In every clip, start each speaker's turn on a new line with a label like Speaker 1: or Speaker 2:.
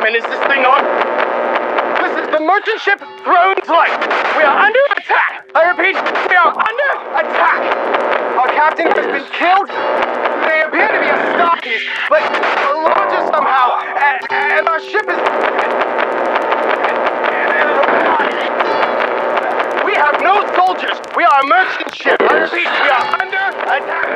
Speaker 1: demon is this thing on? This is the merchant ship Throne's Light. We are under attack. I repeat, we are under attack. Our captain has been killed. They appear to be Astartes, but larger somehow, and our ship is... We have no soldiers. We are a merchant ship. I repeat, we are under attack.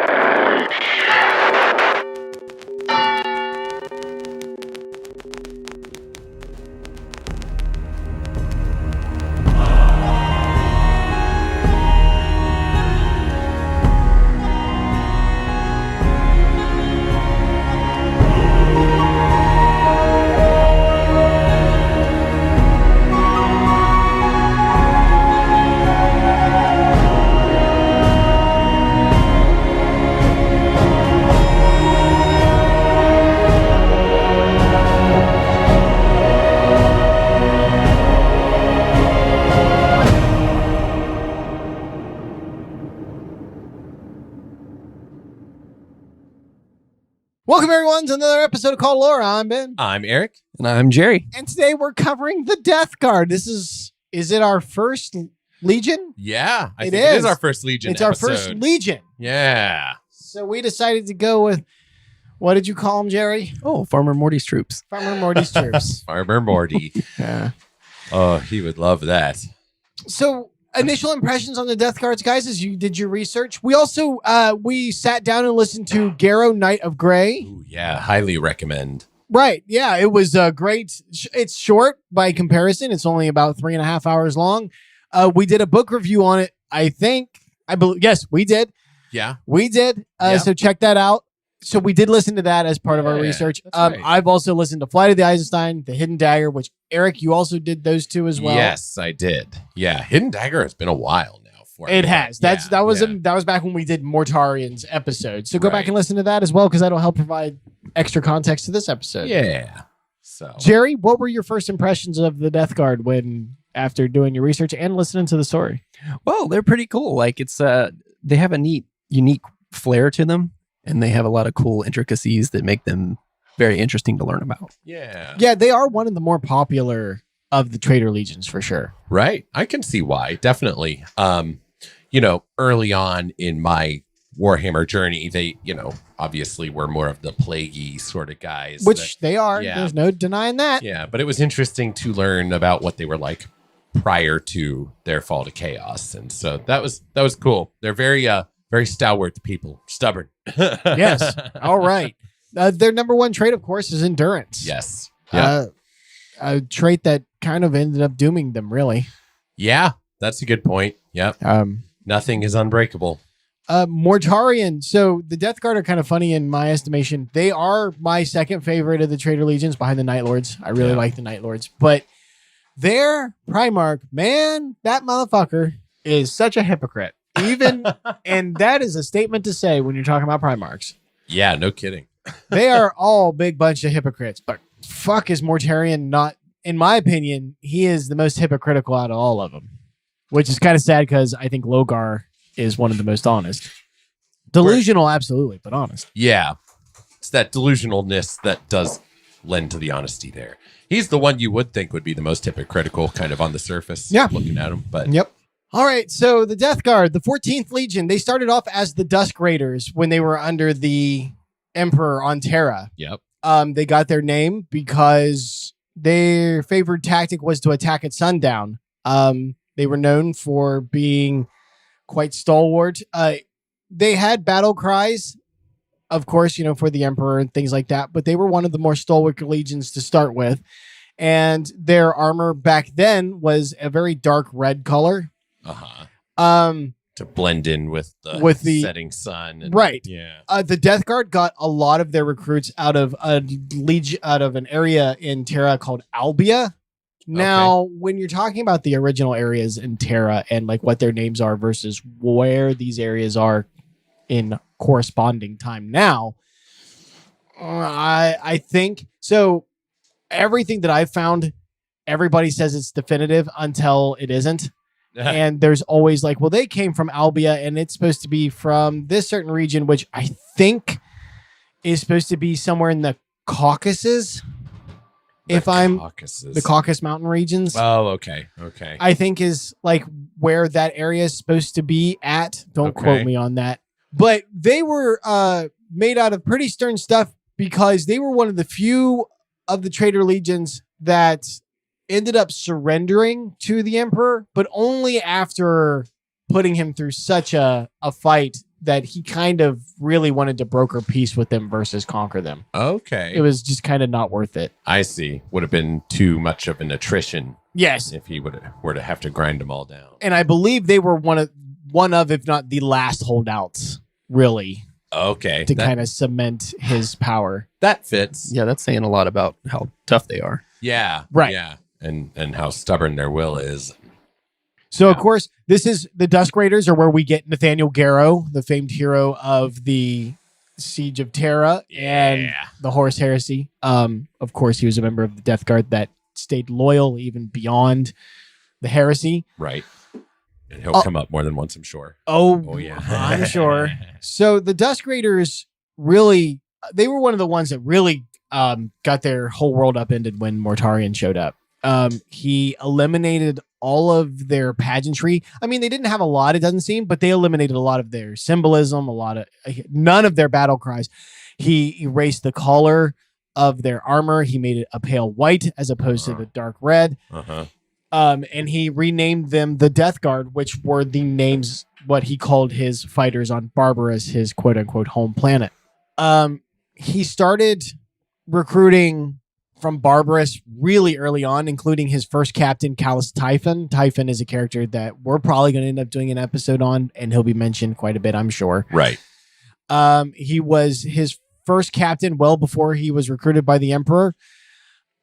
Speaker 2: Welcome, everyone, to another episode of Call Laura. I'm Ben.
Speaker 3: I'm Eric.
Speaker 4: And I'm Jerry.
Speaker 2: And today we're covering the Death Guard. Is it our first Legion?
Speaker 3: Yeah, I think it is our first Legion
Speaker 2: It's
Speaker 3: episode.
Speaker 2: our first Legion.
Speaker 3: Yeah.
Speaker 2: So we decided to go with, what did you call him, Jerry?
Speaker 4: Oh, Farmer Morty's troops.
Speaker 2: Farmer Morty's troops.
Speaker 3: Farmer Morty.
Speaker 2: Yeah.
Speaker 3: Oh, he would love that.
Speaker 2: So initial impressions on the Death Guards, guys, as you did your research. We also, we sat down and listened to Garro, Knight of Grey.
Speaker 3: Ooh, yeah, highly recommend.
Speaker 2: Right. Yeah, it was great. It's short by comparison. It's only about 3.5 hours long. We did a book review on it. I believe. Yes, we did.
Speaker 3: Yeah.
Speaker 2: We did.
Speaker 3: Yeah.
Speaker 2: So check that out. So we did listen to that as part of our research.
Speaker 3: Right.
Speaker 2: I've also listened to Flight of the Eisenstein, The Hidden Dagger, which Eric, you also did those two as well.
Speaker 3: Yes, I did. Yeah, Hidden Dagger has been a while now for me.
Speaker 2: It has. That was back when we did Mortarion's episode. So go back and listen to that as well, because that'll help provide extra context to this episode.
Speaker 3: Yeah. So
Speaker 2: Jerry, what were your first impressions of the Death Guard after doing your research and listening to the story?
Speaker 4: Well, they're pretty cool. Like it's they have a neat, unique flair to them, and they have a lot of cool intricacies that make them very interesting to learn about.
Speaker 3: yeah.
Speaker 2: Yeah, they are one of the more popular of the Traitor Legions for sure.
Speaker 3: Right. I can see why. Definitely. Early on in my Warhammer journey, they, obviously were more of the plaguey sort of guys.
Speaker 2: Which they are.
Speaker 3: Yeah.
Speaker 2: There's no denying that.
Speaker 3: Yeah, but it was interesting to learn about what they were like prior to their fall to chaos. And so that was cool. They're very stalwart people, stubborn.
Speaker 2: Yes. All right. Their number one trait, of course, is endurance.
Speaker 3: Yes. Yeah.
Speaker 2: A trait that kind of ended up dooming them, really.
Speaker 3: Yeah, that's a good point. Yep. Nothing is unbreakable.
Speaker 2: Mortarion. So the Death Guard are kind of funny in my estimation. They are my second favorite of the Traitor Legions behind the Night Lords. I really like the Night Lords. But their Primarch, man, that motherfucker is such a hypocrite. And that is a statement to say when you're talking about Primarchs.
Speaker 3: Yeah, no kidding.
Speaker 2: They are all big bunch of hypocrites, but fuck is Mortarion not, in my opinion, he is the most hypocritical out of all of them, which is kind of sad because I think Logar is one of the most honest. Delusional, absolutely, but honest.
Speaker 3: Yeah. It's that delusionalness that does lend to the honesty there. He's the one you would think would be the most hypocritical kind of on the surface.
Speaker 2: Yeah.
Speaker 3: Looking at him, but
Speaker 2: Yep. All right, so the Death Guard, the 14th Legion, they started off as the Dusk Raiders when they were under the Emperor on Terra.
Speaker 3: Yep.
Speaker 2: They got their name because their favored tactic was to attack at sundown. They were known for being quite stalwart. They had battle cries, of course, for the Emperor and things like that, but they were one of the more stalwart legions to start with. And their armor back then was a very dark red color.
Speaker 3: To blend in with the setting sun.
Speaker 2: Right.
Speaker 3: Yeah.
Speaker 2: The Death Guard got a lot of their recruits out of an area in Terra called Albia. Now, when you're talking about the original areas in Terra and like what their names are versus where these areas are in corresponding time now, I think so. Everything that I've found, everybody says it's definitive until it isn't. And there's always like, well, they came from Albia and it's supposed to be from this certain region, which I think is supposed to be somewhere in the Caucasus if I'm
Speaker 3: Caucasus.
Speaker 2: the Caucasus Mountain regions.
Speaker 3: Oh, okay. Okay.
Speaker 2: I think is like where that area is supposed to be at. Don't
Speaker 3: Okay.
Speaker 2: quote me on that. But they were made out of pretty stern stuff because they were one of the few of the traitor legions that ended up surrendering to the emperor, but only after putting him through such a fight that he kind of really wanted to broker peace with them versus conquer them.
Speaker 3: Okay.
Speaker 2: It was just kind of not worth it.
Speaker 3: I see. Would have been too much of an attrition
Speaker 2: Yes.
Speaker 3: if he were to have to grind them all down.
Speaker 2: And I believe they were one of, if not the last holdouts, really,
Speaker 3: Okay.
Speaker 2: to kind of cement his power.
Speaker 3: That fits.
Speaker 4: Yeah, that's saying a lot about how tough they are.
Speaker 3: Yeah.
Speaker 2: Right.
Speaker 3: Yeah. And how stubborn their will is.
Speaker 2: So, of course, this is the Dusk Raiders are where we get Nathaniel Garro, the famed hero of the Siege of Terra and the Horus Heresy. Of course, he was a member of the Death Guard that stayed loyal even beyond the heresy.
Speaker 3: Right. And he'll come up more than once, I'm sure.
Speaker 2: Oh
Speaker 3: yeah.
Speaker 2: I'm sure. So the Dusk Raiders really, they were one of the ones that really got their whole world upended when Mortarion showed up. He eliminated all of their pageantry. I mean, they didn't have a lot, it doesn't seem, but they eliminated a lot of their symbolism, none of their battle cries. He erased the color of their armor. He made it a pale white as opposed to the dark red.
Speaker 3: Uh-huh.
Speaker 2: And he renamed them the Death Guard, which were the names, what he called his fighters on Barbarous, his quote unquote home planet. He started recruiting from Barbarous really early on, including his first captain, Callus Typhon. Typhon is a character that we're probably going to end up doing an episode on, and he'll be mentioned quite a bit, I'm sure.
Speaker 3: Right.
Speaker 2: He was his first captain well before he was recruited by the Emperor,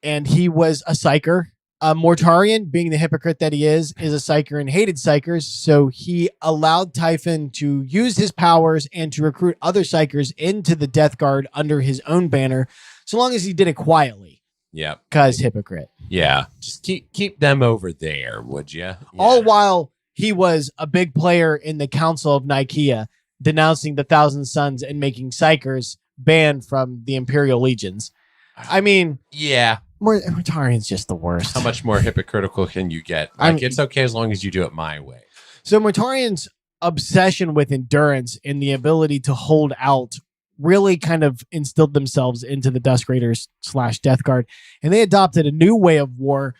Speaker 2: and he was a psyker. Mortarion, being the hypocrite that he is a psyker and hated psykers, so he allowed Typhon to use his powers and to recruit other psykers into the Death Guard under his own banner, so long as he did it quietly.
Speaker 3: Yeah.
Speaker 2: Because hypocrite.
Speaker 3: Yeah. Just keep them over there, would you? Yeah.
Speaker 2: All while he was a big player in the Council of Nicaea, denouncing the Thousand Sons and making psykers banned from the Imperial Legions. I mean,
Speaker 3: yeah.
Speaker 2: Mortarion's just the worst.
Speaker 3: How much more hypocritical can you get? Like, it's okay as long as you do it my way.
Speaker 2: So Mortarion's obsession with endurance and the ability to hold out really kind of instilled themselves into the Dusk Raiders / Death Guard. And they adopted a new way of war,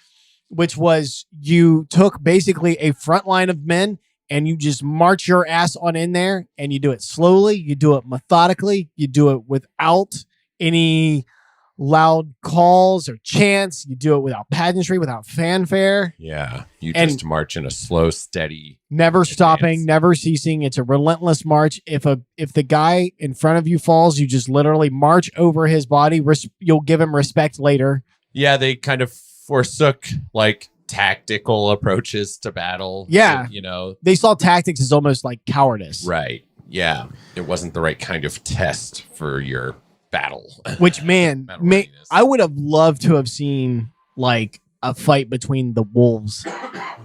Speaker 2: which was you took basically a front line of men and you just march your ass on in there, and you do it slowly, you do it methodically, you do it without any loud calls or chants, you do it without pageantry, without fanfare.
Speaker 3: Yeah. You
Speaker 2: And-
Speaker 3: just march in a slow, steady.
Speaker 2: Never stopping,
Speaker 3: Advance.
Speaker 2: never ceasing. It's a relentless march. If the guy in front of you falls, you just literally march over his body. You'll give him respect later.
Speaker 3: Yeah, they kind of forsook like tactical approaches to battle.
Speaker 2: Yeah.
Speaker 3: You know.
Speaker 2: They saw tactics as almost like cowardice.
Speaker 3: Right. Yeah. It wasn't the right kind of test for your battle.
Speaker 2: Which, man,
Speaker 3: Battle readiness.
Speaker 2: I would have loved to have seen like a fight between the Wolves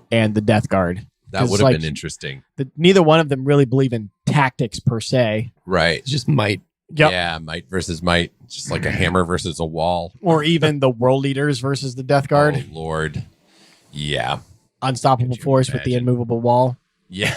Speaker 2: and the Death Guard.
Speaker 3: That
Speaker 2: 'Cause,
Speaker 3: would have
Speaker 2: like,
Speaker 3: been interesting.
Speaker 2: Neither one of them really believe in tactics per se.
Speaker 3: Right.
Speaker 4: It's just might.
Speaker 2: Yep.
Speaker 3: Yeah, might versus might. Just like a hammer versus a wall.
Speaker 2: Or even the World Leaders versus the Death Guard.
Speaker 3: Oh, Lord. Yeah.
Speaker 2: Unstoppable
Speaker 3: Could you
Speaker 2: force with the
Speaker 3: imagine?
Speaker 2: immovable wall.
Speaker 3: Yeah.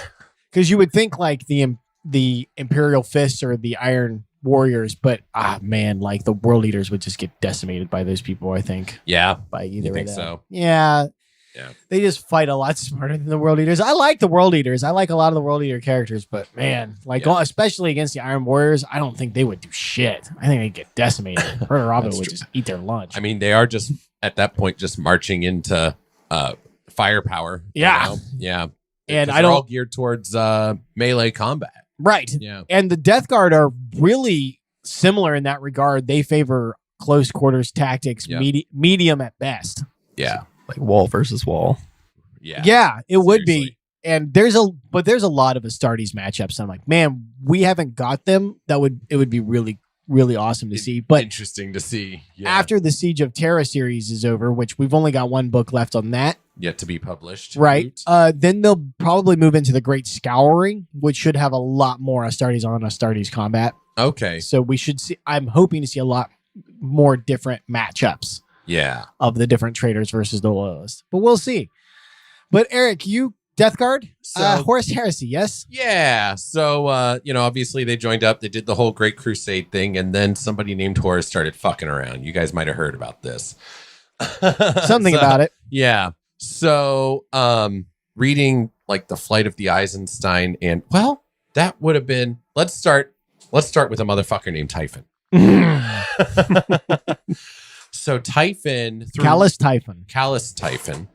Speaker 2: Because you would think like the Imperial Fists or the Iron Warriors, but man, like the World Leaders would just get decimated by those people, I think.
Speaker 3: Yeah.
Speaker 2: By either
Speaker 3: You think
Speaker 2: of them.
Speaker 3: so?
Speaker 2: Yeah.
Speaker 3: Yeah.
Speaker 2: They just fight a lot smarter than the World Eaters. I like the World Eaters. I like a lot of the World Eater characters, but man, like
Speaker 3: Yeah.
Speaker 2: especially against the Iron Warriors, I don't think they would do shit. I think they'd get decimated. Herder Robin
Speaker 3: That's
Speaker 2: would
Speaker 3: true.
Speaker 2: just eat their lunch.
Speaker 3: I mean, they are just at that point just marching into firepower. you
Speaker 2: Yeah.
Speaker 3: know? Yeah.
Speaker 2: And
Speaker 3: 'Cause
Speaker 2: I
Speaker 3: they're all
Speaker 2: don't
Speaker 3: geared towards melee combat.
Speaker 2: right.
Speaker 3: Yeah.
Speaker 2: And the Death Guard are really similar in that regard. They favor close quarters tactics,
Speaker 3: Yeah.
Speaker 2: medium at best.
Speaker 3: Yeah.
Speaker 4: Like wall versus wall.
Speaker 3: Yeah.
Speaker 2: Yeah, it would be.
Speaker 3: Seriously.
Speaker 2: And there's a lot of Astartes matchups. I'm like, man, we haven't got them. It would be really, really awesome to see. But
Speaker 3: Interesting to see. Yeah.
Speaker 2: after the Siege of Terra series is over, which we've only got one book left on that,
Speaker 3: Yet to be published.
Speaker 2: right?
Speaker 3: Root.
Speaker 2: Then they'll probably move into the Great Scouring, which should have a lot more Astartes on Astartes combat.
Speaker 3: Okay.
Speaker 2: So we should see. I'm hoping to see a lot more different matchups.
Speaker 3: Yeah.
Speaker 2: of the different traitors versus the loyalists. But we'll see. But Eric, you Death Guard,
Speaker 3: So-
Speaker 2: Horus Heresy, yes?
Speaker 3: Yeah. So, obviously they joined up. They did the whole Great Crusade thing. And then somebody named Horus started fucking around. You guys might have heard about this.
Speaker 2: Something about it.
Speaker 3: Yeah. So, reading like The Flight of the Eisenstein and, well, that would have been, let's start with a motherfucker named Typhon. So Typhon,
Speaker 2: Callous Typhon.
Speaker 3: Callous Typhon,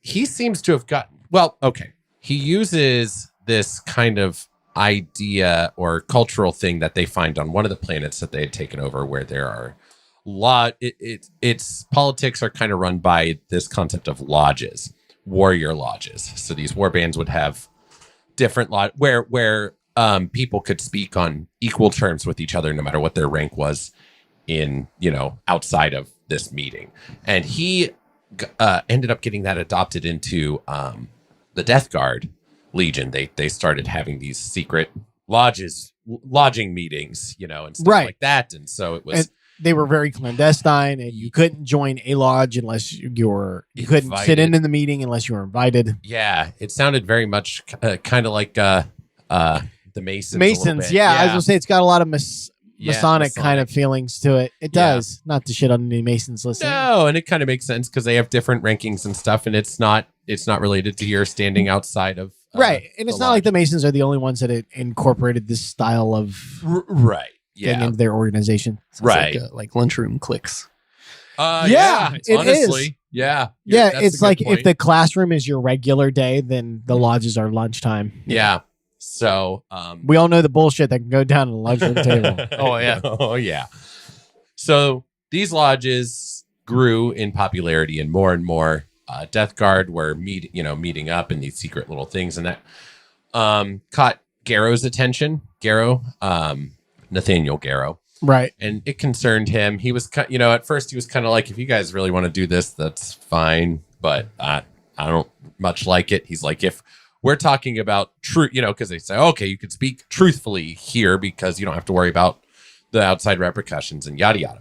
Speaker 3: he seems to have gotten, well, okay. He uses this kind of idea or cultural thing that they find on one of the planets that they had taken over, where there are its politics are kind of run by this concept of lodges, warrior lodges. So these war bands would have different where people could speak on equal terms with each other, no matter what their rank was in, outside of this meeting. And he ended up getting that adopted into the Death Guard Legion. They started having these secret lodging meetings, and stuff
Speaker 2: Right.
Speaker 3: like that. And so it was.
Speaker 2: And they were very clandestine, and you couldn't join a lodge unless you couldn't sit
Speaker 3: Invited.
Speaker 2: in the meeting unless you were invited.
Speaker 3: Yeah, it sounded very much kind of like the Masons. a little
Speaker 2: Masons,
Speaker 3: bit.
Speaker 2: yeah, I was gonna say it's got a lot of Masonic kind of
Speaker 3: Masonic.
Speaker 2: feelings to it. It
Speaker 3: Yeah.
Speaker 2: does. Not to shit on any Masons listening.
Speaker 3: No, and it kind of makes sense because they have different rankings and stuff, and it's not related to your standing outside of
Speaker 2: Right, and it's
Speaker 3: the
Speaker 2: not like the
Speaker 3: lodge.
Speaker 2: Masons are the only ones that incorporated this style of
Speaker 3: Right.
Speaker 2: getting
Speaker 3: Yeah.
Speaker 2: into their organization.
Speaker 4: Sounds
Speaker 3: Right.
Speaker 4: like lunchroom cliques.
Speaker 2: Yeah, it
Speaker 3: honestly,
Speaker 2: is.
Speaker 3: Yeah.
Speaker 2: Yeah,
Speaker 3: that's a
Speaker 2: it's
Speaker 3: good
Speaker 2: like if
Speaker 3: point.
Speaker 2: the classroom is your regular day, then the lodges are lunchtime.
Speaker 3: Yeah. So,
Speaker 2: We all know the bullshit that can go down at a lunchroom table.
Speaker 4: Oh, yeah.
Speaker 3: Oh, yeah. So these lodges grew in popularity, and more Death Guard were meeting up in these secret little things, and that caught Garro's attention. Garro, Nathaniel Garro,
Speaker 2: Right.
Speaker 3: and it concerned him. He was, at first he was kind of like, if you guys really want to do this, that's fine, but I don't much like it. He's like, if we're talking about truth, because they say, okay, you could speak truthfully here because you don't have to worry about the outside repercussions and yada yada.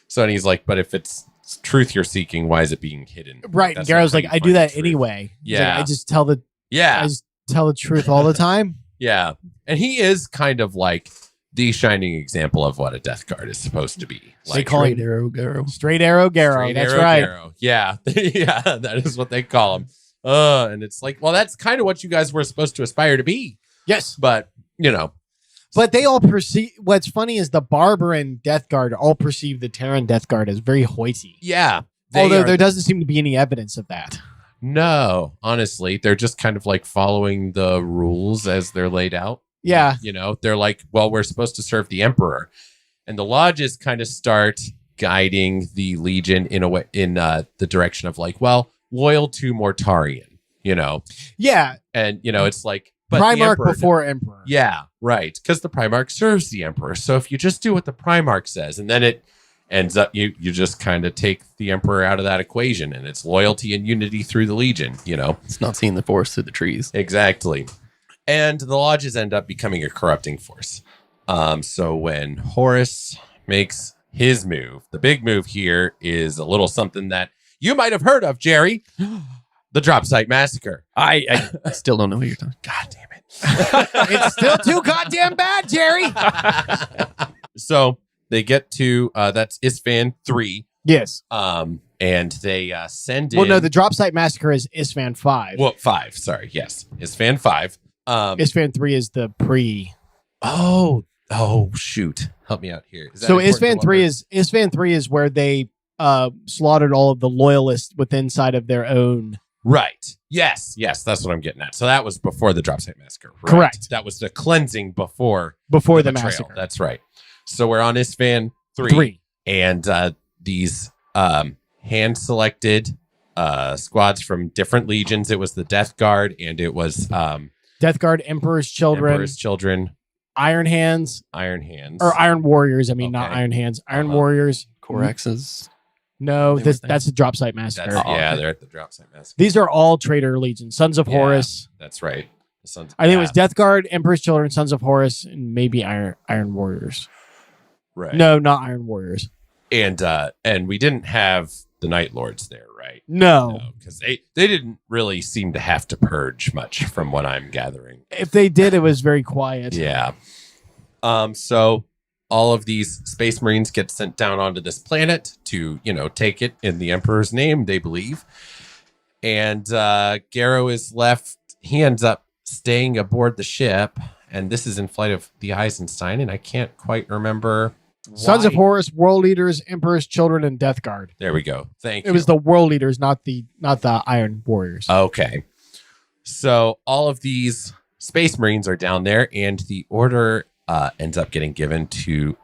Speaker 3: So, and he's like, but if it's truth you're seeking, why is it being hidden?
Speaker 2: Right.
Speaker 3: That's
Speaker 2: And Garro's
Speaker 3: not
Speaker 2: like,
Speaker 3: how you
Speaker 2: I do
Speaker 3: find
Speaker 2: that
Speaker 3: the truth.
Speaker 2: anyway. He's like,
Speaker 3: Yeah.
Speaker 2: I just tell the truth all the time.
Speaker 3: Yeah. And he is kind of like the shining example of what a Death Guard is supposed to be.
Speaker 2: So they call
Speaker 4: Straight
Speaker 2: him
Speaker 4: arrow Garro.
Speaker 2: Straight Arrow Garro.
Speaker 3: Straight
Speaker 2: That's
Speaker 3: Arrow
Speaker 2: right.
Speaker 3: Garro. Yeah. Yeah. That is what they call him. And it's like, well, that's kind of what you guys were supposed to aspire to be.
Speaker 2: Yes.
Speaker 3: But,
Speaker 2: But they all perceive. What's funny is the Barbaran Death Guard all perceive the Terran Death Guard as very hoity.
Speaker 3: yeah.
Speaker 2: Although there doesn't seem to be any evidence of that.
Speaker 3: No, honestly, they're just kind of like following the rules as they're laid out.
Speaker 2: Yeah.
Speaker 3: They're like, well, we're supposed to serve the Emperor. And the lodges kind of start guiding the Legion in a way, in the direction of like, well, loyal to Mortarion,
Speaker 2: Yeah.
Speaker 3: and, it's like, but the
Speaker 2: Primarch
Speaker 3: Emperor,
Speaker 2: before Emperor.
Speaker 3: yeah, right. Because the Primarch serves the Emperor. So if you just do what the Primarch says, and then it ends up, you just kind of take the Emperor out of that equation, and it's loyalty and unity through the Legion,
Speaker 4: It's not seeing the forest through the trees.
Speaker 3: Exactly. And the lodges end up becoming a corrupting force. So when Horus makes his move, the big move here is a little something that you might have heard of, Jerry. The Drop Site Massacre.
Speaker 4: I still don't know who you're talking.
Speaker 3: God damn it.
Speaker 2: It's still too goddamn bad, Jerry.
Speaker 3: So they get to, that's Isfahan 3.
Speaker 2: Yes.
Speaker 3: And they send in.
Speaker 2: Well, no, the Drop Site Massacre is Isfahan 5.
Speaker 3: Well, 5. Sorry. Yes. Isfahan 5.
Speaker 2: Isfahan 3 is the pre.
Speaker 3: Oh, shoot. Help me out here. Is that
Speaker 2: So
Speaker 3: important to
Speaker 2: Isfahan 3 is where they slaughtered all of the loyalists within inside of their own.
Speaker 3: Right. Yes. That's what I'm getting at. So that was before the Drop Site Massacre. Right?
Speaker 2: Correct.
Speaker 3: That was the cleansing before
Speaker 2: The
Speaker 3: betrayal.
Speaker 2: massacre.
Speaker 3: That's right. So we're on Isfahan 3.
Speaker 2: 3.
Speaker 3: And these hand-selected squads from different legions. It was the Death Guard, and it was
Speaker 2: Death Guard, Emperor's Children,
Speaker 3: Emperor's Children,
Speaker 2: Iron Hands,
Speaker 3: Iron Hands.
Speaker 2: or Iron Warriors. I mean, not
Speaker 3: Okay.
Speaker 2: Iron Hands. Iron
Speaker 3: Uh-huh.
Speaker 2: Warriors.
Speaker 4: Coraxes.
Speaker 2: No,
Speaker 4: They weren't there.
Speaker 2: that's the Drop Site Massacre.
Speaker 3: That's,
Speaker 4: Oh,
Speaker 3: yeah,
Speaker 4: okay.
Speaker 3: they're at the Drop Site Massacre.
Speaker 2: These are all traitor legions. Sons of
Speaker 3: Yeah.
Speaker 2: Horus.
Speaker 3: That's right. The Sons.
Speaker 2: I think it was Death Guard, Emperor's Children, Sons of Horus, and maybe Iron Warriors.
Speaker 3: right.
Speaker 2: No, not Iron Warriors.
Speaker 3: And we didn't have the Night Lords there, right?
Speaker 2: No.
Speaker 3: Because they didn't really seem to have to purge much from what I'm gathering.
Speaker 2: If they did, it was very quiet.
Speaker 3: Yeah. So all of these Space Marines get sent down onto this planet to, take it in the Emperor's name, they believe. And Garro is left. He ends up staying aboard the ship. And this is in Flight of the Eisenstein. And I can't quite remember
Speaker 2: Sons of
Speaker 3: why.
Speaker 2: Horus, World Eaters, Emperor's Children, and Death Guard.
Speaker 3: There we go. Thank you.
Speaker 2: It was the World Eaters, not the Iron Warriors.
Speaker 3: Okay. So all of these Space Marines are down there, and the order ends up getting given to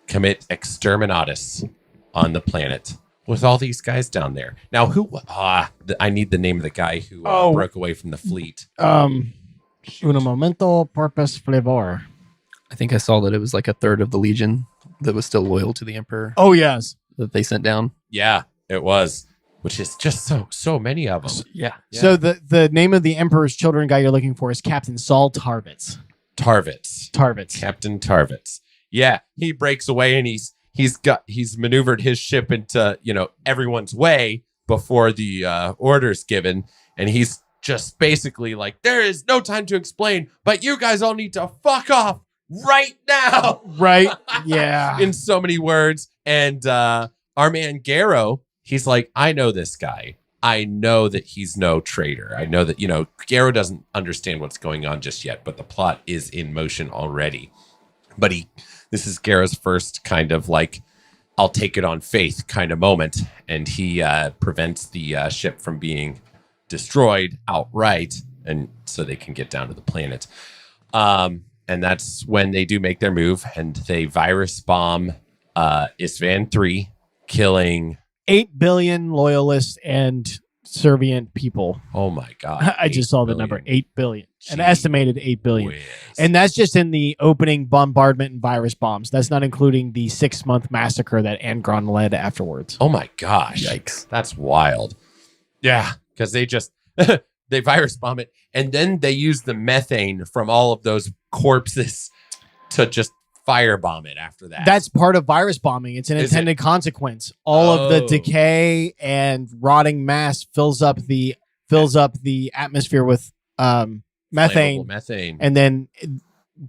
Speaker 3: commit exterminatus on the planet with all these guys down there. Now, I need the name of the guy who broke away from the fleet.
Speaker 2: Un momento porpus flavor.
Speaker 4: I think I saw that it was like a third of the Legion that was still loyal to the Emperor
Speaker 2: Oh, yes.
Speaker 4: that they sent down.
Speaker 3: Yeah, it was, which is just so many of them.
Speaker 4: Yeah.
Speaker 2: So the name of the Emperor's Children guy you're looking for is Captain Saul Tarvitz.
Speaker 3: Tarvitz. Captain Tarvitz. Yeah, he breaks away and he's maneuvered his ship into, everyone's way before the orders given, and he's just basically like, there is no time to explain, but you guys all need to fuck off right now.
Speaker 2: Right? Yeah.
Speaker 3: In so many words. And our man Garro, he's like, I know this guy. I know that he's no traitor. I know that, Garro doesn't understand what's going on just yet, but the plot is in motion already. But this is Garro's first kind of like, I'll take it on faith kind of moment. And he prevents the ship from being destroyed outright. And so they can get down to the planet. And that's when they do make their move, and they virus bomb Isvan 3, killing
Speaker 2: 8 billion loyalists and servient people.
Speaker 3: Oh my God.
Speaker 2: I just saw the number 8 billion. An
Speaker 3: Gee
Speaker 2: estimated 8 billion.
Speaker 3: whiz.
Speaker 2: And that's just in the opening bombardment and virus bombs. That's not including the 6-month massacre that Angron led afterwards.
Speaker 3: Oh my gosh.
Speaker 4: Yikes.
Speaker 3: That's wild. Yeah. Because they just, they virus bomb it. And then they use the methane from all of those corpses to just firebomb it after that.
Speaker 2: That's part of virus bombing. It's an
Speaker 3: Is
Speaker 2: intended consequence. All of the decay and rotting mass fills up the atmosphere with methane,
Speaker 3: Flammable methane.
Speaker 2: and then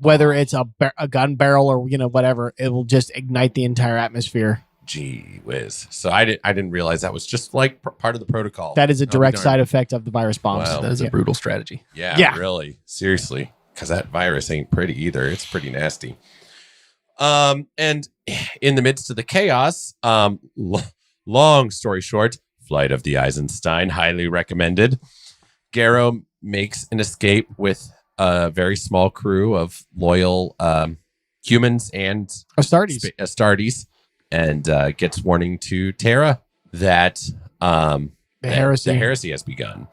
Speaker 2: whether it's a gun barrel or whatever, it will just ignite the entire atmosphere.
Speaker 3: Gee whiz. So I didn't realize that was just like part of the protocol.
Speaker 2: That is a direct
Speaker 3: darn.
Speaker 2: side effect of the virus bombs.
Speaker 3: Wow.
Speaker 4: That is a brutal strategy.
Speaker 3: Yeah, really. Seriously. Because that virus ain't pretty either. It's pretty nasty. And in the midst of the chaos, long story short, Flight of the Eisenstein, highly recommended. Garro makes an escape with a very small crew of loyal humans and Astartes, and gets warning to Terra that
Speaker 2: The heresy
Speaker 3: has begun.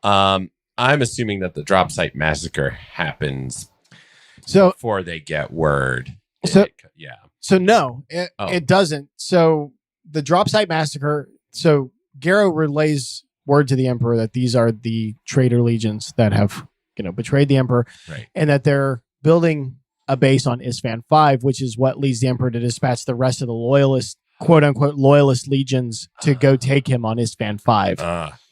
Speaker 3: I'm assuming that the drop site massacre happens before they get word.
Speaker 2: So no, it doesn't. So the drop site massacre. So Garro relays word to the Emperor that these are the traitor legions that have betrayed the Emperor,
Speaker 3: right,
Speaker 2: and that they're building a base on Isvan 5, which is what leads the Emperor to dispatch the rest of the loyalist, quote unquote, loyalist legions to go take him on Isvan 5.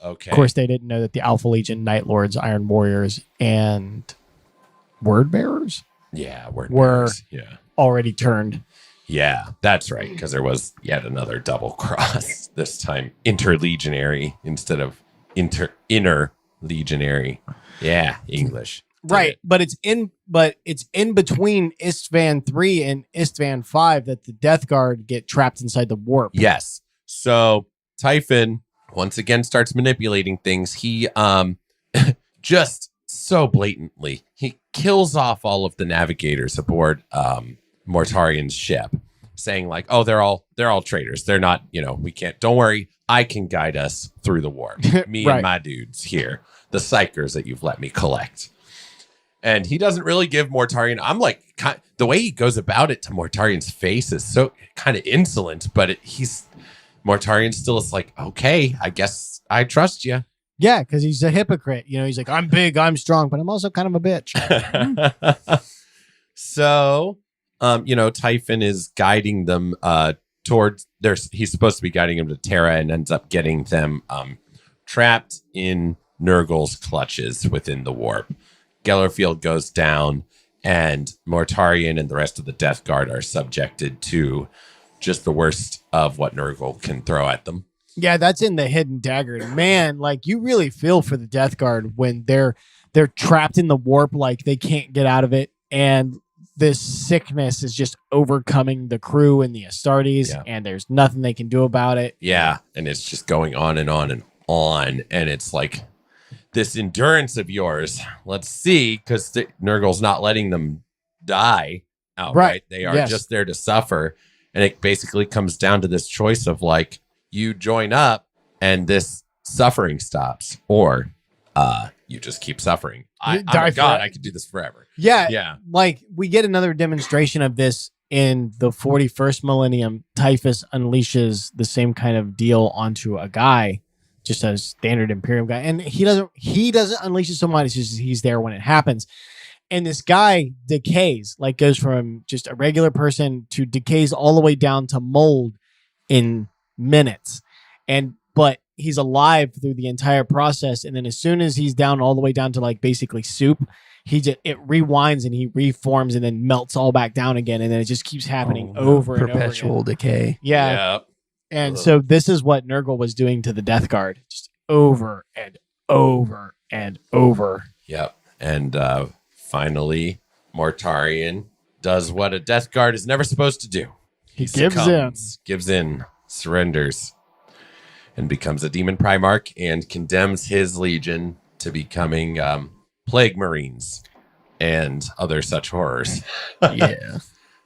Speaker 3: Okay.
Speaker 2: Of course, they didn't know that the Alpha Legion, Night Lords, Iron Warriors, and Word Bearers were already turned.
Speaker 3: Yeah, that's right. Because there was yet another double cross, this time interlegionary instead of inner legionary. Yeah, English.
Speaker 2: Right, but it's in between Istvan 3 and Istvan 5 that the Death Guard get trapped inside the warp.
Speaker 3: Yes. So Typhon once again starts manipulating things. He just so blatantly, he kills off all of the navigators aboard Mortarion's ship, saying like, "Oh, they're all traitors. They're not, we can't. Don't worry, I can guide us through the warp. Me
Speaker 2: Right.
Speaker 3: and my dudes here, the psychers that you've let me collect." And he doesn't really give Mortarion. I'm like, the way he goes about it to Mortarion's face is so kind of insolent, but Mortarion still is like, okay, I guess I trust you.
Speaker 2: Yeah, because he's a hypocrite. He's like, I'm big, I'm strong, but I'm also kind of a bitch.
Speaker 3: So, Typhon is guiding them towards he's supposed to be guiding him to Terra and ends up getting them trapped in Nurgle's clutches within the warp. Gellerfield goes down, and Mortarion and the rest of the Death Guard are subjected to just the worst of what Nurgle can throw at them.
Speaker 2: Yeah, that's in the Hidden Dagger. And man, like you really feel for the Death Guard when they're trapped in the warp, like they can't get out of it, and this sickness is just overcoming the crew and the Astartes, and there's nothing they can do about it.
Speaker 3: Yeah, and it's just going on and on and on, and it's like this endurance of yours. Let's see, because Nurgle's not letting them die outright.
Speaker 2: Right.
Speaker 3: They are just there to suffer, and it basically comes down to this choice of like, you join up and this suffering stops, or you just keep suffering. I'm a god. I could do this forever.
Speaker 2: Yeah. Like we get another demonstration of this in the 41st millennium. Typhus unleashes the same kind of deal onto a guy, just a standard Imperium guy. And he doesn't unleash it so much. It's just he's there when it happens. And this guy decays, like goes from just a regular person to decays all the way down to mold in minutes. But he's alive through the entire process, and then as soon as he's down all the way down to like basically soup, it rewinds and he reforms and then melts all back down again, and then it just keeps happening over and over again.
Speaker 4: Perpetual decay.
Speaker 2: Yeah. And so this is what Nurgle was doing to the Death Guard, just over and over and over.
Speaker 3: Yep. And finally, Mortarion does what a Death Guard is never supposed to do. He gives in, surrenders, and becomes a demon Primarch and condemns his legion to becoming plague marines and other such horrors.
Speaker 4: Yeah.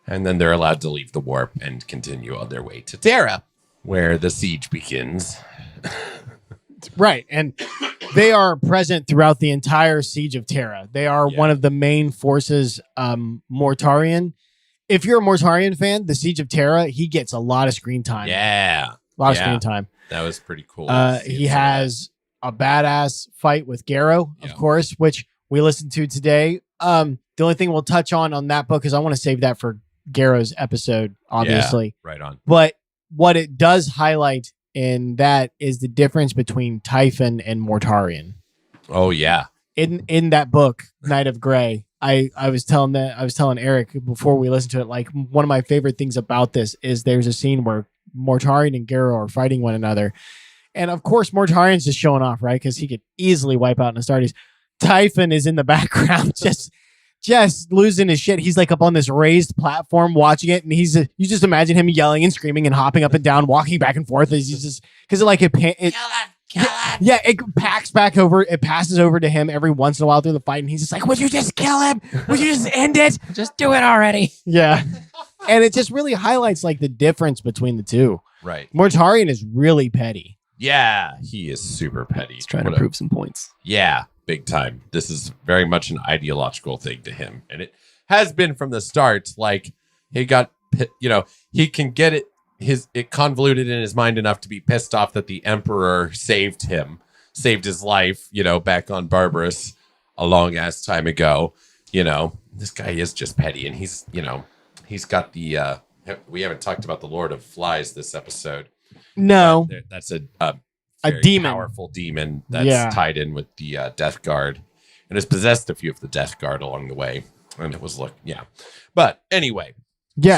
Speaker 3: And then they're allowed to leave the warp and continue on their way to Terra, where the siege begins.
Speaker 2: Right. And they are present throughout the entire siege of Terra. They are one of the main forces, Mortarion. If you're a Mortarion fan, the siege of Terra, he gets a lot of screen time.
Speaker 3: Yeah.
Speaker 2: A lot of screen time.
Speaker 3: That was pretty cool.
Speaker 2: He has a badass fight with Garro, of course, which we listened to today. The only thing we'll touch on that book is I want to save that for Garro's episode, obviously.
Speaker 3: Yeah, right on.
Speaker 2: But what it does highlight in that is the difference between Typhon and Mortarion.
Speaker 3: Oh yeah.
Speaker 2: In that book, Night of Grey, I was telling Eric before we listened to it, like one of my favorite things about this is there's a scene where Mortarion and Garro are fighting one another. And of course, Mortarion's just showing off, right? Because he could easily wipe out an Astartes. Typhon is in the background, just losing his shit. He's like up on this raised platform watching it. And you just imagine him yelling and screaming and hopping up and down, walking back and forth. He's just, because kill him. Yeah, it passes over to him every once in a while through the fight. And he's just like, would you just kill him? Would you just end it?
Speaker 4: Just do it already.
Speaker 2: Yeah. And it just really highlights like the difference between the two.
Speaker 3: Right.
Speaker 2: Mortarion is really petty.
Speaker 3: Yeah, he is super petty.
Speaker 4: He's trying to prove some points.
Speaker 3: Yeah, big time. This is very much an ideological thing to him. And it has been from the start. Like, he got, he can get it convoluted in his mind enough to be pissed off that the Emperor saved his life, back on Barbarous a long ass time ago. This guy is just petty, and he's got the, we haven't talked about the Lord of Flies this episode.
Speaker 2: No.
Speaker 3: That's a
Speaker 2: demon,
Speaker 3: powerful demon that's tied in with the Death Guard, and has possessed a few of the Death Guard along the way. And it was but anyway,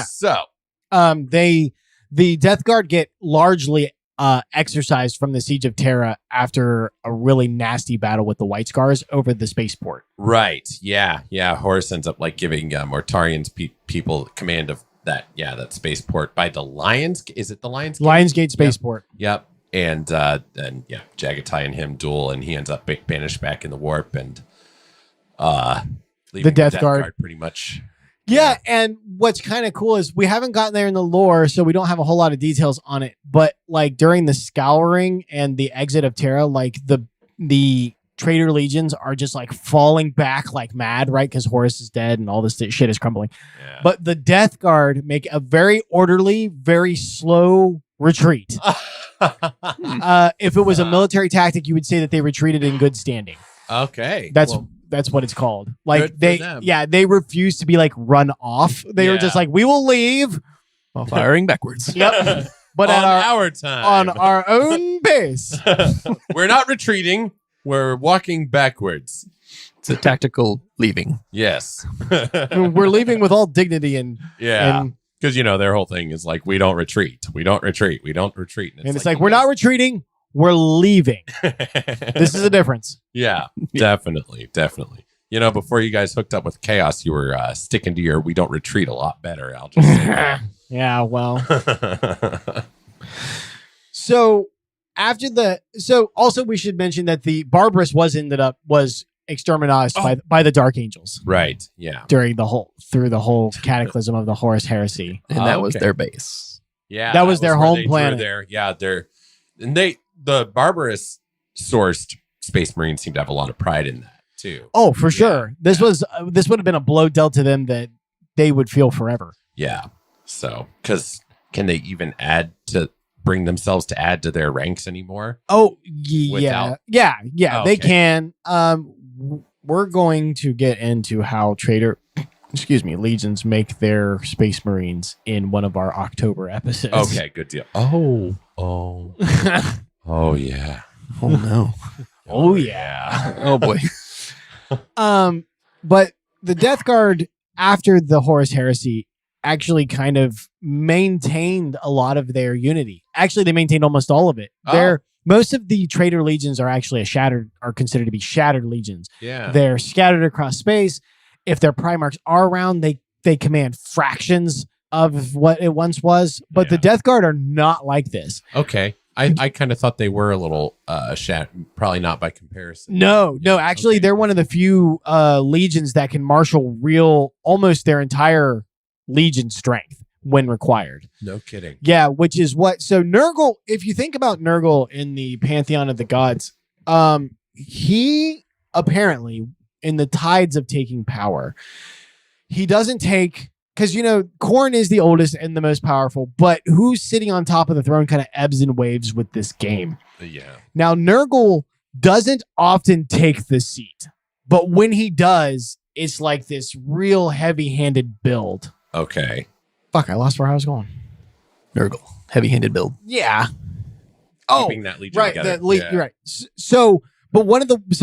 Speaker 3: So, the Death Guard get largely exercised from the Siege of Terra after a really nasty battle with the White Scars over the spaceport. Right. Yeah. Horus ends up like giving Mortarion's people command of that spaceport by the Lions. Is it the Lions?
Speaker 2: Lionsgate spaceport.
Speaker 3: Yep. And then Jagatai and him duel, and he ends up banished back in the warp, and leaving
Speaker 2: the Death Guard
Speaker 3: pretty much.
Speaker 2: Yeah, and what's kind of cool is we haven't gotten there in the lore, so we don't have a whole lot of details on it. But like during the scouring and the exit of Terra, like the traitor legions are just like falling back like mad, right? Because Horus is dead and all this shit is crumbling. Yeah. But the Death Guard make a very orderly, very slow retreat. If it was a military tactic, you would say that they retreated in good standing.
Speaker 3: Okay,
Speaker 2: that's what it's called. Like they refuse to be like run off. They were just like, we will leave.
Speaker 4: While firing backwards.
Speaker 2: Yep. But
Speaker 3: on
Speaker 2: at
Speaker 3: our time.
Speaker 2: on our own pace.
Speaker 3: We're not retreating. We're walking backwards.
Speaker 4: It's a tactical leaving.
Speaker 3: Yes.
Speaker 2: We're leaving with all dignity and
Speaker 3: Yeah. Because, their whole thing is like, we don't retreat. We don't retreat. We don't retreat.
Speaker 2: And it's like we're not retreating. We're leaving. This is a difference.
Speaker 3: Yeah, definitely. Definitely. Before you guys hooked up with Chaos, you were sticking to your we don't retreat a lot better. I'll just say that.
Speaker 2: Yeah, well. So also we should mention that the Barbarous was exterminated by the Dark Angels.
Speaker 3: Right. Yeah.
Speaker 2: Through the whole cataclysm of the Horus Heresy.
Speaker 4: And that was their base.
Speaker 3: Yeah.
Speaker 2: That was their
Speaker 3: where
Speaker 2: home
Speaker 3: they drew
Speaker 2: planet.
Speaker 3: The Barbarous sourced Space Marines seem to have a lot of pride in that too.
Speaker 2: Oh, for sure. This would have been a blow dealt to them that they would feel forever.
Speaker 3: Yeah. So, because can they even bring themselves to add to their ranks anymore?
Speaker 2: Oh, yeah. Yeah.
Speaker 3: Oh,
Speaker 2: They
Speaker 3: okay.
Speaker 2: can. We're going to get into how legions make their Space Marines in one of our October episodes.
Speaker 3: Okay, good deal. Oh, yeah.
Speaker 4: Oh, no.
Speaker 2: Oh, yeah.
Speaker 4: Oh, boy.
Speaker 2: But the Death Guard, after the Horus Heresy, actually kind of maintained a lot of their unity. Actually, they maintained almost all of it. Most of the traitor legions are actually are considered to be shattered legions.
Speaker 3: Yeah.
Speaker 2: They're scattered across space. If their Primarchs are around, they command fractions of what it once was. But the Death Guard are not like this.
Speaker 3: Okay. I kind of thought they were a little probably not by comparison.
Speaker 2: No. Actually, they're one of the few legions that can marshal almost their entire legion strength when required.
Speaker 3: No kidding.
Speaker 2: Yeah, which is so Nurgle, if you think about Nurgle in the Pantheon of the Gods, he apparently, in the tides of taking power, he doesn't take, because, Khorne is the oldest and the most powerful, but who's sitting on top of the throne kind of ebbs and waves with this game.
Speaker 3: Yeah.
Speaker 2: Now, Nurgle doesn't often take the seat, but when he does, it's like this real heavy-handed build.
Speaker 3: Okay.
Speaker 2: Fuck, I lost where I was going.
Speaker 4: Nurgle. Heavy-handed build.
Speaker 2: Yeah.
Speaker 3: Keeping that legion
Speaker 2: right.
Speaker 3: together.
Speaker 2: You're right. So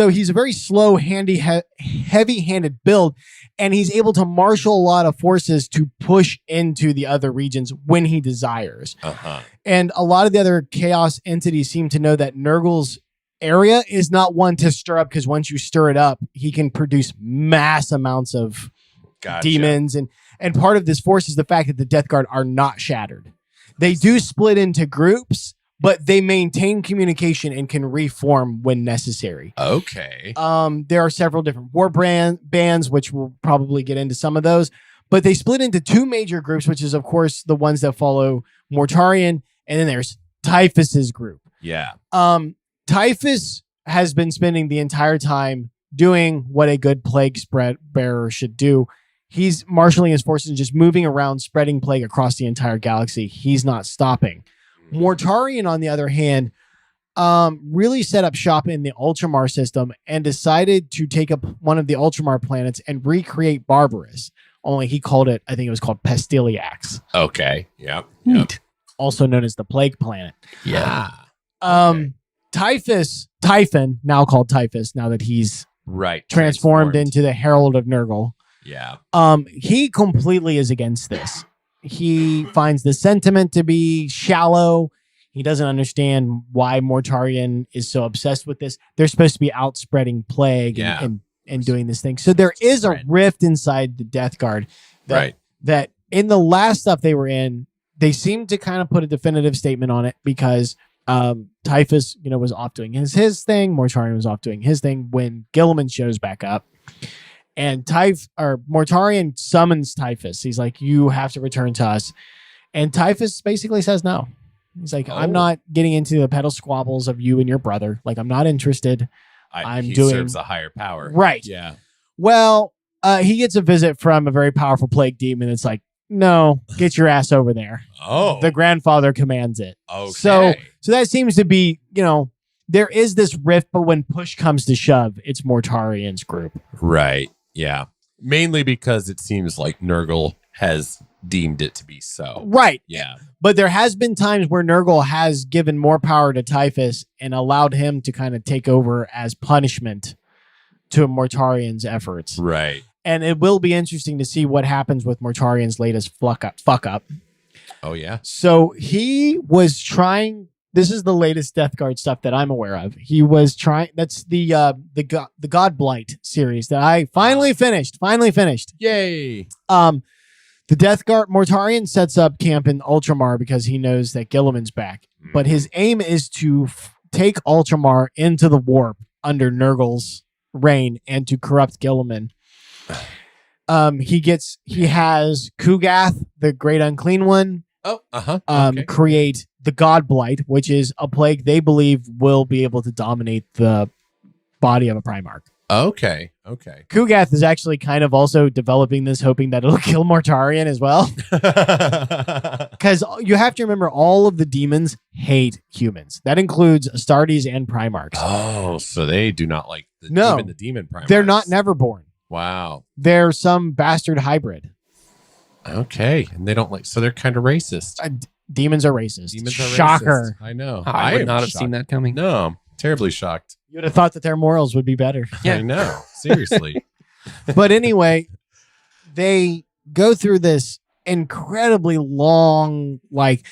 Speaker 2: he's a very slow, heavy-handed build, and he's able to marshal a lot of forces to push into the other regions when he desires.
Speaker 3: Uh-huh.
Speaker 2: And a lot of the other Chaos entities seem to know that Nurgle's area is not one to stir up, because once you stir it up, he can produce mass amounts of demons. And part of this force is the fact that the Death Guard are not shattered. They do split into groups, but they maintain communication and can reform when necessary.
Speaker 3: Okay.
Speaker 2: There are several different war bands, which we'll probably get into some of those. But they split into two major groups, which is, of course, the ones that follow Mortarion. And then there's Typhus's group.
Speaker 3: Yeah.
Speaker 2: Typhus has been spending the entire time doing what a good plague spread bearer should do. He's marshaling his forces and just moving around, spreading plague across the entire galaxy. He's not stopping. Mortarion, on the other hand, really set up shop in the Ultramar system and decided to take up one of the Ultramar planets and recreate Barbarous. Only he called it, I think it was called Pestiliax.
Speaker 3: Okay. Yep.
Speaker 4: Neat.
Speaker 2: Also known as the Plague Planet.
Speaker 4: Yeah.
Speaker 2: Typhon, now called Typhus, now that he's transformed into the Herald of Nurgle.
Speaker 3: Yeah.
Speaker 2: He completely is against this. He finds the sentiment to be shallow. He doesn't understand why Mortarion is so obsessed with this. They're supposed to be out spreading plague and doing this thing. So there is a rift inside the Death Guard that in the last stuff they were in, they seemed to kind of put a definitive statement on it, because Typhus, was off doing his thing. Mortarion was off doing his thing when Gilliman shows back up. And Mortarion summons Typhus. He's like, you have to return to us. And Typhus basically says no. He's like, I'm not getting into the pedal squabbles of you and your brother. Like, I'm not interested.
Speaker 3: He serves a higher power.
Speaker 2: Right.
Speaker 3: Yeah.
Speaker 2: Well, he gets a visit from a very powerful plague demon. It's like, no, get your ass over there.
Speaker 3: Oh.
Speaker 2: The grandfather commands it.
Speaker 3: Okay.
Speaker 2: So that seems to be, there is this rift, but when push comes to shove, it's Mortarion's group.
Speaker 3: Right. Yeah. Mainly because it seems like Nurgle has deemed it to be so.
Speaker 2: Right.
Speaker 3: Yeah.
Speaker 2: But there has been times where Nurgle has given more power to Typhus and allowed him to kind of take over as punishment to Mortarion's efforts.
Speaker 3: Right.
Speaker 2: And it will be interesting to see what happens with Mortarion's latest fuck up.
Speaker 3: Oh, yeah.
Speaker 2: So he was trying. This is the latest Death Guard stuff that I'm aware of. He was trying. That's the God Blight series that I finally finished.
Speaker 3: Yay.
Speaker 2: The Death Guard Mortarion sets up camp in Ultramar because he knows that Gilliman's back. But his aim is to take Ultramar into the warp under Nurgle's reign and to corrupt Gilliman. He has Kugath, the Great Unclean One, create the God Blight, which is a plague they believe will be able to dominate the body of a Primarch.
Speaker 3: Okay.
Speaker 2: Kugath is actually kind of also developing this, hoping that it'll kill Mortarion as well. Because you have to remember, all of the demons hate humans. That includes Astartes and Primarchs.
Speaker 3: Oh, so they do not like the demon Primarchs.
Speaker 2: They're not Neverborn.
Speaker 3: Wow.
Speaker 2: They're some bastard hybrid.
Speaker 3: Okay. And they don't like, so they're kind of racist.
Speaker 2: Demons are racist.
Speaker 3: Racist.
Speaker 2: Shocker.
Speaker 3: I know.
Speaker 4: I would
Speaker 3: am
Speaker 4: not have
Speaker 3: shocked.
Speaker 4: seen that coming.
Speaker 3: No, I'm terribly shocked.
Speaker 2: You would have thought that their morals would be better.
Speaker 4: Yeah.
Speaker 3: I know. Seriously.
Speaker 2: But anyway, they go through this incredibly long, like,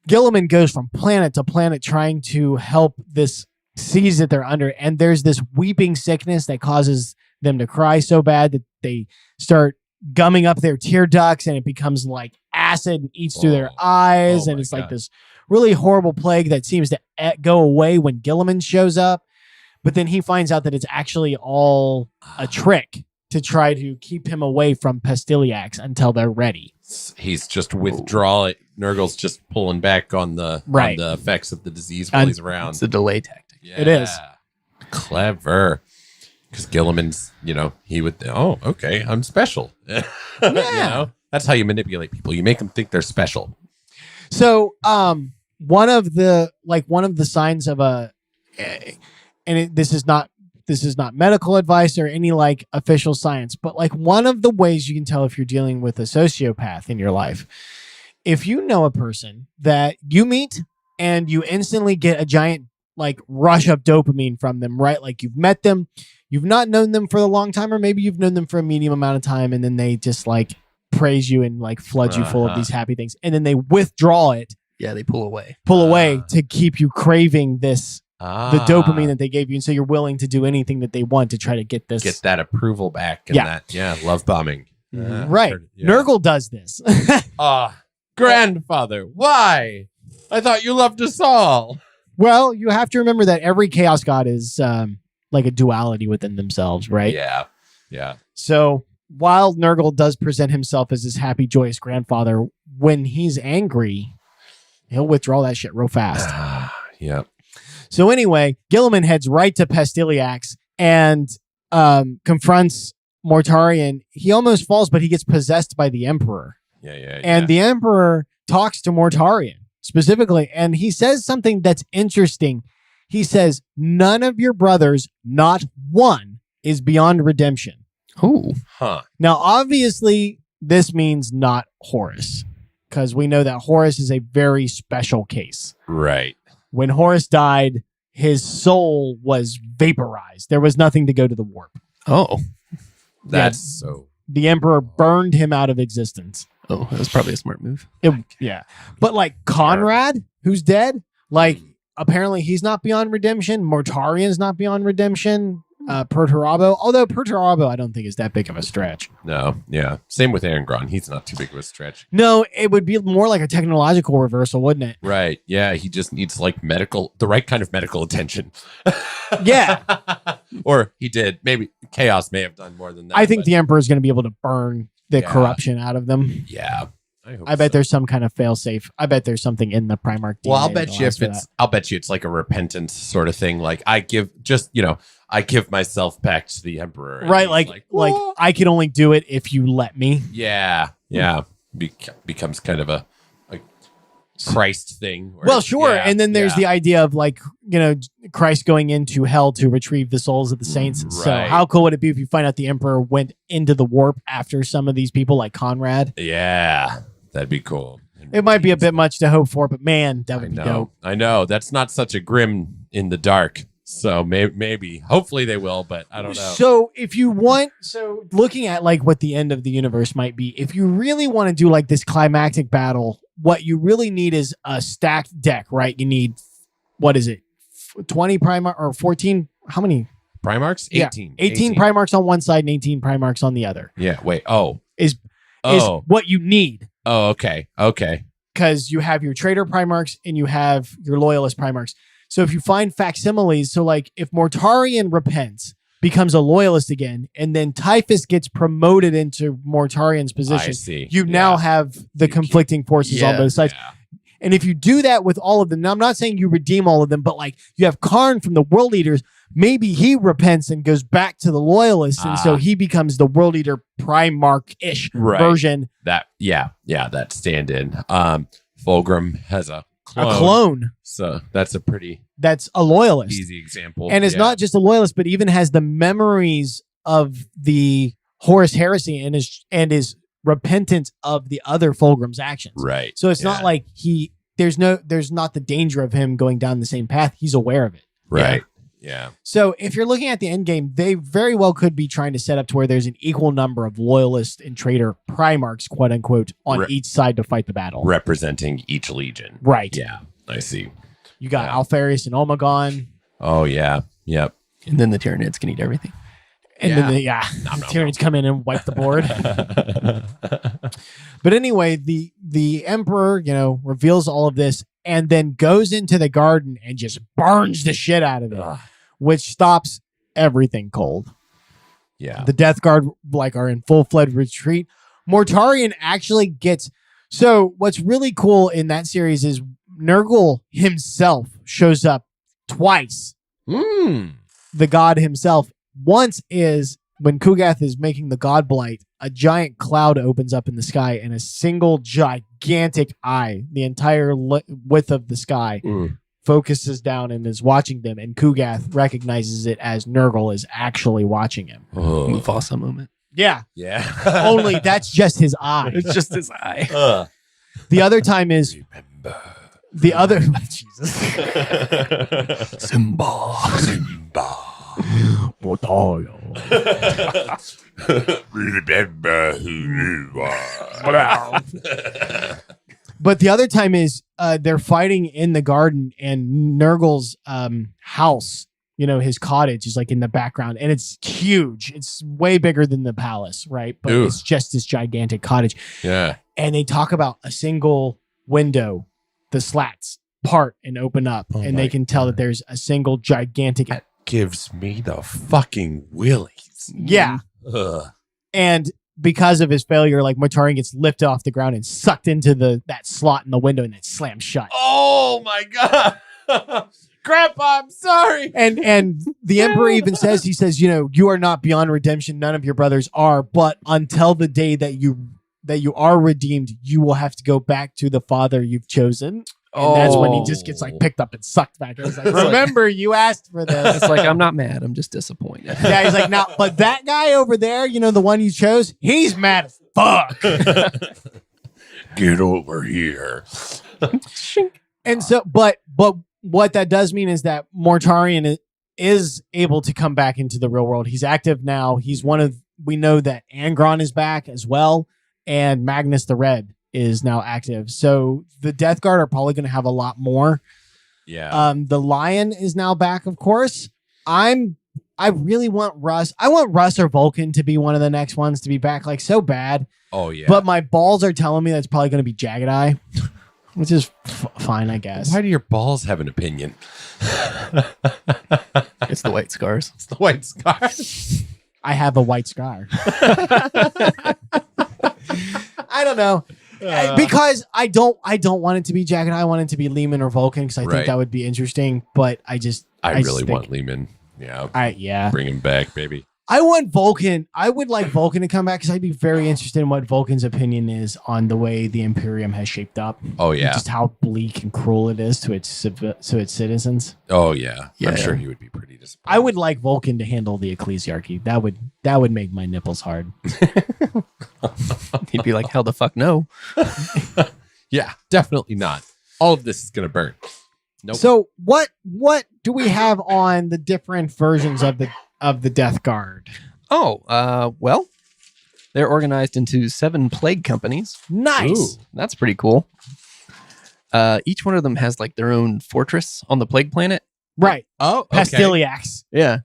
Speaker 2: Gilliman goes from planet to planet trying to help this siege that they're under. And there's this weeping sickness that causes them to cry so bad that they start gumming up their tear ducts, and it becomes like acid and eats through their eyes. And it's like this really horrible plague that seems to go away when Gilliman shows up. But then he finds out that it's actually all a trick to try to keep him away from Pestiliacs until they're ready.
Speaker 3: He's just withdrawing. Nurgle's just pulling back on the effects of the disease while he's around.
Speaker 4: It's a delay tactic.
Speaker 3: Yeah.
Speaker 2: It is.
Speaker 3: Clever. Because Gilliman's, he would, okay, I'm special. That's how you manipulate people. You make them think they're special.
Speaker 2: So, one of the signs of this is not medical advice or any like official science, but like one of the ways you can tell if you're dealing with a sociopath in your life, if you know a person that you meet and you instantly get a giant like rush of dopamine from them, right? Like you've met them, you've not known them for a long time, or maybe you've known them for a medium amount of time, and then they just like praise you and like flood you full of these happy things, and then they withdraw it.
Speaker 4: Yeah, they pull away
Speaker 2: To keep you craving this. The dopamine that they gave you, and so you're willing to do anything that they want to try to get that
Speaker 3: approval back. And love bombing.
Speaker 2: Right. Nurgle does this.
Speaker 3: Grandfather, why? I thought you loved us all.
Speaker 2: Well, you have to remember that every Chaos God is like a duality within themselves, right?
Speaker 3: Yeah.
Speaker 2: So while Nurgle does present himself as this happy, joyous grandfather, when he's angry, he'll withdraw that shit real fast.
Speaker 3: Yeah.
Speaker 2: So anyway, Gilliman heads right to Pestiliacs and confronts Mortarion. He almost falls, but he gets possessed by the Emperor. And the Emperor talks to Mortarion specifically, and he says something that's interesting. He says, none of your brothers, not one, is beyond redemption.
Speaker 4: Oh.
Speaker 3: Huh.
Speaker 2: Now, obviously, this means not Horus, because we know that Horus is a very special case.
Speaker 3: Right.
Speaker 2: When Horus died, his soul was vaporized. There was nothing to go to the warp.
Speaker 4: Oh.
Speaker 3: That's so...
Speaker 2: The Emperor burned him out of existence.
Speaker 4: Oh, that was probably a smart move.
Speaker 2: But like Conrad, who's dead, like apparently he's not beyond redemption. Mortarion's not beyond redemption. Perturabo, although Perturabo I don't think is that big of a stretch.
Speaker 3: No, yeah. Same with Arangron. He's not too big of a stretch.
Speaker 2: No, it would be more like a technological reversal, wouldn't it?
Speaker 3: Right. Yeah, he just needs like the right kind of medical attention.
Speaker 2: Yeah.
Speaker 3: Or he did. Maybe Chaos may have done more than that.
Speaker 2: I think the Emperor is going to be able to burn the corruption out of them.
Speaker 3: Yeah.
Speaker 2: I bet there's some kind of fail-safe. I bet there's something in the Primarch DNA.
Speaker 3: Well, I'll bet you it's like a repentance sort of thing. Like I give myself back to the Emperor.
Speaker 2: Right, like I can only do it if you let me.
Speaker 3: Yeah. Becomes kind of a Christ thing.
Speaker 2: Well, sure. And then there's the idea of like, Christ going into hell to retrieve the souls of the saints.
Speaker 3: Right.
Speaker 2: So how cool would it be if you find out the Emperor went into the warp after some of these people like Conrad?
Speaker 3: Yeah. That'd be cool.
Speaker 2: It might be a bit much to hope for, but man, that would be dope.
Speaker 3: I know. That's not such a grim in the dark. So maybe, hopefully they will, but I don't know.
Speaker 2: So if you want, looking at like what the end of the universe might be, if you really want to do like this climactic battle, what you really need is a stacked deck, right? You need, what is it? 20 Primarch or 14? How many?
Speaker 3: Primarchs? 18.
Speaker 2: Yeah, 18 Primarchs on one side and 18 Primarchs on the other.
Speaker 3: Yeah, wait.
Speaker 2: Is what you need.
Speaker 3: Oh, okay. Okay.
Speaker 2: Because you have your Traitor Primarchs and you have your Loyalist Primarchs. So if you find facsimiles, so like if Mortarion repents, becomes a Loyalist again, and then Typhus gets promoted into Mortarion's position,
Speaker 3: I see.
Speaker 2: you now have the conflicting forces on both sides.
Speaker 3: Yeah.
Speaker 2: And if you do that with all of them, now I'm not saying you redeem all of them, but like you have Karn from the World Eaters, maybe he repents and goes back to the Loyalists, and so he becomes the World Eater Primarch-ish version.
Speaker 3: That stand-in. Fulgrim has a
Speaker 2: clone.
Speaker 3: So that's
Speaker 2: that's a Loyalist.
Speaker 3: Easy example.
Speaker 2: And it's not just a Loyalist, but even has the memories of the Horus Heresy and is repentant of the other Fulgrim's actions.
Speaker 3: Right.
Speaker 2: So it's not like there's not the danger of him going down the same path. He's aware of it.
Speaker 3: Right. Yeah.
Speaker 2: So if you're looking at the end game, they very well could be trying to set up to where there's an equal number of Loyalist and Traitor Primarchs, quote unquote, on each side to fight the battle.
Speaker 3: Representing each legion.
Speaker 2: Right.
Speaker 3: Yeah. I see.
Speaker 2: You got Alpharius and Omegon.
Speaker 3: Oh, yeah. Yep.
Speaker 4: And then the Tyranids can eat everything.
Speaker 2: And then the Tyranids come in and wipe the board. But anyway, the Emperor, reveals all of this and then goes into the garden and just burns the shit out of it, which stops everything cold.
Speaker 3: Yeah.
Speaker 2: The Death Guard are in full-fledged retreat. Mortarion actually gets... So what's really cool in that series is Nurgle himself shows up twice. The god himself. Once is when Kugath is making the God Blight, a giant cloud opens up in the sky and a single gigantic eye, the entire width of the sky, focuses down and is watching them. And Kugath recognizes it as Nurgle is actually watching him.
Speaker 4: Mufasa moment.
Speaker 2: Yeah.
Speaker 3: Yeah.
Speaker 2: Only that's just his eye.
Speaker 4: It's just his eye.
Speaker 2: The other time is... The other... Jesus.
Speaker 4: Simba.
Speaker 3: Remember who you are.
Speaker 2: But the other time is they're fighting in the garden and Nurgle's house, his cottage is in the background and it's huge. It's way bigger than the palace, right? But it's just this gigantic cottage.
Speaker 3: Yeah.
Speaker 2: And they talk about a single window, the slats part and open up and they can tell that there's a single gigantic...
Speaker 3: That gives me the fucking willies.
Speaker 2: Yeah. And because of his failure, Mortarion gets lifted off the ground and sucked into that slot in the window and it slams shut.
Speaker 3: Oh my god. Grandpa, I'm sorry.
Speaker 2: And the Emperor even says, you are not beyond redemption. None of your brothers are, but until the day that you are redeemed, you will have to go back to the father you've chosen. And that's when he just gets picked up and sucked back. I was remember, you asked for this.
Speaker 4: It's I'm not mad. I'm just disappointed.
Speaker 2: Yeah, he's now, but that guy over there, the one you chose, he's mad as fuck.
Speaker 3: Get over here.
Speaker 2: And so, but what that does mean is that Mortarion is able to come back into the real world. He's active now. We know that Angron is back as well. And Magnus the Red is now active. So the Death Guard are probably going to have a lot more.
Speaker 3: Yeah.
Speaker 2: The Lion is now back, of course. I really want Russ. I want Russ or Vulcan to be one of the next ones to be back, so bad.
Speaker 3: Oh, yeah.
Speaker 2: But my balls are telling me that's probably going to be Jagged Eye, which is fine, I guess.
Speaker 3: Why do your balls have an opinion?
Speaker 4: It's the white scars.
Speaker 3: It's the white scars.
Speaker 2: I have a white scar. I don't know. Because I don't want it to be Jagged Eye. I want it to be Lehman or Vulcan because I think that would be interesting. But I
Speaker 3: really want Lehman. Yeah.
Speaker 2: Yeah.
Speaker 3: Bring him back, baby.
Speaker 2: I want Vulcan. I would like Vulcan to come back because I'd be very interested in what Vulcan's opinion is on the way the Imperium has shaped up.
Speaker 3: Oh yeah.
Speaker 2: Just how bleak and cruel it is to its citizens.
Speaker 3: Oh yeah.
Speaker 4: Yeah.
Speaker 3: I'm sure he would be pretty disappointed.
Speaker 2: I would like Vulcan to handle the ecclesiarchy. That would make my nipples hard.
Speaker 4: He'd be like, hell the fuck no.
Speaker 3: Yeah, definitely not. All of this is gonna burn. Nope.
Speaker 2: So what do we have on the different versions of the Death Guard?
Speaker 4: Oh, well, they're organized into 7 plague companies.
Speaker 2: Nice.
Speaker 3: Ooh.
Speaker 4: That's pretty cool. Each one of them has like their own fortress on the plague planet.
Speaker 2: Right.
Speaker 3: Oh, okay.
Speaker 2: Pastiliacs.
Speaker 4: Yeah.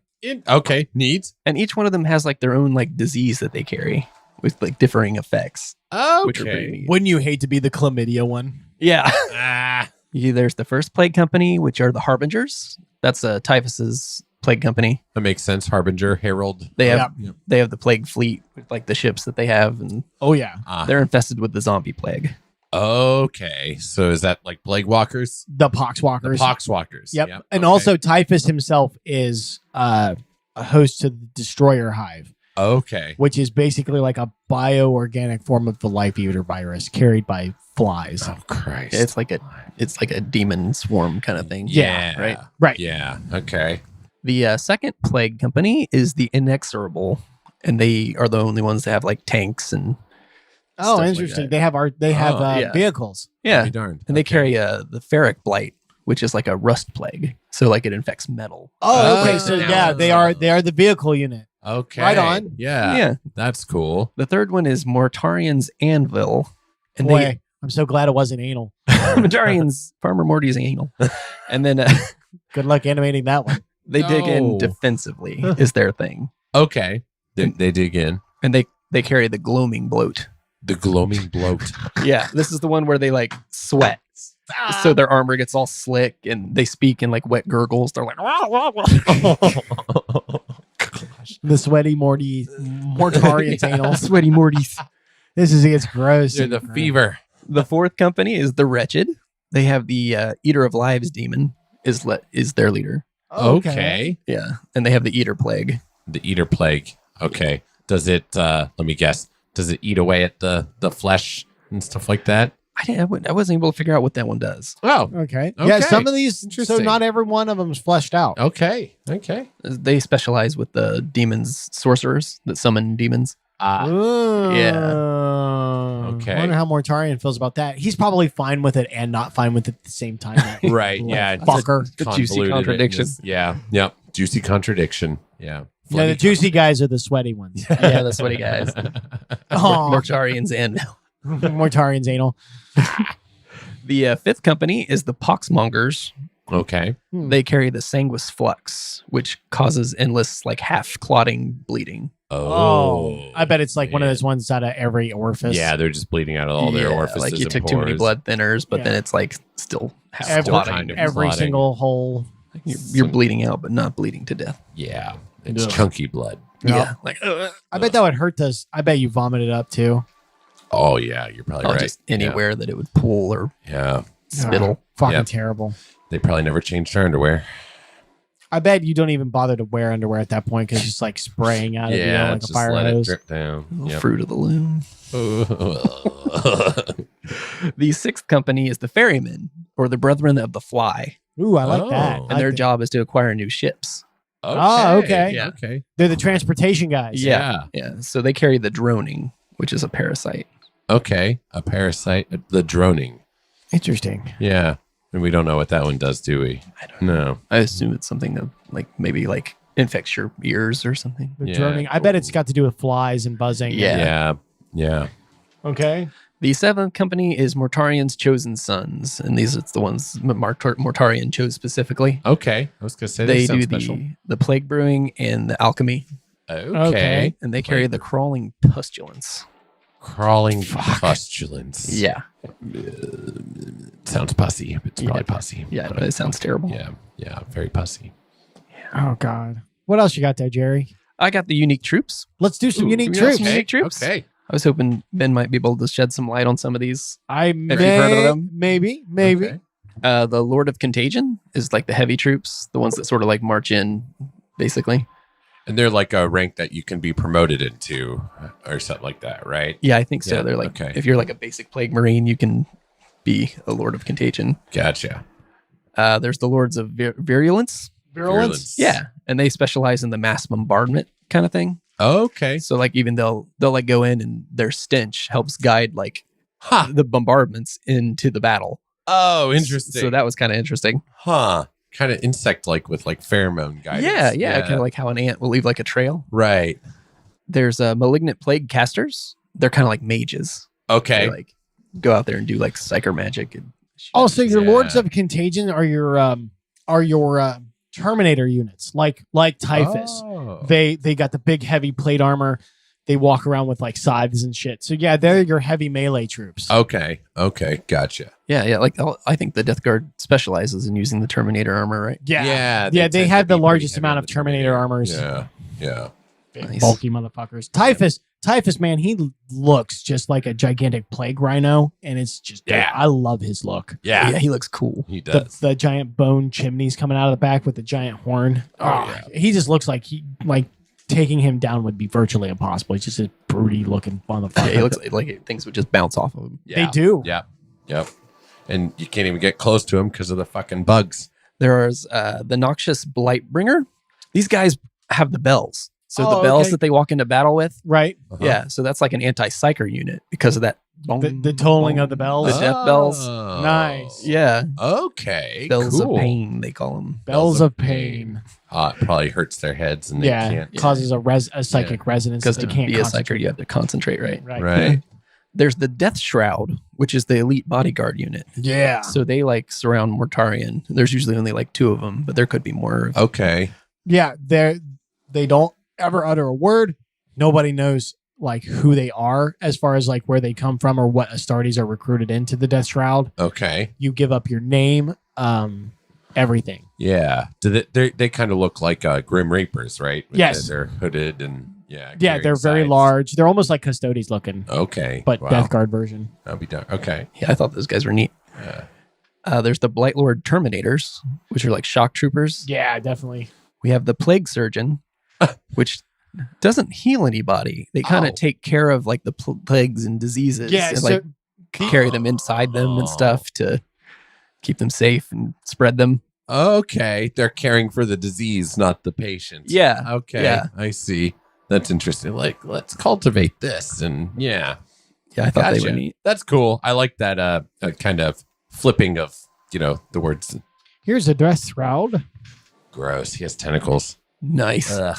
Speaker 3: Okay, neat.
Speaker 4: And each one of them has like their own like disease that they carry with like differing effects. Which are pretty neat.
Speaker 2: Wouldn't you hate to be the chlamydia one?
Speaker 4: Yeah.
Speaker 3: Ah.
Speaker 4: There's the first plague company, which are the Harbingers. That's Typhus's plague company.
Speaker 3: That makes sense. Harbinger, Herald.
Speaker 4: They have
Speaker 3: Yep.
Speaker 4: they have the plague fleet with like the ships that they have, and
Speaker 2: Oh yeah.
Speaker 4: they're infested with the zombie plague.
Speaker 3: Okay, so is that like plague walkers?
Speaker 2: The Poxwalkers.
Speaker 3: The poxwalkers.
Speaker 2: Yep. And
Speaker 3: okay.
Speaker 2: also Typhus himself is a host to the Destroyer Hive,
Speaker 3: Okay.
Speaker 2: which is basically like a bioorganic form of the Life Eater virus carried by flies.
Speaker 3: Oh Christ.
Speaker 4: It's like a demon swarm kind of thing.
Speaker 3: Yeah.
Speaker 4: Right.
Speaker 2: Right.
Speaker 3: Yeah. Okay.
Speaker 4: The second plague company is the Inexorable, and they are the only ones that have like tanks and
Speaker 2: Oh,
Speaker 4: stuff like
Speaker 2: interesting.
Speaker 4: that.
Speaker 2: They have
Speaker 4: yeah.
Speaker 2: vehicles.
Speaker 4: yeah,
Speaker 3: Be darned.
Speaker 4: and they
Speaker 3: Okay.
Speaker 4: carry the Ferric Blight, which is like a rust plague. So like it infects metal.
Speaker 2: Oh, okay.
Speaker 3: Oh.
Speaker 2: So yeah, they are the vehicle unit.
Speaker 3: Okay.
Speaker 2: Right on.
Speaker 3: Yeah.
Speaker 4: Yeah.
Speaker 3: That's cool.
Speaker 4: The third one is Mortarion's Anvil, and
Speaker 2: Boy, I'm so glad it wasn't anal.
Speaker 4: Mortarion's Farmer Morty's anal, and then
Speaker 2: Good luck animating that one.
Speaker 4: they dig in
Speaker 3: No.
Speaker 4: defensively is their thing,
Speaker 3: Okay. They dig in.
Speaker 4: and they carry the Gloaming Bloat.
Speaker 3: The gloaming bloat.
Speaker 4: Yeah, this is the one where they like sweat. So their armor gets all slick and they speak in like wet gurgles. They're like,
Speaker 2: The sweaty Mortarian's anal.
Speaker 4: sweaty Mortys.
Speaker 2: This gets gross.
Speaker 3: They're the fever.
Speaker 4: The fourth company is the Wretched. They have the Eater of Lives demon is their leader.
Speaker 3: Okay.
Speaker 4: Yeah, and they have the Eater Plague.
Speaker 3: The eater plague. Okay. Does it, let me guess, does it eat away at the flesh and stuff like that?
Speaker 4: I wasn't able to figure out what that one does.
Speaker 3: Oh.
Speaker 2: Okay.
Speaker 3: Okay.
Speaker 2: Yeah, some of these, so
Speaker 3: Interesting.
Speaker 2: not every one of them is fleshed out.
Speaker 3: Okay. Okay.
Speaker 4: They specialize with the demons, sorcerers that summon demons.
Speaker 2: Yeah.
Speaker 3: Okay.
Speaker 2: I wonder how Mortarion feels about that. He's probably fine with it and not fine with it at the same time.
Speaker 3: Right. Yeah. it's
Speaker 2: Fucker.
Speaker 3: a
Speaker 4: The juicy
Speaker 3: convoluted
Speaker 4: contradiction.
Speaker 3: in this- Yeah. Yep. Juicy contradiction. Yeah.
Speaker 2: No, the juicy guys are the sweaty ones.
Speaker 4: Yeah, the sweaty guys.
Speaker 2: Aw.
Speaker 4: Mortarion's Anvil.
Speaker 2: Mortarian's anal.
Speaker 4: The fifth company is the Poxmongers.
Speaker 3: Okay.
Speaker 4: They carry the Sanguis Flux, which causes endless, like half clotting bleeding.
Speaker 3: Oh.
Speaker 2: I bet it's like one of
Speaker 3: man.
Speaker 2: those ones out of every orifice.
Speaker 3: Yeah, they're just bleeding out of all their
Speaker 4: Yeah,
Speaker 3: orifices.
Speaker 4: like you
Speaker 3: and
Speaker 4: took too many
Speaker 3: pores.
Speaker 4: blood thinners, but then
Speaker 2: Yeah.
Speaker 4: it's like still half
Speaker 2: Every,
Speaker 4: clotting.
Speaker 3: kind of
Speaker 2: every
Speaker 3: clotting.
Speaker 2: single hole.
Speaker 4: You're bleeding out, but not bleeding to death.
Speaker 3: Yeah. It's
Speaker 2: Ugh.
Speaker 3: chunky blood.
Speaker 4: Yeah, like
Speaker 2: I bet that would hurt us. I bet you vomited up too.
Speaker 3: Oh, yeah. You're probably right.
Speaker 4: just anywhere that it would pool or
Speaker 3: Yeah.
Speaker 4: spittle.
Speaker 2: Fucking
Speaker 3: Yep.
Speaker 2: terrible.
Speaker 3: They probably never changed their underwear.
Speaker 2: I bet you don't even bother to wear underwear at that point because it's just like spraying out of you
Speaker 3: Yeah.
Speaker 2: like a
Speaker 3: Just
Speaker 2: fire
Speaker 3: let it
Speaker 2: hose.
Speaker 3: drip down. Yep.
Speaker 4: Fruit of the loom. The sixth company is the Ferrymen, or the Brethren of the Fly,
Speaker 2: Ooh, I like
Speaker 3: Oh.
Speaker 2: that.
Speaker 3: And
Speaker 4: and their job is to acquire new ships.
Speaker 2: Oh, okay.
Speaker 4: Yeah.
Speaker 3: Okay.
Speaker 2: They're the transportation guys.
Speaker 3: Yeah.
Speaker 4: Yeah. So they carry the Droning, which is a parasite.
Speaker 3: Okay. A parasite. The droning.
Speaker 2: Interesting.
Speaker 3: Yeah. And we don't know what that one does, do we?
Speaker 4: I don't know.
Speaker 3: No.
Speaker 4: I assume it's something that like maybe like infects your ears or something.
Speaker 2: The
Speaker 3: Yeah,
Speaker 2: droning. I bet it's got to do with flies and buzzing.
Speaker 4: Yeah.
Speaker 3: Yeah. Yeah.
Speaker 2: Okay.
Speaker 4: The seventh company is Mortarion's Chosen Sons, and these are the ones Mortarion chose specifically.
Speaker 3: Okay. I was going to say
Speaker 4: They
Speaker 3: sound
Speaker 4: do
Speaker 3: special.
Speaker 4: the plague brewing and the alchemy,
Speaker 3: Okay.
Speaker 4: and they carry the crawling pestilence.
Speaker 3: Crawling pustulence.
Speaker 4: Yeah,
Speaker 3: Sounds pussy. It's
Speaker 4: Yeah.
Speaker 3: probably pussy.
Speaker 4: yeah, it sounds terrible.
Speaker 3: Yeah. Yeah. Very pussy.
Speaker 2: Oh God. What else you got there, Jerry?
Speaker 4: I got the unique troops.
Speaker 2: Let's do some unique
Speaker 4: we got
Speaker 2: troops.
Speaker 4: some unique troops.
Speaker 3: Okay.
Speaker 4: I was hoping Ben might be able to shed some light on some of these.
Speaker 2: Have
Speaker 4: you've heard of them?
Speaker 2: Maybe.
Speaker 3: Okay.
Speaker 4: The Lord of Contagion is like the heavy troops, the ones that sort of like march in, basically.
Speaker 3: And they're like a rank that you can be promoted into or something like that, right?
Speaker 4: Yeah, I think so.
Speaker 3: Yeah,
Speaker 4: They're like,
Speaker 3: okay.
Speaker 4: if you're like a basic plague marine, you can be a Lord of Contagion.
Speaker 3: Gotcha.
Speaker 4: There's the Lords of Virulence.
Speaker 2: Virulence?
Speaker 4: Yeah, and they specialize in the mass bombardment kind of thing.
Speaker 3: Okay.
Speaker 4: So like even they'll like go in and their stench helps guide like
Speaker 3: Huh.
Speaker 4: the bombardments into the battle.
Speaker 3: Oh, interesting.
Speaker 4: So that was kind of interesting.
Speaker 3: Huh. Kind of insect-like with like pheromone guidance.
Speaker 4: Yeah, kind of like how an ant will leave like a trail.
Speaker 3: Right.
Speaker 4: There's malignant plague casters. They're kind of like mages.
Speaker 3: Okay.
Speaker 4: They like go out there and do like psycho magic. And
Speaker 2: Also, your
Speaker 3: Yeah.
Speaker 2: Lords of Contagion are your Terminator units, like Typhus.
Speaker 3: Oh.
Speaker 2: They got the big heavy plate armor. They walk around with like scythes and shit. So yeah, they're your heavy melee troops.
Speaker 3: Okay. Gotcha.
Speaker 4: yeah, like I think the Death Guard specializes in using the Terminator armor, right?
Speaker 2: Yeah,
Speaker 3: they
Speaker 2: they
Speaker 3: tend
Speaker 2: have
Speaker 3: to
Speaker 2: the
Speaker 3: be
Speaker 2: largest
Speaker 3: pretty
Speaker 2: amount
Speaker 3: heavy
Speaker 2: of
Speaker 3: on the
Speaker 2: Terminator armors.
Speaker 3: Yeah.
Speaker 2: Big,
Speaker 4: Nice.
Speaker 2: bulky motherfuckers. Typhus, man, he looks just like a gigantic plague rhino, and it's just
Speaker 3: Yeah.
Speaker 2: I love his look.
Speaker 3: Yeah.
Speaker 4: he looks cool.
Speaker 3: He
Speaker 2: The,
Speaker 3: does.
Speaker 2: the giant bone chimneys coming out of the back with the giant horn.
Speaker 3: Oh,
Speaker 2: He just looks like taking him down would be virtually impossible. He's just a broody looking motherfucker.
Speaker 4: Yeah, he looks like things would just bounce off of him.
Speaker 3: Yeah.
Speaker 2: They do.
Speaker 3: Yep. And you can't even get close to him because of the fucking bugs.
Speaker 4: There's the Noxious Blightbringer. These guys have the bells. So
Speaker 2: Oh,
Speaker 4: the bells
Speaker 2: okay.
Speaker 4: that they walk into battle with,
Speaker 2: Right.
Speaker 3: Uh-huh.
Speaker 4: yeah. So that's like an anti-psyker unit because of that.
Speaker 2: The tolling of the bells.
Speaker 4: The death bells.
Speaker 3: Oh.
Speaker 2: Nice.
Speaker 4: Yeah,
Speaker 3: Okay.
Speaker 4: bells
Speaker 3: cool.
Speaker 4: of pain they call them.
Speaker 2: Bells of pain.
Speaker 3: It probably hurts their heads and they
Speaker 2: Yeah.
Speaker 3: can't.
Speaker 2: Causes a psychic resonance
Speaker 4: Because
Speaker 2: that
Speaker 4: to
Speaker 2: they can't
Speaker 4: be a psyker,
Speaker 2: concentrate.
Speaker 4: you have to concentrate, right?
Speaker 3: Right.
Speaker 4: There's the Death Shroud, which is the elite bodyguard unit.
Speaker 2: Yeah.
Speaker 4: So they like surround Mortarion. There's usually only like 2 of them, but there could be more.
Speaker 3: Okay.
Speaker 2: Yeah. They don't ever utter a word. Nobody knows like who they are as far as like where they come from or what Astartes are recruited into the Death Shroud.
Speaker 3: Okay.
Speaker 2: You give up your name, everything.
Speaker 3: Yeah. They kind of look like Grim Reapers, right?
Speaker 2: Yes.
Speaker 3: They're hooded and
Speaker 2: Yeah,
Speaker 3: carrying
Speaker 2: they're very
Speaker 3: scythes.
Speaker 2: large. They're almost like Custodes looking,
Speaker 3: Okay.
Speaker 2: but
Speaker 3: wow.
Speaker 2: Death Guard version.
Speaker 3: That'll be done. Okay.
Speaker 4: Yeah, I thought those guys were neat.
Speaker 3: Yeah.
Speaker 4: There's the Blightlord Terminators, which are like shock troopers.
Speaker 2: Yeah, definitely.
Speaker 4: We have the Plague Surgeon, which doesn't heal anybody. They kind of
Speaker 3: Oh.
Speaker 4: take care of like the plagues and diseases
Speaker 2: Yeah,
Speaker 4: and
Speaker 2: so
Speaker 4: like carry them inside them and stuff to keep them safe and spread them.
Speaker 3: Okay. They're caring for the disease, not the patient.
Speaker 4: Yeah.
Speaker 3: Okay.
Speaker 4: Yeah.
Speaker 3: I see. That's interesting. Like, let's cultivate this. And yeah.
Speaker 4: Yeah, I thought they
Speaker 3: Gotcha.
Speaker 4: were neat.
Speaker 3: That's cool. I like that kind of flipping of, the words.
Speaker 2: Here's a Death Shroud.
Speaker 3: Gross. He has tentacles.
Speaker 4: Nice.
Speaker 3: Ugh.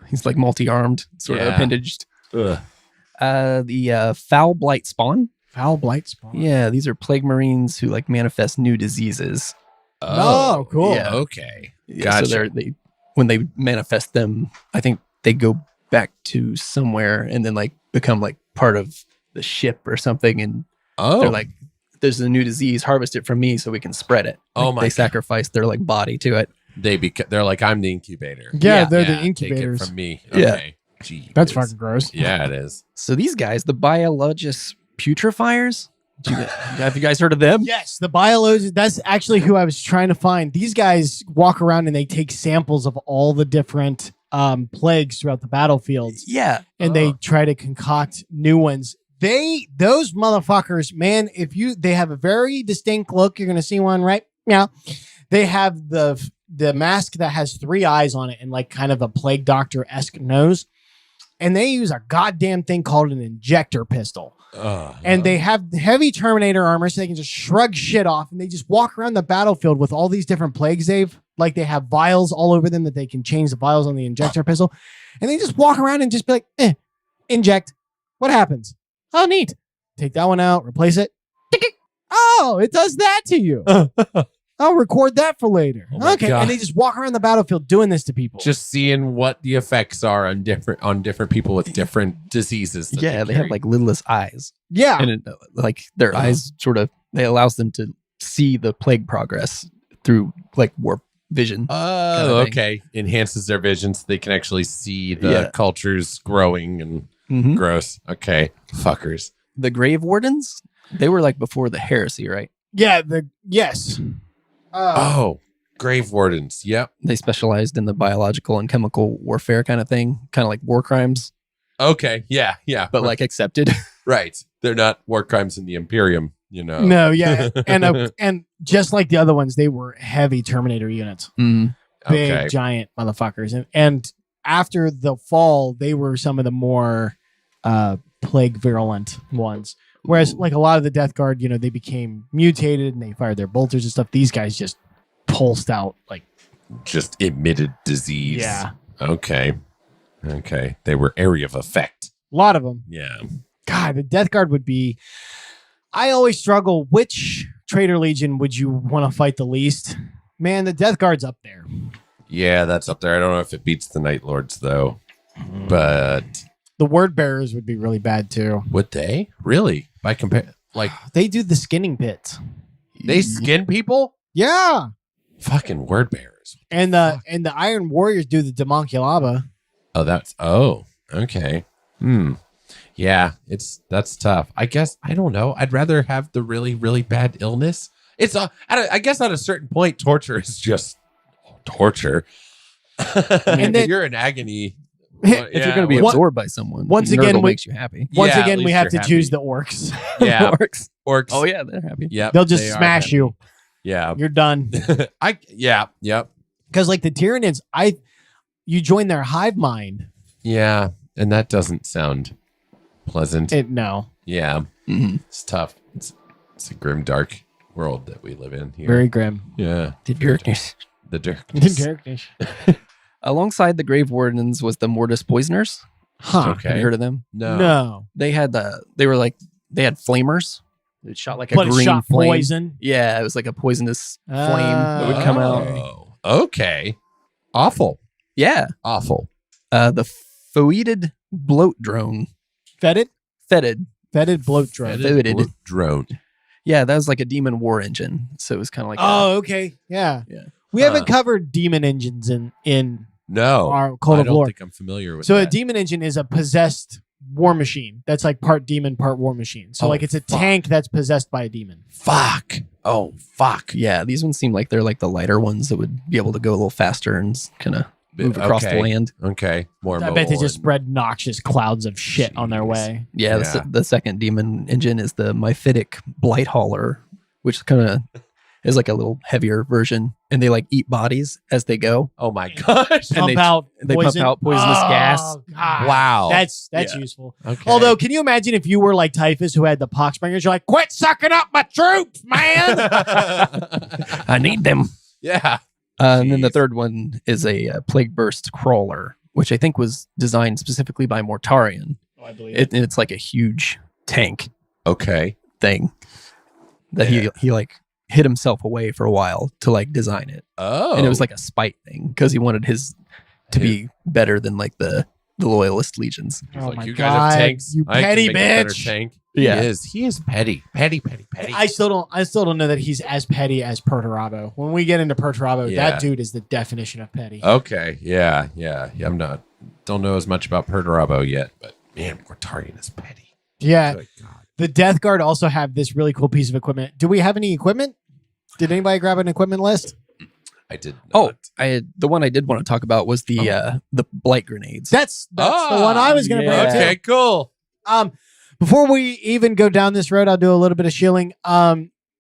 Speaker 4: He's like multi-armed, sort of
Speaker 3: Yeah.
Speaker 4: appendaged.
Speaker 3: Ugh.
Speaker 4: The Foul Blight Spawn.
Speaker 2: Foul Blight Spawn.
Speaker 4: Yeah, these are plague marines who like manifest new diseases.
Speaker 2: Oh, cool.
Speaker 4: Yeah.
Speaker 3: Okay.
Speaker 4: Yeah,
Speaker 3: Gotcha.
Speaker 4: So they when they manifest them, I think they go back to somewhere and then like become like part of the ship or something, and
Speaker 3: Oh.
Speaker 4: they're like, "There's a new disease, harvest it from me so we can spread it."
Speaker 3: Oh
Speaker 4: Like,
Speaker 3: my
Speaker 4: They
Speaker 3: God.
Speaker 4: sacrifice their like body to it.
Speaker 3: They're like, I'm the incubator.
Speaker 2: Yeah,
Speaker 4: Yeah.
Speaker 2: they're the
Speaker 3: Take
Speaker 2: incubators.
Speaker 3: it from me.
Speaker 4: Yeah.
Speaker 3: Okay. Gee,
Speaker 2: That's
Speaker 3: whiz.
Speaker 2: fucking gross.
Speaker 3: Yeah, it is.
Speaker 4: So these guys, the Biologist Putrefiers, have you guys heard of them?
Speaker 2: Yes, the biologists. That's actually who I was trying to find. These guys walk around and they take samples of all the different plagues throughout the battlefields,
Speaker 4: Yeah.
Speaker 2: and they try to concoct new ones. Those motherfuckers, man. They have a very distinct look. You're gonna see one right now. They have the mask that has 3 eyes on it and like kind of a plague doctor-esque nose, and they use a goddamn thing called an injector pistol. And they have heavy Terminator armor, so they can just shrug shit off, and they just walk around the battlefield with all these different plagues. They have vials all over them that they can change the vials on the injector pistol, and they just walk around and just be like, inject. What happens? Oh, neat. Take that one out, replace it. Tick-tick. Oh, it does that to you. I'll record that for later.
Speaker 3: Oh my
Speaker 2: Okay,
Speaker 3: God.
Speaker 2: and they just walk around the battlefield doing this to people.
Speaker 3: Just seeing what the effects are on different people with different diseases. that
Speaker 4: Yeah, they
Speaker 3: carry.
Speaker 4: have like lidless eyes,
Speaker 2: yeah,
Speaker 4: and like their eyes sort of allows them to see the plague progress through like warp vision.
Speaker 3: Oh,
Speaker 4: kinda thing.
Speaker 3: okay. Enhances their vision so they can actually see the
Speaker 4: Yeah.
Speaker 3: cultures growing and
Speaker 4: Mhm.
Speaker 3: gross. Okay. Fuckers.
Speaker 4: The Grave Wardens, they were like before the heresy, right?
Speaker 2: yeah. Yes.
Speaker 3: Oh, Grave Wardens. Yep.
Speaker 4: They specialized in the biological and chemical warfare kind of thing, kind of like war crimes,
Speaker 3: Okay. Yeah. Yeah.
Speaker 4: but like accepted.
Speaker 3: right. They're not war crimes in the Imperium, you know.
Speaker 2: No, yeah, and just like the other ones, they were heavy Terminator units,
Speaker 4: Mm.
Speaker 2: big
Speaker 3: Okay.
Speaker 2: giant motherfuckers, and after the fall, they were some of the more plague virulent ones. Whereas, like a lot of the Death Guard, you know, they became mutated and they fired their bolters and stuff. These guys just pulsed out like
Speaker 3: Just emitted disease.
Speaker 2: yeah,
Speaker 3: Okay. They were area of effect.
Speaker 2: a lot of them.
Speaker 3: Yeah.
Speaker 2: God, the Death Guard would be. I always struggle. Which Traitor Legion would you want to fight the least? Man, the Death Guard's up there.
Speaker 3: Yeah, that's up there. I don't know if it beats the Night Lords though. But
Speaker 2: The Word Bearers would be really bad too.
Speaker 3: would they? Really? By compare like
Speaker 2: They do the skinning pits.
Speaker 3: they skin people?
Speaker 2: Yeah,
Speaker 3: Fucking word bearers.
Speaker 2: and the Iron Warriors do the Demonculaba.
Speaker 3: Oh, okay. Yeah, that's tough. I guess I don't know. I'd rather have the really, really bad illness. I guess at a certain point, torture is just torture. And
Speaker 2: then-
Speaker 3: you're in agony.
Speaker 2: If
Speaker 4: If you're going to be absorbed by someone,
Speaker 2: once again,
Speaker 4: Nurgle
Speaker 2: we-
Speaker 4: makes you happy.
Speaker 2: Once
Speaker 3: Yeah, at
Speaker 2: again, we
Speaker 3: least
Speaker 2: have to
Speaker 3: you're
Speaker 2: choose
Speaker 3: happy.
Speaker 2: the orcs.
Speaker 3: Yeah,
Speaker 4: Orcs.
Speaker 3: orcs.
Speaker 4: Oh yeah, they're happy.
Speaker 3: Yeah,
Speaker 2: They'll just
Speaker 3: they are
Speaker 2: smash
Speaker 3: happy.
Speaker 2: you.
Speaker 3: Yeah,
Speaker 2: You're done.
Speaker 3: Yep.
Speaker 2: Because like the Tyranids, you join their hive mind.
Speaker 3: Yeah, and that doesn't sound pleasant.
Speaker 2: No,
Speaker 3: Yeah,
Speaker 4: Mhm.
Speaker 3: it's tough. It's a grim, dark world that we live in here.
Speaker 2: very grim.
Speaker 3: Yeah,
Speaker 4: The darkness.
Speaker 3: the darkness.
Speaker 4: Alongside the Grave Wardens was the Mortis Poisoners.
Speaker 2: Huh?
Speaker 3: Okay.
Speaker 4: Have you heard of them?
Speaker 3: No.
Speaker 4: They had they had flamers. It shot like a
Speaker 2: But it
Speaker 4: green
Speaker 2: shot
Speaker 4: flame.
Speaker 2: poison.
Speaker 4: Yeah, it was like a poisonous flame that would come out.
Speaker 3: Oh, okay. Awful.
Speaker 4: Yeah.
Speaker 3: Awful.
Speaker 4: The Foeted Bloat Drone.
Speaker 2: Fetid
Speaker 4: Fetid.
Speaker 2: bloat drone.
Speaker 4: Fetid.
Speaker 3: Blue drone.
Speaker 4: Yeah, that was like a demon war engine. So it was kind of like
Speaker 2: Oh, okay. Yeah. We haven't covered demon engines in
Speaker 3: No.
Speaker 2: our Cult
Speaker 3: I
Speaker 2: of
Speaker 3: don't
Speaker 2: Lore.
Speaker 3: think I'm familiar with
Speaker 2: So a
Speaker 3: that.
Speaker 2: demon engine is a possessed war machine. That's like part demon, part war machine. So
Speaker 3: Oh,
Speaker 2: like it's a
Speaker 3: fuck.
Speaker 2: tank that's possessed by a demon.
Speaker 3: Fuck. Oh, fuck.
Speaker 4: Yeah, these ones seem like they're like the lighter ones that would be able to go a little faster and kind of move across the
Speaker 3: Okay.
Speaker 4: land.
Speaker 3: Okay. More
Speaker 2: I bet they
Speaker 3: mobile
Speaker 2: just
Speaker 3: and-
Speaker 2: spread noxious clouds of shit on their
Speaker 3: Jeez.
Speaker 2: way.
Speaker 4: Yeah,
Speaker 3: Yeah.
Speaker 4: The second demon engine is the Myphitic Blight Hauler, which kind of is like a little heavier version, and they like eat bodies as they go.
Speaker 3: Oh my gosh.
Speaker 4: And they pump out poisonous gas.
Speaker 2: God.
Speaker 3: Wow.
Speaker 2: That's
Speaker 4: Yeah.
Speaker 2: useful.
Speaker 3: Okay.
Speaker 2: Although, can you imagine if you were like Typhus who had the poxbringers? You're like, quit sucking up my troops, man.
Speaker 4: I need them.
Speaker 3: yeah.
Speaker 4: And then the
Speaker 3: Jeez.
Speaker 4: third one is a Plague Burst Crawler, which I think was designed specifically by Mortarion.
Speaker 2: I believe
Speaker 4: It's like a huge tank
Speaker 3: Okay.
Speaker 4: thing that he like hid himself away for a while to like design it.
Speaker 3: Oh.
Speaker 4: And it was like a spite thing because he wanted his to be better than like the loyalist legions.
Speaker 3: He's
Speaker 2: Oh
Speaker 3: like,
Speaker 2: my
Speaker 3: you guys have
Speaker 2: God,
Speaker 3: tanks.
Speaker 2: you
Speaker 3: I can
Speaker 2: petty
Speaker 3: make a better
Speaker 2: bitch."
Speaker 3: Tank.
Speaker 4: Yeah.
Speaker 3: He is petty. Petty.
Speaker 2: I still don't know that he's as petty as Perturabo. When we get into Perturabo,
Speaker 3: Yeah.
Speaker 2: that dude is the definition of petty.
Speaker 3: Okay. Yeah. Don't know as much about Perturabo yet, but man, Mortarion is petty.
Speaker 2: Yeah.
Speaker 3: Good God.
Speaker 2: The Death Guard also have this really cool piece of equipment. Do we have any equipment? Did anybody grab an equipment list?
Speaker 3: I did not.
Speaker 4: Oh, the one I did want to talk about was the blight grenades.
Speaker 2: That's the one I was going to bring up too.
Speaker 3: Okay, cool.
Speaker 2: Before we even go down this road, I'll do a little bit of shilling.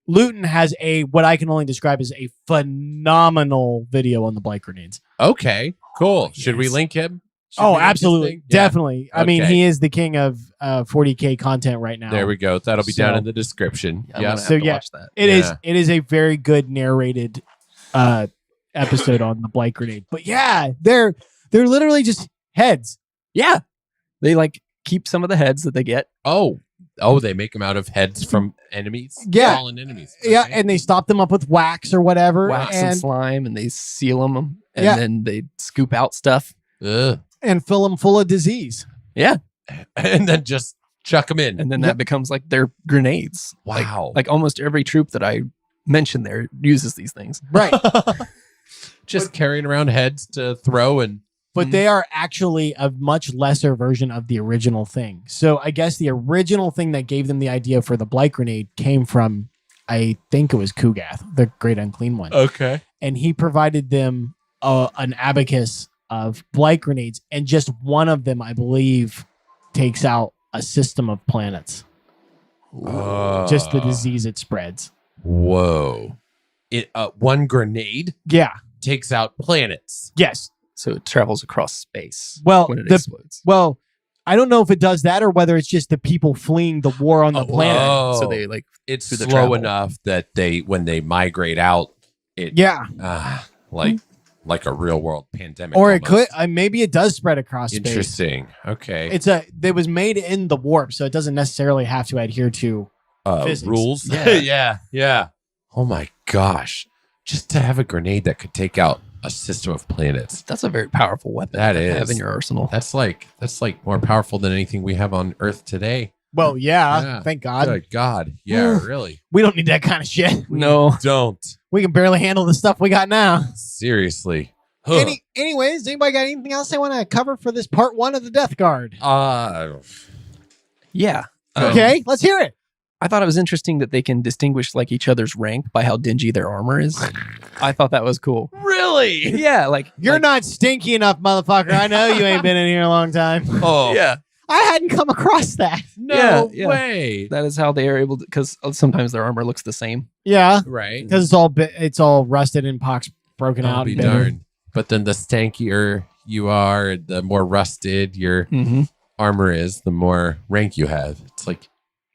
Speaker 2: Luton has what I can only describe as a phenomenal video on the blight grenades.
Speaker 3: Okay, cool. Should we
Speaker 2: yes.
Speaker 3: link him? Should we
Speaker 2: Oh,
Speaker 3: link this
Speaker 2: absolutely.
Speaker 3: thing? Yeah.
Speaker 2: Definitely. I mean,
Speaker 3: Okay.
Speaker 2: he is the king of 40K content right now.
Speaker 3: There we go. That'll be down
Speaker 2: So-
Speaker 3: in the description.
Speaker 4: I'm
Speaker 3: Yeah.
Speaker 4: gonna have
Speaker 2: So,
Speaker 4: to
Speaker 2: yeah.
Speaker 4: watch that.
Speaker 2: It is.
Speaker 3: Yeah.
Speaker 2: It is a very good narrated episode on the blight grenade. But yeah, they're literally just heads.
Speaker 4: Yeah, they like keep some of the heads that they get.
Speaker 3: Oh, they make them out of heads from enemies.
Speaker 2: Yeah.
Speaker 3: Fallen enemies.
Speaker 2: Yeah,
Speaker 3: Okay.
Speaker 2: and they stop them up with wax or whatever,
Speaker 4: Wax and
Speaker 2: and
Speaker 4: slime, and they seal them, and
Speaker 2: Yeah.
Speaker 4: then they scoop out stuff.
Speaker 3: Ugh.
Speaker 2: fill them full of disease.
Speaker 4: Yeah,
Speaker 3: and then just chuck them in.
Speaker 4: and then
Speaker 2: Yep.
Speaker 4: that becomes like their grenades.
Speaker 3: Wow.
Speaker 4: Like almost every troop that I mentioned there uses these things.
Speaker 2: Right.
Speaker 3: just carrying around heads to throw and
Speaker 2: But they are actually a much lesser version of the original thing. So I guess the original thing that gave them the idea for the blight grenade came from, I think it was Kugath, the great unclean one.
Speaker 3: okay.
Speaker 2: and he provided them an abacus of blight grenades, and just one of them, I believe, takes out a system of planets. Just the disease it spreads.
Speaker 3: Whoa. One grenade
Speaker 2: Yeah.
Speaker 3: takes out planets.
Speaker 2: Yes.
Speaker 4: So it travels across space
Speaker 2: Well,
Speaker 4: when it
Speaker 2: the-
Speaker 4: explodes.
Speaker 2: Well, I don't know if it does that or whether it's just the people fleeing the war on the planet.
Speaker 3: whoa.
Speaker 4: So they like
Speaker 3: It's
Speaker 4: through the
Speaker 3: slow
Speaker 4: travel.
Speaker 3: enough that when they migrate out, it
Speaker 2: Yeah.
Speaker 3: like a real world pandemic.
Speaker 2: Or it
Speaker 3: almost.
Speaker 2: could, maybe it does spread across space.
Speaker 3: Interesting. Okay.
Speaker 2: It was made in the warp, so it doesn't necessarily have to adhere to physics.
Speaker 3: Rules.
Speaker 2: Yeah.
Speaker 3: yeah. Oh my gosh. Just to have a grenade that could take out a system of planets.
Speaker 4: that's a very powerful weapon
Speaker 3: That
Speaker 4: to have
Speaker 3: is.
Speaker 4: in your arsenal.
Speaker 3: That's like more powerful than anything we have on Earth today.
Speaker 2: Well, yeah,
Speaker 3: Yeah.
Speaker 2: thank God.
Speaker 3: Good God. Yeah, really.
Speaker 2: We don't need that kind of shit.
Speaker 4: No.
Speaker 3: Don't.
Speaker 2: We can barely handle the stuff we got now.
Speaker 3: Seriously. Huh.
Speaker 2: Anyways, anybody got anything else they want to cover for this part 1 of the Death Guard?
Speaker 4: Yeah.
Speaker 2: Okay, let's hear it.
Speaker 4: I thought it was interesting that they can distinguish like each other's rank by how dingy their armor is. I thought that was cool.
Speaker 3: Really?
Speaker 4: Yeah, like
Speaker 2: You're not stinky enough, motherfucker. I know you ain't been in here a long time.
Speaker 3: Oh,
Speaker 4: Yeah,
Speaker 2: I hadn't come across that.
Speaker 3: no
Speaker 4: Yeah.
Speaker 3: way.
Speaker 4: that is how they are able to. Because sometimes their armor looks the same.
Speaker 2: Yeah,
Speaker 3: Right.
Speaker 2: because it's all rusted and pox broken
Speaker 3: I'll
Speaker 2: out.
Speaker 3: be
Speaker 2: and bitter.
Speaker 3: darned. But then the stankier you are, the more rusted your
Speaker 4: Mm-hmm.
Speaker 3: armor is, the more rank you have. It's like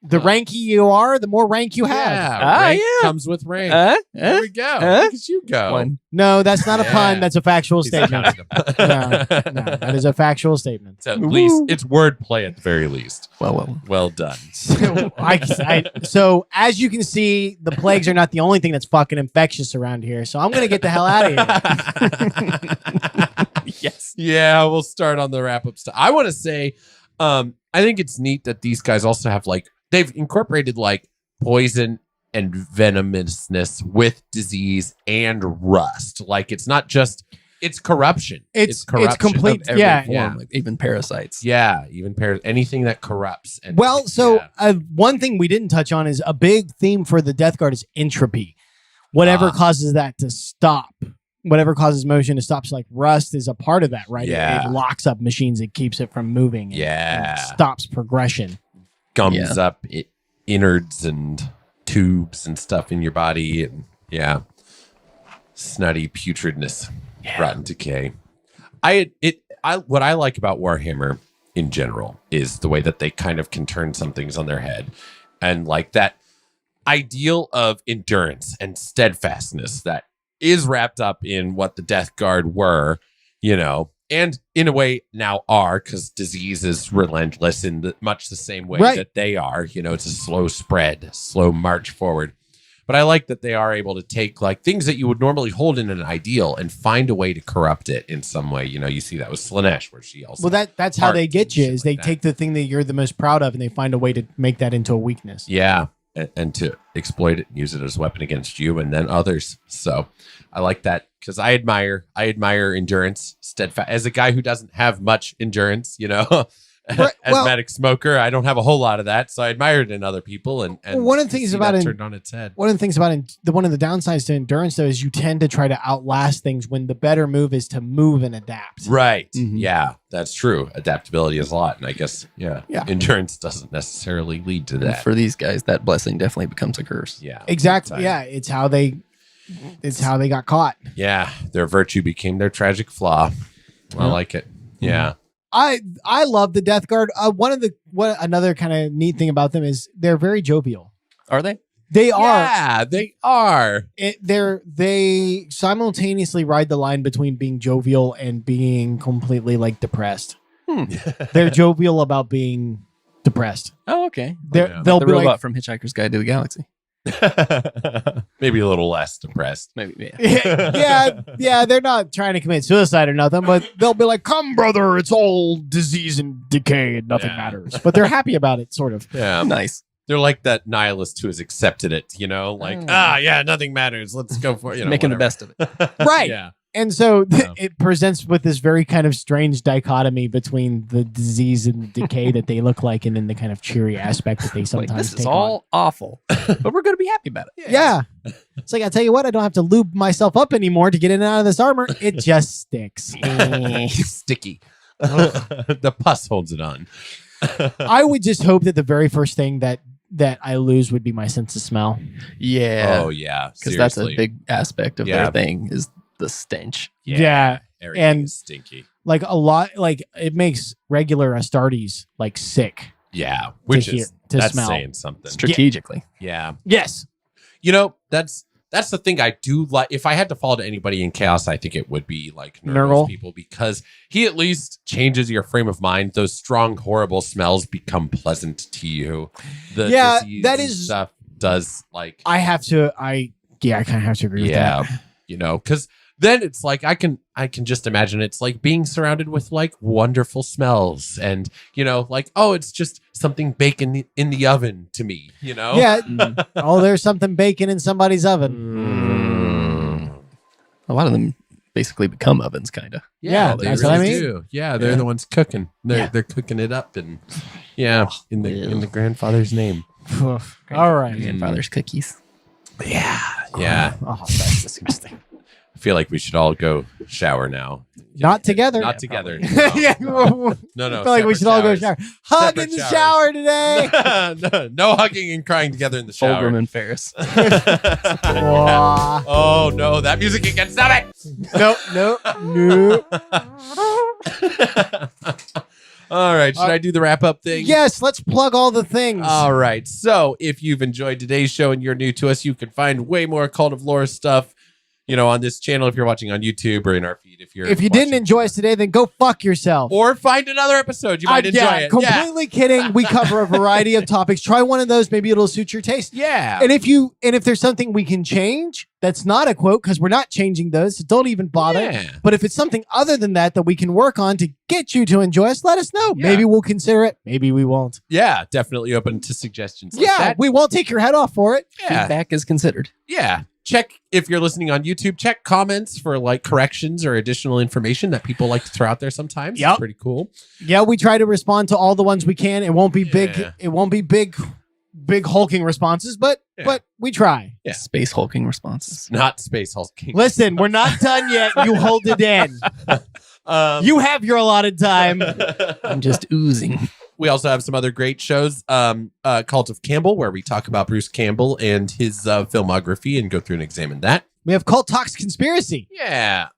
Speaker 2: The ranky you are, the more rank you have.
Speaker 4: Ah,
Speaker 3: rank
Speaker 4: yeah.
Speaker 3: comes with rank. There we go. Look at you go.
Speaker 4: One.
Speaker 2: No, that's not a
Speaker 3: Yeah.
Speaker 2: pun. That's a factual
Speaker 3: It's
Speaker 2: statement.
Speaker 3: kind of a-
Speaker 2: No, that is a factual statement.
Speaker 3: It's at least it's wordplay at the very least.
Speaker 4: Well.
Speaker 3: Well done.
Speaker 2: So as you can see, the plagues are not the only thing that's fucking infectious around here. So I'm gonna get the hell out of here.
Speaker 4: Yes.
Speaker 3: Yeah, we'll start on the wrap up stuff. I want to say, I think it's neat that these guys also have they've incorporated poison and venomousness with disease and rust. Like it's not just it's corruption.
Speaker 2: It's
Speaker 3: corruption.
Speaker 2: complete.
Speaker 4: Of every
Speaker 2: Yeah.
Speaker 4: form, like even parasites.
Speaker 3: Yeah, even anything that corrupts. And
Speaker 2: Well, so
Speaker 3: yeah.
Speaker 2: one thing we didn't touch on is a big theme for the Death Guard is entropy. Whatever causes that to stop, whatever causes motion to stop. So like rust is a part of that, right?
Speaker 3: Yeah.
Speaker 2: It locks up machines. It keeps it from moving.
Speaker 3: Yeah.
Speaker 2: And stops progression.
Speaker 3: gums up innards and tubes and stuff in your body, and snotty putridness, rotten decay. What I like about Warhammer in general is the way that they kind of can turn some things on their head, and like that ideal of endurance and steadfastness that is wrapped up in what the Death Guard were, and in a way now are, because disease is relentless in much the same way that they are. It's a slow spread, slow march forward. But I like that they are able to take things that you would normally hold in an ideal and find a way to corrupt it in some way. You see that with Slaanesh, where she also
Speaker 2: That's how they get you.
Speaker 3: shit
Speaker 2: Is
Speaker 3: like
Speaker 2: they
Speaker 3: that.
Speaker 2: take the thing that you're the most proud of and they find a way to make that into a weakness.
Speaker 3: Yeah, and to exploit it and use it as a weapon against you and then others. So I like that because I admire endurance, steadfast. As a guy who doesn't have much endurance, asthmatic smoker, I don't have a whole lot of that. So I admire it in other people. And
Speaker 2: one of the things about
Speaker 3: turned on its head.
Speaker 2: One of the things about one of the downsides to endurance though is you tend to try to outlast things when the better move is to move and adapt.
Speaker 3: Right.
Speaker 4: Mhm.
Speaker 3: Yeah, that's true. Adaptability is a lot. And I guess, endurance doesn't necessarily lead to
Speaker 4: And
Speaker 3: that.
Speaker 4: for these guys, that blessing definitely becomes a curse.
Speaker 3: Yeah.
Speaker 2: Exactly.
Speaker 3: Time.
Speaker 2: Yeah, it's how they got caught.
Speaker 3: Yeah. Their virtue became their tragic flaw. I like it. Yeah.
Speaker 2: I love the Death Guard. Another kind of neat thing about them is they're very jovial.
Speaker 4: Are they?
Speaker 2: They are.
Speaker 3: Yeah, they are.
Speaker 2: They simultaneously ride the line between being jovial and being completely depressed. They're jovial about being depressed.
Speaker 4: Oh, okay.
Speaker 3: Yeah.
Speaker 2: They'll
Speaker 4: The
Speaker 2: be
Speaker 4: robot from Hitchhiker's Guide to the Galaxy.
Speaker 3: Maybe a little less depressed.
Speaker 4: Maybe. Yeah.
Speaker 2: yeah. They're not trying to commit suicide or nothing, but they'll be like, "Come, brother, it's all disease and decay, and nothing matters." But they're happy about it, sort of.
Speaker 3: Yeah.
Speaker 4: Nice.
Speaker 3: They're like that nihilist who has accepted it, nothing matters. Let's go for it.
Speaker 4: Making the
Speaker 3: whatever.
Speaker 4: best of it.
Speaker 2: Right.
Speaker 3: Yeah.
Speaker 2: And so
Speaker 3: Yeah.
Speaker 2: it presents with this very kind of strange dichotomy between the disease and the decay that they look like, and then the kind of cheery aspect that they
Speaker 4: Like,
Speaker 2: sometimes
Speaker 4: this is
Speaker 2: take
Speaker 4: all awful, but we're going to be happy about it.
Speaker 2: on. Yeah. It's like, I tell you what, I don't have to lube myself up anymore to get in and out of this armor. It just sticks.
Speaker 3: Sticky. The pus holds it on.
Speaker 2: I would just hope that the very first thing that I lose would be my sense of smell.
Speaker 4: Yeah.
Speaker 3: Oh yeah,
Speaker 4: Because that's a
Speaker 3: seriously.
Speaker 4: big aspect of
Speaker 3: Yeah.
Speaker 4: their thing is the stench.
Speaker 2: Yeah.
Speaker 3: Everything
Speaker 2: and-
Speaker 3: is stinky.
Speaker 2: Like a lot, like it makes regular Astartes like sick.
Speaker 3: Yeah, which
Speaker 2: hear-
Speaker 3: is
Speaker 2: to
Speaker 3: that's
Speaker 2: smell.
Speaker 3: saying something.
Speaker 4: Strategically.
Speaker 3: Yeah,
Speaker 2: Yes.
Speaker 3: you know that's the thing I do like. If I had to fall to anybody in Chaos, I think it would be like
Speaker 2: Nurgle.
Speaker 3: Nurgle's people, because he at least changes your frame of mind. Those strong, horrible smells become pleasant to you. The
Speaker 2: Yeah,
Speaker 3: disease
Speaker 2: that
Speaker 3: and
Speaker 2: is-
Speaker 3: stuff does like
Speaker 2: I kind of have to agree with that.
Speaker 3: you know, because then it's like I can just imagine it's like being surrounded with like wonderful smells, and you know, like, oh, it's just something baking in the oven to me, you know.
Speaker 2: Yeah.
Speaker 4: Mm.
Speaker 2: Oh, there's something baking in somebody's oven.
Speaker 4: A lot of them basically become ovens, kind of.
Speaker 2: Yeah,
Speaker 3: they
Speaker 2: that's
Speaker 3: really
Speaker 2: what I mean.
Speaker 3: do. Yeah, they're
Speaker 4: Yeah.
Speaker 3: the ones cooking. They're
Speaker 2: Yeah.
Speaker 3: they're cooking it up, and in the grandfather's name.
Speaker 2: All right.
Speaker 4: Grandfather's cookies.
Speaker 3: Yeah.
Speaker 2: Oh, that's disgusting.
Speaker 3: I feel like we should all go shower now.
Speaker 2: Not together.
Speaker 3: Not together.
Speaker 2: Yeah.
Speaker 3: No,
Speaker 2: I
Speaker 3: no.
Speaker 2: feel like we should all go shower. Hug
Speaker 3: Separate
Speaker 2: in the
Speaker 3: showers.
Speaker 2: shower today.
Speaker 3: no hugging and crying together in the shower.
Speaker 4: Fulgrim and Ferris.
Speaker 2: Wah.
Speaker 3: Oh no, that music again. Stop it.
Speaker 2: Nope.
Speaker 3: All right, should I do the wrap up thing?
Speaker 2: Yes, let's plug all the things.
Speaker 3: All right. So, if you've enjoyed today's show and you're new to us, you can find way more Cult of Lore stuff, you know, on this channel if you're watching on YouTube, or in our feed if you're
Speaker 2: If you didn't
Speaker 3: watching-
Speaker 2: enjoy us today, then go fuck yourself.
Speaker 3: or find another episode. You might enjoy
Speaker 2: yeah,
Speaker 3: it.
Speaker 2: completely kidding. We cover a variety of topics. Try one of those. Maybe it'll suit your taste.
Speaker 3: Yeah.
Speaker 2: And if there's something we can change, that's not a quote, because we're not changing those, so don't even bother.
Speaker 3: Yeah.
Speaker 2: But if it's something other than that we can work on to get you to enjoy us, let us know.
Speaker 3: Yeah.
Speaker 2: Maybe we'll consider it. Maybe we won't.
Speaker 3: Yeah, definitely open to suggestions. Like
Speaker 2: Yeah,
Speaker 3: that.
Speaker 2: we won't take your head off for it.
Speaker 3: Yeah.
Speaker 4: Feedback is considered.
Speaker 3: Yeah. Check, if you're listening on YouTube, check comments for like corrections or additional information that people like to throw out there sometimes.
Speaker 2: Yep.
Speaker 3: It's pretty cool.
Speaker 2: Yeah, we try to respond to all the ones we can. It won't be big.
Speaker 3: Yeah.
Speaker 2: It won't be big hulking responses, but
Speaker 3: Yeah.
Speaker 2: we try.
Speaker 3: Yeah.
Speaker 4: Space hulking responses.
Speaker 3: Not Space Hulking.
Speaker 2: Listen, we're not done yet. You hold it in. You have your allotted time.
Speaker 4: I'm just oozing.
Speaker 3: We also have some other great shows. Cult of Campbell, where we talk about Bruce Campbell and his filmography and go through and examine that.
Speaker 2: We have Cult Talks Conspiracy.
Speaker 3: Yeah.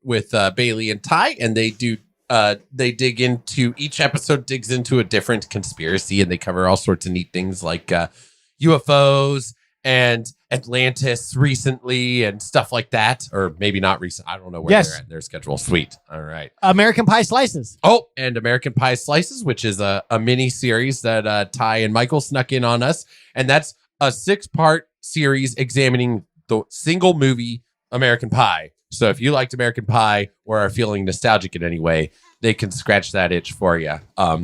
Speaker 3: With Bailey and Ty, and they dig into, each episode digs into a different conspiracy, and they cover all sorts of neat things like UFOs and Atlantis recently and stuff like that. Or maybe not recent. I don't know where
Speaker 2: Yes.
Speaker 3: they're at in their schedule. Sweet. All right.
Speaker 2: American Pie Slices.
Speaker 3: Oh, and American Pie Slices, which is a mini series that Ty and Michael snuck in on us. And that's a 6-part series examining the single movie American Pie. So if you liked American Pie or are feeling nostalgic in any way, they can scratch that itch for you.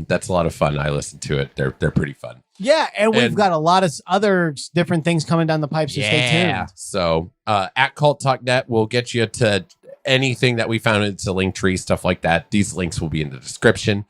Speaker 3: That's a lot of fun. I listen to it. They're pretty fun.
Speaker 2: Yeah, and we've
Speaker 3: And-
Speaker 2: got a lot of other different things coming down the pipe, so stay tuned.
Speaker 3: So at Cult Talk Net, we'll get you to anything that we found. It's a link tree, stuff like that. These links will be in the description.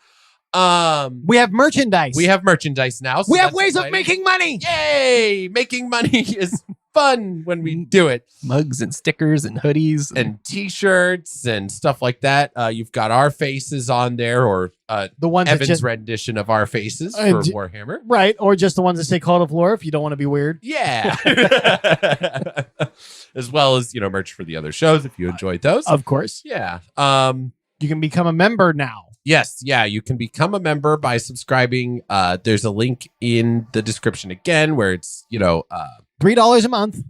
Speaker 2: We have merchandise.
Speaker 3: We have merchandise now. So
Speaker 2: we have
Speaker 3: that's
Speaker 2: ways of
Speaker 3: exciting.
Speaker 2: making money.
Speaker 3: Yay! Making money is fun when we do it.
Speaker 4: Mugs and stickers and hoodies.
Speaker 3: And t-shirts and stuff like that. You've got our faces on there, or
Speaker 2: The ones that
Speaker 3: Evan's
Speaker 2: just
Speaker 3: rendition of our faces for
Speaker 2: And-
Speaker 3: Warhammer.
Speaker 2: right, or just the ones that say Cult of Lore if you don't want to be weird.
Speaker 3: Yeah. As well as, merch for the other shows if you enjoyed those.
Speaker 2: Of course,
Speaker 3: Yeah.
Speaker 2: you can become a member now.
Speaker 3: Yes, yeah, you can become a member by subscribing. There's a link in the description again where it's,
Speaker 2: $3 a month.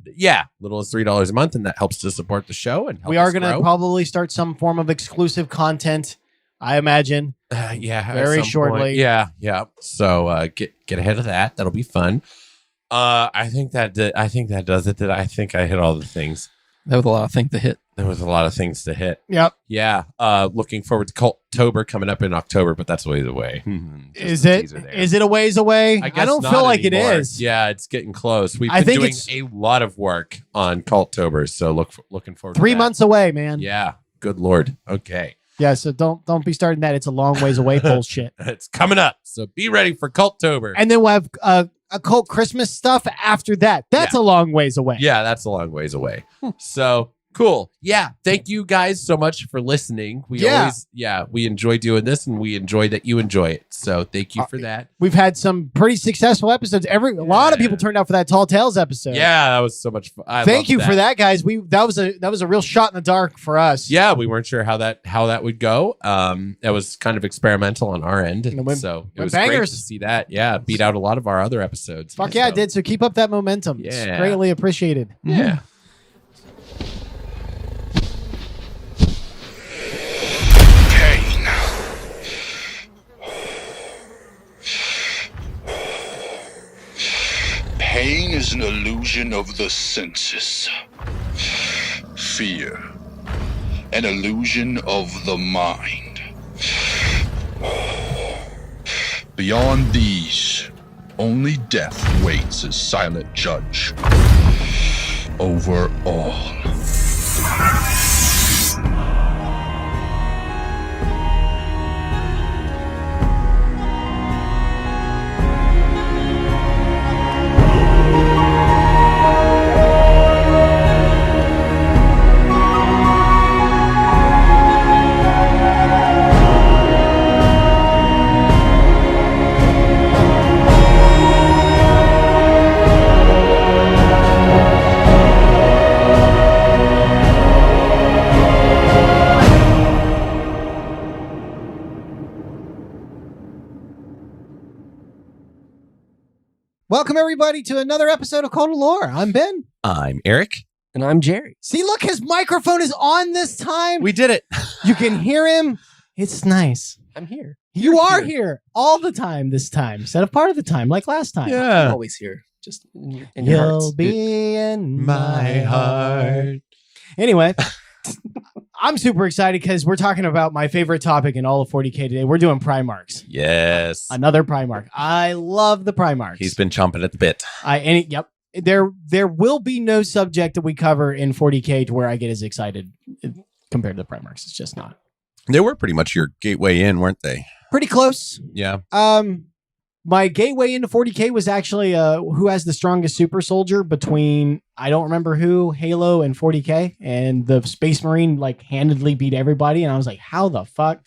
Speaker 3: little as $3 a month, and that helps to support the show and help
Speaker 2: We are
Speaker 3: us
Speaker 2: going to
Speaker 3: grow.
Speaker 2: probably start some form of exclusive content, I imagine.
Speaker 3: At
Speaker 2: very
Speaker 3: some
Speaker 2: shortly.
Speaker 3: point. Yeah. So get ahead of that. That'll be fun. I think that does it. I think I hit all the things.
Speaker 4: That was a lot of things to hit.
Speaker 3: There was a lot of things to hit.
Speaker 2: Yep.
Speaker 3: Yeah. Looking forward to Culttober coming up in October, but that's ways away.
Speaker 2: Is it? Is it a ways away? I don't feel like
Speaker 3: anymore.
Speaker 2: it is.
Speaker 3: Yeah, it's getting close. We've been doing a lot of work on Culttober, so looking forward to
Speaker 2: 3
Speaker 3: that.
Speaker 2: months away, man.
Speaker 3: Yeah. Good Lord. Okay.
Speaker 2: Yeah, so don't be starting that. It's a long ways away bullshit.
Speaker 3: It's coming up, so be ready for Culttober.
Speaker 2: And then we'll have a cult Christmas stuff after that. That's a long ways away.
Speaker 3: Yeah, that's a long ways away. So cool. Yeah. Thank you guys so much for listening. We enjoy doing this, and we enjoy that you enjoy it. So thank you for that.
Speaker 2: We've had some pretty successful episodes. A lot of people turned out for that Tall Tales episode.
Speaker 3: Yeah, that was so much fun.
Speaker 2: Thank you for that, guys. That was a real shot in the dark for us.
Speaker 3: Yeah, we weren't sure how that would go. That was kind of experimental on our end. So it was great to see that. Yeah, beat out a lot of our other episodes.
Speaker 2: Fuck yeah, it did. So keep up that momentum.
Speaker 3: Yeah.
Speaker 2: It's greatly appreciated.
Speaker 3: Yeah.
Speaker 5: Pain is an illusion of the senses. Fear, an illusion of the mind. Beyond these, only death waits as silent judge over all.
Speaker 2: Welcome, everybody, to another episode of Cult of Lore. I'm Ben.
Speaker 3: I'm Eric.
Speaker 4: And I'm Jerry.
Speaker 2: See, look, his microphone is on this time.
Speaker 3: We did it.
Speaker 2: You can hear him. It's nice.
Speaker 4: I'm here.
Speaker 2: You are here all the time this time, instead of part of the time, like last time.
Speaker 4: I'm always here. Just in your
Speaker 2: You'll
Speaker 4: hearts.
Speaker 2: be in my
Speaker 3: heart.
Speaker 2: Anyway, I'm super excited because we're talking about my favorite topic in all of 40K today. We're doing Primarchs.
Speaker 3: Yes.
Speaker 2: Another Primarch. I love the Primarchs.
Speaker 3: He's been chomping at the bit.
Speaker 2: Yep. There will be no subject that we cover in 40K to where I get as excited compared to the Primarchs. It's just not.
Speaker 3: They were pretty much your gateway in, weren't they?
Speaker 2: Pretty close.
Speaker 3: Yeah.
Speaker 2: My gateway into 40K was actually who has the strongest super soldier between, I don't remember who, Halo and 40K, and the Space Marine like handedly beat everybody, and I was like, how the fuck?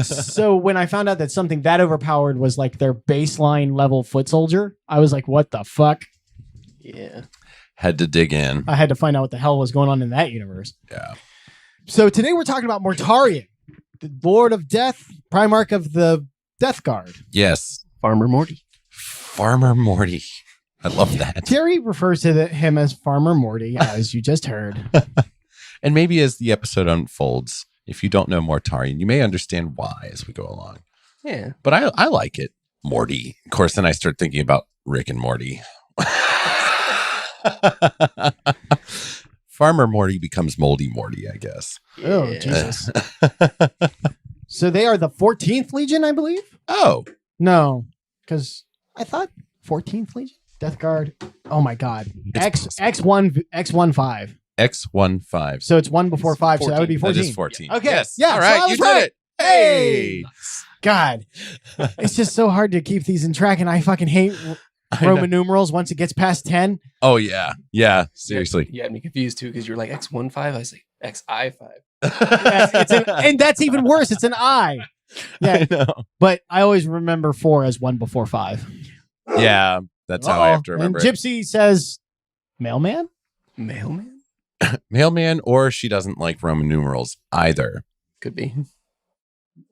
Speaker 2: So when I found out that something that overpowered was like their baseline level foot soldier, I was like, what the fuck?
Speaker 4: Yeah.
Speaker 3: Had to dig in.
Speaker 2: I had to find out what the hell was going on in that universe.
Speaker 3: Yeah.
Speaker 2: So today we're talking about Mortarion, the Lord of Death, Primarch of the Death Guard.
Speaker 3: Yes.
Speaker 4: Farmer Morty.
Speaker 3: Farmer Morty. I love that.
Speaker 2: Jerry refers to him as Farmer Morty, as you just heard.
Speaker 3: And maybe as the episode unfolds, if you don't know Mortarion, you may understand why as we go along.
Speaker 4: Yeah.
Speaker 3: But I like it. Morty. Of course, then I start thinking about Rick and Morty. Farmer Morty becomes Moldy Morty, I guess.
Speaker 2: Oh, Jesus. So they are the 14th Legion, I believe?
Speaker 3: Oh.
Speaker 2: No, because I thought 14th Legion? Death Guard. Oh, my God. X15.
Speaker 3: X15.
Speaker 2: So it's one before 5, so that would be 14.
Speaker 3: That is 14.
Speaker 2: Okay.
Speaker 3: Yes.
Speaker 2: Yeah,
Speaker 3: All
Speaker 2: so
Speaker 3: right.
Speaker 2: I was
Speaker 3: You did
Speaker 2: right.
Speaker 3: it. Hey.
Speaker 2: God. It's just so hard to keep these in track, and I fucking hate Roman numerals once it gets past 10.
Speaker 3: Oh, yeah. Yeah. Seriously.
Speaker 4: You had me confused too because you're like X15. I was like XI5.
Speaker 2: And that's even worse. It's an I. Yeah.
Speaker 3: I know.
Speaker 2: But I always remember 4 as 1 before 5.
Speaker 3: Yeah. That's how I have to remember
Speaker 2: And
Speaker 3: it.
Speaker 2: Gypsy says, mailman?
Speaker 4: Mailman?
Speaker 3: Mailman, or she doesn't like Roman numerals either.
Speaker 4: Could be.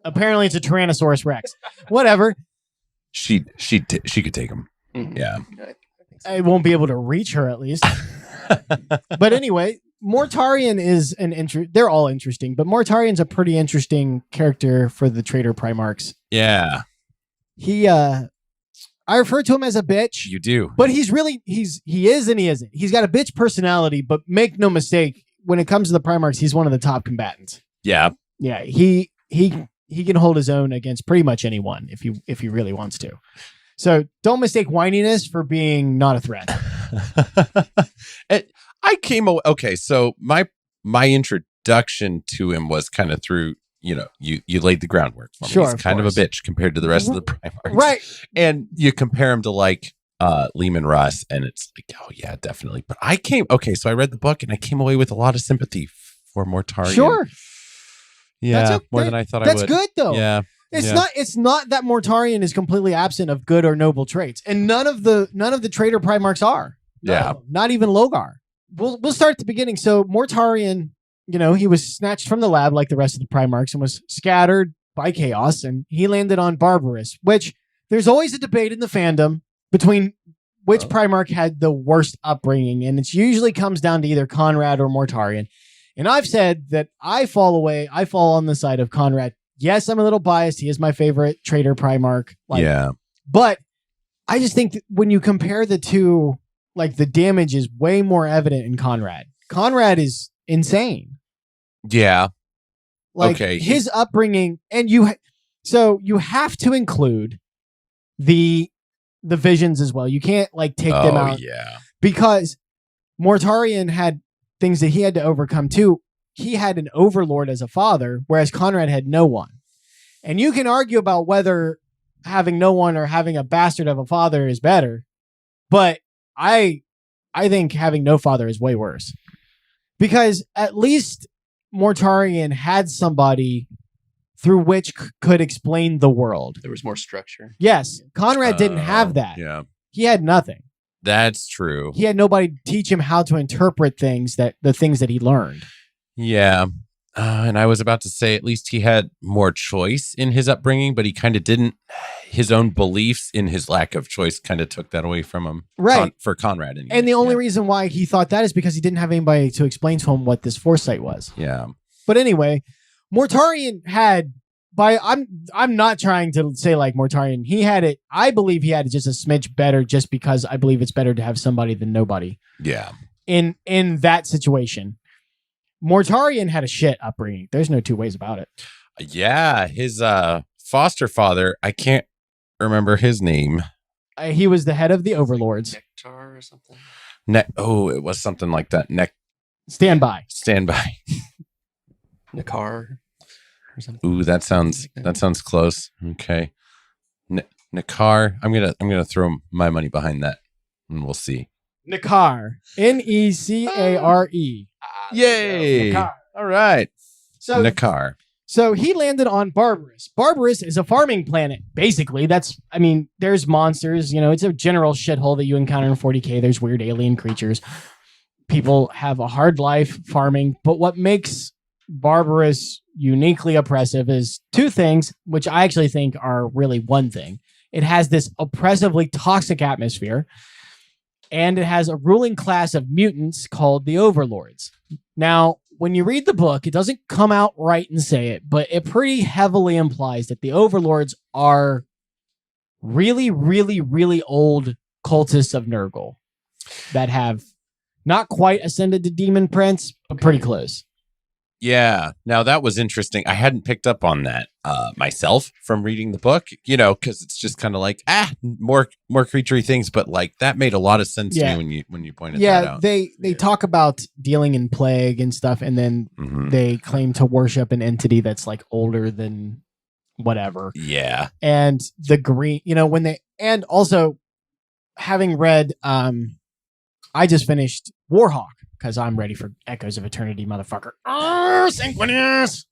Speaker 2: Apparently it's a Tyrannosaurus Rex. Whatever.
Speaker 3: She could take them.
Speaker 4: Mhm.
Speaker 3: Yeah.
Speaker 4: I think so.
Speaker 2: I won't be able to reach her at least. But anyway, Mortarion is they're all interesting, but Mortarion's a pretty interesting character for the Traitor Primarchs.
Speaker 3: Yeah.
Speaker 2: He I refer to him as a bitch.
Speaker 3: You do.
Speaker 2: But he is and he isn't. He's got a bitch personality, but make no mistake, when it comes to the Primarchs, he's one of the top combatants.
Speaker 3: Yeah.
Speaker 2: Yeah, he can hold his own against pretty much anyone if he really wants to. So don't mistake whininess for being not a threat.
Speaker 3: Okay, so my introduction to him was kind of through, you laid the groundwork for me.
Speaker 2: Sure,
Speaker 3: He's kind of a bitch compared to the rest of the Primarchs.
Speaker 2: Right.
Speaker 3: And you compare him to like Lehman Russ, and it's like, oh yeah, definitely. But so I read the book and I came away with a lot of sympathy for Mortarion.
Speaker 2: Sure.
Speaker 3: Yeah, more than I thought I would.
Speaker 2: That's good though.
Speaker 3: Yeah.
Speaker 2: It's not that Mortarion is completely absent of good or noble traits. And none of the traitor Primarchs are.
Speaker 3: Yeah.
Speaker 2: Not even Logar. We'll start at the beginning. So Mortarion, he was snatched from the lab like the rest of the Primarchs and was scattered by chaos, and he landed on Barbarous, which there's always a debate in the fandom between which Primarch had the worst upbringing, and it usually comes down to either Conrad or Mortarion. And I've said that I fall on the side of Conrad. Yes, I'm a little biased. He is my favorite traitor Primarch. But I just think that when you compare the two, like the damage is way more evident in Conrad. Conrad is insane.
Speaker 3: Yeah.
Speaker 2: Like
Speaker 3: okay.
Speaker 2: His upbringing, and you have to include the visions as well. You can't take them out.
Speaker 3: Yeah.
Speaker 2: Because Mortarion had things that he had to overcome too. He had an overlord as a father, whereas Conrad had no one. And you can argue about whether having no one or having a bastard of a father is better, but I think having no father is way worse. Because at least Mortarion had somebody through which could explain the world.
Speaker 4: There was more structure.
Speaker 2: Yes, Conrad didn't have that.
Speaker 3: Yeah.
Speaker 2: He had nothing.
Speaker 3: That's true.
Speaker 2: He had nobody to teach him how to interpret the things that he learned.
Speaker 3: Yeah. And I was about to say, at least he had more choice in his upbringing, but he kind of didn't. His own beliefs in his lack of choice kind of took that away from him.
Speaker 2: Right.
Speaker 3: For Conrad.
Speaker 2: And the only reason why he thought that is because he didn't have anybody to explain to him what this foresight was.
Speaker 3: Yeah.
Speaker 2: But anyway, Mortarion had, I'm not trying to say like Mortarion, he had it, I believe he had it just a smidge better, just because I believe it's better to have somebody than nobody.
Speaker 3: Yeah.
Speaker 2: In that situation. Mortarion had a shit upbringing. There's no two ways about it.
Speaker 3: Yeah. His foster father, I can't remember his name.
Speaker 2: He was the head of the overlords.
Speaker 4: Nectar or something?
Speaker 3: It was something like that.
Speaker 2: Stand by.
Speaker 4: Nakar or something.
Speaker 3: Ooh, that sounds close. Okay. Nakar. I'm gonna throw my money behind that, and we'll see.
Speaker 2: Nekar. Necare.
Speaker 3: Yay!
Speaker 2: Nekar.
Speaker 3: All right.
Speaker 2: So
Speaker 3: Nakar.
Speaker 2: So he landed on Barbarous. Barbarous is a farming planet, basically. There's monsters, it's a general shithole that you encounter in 40K. There's weird alien creatures. People have a hard life farming, but what makes Barbarous uniquely oppressive is two things, which I actually think are really one thing. It has this oppressively toxic atmosphere, and it has a ruling class of mutants called the Overlords. Now, when you read the book, it doesn't come out right and say it, but it pretty heavily implies that the Overlords are really, really, really old cultists of Nurgle that have not quite ascended to Demon Prince, but pretty close.
Speaker 3: Yeah. Now that was interesting. I hadn't picked up on that myself from reading the book, because it's just kind of like, more creaturey things, but like that made a lot of sense to me when you pointed that out.
Speaker 2: They talk about dealing in plague and stuff, and then they claim to worship an entity that's like older than whatever.
Speaker 3: Yeah.
Speaker 2: And the green, and also having read, I just finished Warhawk, because I'm ready for Echoes of Eternity, motherfucker. Synchronous!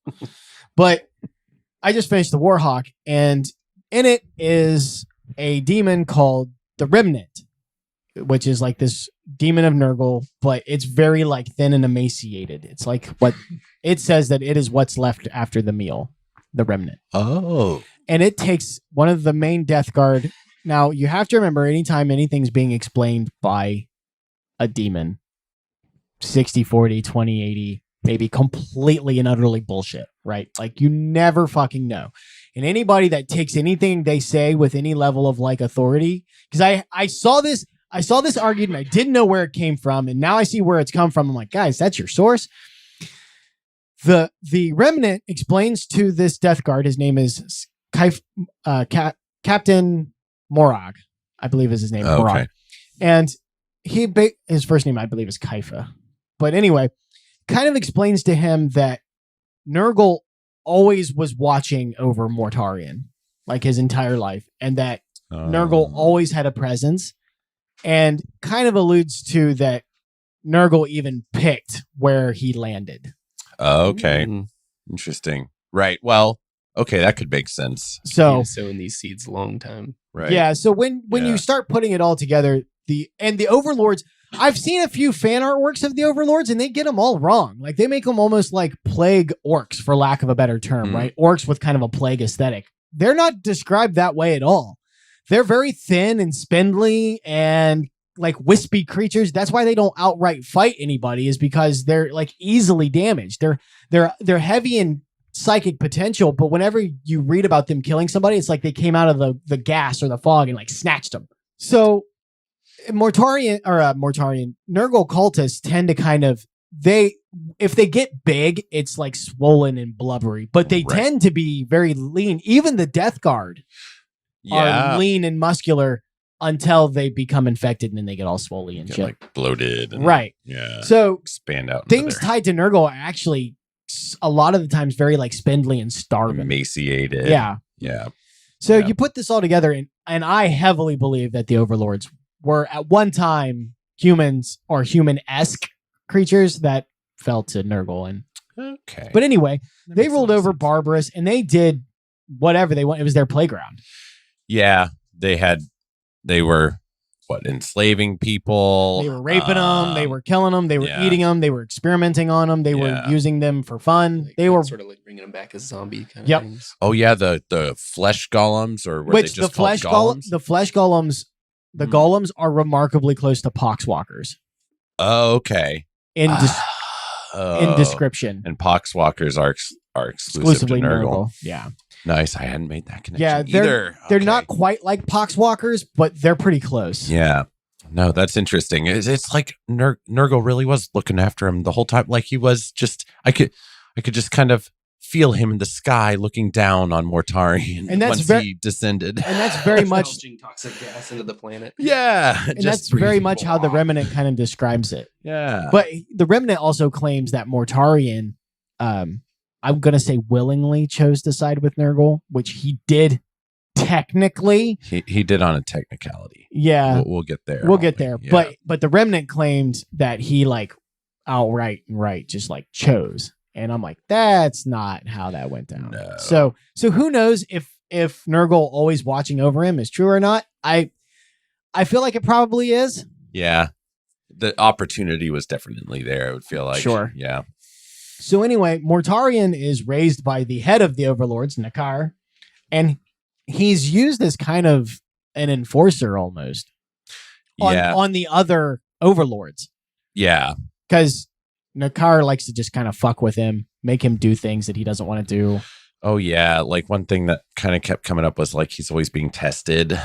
Speaker 2: But I just finished the Warhawk, and in it is a demon called the Remnant, which is like this demon of Nurgle, but it's very like thin and emaciated. It's like what it says that it is what's left after the meal, the Remnant.
Speaker 3: Oh.
Speaker 2: And it takes one of the main Death Guard. Now, you have to remember, anytime anything's being explained by a demon, 60-40, 20-80, maybe completely and utterly bullshit, right? Like, you never fucking know. And anybody that takes anything they say with any level of like authority, because I saw this argument, I didn't know where it came from, and now I see where it's come from. I'm like, guys, that's your source. The remnant explains to this Death Guard, his name is Captain Morag, I believe is his name.
Speaker 3: Oh,
Speaker 2: Morag.
Speaker 3: okay.
Speaker 2: And his first name, I believe, is Kaifa. But anyway, kind of explains to him that Nurgle always was watching over Mortarion, like his entire life, and that Nurgle always had a presence, and kind of alludes to that Nurgle even picked where he landed.
Speaker 3: Okay. Interesting. Right. Well, okay, that could make sense.
Speaker 2: So
Speaker 4: sowing these seeds a long time.
Speaker 3: Right.
Speaker 2: yeah, so when you start putting it all together, the Overlords, I've seen a few fan artworks of the Overlords, and they get them all wrong. Like, they make them almost like plague orcs, for lack of a better term, right? Orcs with kind of a plague aesthetic. They're not described that way at all. They're very thin and spindly and like wispy creatures. That's why they don't outright fight anybody, is because they're like easily damaged. They're heavy in psychic potential, but whenever you read about them killing somebody, it's like they came out of the gas or the fog and like snatched them. So Nurgle cultists tend to kind of, if they get big, it's like swollen and blubbery, but they tend to be very lean. Even the Death Guard are lean and muscular until they become infected, and then they get all swollen and shit.
Speaker 3: Like bloated. And,
Speaker 2: right.
Speaker 3: Yeah.
Speaker 2: So
Speaker 3: expand out.
Speaker 2: Things tied to Nurgle are actually a lot of the times very like spindly and starving.
Speaker 3: Emaciated.
Speaker 2: Yeah.
Speaker 3: Yeah.
Speaker 2: So you put this all together, and I heavily believe that the Overlords were at one time humans or human-esque creatures that fell to Nurgle. And
Speaker 3: okay.
Speaker 2: But anyway, they ruled over barbarous, and they did whatever they want. It was their playground.
Speaker 3: Yeah. They were enslaving people.
Speaker 2: They were raping them. They were killing them. They were eating them. They were experimenting on them. They were using them for fun.
Speaker 4: Like,
Speaker 2: they were
Speaker 4: sort of like bringing them back as zombie kind of things.
Speaker 3: Oh yeah, the flesh golems, or were they just
Speaker 2: the flesh
Speaker 3: golems?
Speaker 2: The flesh golems, the golems are remarkably close to poxwalkers.
Speaker 3: Oh, okay.
Speaker 2: In description,
Speaker 3: and poxwalkers are
Speaker 2: exclusively
Speaker 3: to Nurgle.
Speaker 2: Yeah.
Speaker 3: Nice. I hadn't made that connection.
Speaker 2: Yeah, they're not quite like poxwalkers, but they're pretty close.
Speaker 3: Yeah. No, that's interesting. It's like Nurgle really was looking after him the whole time. Like he was just, I could just kind of feel him in the sky looking down on Mortarion, and once he descended.
Speaker 2: And that's very much
Speaker 4: toxic gas into the planet.
Speaker 3: Yeah.
Speaker 2: And that's very much how the Remnant kind of describes it.
Speaker 3: Yeah.
Speaker 2: But the Remnant also claims that Mortarion, I'm going to say willingly chose to side with Nurgle, which he did technically.
Speaker 3: He did on a technicality.
Speaker 2: Yeah.
Speaker 3: We'll get there.
Speaker 2: We'll get there.
Speaker 3: Yeah.
Speaker 2: But the Remnant claimed that he like outright just like chose. And I'm like, that's not how that went down.
Speaker 3: No.
Speaker 2: So who knows if Nurgle always watching over him is true or not? I feel like it probably is.
Speaker 3: Yeah. The opportunity was definitely there, I would feel like.
Speaker 2: Sure.
Speaker 3: Yeah.
Speaker 2: So anyway, Mortarion is raised by the head of the Overlords, Nakar, and he's used as kind of an enforcer almost on the other Overlords.
Speaker 3: Yeah.
Speaker 2: Because Nakar likes to just kind of fuck with him, make him do things that he doesn't want to do.
Speaker 3: Oh, yeah. Like one thing that kind of kept coming up was like he's always being tested.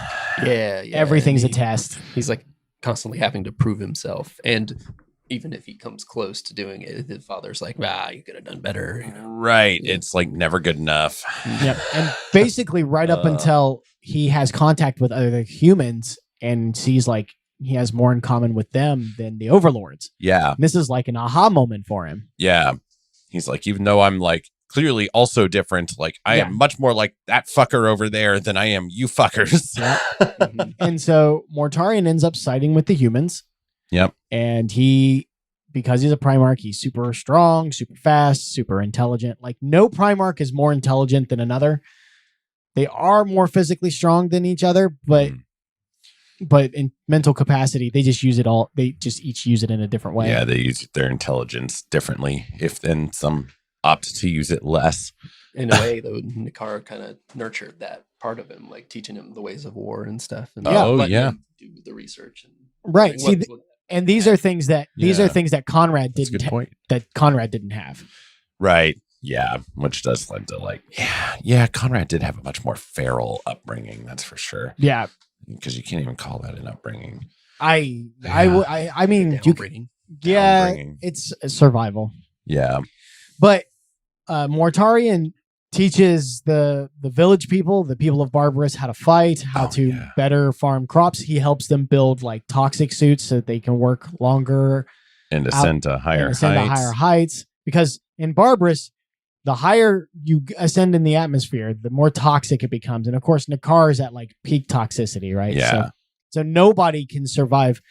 Speaker 4: Yeah.
Speaker 2: Everything's a test.
Speaker 4: He's like constantly having to prove himself. And even if he comes close to doing it, the father's like, you could have done better. You know?
Speaker 3: Right. Yeah. It's like never good enough.
Speaker 2: Yep. And basically right up until he has contact with other humans and sees like he has more in common with them than the Overlords.
Speaker 3: Yeah.
Speaker 2: And this is like an aha moment for him.
Speaker 3: Yeah. He's like, even though I'm like clearly also different, like I am much more like that fucker over there than I am you fuckers.
Speaker 2: Yep. And so Mortarion ends up siding with the humans.
Speaker 3: Yep.
Speaker 2: And because he's a Primarch, he's super strong, super fast, super intelligent. Like no Primarch is more intelligent than another. They are more physically strong than each other, but in mental capacity, they just use it all. They just each use it in a different way.
Speaker 3: Yeah, they use their intelligence differently. If then some opt to use it less.
Speaker 4: In a way, though, Nakar kind of nurtured that part of him, like teaching him the ways of war and stuff. And letting him do the research. And
Speaker 2: right. See, these are things that Conrad
Speaker 3: That's a
Speaker 2: didn't
Speaker 3: good point.
Speaker 2: that Conrad didn't have.
Speaker 3: Right. Yeah, which does lend to yeah, Conrad did have a much more feral upbringing, that's for sure.
Speaker 2: Yeah.
Speaker 3: Because you can't even call that an upbringing.
Speaker 2: I mean,
Speaker 4: Downbreeding.
Speaker 2: yeah,
Speaker 3: Downbringing.
Speaker 2: it's survival.
Speaker 3: Yeah.
Speaker 2: But Mortarion teaches the village people, the people of Barbarous, how to fight, how to better farm crops. He helps them build like toxic suits so that they can work longer
Speaker 3: And ascend to higher heights.
Speaker 2: Because in Barbarous, the higher you ascend in the atmosphere, the more toxic it becomes. And of course, Nakar is at like peak toxicity, right?
Speaker 3: Yeah.
Speaker 2: So nobody can survive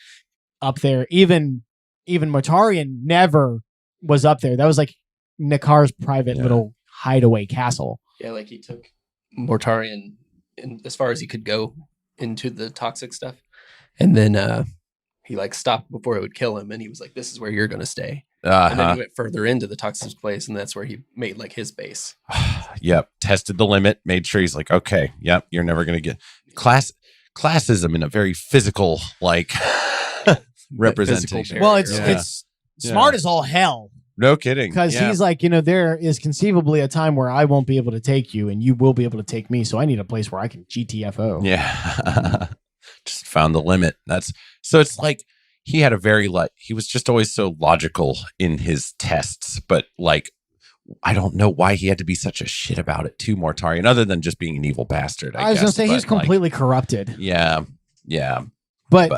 Speaker 2: up there. Even Mortarion never was up there. That was like Nakar's private little hideaway castle.
Speaker 4: Yeah, like he took Mortarion in as far as he could go into the toxic stuff. And then he like stopped before it would kill him. And he was like, this is where you're going to stay. And then he went further into the toxic place. And that's where he made like his base.
Speaker 3: Yep. Tested the limit, made sure he's like, okay, yep, you're never going to get classism in a very physical, like representation.
Speaker 4: Well,
Speaker 2: it's smart as all hell.
Speaker 3: No kidding.
Speaker 2: Because he's like, there is conceivably a time where I won't be able to take you and you will be able to take me. So I need a place where I can GTFO.
Speaker 3: Yeah. Just found the limit. So it's like he had he was just always so logical in his tests, but like, I don't know why he had to be such a shit about it too, Mortarion, other than just being an evil bastard. I
Speaker 2: was
Speaker 3: guess.
Speaker 2: going to say he's completely corrupted.
Speaker 3: Yeah. Yeah.
Speaker 2: But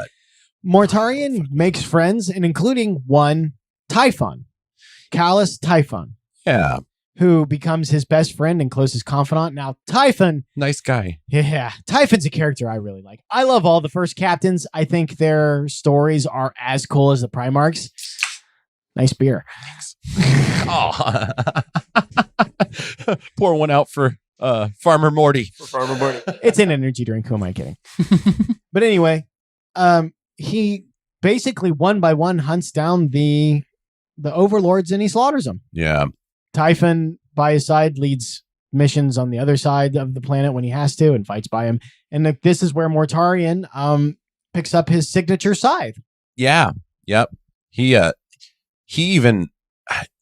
Speaker 2: Mortarion makes friends, and including one Typhon, Callus Typhon.
Speaker 3: Yeah.
Speaker 2: Who becomes his best friend and closest confidant. Now, Typhon.
Speaker 3: Nice guy.
Speaker 2: Yeah. Typhon's a character I really like. I love all the first captains. I think their stories are as cool as the Primarchs. Nice beer.
Speaker 3: Thanks. Oh. Pour one out for Farmer Morty.
Speaker 2: It's an energy drink. Who am I kidding? But anyway, he basically one by one hunts down the overlords and he slaughters them.
Speaker 3: Yeah.
Speaker 2: Typhon, by his side, leads missions on the other side of the planet when he has to and fights by him. And this is where Mortarion picks up his signature scythe.
Speaker 3: Yeah. Yep. He even,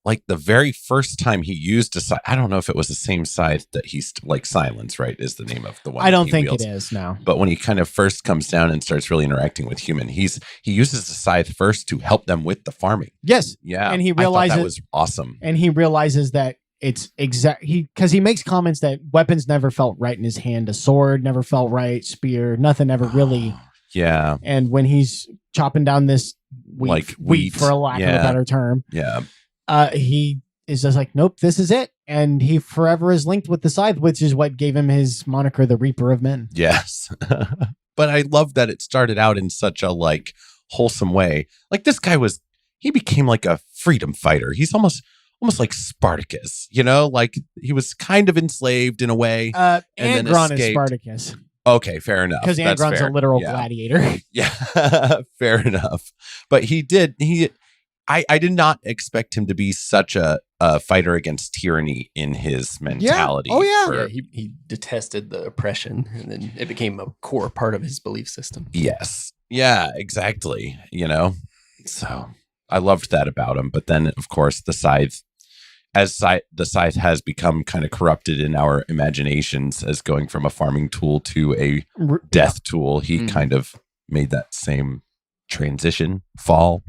Speaker 3: like the very first time he used a scythe, I don't know if it was the same scythe that he's like Silence, right? Is the name of the one.
Speaker 2: I don't think it is now.
Speaker 3: But when he kind of first comes down and starts really interacting with human, he uses the scythe first to help them with the farming.
Speaker 2: Yes.
Speaker 3: Yeah.
Speaker 2: And he realizes
Speaker 3: that was awesome.
Speaker 2: And he realizes that it's because he makes comments that weapons never felt right in his hand. A sword never felt right. Spear, nothing ever really.
Speaker 3: Yeah.
Speaker 2: And when he's chopping down this wheat for a lack of a better term.
Speaker 3: Yeah.
Speaker 2: He is just like, nope, this is it. And he forever is linked with the scythe, which is what gave him his moniker, the Reaper of Men.
Speaker 3: Yes. But I love that it started out in such a like wholesome way. Like this guy he became like a freedom fighter. He's almost like Spartacus, like he was kind of enslaved in a way.
Speaker 2: Angron is Spartacus.
Speaker 3: Okay, fair enough.
Speaker 2: Because Angron's a literal gladiator.
Speaker 3: Yeah, fair enough. But I did not expect him to be such a fighter against tyranny in his mentality.
Speaker 2: Yeah. Oh, yeah.
Speaker 4: He detested the oppression, and then it became a core part of his belief system.
Speaker 3: Yes. Yeah, exactly. So I loved that about him. But then, of course, the scythe has become kind of corrupted in our imaginations as going from a farming tool to a death tool. He kind of made that same transition fall.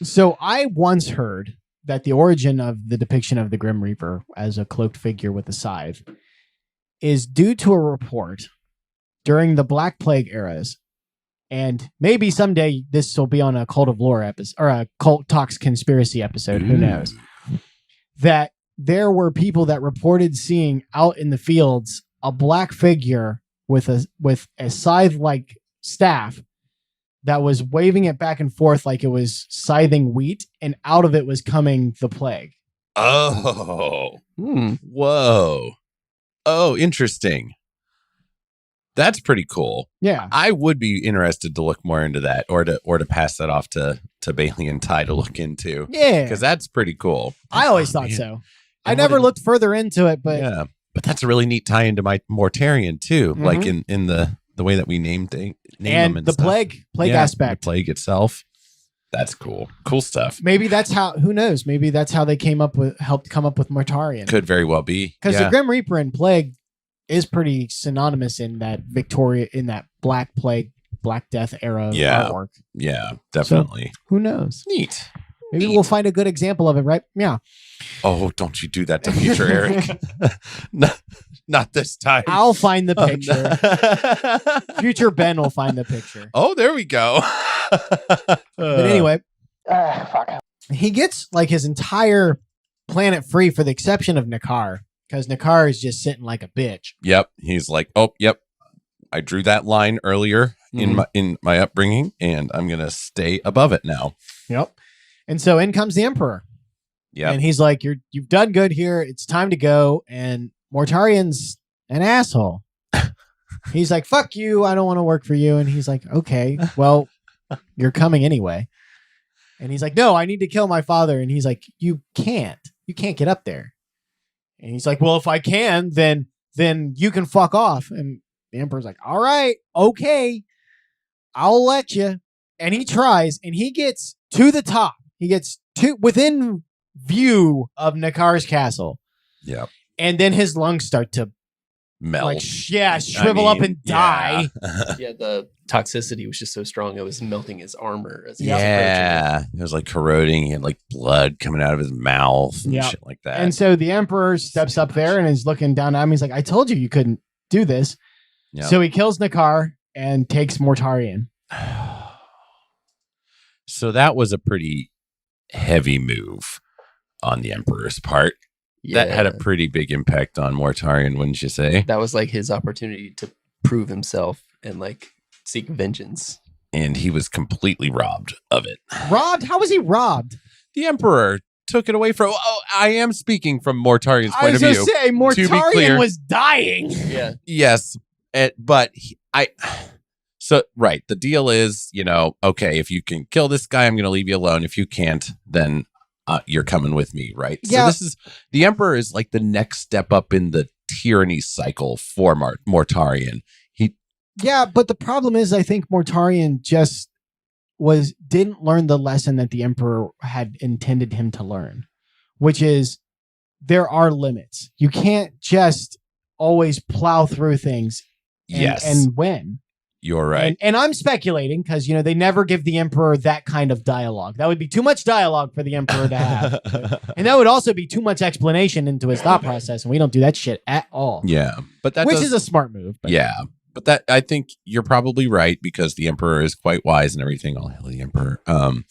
Speaker 2: So I once heard that the origin of the depiction of the Grim Reaper as a cloaked figure with a scythe is due to a report during the Black Plague eras. And maybe someday this will be on a Cult of Lore episode or a Cult Talks Conspiracy episode. Who knows? That there were people that reported seeing out in the fields a black figure with a scythe-like staff that was waving it back and forth like it was scything wheat, and out of it was coming the plague.
Speaker 3: Oh. Whoa. Oh, interesting. That's pretty cool.
Speaker 2: Yeah.
Speaker 3: I would be interested to look more into that or to pass that off to Bailey and Ty to look into.
Speaker 2: Yeah.
Speaker 3: Because that's pretty cool.
Speaker 2: I always thought so. I never looked further into it, but
Speaker 3: yeah. But that's a really neat tie into my Mortarion too. Like in the way that we name them and
Speaker 2: the
Speaker 3: stuff.
Speaker 2: plague aspect.
Speaker 3: The plague itself. That's cool. Cool stuff.
Speaker 2: Maybe that's how. Who knows? Maybe that's how they helped come up with Mortarion.
Speaker 3: Could very well be.
Speaker 2: Because the Grim Reaper and Plague is pretty synonymous in that Black Plague, Black Death era artwork.
Speaker 3: Yeah, definitely.
Speaker 2: So, who knows?
Speaker 3: Neat.
Speaker 2: Maybe we'll find a good example of it, right? Yeah.
Speaker 3: Oh, don't you do that to future Eric. Not this time.
Speaker 2: I'll find the picture. Future Ben will find the picture.
Speaker 3: Oh, there we go.
Speaker 2: But anyway,
Speaker 1: Fuck.
Speaker 2: he gets like his entire planet free for the exception of Nakar, because Nakar is just sitting like a bitch.
Speaker 3: Yep. He's like, oh, yep. I drew that line earlier in my upbringing, and I'm gonna stay above it now.
Speaker 2: Yep. And so in comes the Emperor.
Speaker 3: Yeah.
Speaker 2: And he's like, you've done good here. It's time to go. And Mortarion's an asshole. He's like, fuck you. I don't want to work for you. And he's like, okay, well, you're coming anyway. And he's like, no, I need to kill my father. And he's like, you can't get up there. And he's like, well, if I can, then you can fuck off. And the Emperor's like, all right, okay, I'll let you. And he tries, and he gets to the top. He gets within view of Nakar's castle.
Speaker 3: Yep.
Speaker 2: And then his lungs start to
Speaker 3: melt.
Speaker 2: Shrivel up and die.
Speaker 4: Yeah, the toxicity was just so strong it was melting his armor. As he was
Speaker 3: It was like corroding. He had like blood coming out of his mouth and shit like that.
Speaker 2: And so the Emperor steps up there and is looking down at him. He's like, I told you couldn't do this. Yep. So he kills Nakar and takes Mortarion.
Speaker 3: So that was a pretty heavy move on the Emperor's part.
Speaker 4: Yeah.
Speaker 3: That had a pretty big impact on Mortarion, wouldn't you say?
Speaker 4: That was like his opportunity to prove himself and like seek vengeance.
Speaker 3: And he was completely robbed of it.
Speaker 2: Robbed? How was he robbed?
Speaker 3: The Emperor took it away from... Oh, I am speaking from Mortarion's point of view.
Speaker 2: I was going to say, Mortarion was dying.
Speaker 4: Yeah.
Speaker 3: Yes. But right. The deal is, okay, if you can kill this guy, I'm going to leave you alone. If you can't, then you're coming with me, right?
Speaker 2: Yeah.
Speaker 3: So the Emperor is like the next step up in the tyranny cycle for Mortarion.
Speaker 2: Yeah, but the problem is I think Mortarion just didn't learn the lesson that the Emperor had intended him to learn, which is there are limits. You can't just always plow through things and win.
Speaker 3: You're right.
Speaker 2: And I'm speculating because, they never give the Emperor that kind of dialogue. That would be too much dialogue for the Emperor to have. And that would also be too much explanation into his thought process. And we don't do that shit at all.
Speaker 3: Yeah. But
Speaker 2: which is a smart move. But.
Speaker 3: Yeah. But that, I think you're probably right because the Emperor is quite wise and everything. All hail the Emperor. And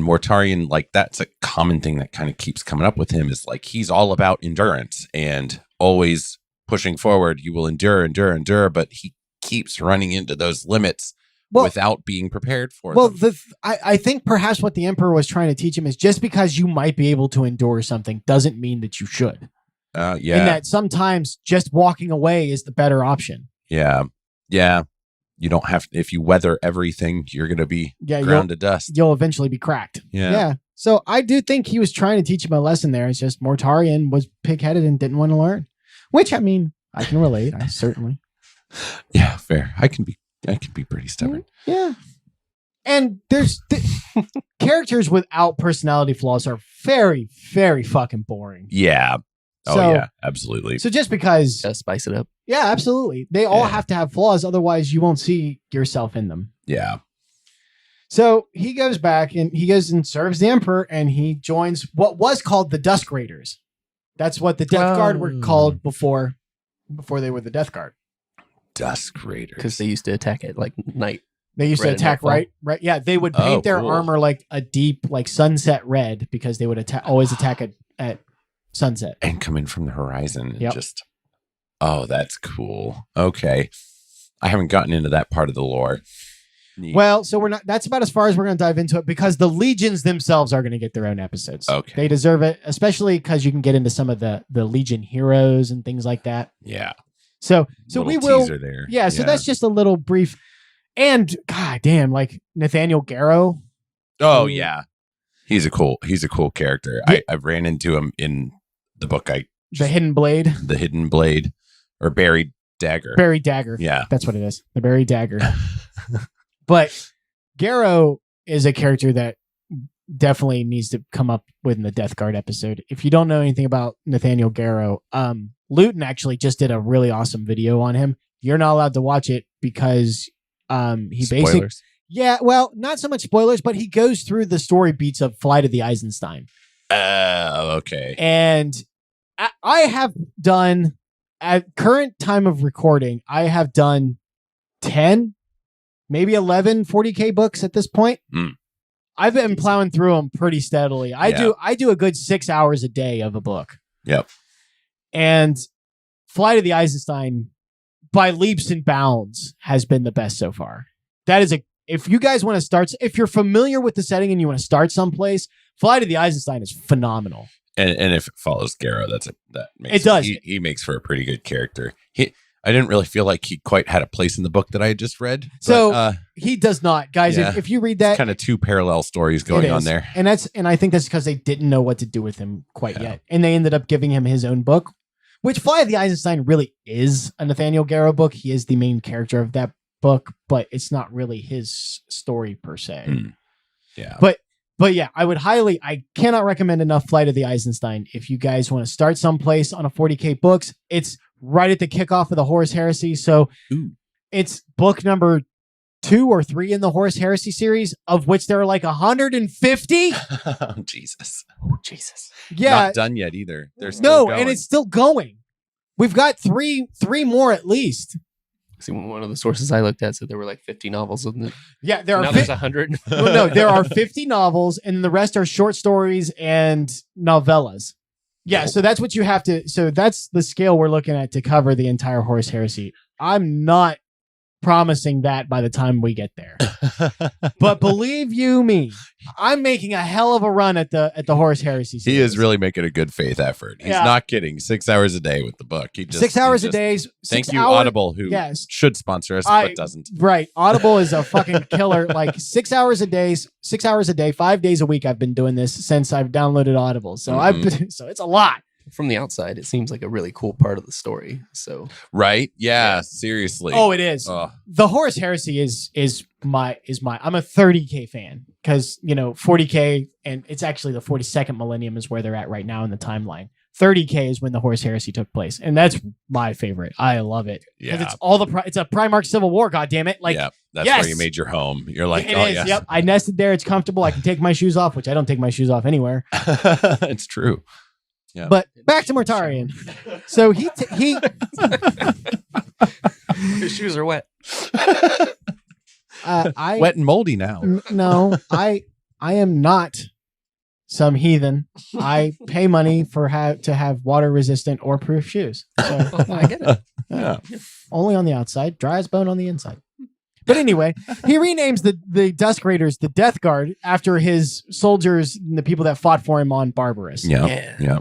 Speaker 3: Mortarion, like, that's a common thing that kind of keeps coming up with him is like, he's all about endurance and always pushing forward. You will endure, but he keeps running into those limits without being prepared for them.
Speaker 2: Well, I think perhaps what the Emperor was trying to teach him is just because you might be able to endure something doesn't mean that you should.
Speaker 3: Yeah.
Speaker 2: And that sometimes just walking away is the better option.
Speaker 3: Yeah. Yeah. You don't have if you weather everything, you're going to be ground to dust.
Speaker 2: You'll eventually be cracked.
Speaker 3: Yeah.
Speaker 2: So I do think he was trying to teach him a lesson there. It's just Mortarion was pig-headed and didn't want to learn, which I mean, I can relate. I certainly.
Speaker 3: Yeah, fair. I can be pretty stubborn.
Speaker 2: Yeah. And there's characters without personality flaws are very, very fucking boring.
Speaker 3: Yeah. Oh, yeah, absolutely.
Speaker 2: So just because...
Speaker 4: spice it up.
Speaker 2: Yeah, absolutely. They all have to have flaws. Otherwise, you won't see yourself in them.
Speaker 3: Yeah.
Speaker 2: So he goes back and he goes and serves the Emperor and he joins what was called the Dusk Raiders. That's what the Death Guard were called before they were the Death Guard.
Speaker 3: Dusk Raiders.
Speaker 4: Because they used to attack at like night.
Speaker 2: They used to attack right. Yeah, they would paint their armor like a deep, like sunset red because they would always attack at sunset
Speaker 3: and come in from the horizon and just. Oh, that's cool. Okay, I haven't gotten into that part of the lore. Neat.
Speaker 2: Well, so we're not. That's about as far as we're going to dive into it because the legions themselves are going to get their own episodes.
Speaker 3: Okay,
Speaker 2: they deserve it, especially because you can get into some of the legion heroes and things like that.
Speaker 3: Yeah.
Speaker 2: So we will.
Speaker 3: There.
Speaker 2: Yeah. So that's just a little brief. And god damn, like Nathaniel Garro.
Speaker 3: Oh yeah, he's a cool character. Yeah. I've ran into him in the book.
Speaker 2: The Hidden Blade.
Speaker 3: The Hidden Blade, or Buried Dagger.
Speaker 2: Buried Dagger.
Speaker 3: Yeah,
Speaker 2: that's what it is. The Buried Dagger. But Garro is a character that definitely needs to come up within the Death Guard episode. If you don't know anything about Nathaniel Garro, Luton actually just did a really awesome video on him. You're not allowed to watch it because he basically,
Speaker 3: Spoilers.
Speaker 2: yeah, well, not so much spoilers, but he goes through the story beats of Flight of the Eisenstein.
Speaker 3: Okay.
Speaker 2: And I have done, at current time of recording, I have done 10, maybe 11 40K books at this point. I've been plowing through them pretty steadily. I do a good 6 hours a day of a book.
Speaker 3: Yep.
Speaker 2: And Flight of the Eisenstein, by leaps and bounds, has been the best so far. That is if you guys want to start, if you're familiar with the setting and you want to start someplace, Flight of the Eisenstein is phenomenal.
Speaker 3: And if it follows Garro, that makes
Speaker 2: it does.
Speaker 3: He makes for a pretty good character. I didn't really feel like he quite had a place in the book that I had just read.
Speaker 2: So he does not, guys.
Speaker 3: Yeah.
Speaker 2: If you read that,
Speaker 3: kind of two parallel stories going on there,
Speaker 2: and I think that's because they didn't know what to do with him quite yet, and they ended up giving him his own book, which Fly of the Eisenstein really is a Nathaniel Garro book. He is the main character of that book, but it's not really his story per se.
Speaker 3: Yeah,
Speaker 2: But yeah, I cannot recommend enough Flight of the Eisenstein. If you guys want to start someplace on a 40K books, it's right at the kickoff of the Horus Heresy. So it's book number 2 or 3 in the Horus Heresy series, of which there are like 150.
Speaker 3: Oh, Jesus.
Speaker 2: Yeah.
Speaker 3: Not done yet either. They're still going.
Speaker 2: And it's still going. We've got three more at least.
Speaker 4: See, one of the sources I looked at said there were like 50 novels in the.
Speaker 2: Yeah, there are.
Speaker 4: Now there's 100.
Speaker 2: No, there are 50 novels, and the rest are short stories and novellas. Yeah, so that's what you have to. So that's the scale we're looking at to cover the entire Horus Heresy. I'm not promising that by the time we get there, but believe you me, I'm making a hell of a run at the Horus Heresy series.
Speaker 3: He is really making a good faith effort. He's not kidding. 6 hours a day with the book. He just
Speaker 2: 6 hours a day.
Speaker 3: Thank you, Audible, who should sponsor us but doesn't.
Speaker 2: Right, Audible is a fucking killer. Like 6 hours a day, 5 days a week. I've been doing this since I've downloaded Audible. So so it's a lot.
Speaker 4: From the outside, it seems like a really cool part of the story. So
Speaker 3: right, yeah. Seriously.
Speaker 2: Oh, it is. The Horus Heresy is my. I'm a 30K fan because 40K, and it's actually the 42nd millennium is where they're at right now in the timeline. 30K is when the Horus Heresy took place, and that's my favorite. I love it.
Speaker 3: Yeah,
Speaker 2: it's it's a Primarch Civil War. God damn it! Like,
Speaker 3: yeah, that's where you made your home. You're like,
Speaker 2: it is.
Speaker 3: Yes.
Speaker 2: Yep, I nested there. It's comfortable. I can take my shoes off, which I don't take my shoes off anywhere.
Speaker 3: It's true. Yeah.
Speaker 2: But back to Mortarion. So he
Speaker 4: his shoes are wet.
Speaker 3: Wet and moldy now.
Speaker 2: No, I am not some heathen. I pay money for to have water resistant or proof shoes. So
Speaker 4: I get it.
Speaker 3: Yeah.
Speaker 2: Only on the outside, dry as bone on the inside. But anyway, he renames the Dusk Raiders the Death Guard after his soldiers and the people that fought for him on Barbarous.
Speaker 3: Yeah.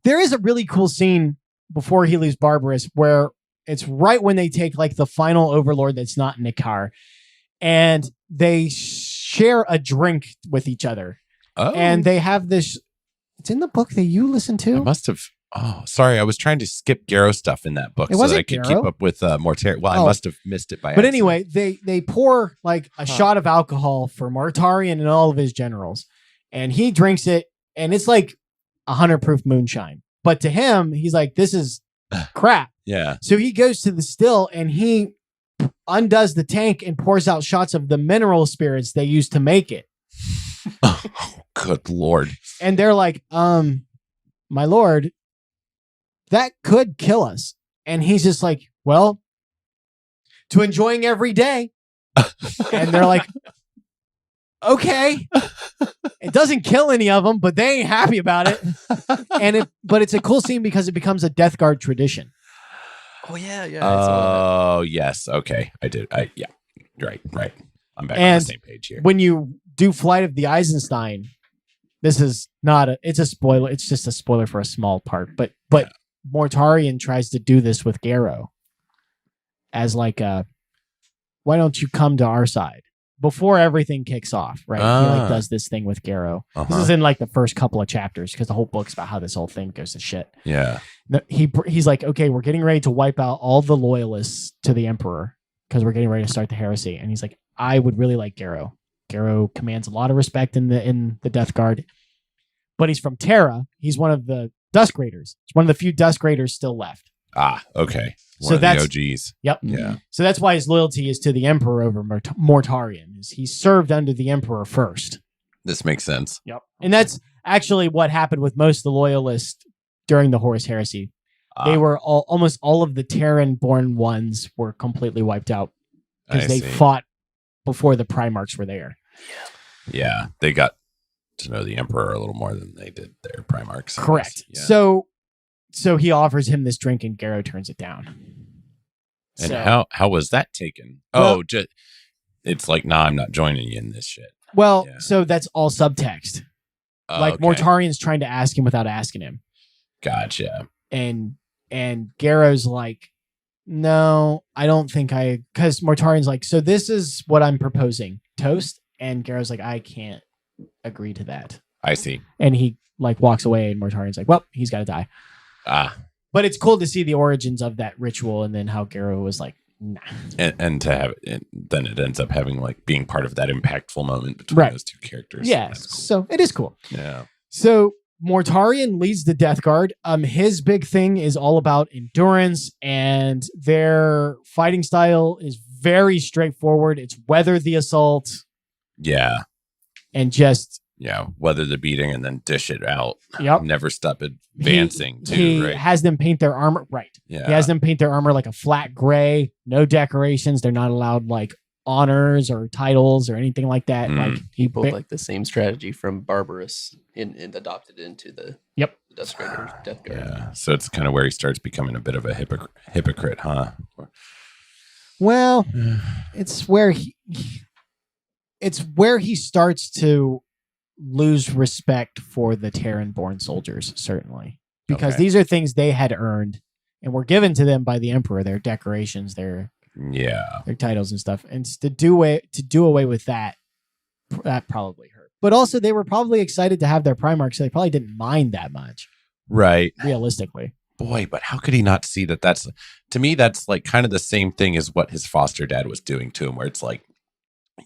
Speaker 2: There is a really cool scene before he leaves Barbarous where it's right when they take like the final overlord that's not Nikar, and they share a drink with each other.
Speaker 3: Oh.
Speaker 2: And they have this. It's in the book that you listened to.
Speaker 3: I must have. Oh, sorry. I was trying to skip Garro stuff in that book so that I could keep up with Mortarion. Well, I must have missed it by accident.
Speaker 2: Anyway, they pour like a shot of alcohol for Mortarion and all of his generals, and he drinks it, and it's like 100 proof moonshine. But to him, he's like, this is crap.
Speaker 3: Yeah.
Speaker 2: So he goes to the still and he undoes the tank and pours out shots of the mineral spirits they used to make it.
Speaker 3: Oh, good Lord.
Speaker 2: And they're like, my Lord, that could kill us. And he's just like, well, to enjoying every day. And they're like, okay. It doesn't kill any of them, but they ain't happy about it. But it's a cool scene because it becomes a Death Guard tradition.
Speaker 4: Oh yeah.
Speaker 3: Oh yes. Okay. I did. Yeah. Right. I'm back on the same page here.
Speaker 2: When you do Flight of the Eisenstein, this is not it's a spoiler. It's just a spoiler for a small part. But Mortarion tries to do this with Garro as like why don't you come to our side? Before everything kicks off, right? He like does this thing with Garro. This is in like the first couple of chapters because the whole book's about how this whole thing goes to shit.
Speaker 3: Yeah.
Speaker 2: He's like, okay, we're getting ready to wipe out all the loyalists to the Emperor because we're getting ready to start the heresy. And he's like, I would really like Garro Garro commands a lot of respect in the Death Guard. But he's from Terra. He's one of the Dusk Raiders. He's one of the few Dusk Raiders still left.
Speaker 3: Ah, okay. One
Speaker 2: So
Speaker 3: of
Speaker 2: that's
Speaker 3: the OGs.
Speaker 2: Yep.
Speaker 3: Yeah.
Speaker 2: So that's why his loyalty is to the Emperor over Mortarion. Is he served under the Emperor first.
Speaker 3: This makes sense.
Speaker 2: Yep. And that's actually what happened with most of the loyalists during the Horus Heresy. They were almost all of the Terran-born ones were completely wiped out because they fought before the Primarchs were there.
Speaker 3: Yeah, they got to know the Emperor a little more than they did their Primarchs.
Speaker 2: Correct.
Speaker 3: Yeah.
Speaker 2: So he offers him this drink and Garro turns it down.
Speaker 3: And how was that taken?
Speaker 2: Well,
Speaker 3: it's like, nah, I'm not joining you in this shit.
Speaker 2: Well,
Speaker 3: Yeah.
Speaker 2: so that's all subtext. Like
Speaker 3: Okay.
Speaker 2: Mortarion's trying to ask him without asking him.
Speaker 3: Gotcha.
Speaker 2: And Garro's like, no, I don't think because Mortarion's like, so this is what I'm proposing. Toast. And Garro's like, I can't agree to that.
Speaker 3: I see.
Speaker 2: And he like walks away and Mortarion's like, well, he's got to die. But it's cool to see the origins of that ritual and then how Garro was like, nah.
Speaker 3: And to have it, then it ends up having like being part of that impactful moment between those two characters.
Speaker 2: Yeah.
Speaker 3: That's cool.
Speaker 2: So it is cool.
Speaker 3: Yeah.
Speaker 2: So Mortarion leads the Death Guard. His big thing is all about endurance, and their fighting style is very straightforward. It's weather the assault.
Speaker 3: Yeah.
Speaker 2: And just
Speaker 3: weather the beating and then dish it out.
Speaker 2: Yep.
Speaker 3: Never stop advancing
Speaker 2: he
Speaker 3: right?
Speaker 2: has them paint their armor
Speaker 3: Yeah.
Speaker 2: He has them paint their armor like a flat gray, no decorations. They're not allowed like honors or titles or anything like that. Like
Speaker 4: He pulled like the same strategy from Barbarous and adopted it into the Death Guard.
Speaker 3: Yeah. So it's kind of where he starts becoming a bit of a hypocrite, huh?
Speaker 2: Well, it's where he starts to lose respect for the Terran-born soldiers, certainly, because these are things they had earned and were given to them by the Emperor. Their decorations, their titles and stuff, and to do away with that probably hurt. But also, they were probably excited to have their Primarchs, so they probably didn't mind that much,
Speaker 3: right?
Speaker 2: Realistically.
Speaker 3: Boy, but how could he not see that? That's, to me, that's like kind of the same thing as what his foster dad was doing to him, where it's like,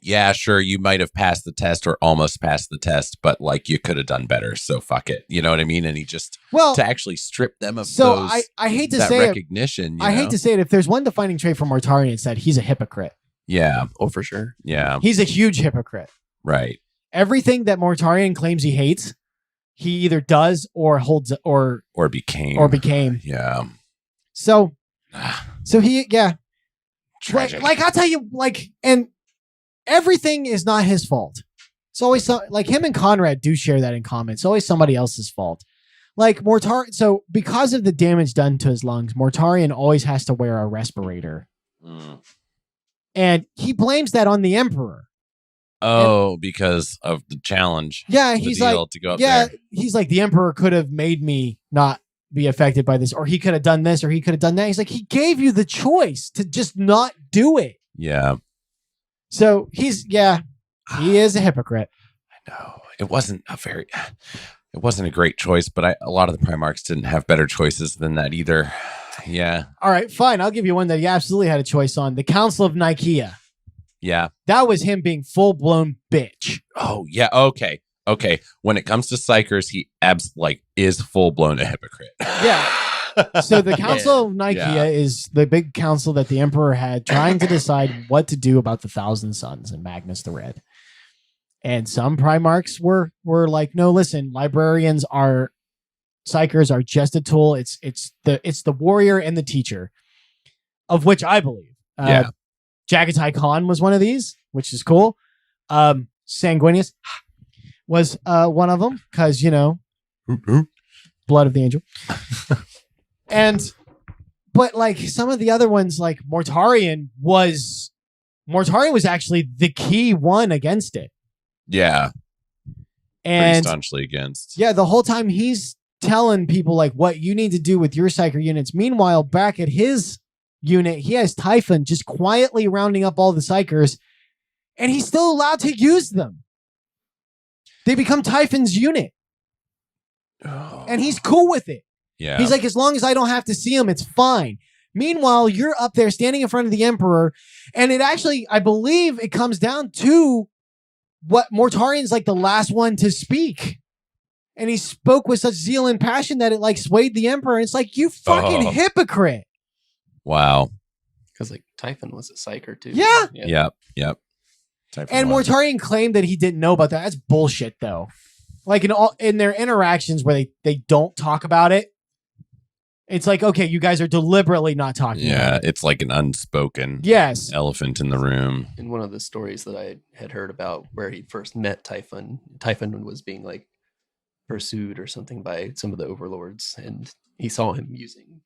Speaker 3: yeah, sure, you might have passed the test or almost passed the test, but like you could have done better. So fuck it. You know what I mean? And he just to actually strip them of those.
Speaker 2: I hate to
Speaker 3: that
Speaker 2: say
Speaker 3: recognition.
Speaker 2: I hate to say it. If there's one defining trait for Mortarion, it's that he's a hypocrite.
Speaker 3: Yeah.
Speaker 4: Oh, for sure.
Speaker 3: Yeah.
Speaker 2: He's a huge hypocrite.
Speaker 3: Right.
Speaker 2: Everything that Mortarion claims he hates, he either does or holds or became.
Speaker 3: Yeah.
Speaker 2: So he
Speaker 3: Tragic.
Speaker 2: Like I'll tell you, and everything is not his fault. It's always like him and Conrad do share that in common. It's always somebody else's fault. Like so because of the damage done to his lungs, Mortarion always has to wear a respirator. And he blames that on the Emperor.
Speaker 3: Oh, because of the challenge.
Speaker 2: Yeah, he's like,
Speaker 3: to go up there.
Speaker 2: He's like, the Emperor could have made me not be affected by this, or he could have done this, or he could have done that. He's like, he gave you the choice to just not do it.
Speaker 3: Yeah.
Speaker 2: So he is a hypocrite.
Speaker 3: I know. It wasn't a great choice, but a lot of the Primarchs didn't have better choices than that either. Yeah.
Speaker 2: All right, fine. I'll give you one that he absolutely had a choice on. The Council of Nicaea.
Speaker 3: Yeah.
Speaker 2: That was him being full-blown bitch.
Speaker 3: Oh, yeah. Okay. When it comes to psychers, he is full-blown a hypocrite.
Speaker 2: Yeah. So the Council of Nicaea is the big council that the Emperor had trying to decide what to do about the Thousand Sons and Magnus the Red. And some Primarchs were like, no, listen, psychers are just a tool. It's the warrior and the teacher, of which I believe. Jagatai Khan was one of these, which is cool. Sanguinius was one of them because, blood of the angel. But like some of the other ones, like Mortarion was actually the key one against it.
Speaker 3: Yeah.
Speaker 2: And
Speaker 3: pretty staunchly against.
Speaker 2: Yeah, the whole time he's telling people like what you need to do with your psyker units. Meanwhile, back at his unit, he has Typhon just quietly rounding up all the psychers, and he's still allowed to use them. They become Typhon's unit. And he's cool with it.
Speaker 3: Yeah.
Speaker 2: He's like, as long as I don't have to see him, it's fine. Meanwhile, you're up there standing in front of the Emperor, and it actually, I believe it comes down to what Mortarion's like the last one to speak. And he spoke with such zeal and passion that it like swayed the Emperor. And it's like, you fucking hypocrite.
Speaker 3: Wow.
Speaker 4: Because like Typhon was a psyker too.
Speaker 2: Yeah.
Speaker 3: Yep.
Speaker 2: And Mortarion claimed that he didn't know about that. That's bullshit, though. Like in their interactions where they don't talk about it, it's like, okay, you guys are deliberately not talking about it.
Speaker 3: Yeah, it's like an unspoken elephant in the room.
Speaker 4: In one of the stories that I had heard about where he first met Typhon was being like pursued or something by some of the overlords, and he saw him using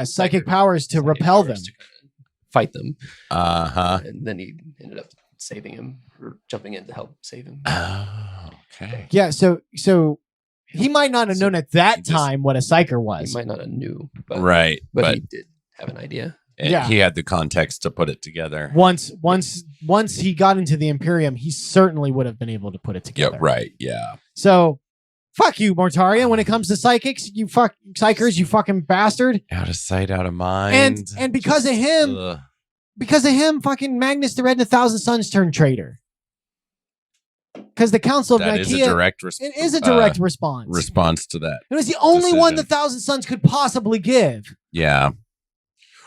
Speaker 2: psychic powers to repel them.
Speaker 4: To kind of fight them.
Speaker 3: And
Speaker 4: then he ended up saving him or jumping in to help save him.
Speaker 3: Oh, okay.
Speaker 2: Yeah, so he might not have known at that time what a psyker was.
Speaker 4: He might not have knew, but,
Speaker 3: right.
Speaker 4: But he did have an idea.
Speaker 3: He had the context to put it together.
Speaker 2: Once he got into the Imperium, he certainly would have been able to put it together.
Speaker 3: Yeah, right. Yeah.
Speaker 2: So fuck you, Mortarion. When it comes to psychics, you psychers, you fucking bastard.
Speaker 3: Out of sight, out of mind.
Speaker 2: And because of him, fucking Magnus the Red and the Thousand Suns turned traitor. Because the Council of Nicaea it is a direct response
Speaker 3: to that.
Speaker 2: It was the only one the Thousand Suns could possibly give.
Speaker 3: Yeah.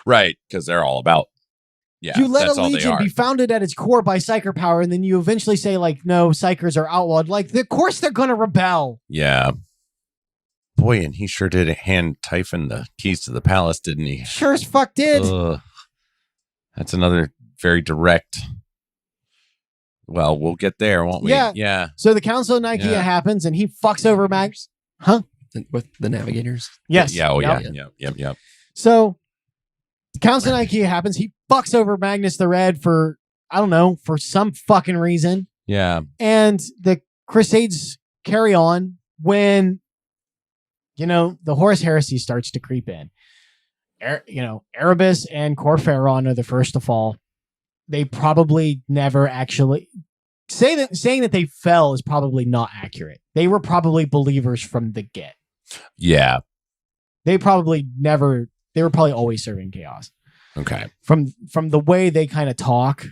Speaker 3: Right, because they're all about. Yeah,
Speaker 2: you let a legion be founded at its core by psyker power, and then you eventually say, like, no, psychers are outlawed. Like, of course they're going to rebel.
Speaker 3: Yeah. Boy, and he sure did hand Typhon the keys to the palace, didn't he?
Speaker 2: Sure as fuck did.
Speaker 3: That's another very direct. Well, we'll get there, won't we?
Speaker 2: Yeah. So the Council of Nicaea happens, and he fucks over Magnus. Huh?
Speaker 4: With the navigators?
Speaker 2: Yes.
Speaker 3: Yeah. Yep.
Speaker 2: So the Council of Nicaea happens. He fucks over Magnus the Red for, I don't know, for some fucking reason.
Speaker 3: Yeah.
Speaker 2: And the Crusades carry on when, the Horus Heresy starts to creep in. Erebus and Corphaeron are the first to fall. They probably never actually saying that they fell is probably not accurate. They were probably believers from the get.
Speaker 3: Yeah.
Speaker 2: They were probably always serving chaos.
Speaker 3: Okay.
Speaker 2: From the way they kind of talk.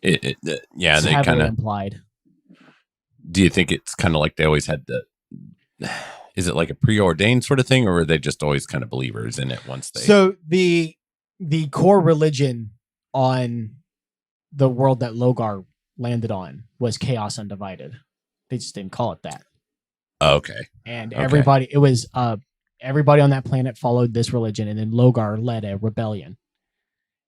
Speaker 3: They kind of
Speaker 2: implied.
Speaker 3: Do you think it's kind of like they always had is it like a preordained sort of thing, or were they just always kind of believers in it once they?
Speaker 2: So the core religion on the world that Logar landed on was Chaos Undivided. They just didn't call it that.
Speaker 3: Okay.
Speaker 2: And everybody on that planet followed this religion, and then Logar led a rebellion.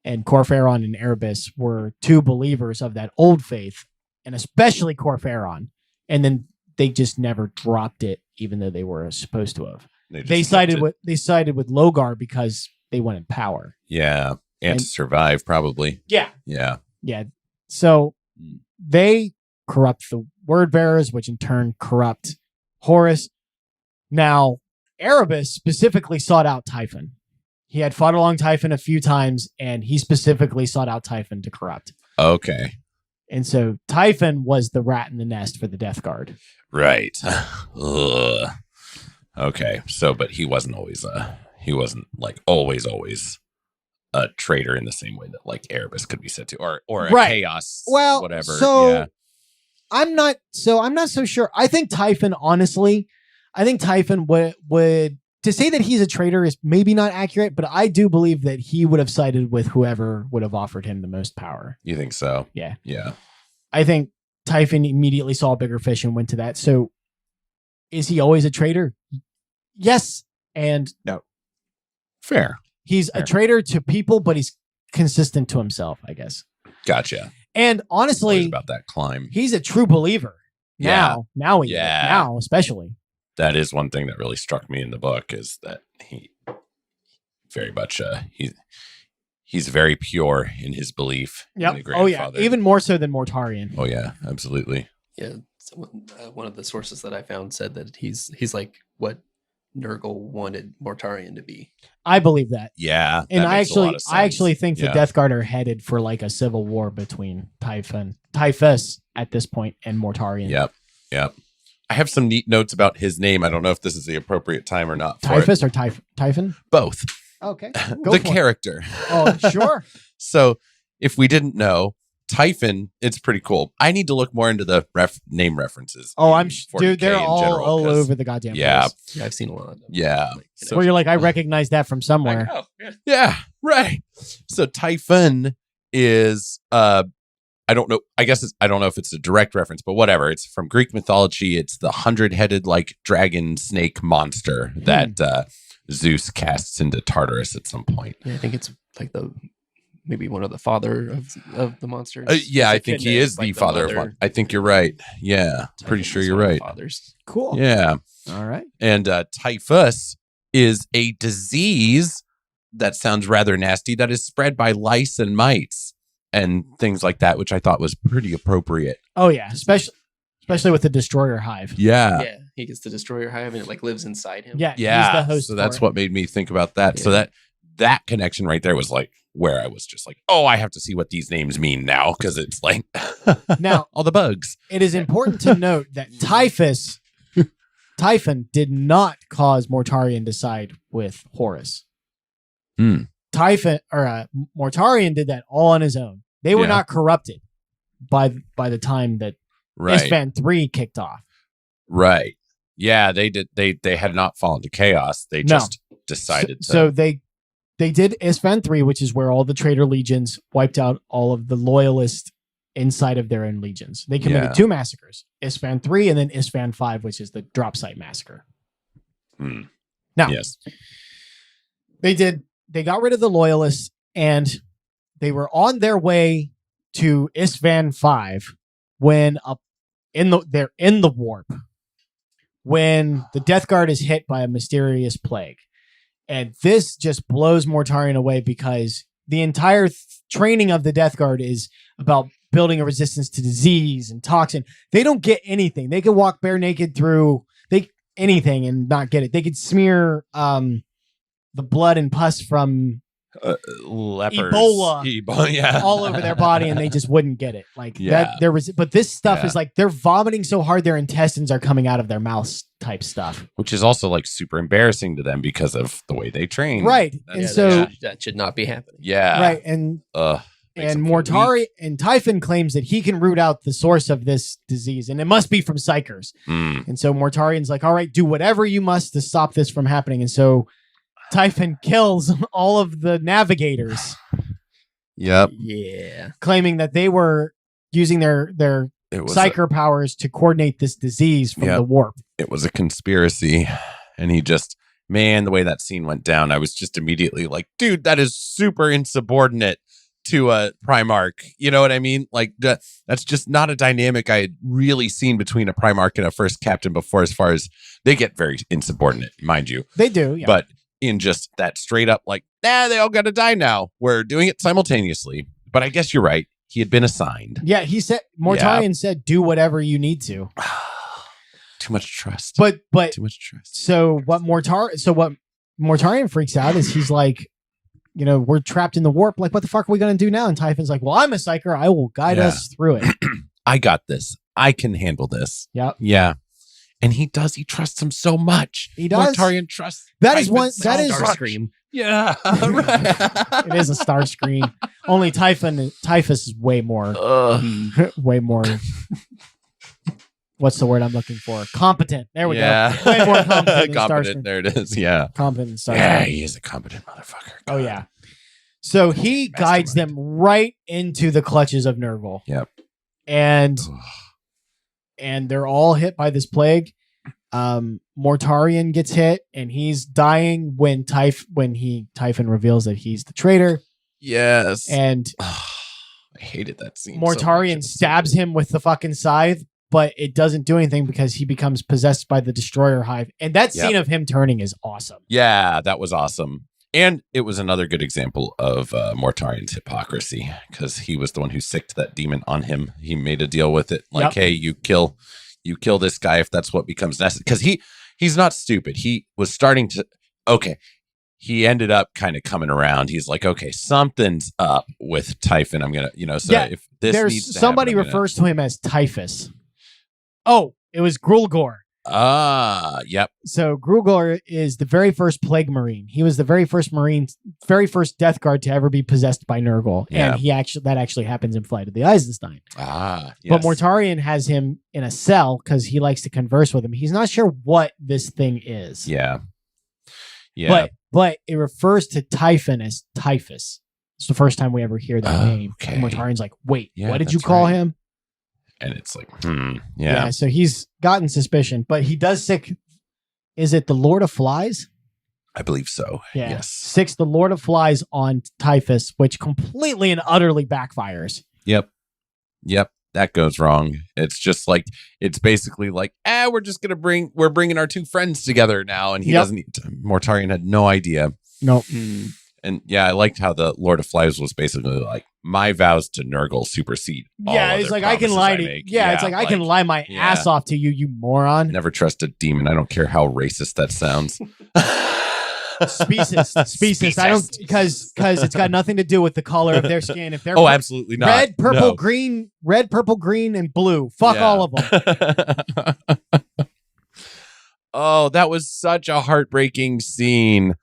Speaker 2: And Corphaeron and Erebus were two believers of that old faith, and especially Corphaeron. And then they just never dropped it, even though they were supposed to have. They sided with Logar because they wanted power.
Speaker 3: Yeah. And to survive, probably.
Speaker 2: Yeah.
Speaker 3: Yeah.
Speaker 2: Yeah. So they corrupt the word bearers, which in turn corrupt Horus. Now, Erebus specifically sought out Typhon. He had fought along Typhon a few times, and he specifically sought out Typhon to corrupt.
Speaker 3: Okay.
Speaker 2: And so Typhon was the rat in the nest for the Death Guard.
Speaker 3: Right. Okay. So, but he wasn't always always a traitor in the same way that like Erebus could be said to, or a chaos, whatever.
Speaker 2: So I'm not so sure. I think Typhon would to say that he's a traitor is maybe not accurate, but I do believe that he would have sided with whoever would have offered him the most power.
Speaker 3: You think so?
Speaker 2: Yeah.
Speaker 3: Yeah.
Speaker 2: I think Typhon immediately saw a bigger fish and went to that. So is he always a traitor? Yes and no.
Speaker 3: Fair.
Speaker 2: He's a traitor to people, but he's consistent to himself, I guess.
Speaker 3: Gotcha.
Speaker 2: And honestly,
Speaker 3: about that climb,
Speaker 2: he's a true believer. Now especially.
Speaker 3: That is one thing that really struck me in the book is that he very much he's very pure in his belief.
Speaker 2: Yep.
Speaker 3: In the grandfather.
Speaker 2: Even more so than Mortarion.
Speaker 3: Oh yeah, absolutely.
Speaker 4: Yeah. One of the sources that I found said that he's like what Nurgle wanted Mortarion to be.
Speaker 2: I believe that.
Speaker 3: Yeah.
Speaker 2: And I actually think the Death Guard are headed for like a civil war between Typhus at this point and Mortarion.
Speaker 3: Yep. I have some neat notes about his name. I don't know if this is the appropriate time or not.
Speaker 2: Typhus or Typhon?
Speaker 3: Both.
Speaker 2: Okay.
Speaker 3: The character.
Speaker 2: Oh, sure.
Speaker 3: So if we didn't know, Typhon, it's pretty cool. I need to look more into the name references.
Speaker 2: Oh,
Speaker 3: dude,
Speaker 2: they're all over the goddamn place.
Speaker 4: Yeah, I've seen a lot of them.
Speaker 3: Yeah.
Speaker 4: Like,
Speaker 2: Where you're like, I recognize that from somewhere.
Speaker 4: like, oh,
Speaker 3: Yeah, right. So Typhon is I don't know. I don't know if it's a direct reference, but whatever. It's from Greek mythology. It's the 100-headed like dragon snake monster that Zeus casts into Tartarus at some point.
Speaker 4: Yeah, I think it's like maybe one of the father of the monsters.
Speaker 3: Yeah, I think he is the father of one. I think you're right. Yeah, pretty sure you're right.
Speaker 4: Fathers.
Speaker 2: Cool.
Speaker 3: Yeah.
Speaker 2: All right.
Speaker 3: And typhus is a disease that sounds rather nasty that is spread by lice and mites and things like that, which I thought was pretty appropriate.
Speaker 2: Oh yeah, especially with the destroyer hive.
Speaker 3: Yeah.
Speaker 4: Yeah, he gets the destroyer hive and it like lives inside him.
Speaker 2: Yeah.
Speaker 3: Yeah.
Speaker 2: He's the host.
Speaker 3: So that's
Speaker 2: for it.
Speaker 3: what made me think about that.
Speaker 4: Yeah.
Speaker 3: So that connection right there was like where I was just like, oh, I have to see what these names mean now because it's like
Speaker 2: Now
Speaker 3: all the bugs.
Speaker 2: it is important to note that Typhon did not cause Mortarion to side with Horus. Mortarion did that all on his own. They were not corrupted by the time that Isvan 3 kicked off.
Speaker 3: Right. Yeah, they did. They had not fallen to chaos. They just decided to.
Speaker 2: So they did Isvan 3, which is where all the traitor legions wiped out all of the loyalists inside of their own legions. They committed 2 massacres, Isvan 3 and then Isvan 5, which is the drop site massacre. Now,
Speaker 3: yes.
Speaker 2: They got rid of the loyalists and they were on their way to Isvan 5 when they're in the warp when the Death Guard is hit by a mysterious plague. And this just blows Mortarion away because the entire training of the Death Guard is about building a resistance to disease and toxin. They don't get anything. They can walk bare naked through anything and not get it. They could smear the blood and pus from
Speaker 3: Lepers.
Speaker 2: Ebola all over their body and they just wouldn't get it. But this stuff is like they're vomiting so hard their intestines are coming out of their mouths type stuff.
Speaker 3: Which is also like super embarrassing to them because of the way they train.
Speaker 2: Right.
Speaker 4: That should not be happening.
Speaker 3: Yeah.
Speaker 2: Right. And Mortarion and Typhon claims that he can root out the source of this disease and it must be from psychers. And so Mortarion's like, all right, do whatever you must to stop this from happening. And so Typhon kills all of the navigators.
Speaker 3: Yep.
Speaker 4: Yeah.
Speaker 2: Claiming that they were using their psyker powers to coordinate this disease from the warp.
Speaker 3: It was a conspiracy. And he just, man, the way that scene went down, I was just immediately like, dude, that is super insubordinate to a Primarch. You know what I mean? Like, that's just not a dynamic I had really seen between a Primarch and a first captain before, as far as they get very insubordinate, mind you.
Speaker 2: They do, yeah.
Speaker 3: But in just that straight up, like, they all got to die now. We're doing it simultaneously. But I guess you're right. He had been assigned.
Speaker 2: Yeah, he said, Mortarion said, do whatever you need to.
Speaker 3: Too much trust.
Speaker 2: But
Speaker 3: too much trust.
Speaker 2: So what Mortarion freaks out is he's like, we're trapped in the warp. Like, what the fuck are we going to do now? And Typhon's like, well, I'm a psyker. I will guide us through it.
Speaker 3: I got this. I can handle this.
Speaker 2: Yep.
Speaker 3: Yeah. And he does. He trusts him so much.
Speaker 2: He does.
Speaker 3: Mortarion trusts.
Speaker 2: That is one. That is
Speaker 4: Starscream.
Speaker 3: Yeah. Right.
Speaker 2: It is a Starscream. Only Typhus is way more. Way more. What's the word I'm looking for? Competent. There we go. Way more competent than Starscream.
Speaker 3: There it is. Yeah.
Speaker 2: Competent than Starscream.
Speaker 3: Yeah, he is a competent motherfucker.
Speaker 2: Oh yeah. So he guides them right into the clutches of Nergal.
Speaker 3: Yep.
Speaker 2: And they're all hit by this plague. Mortarion gets hit and he's dying when Typhon reveals that he's the traitor.
Speaker 3: Yes.
Speaker 2: And
Speaker 3: I hated that scene.
Speaker 2: Mortarion stabs him with the fucking scythe, but it doesn't do anything because he becomes possessed by the destroyer hive. And that scene of him turning is awesome.
Speaker 3: Yeah, that was awesome. And it was another good example of Mortarion's hypocrisy because he was the one who sicked that demon on him. He made a deal with it. Like, hey, you kill this guy if that's what becomes necessary. Because he's not stupid. He was starting to, he ended up kind of coming around. He's like, okay, something's up with Typhon. I'm going to, if this needs to
Speaker 2: somebody
Speaker 3: happen,
Speaker 2: refers to him as Typhus. Oh, it was Grulgor.
Speaker 3: Yep.
Speaker 2: So Grugor is the very first Plague Marine. He was the very first Death Guard to ever be possessed by Nurgle.
Speaker 3: Yeah.
Speaker 2: And that actually happens in Flight of the Eisenstein.
Speaker 3: Yes.
Speaker 2: But Mortarion has him in a cell because he likes to converse with him. He's not sure what this thing is.
Speaker 3: Yeah. Yeah.
Speaker 2: But it refers to Typhon as Typhus. It's the first time we ever hear that name.
Speaker 3: Okay.
Speaker 2: And Mortarion's like, wait,
Speaker 3: Yeah,
Speaker 2: what did you
Speaker 3: that's
Speaker 2: call
Speaker 3: right.
Speaker 2: him?
Speaker 3: And it's like, yeah.
Speaker 2: So he's gotten suspicion, but he does sick. Is it the Lord of Flies?
Speaker 3: I believe so.
Speaker 2: Yeah.
Speaker 3: Yes.
Speaker 2: Six the Lord of Flies on Typhus, which completely and utterly backfires.
Speaker 3: Yep. That goes wrong. It's just like, it's basically like, we're bringing our two friends together now. And he doesn't, Mortarion had no idea.
Speaker 2: Nope.
Speaker 3: And yeah, I liked how the Lord of Flies was basically like, my vows to Nurgle supersede.
Speaker 2: Yeah, it's like I can lie to you. Yeah, it's like I can lie my ass off to you, you moron.
Speaker 3: Never trust a demon. I don't care how racist that sounds.
Speaker 2: Specious. I don't because it's got nothing to do with the color of their skin. If they're
Speaker 3: absolutely not.
Speaker 2: Red, purple, green, and blue. Fuck all of them.
Speaker 3: Oh, that was such a heartbreaking scene.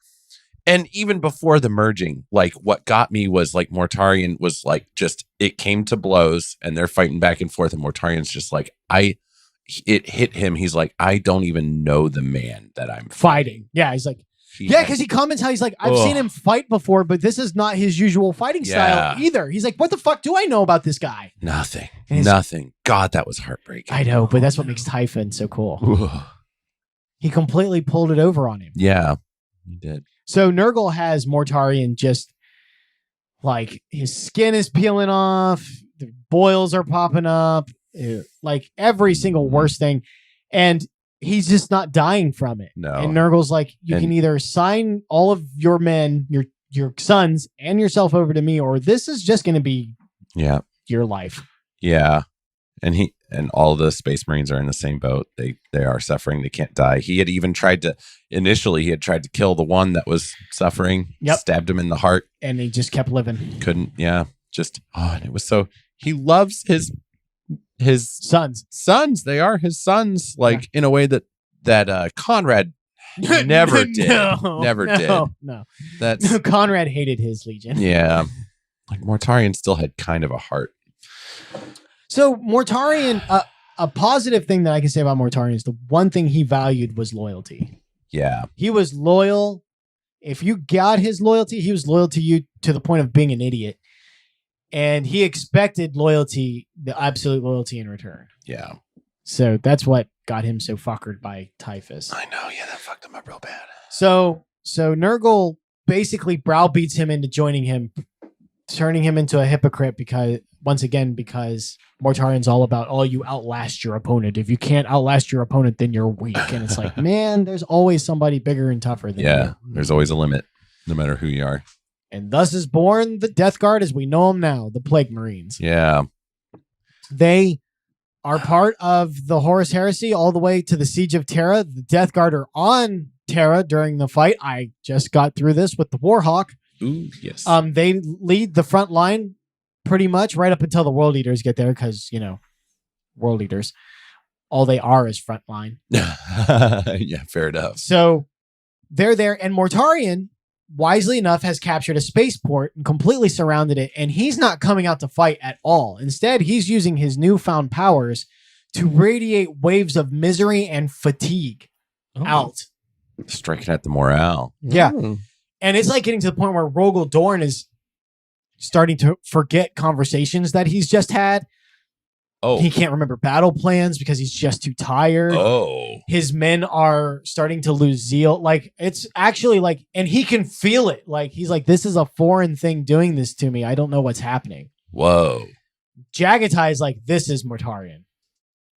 Speaker 3: And even before the merging, like what got me was like Mortarion was like just it came to blows and they're fighting back and forth and Mortarion's just like it hit him. He's like, I don't even know the man that I'm fighting.
Speaker 2: Yeah, he's like because he comments how he's like, I've seen him fight before, but this is not his usual fighting style either. He's like, what the fuck do I know about this guy?
Speaker 3: Nothing.
Speaker 2: Nothing.
Speaker 3: God, that was heartbreaking.
Speaker 2: I know, but that's what makes Typhon so cool. He completely pulled it over on him.
Speaker 3: Yeah, he did.
Speaker 2: So Nurgle has Mortarion just like his skin is peeling off, the boils are popping up, like every single worst thing. And he's just not dying from it.
Speaker 3: No.
Speaker 2: And Nurgle's like, you can either sign all of your men, your sons and yourself over to me, or this is just going to be your life.
Speaker 3: Yeah. And all the Space Marines are in the same boat. They are suffering. They can't die. He had even tried to kill the one that was suffering. Stabbed him in the heart.
Speaker 2: And he just kept living.
Speaker 3: Couldn't. Yeah. And it was so, he loves his sons. They are his sons, like in a way that Conrad never did. Never did.
Speaker 2: No.
Speaker 3: That's
Speaker 2: Conrad hated his legion.
Speaker 3: Yeah. Like Mortarion still had kind of a heart.
Speaker 2: So Mortarion, a positive thing that I can say about Mortarion is the one thing he valued was loyalty.
Speaker 3: Yeah.
Speaker 2: He was loyal. If you got his loyalty, he was loyal to you to the point of being an idiot. And he expected loyalty, the absolute loyalty in return.
Speaker 3: Yeah.
Speaker 2: So that's what got him so fuckered by Typhus.
Speaker 3: I know. Yeah, that fucked him up real bad.
Speaker 2: So Nurgle basically browbeats him into joining him, turning him into a hypocrite because Mortarion's all about, you outlast your opponent. If you can't outlast your opponent, then you're weak. And it's like, man, there's always somebody bigger and tougher than you.
Speaker 3: Yeah, there's always a limit, no matter who you are.
Speaker 2: And thus is born the Death Guard as we know them now, the Plague Marines.
Speaker 3: Yeah.
Speaker 2: They are part of the Horus Heresy all the way to the Siege of Terra. The Death Guard are on Terra during the fight. I just got through this with the Warhawk.
Speaker 3: Ooh, yes.
Speaker 2: They lead the front line pretty much right up until the World Eaters get there because, World Eaters, all they are is front line.
Speaker 3: Yeah, fair enough.
Speaker 2: So they're there, and Mortarion, wisely enough, has captured a spaceport and completely surrounded it, and he's not coming out to fight at all. Instead, he's using his newfound powers to radiate waves of misery and fatigue out.
Speaker 3: Striking at the morale.
Speaker 2: Yeah. And it's like getting to the point where Rogel Dorn is starting to forget conversations that he's just had.
Speaker 3: Oh.
Speaker 2: He can't remember battle plans because he's just too tired.
Speaker 3: Oh.
Speaker 2: His men are starting to lose zeal. Like, it's actually like, and he can feel it. Like, he's like, this is a foreign thing doing this to me. I don't know what's happening.
Speaker 3: Whoa.
Speaker 2: Jagatai is like, this is Mortarion.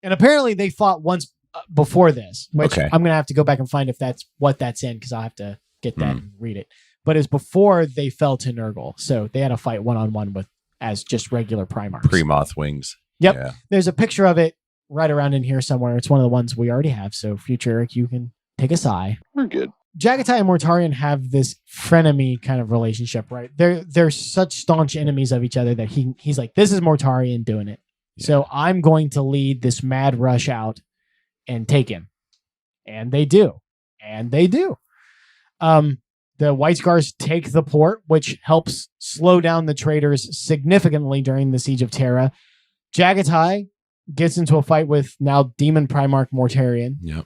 Speaker 2: And apparently they fought once before this, which I'm going to have to go back and find if that's what that's in because I'll have to get that and read it. But it's before they fell to Nurgle. So they had a fight one-on-one with as just regular Primarchs.
Speaker 3: Pre-Moth wings.
Speaker 2: Yep.
Speaker 3: Yeah.
Speaker 2: There's a picture of it right around in here somewhere. It's one of the ones we already have. So future Eric, you can take a sigh.
Speaker 5: We're good.
Speaker 2: Jagatai and Mortarion have this frenemy kind of relationship, right? They're such staunch enemies of each other that he's like, this is Mortarion doing it. Yeah. So I'm going to lead this mad rush out and take him. And they do. The White Scars take the port, which helps slow down the traders significantly during the Siege of Terra. Jagatai gets into a fight with now Demon Primarch Mortarion.
Speaker 3: Yep.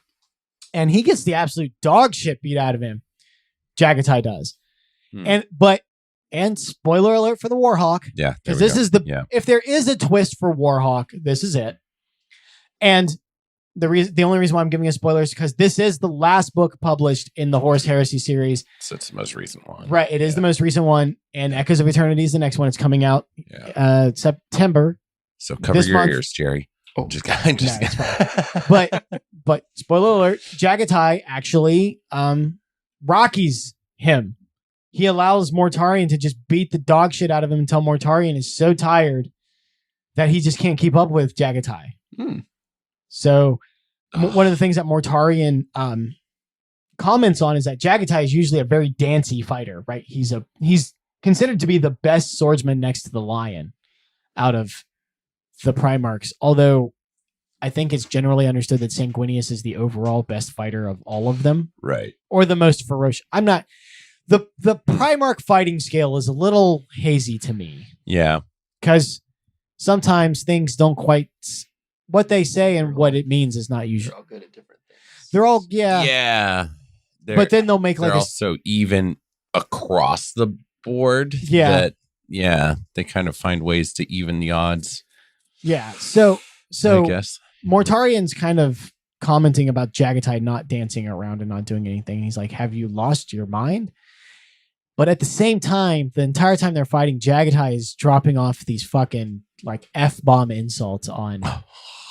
Speaker 2: And he gets the absolute dog shit beat out of him. Jagatai does. And spoiler alert for the Warhawk.
Speaker 3: Yeah.
Speaker 2: Because this is if there is a twist for Warhawk, this is it. And the only reason why I'm giving a spoiler is because this is the last book published in the Horus Heresy series.
Speaker 3: So it's the most recent one.
Speaker 2: Right. It is the most recent one. And Echoes of Eternity is the next one. It's coming out September.
Speaker 3: So cover your ears, Jerry.
Speaker 2: Oh,
Speaker 3: just
Speaker 2: but spoiler alert, Jagatai actually Rockies him. He allows Mortarion to just beat the dog shit out of him until Mortarion is so tired that he just can't keep up with Jagatai. So one of the things that Mortarion comments on is that Jagatai is usually a very dancey fighter, right? He's considered to be the best swordsman next to the Lion out of the Primarchs, although I think it's generally understood that Sanguinius is the overall best fighter of all of them.
Speaker 3: Right.
Speaker 2: Or the most ferocious. I'm not... The Primarch fighting scale is a little hazy to me.
Speaker 3: Yeah.
Speaker 2: Because sometimes things don't quite... What they say and what it means is not usual.
Speaker 4: They're all good at different things.
Speaker 2: They're all...
Speaker 3: Yeah.
Speaker 2: But then they'll make like...
Speaker 3: They're also even across the board.
Speaker 2: Yeah.
Speaker 3: They kind of find ways to even the odds.
Speaker 2: Yeah. So
Speaker 3: I guess
Speaker 2: Mortarion's kind of commenting about Jagatai not dancing around and not doing anything. He's like, have you lost your mind? But at the same time, the entire time they're fighting, Jagatai is dropping off these fucking like F-bomb insults on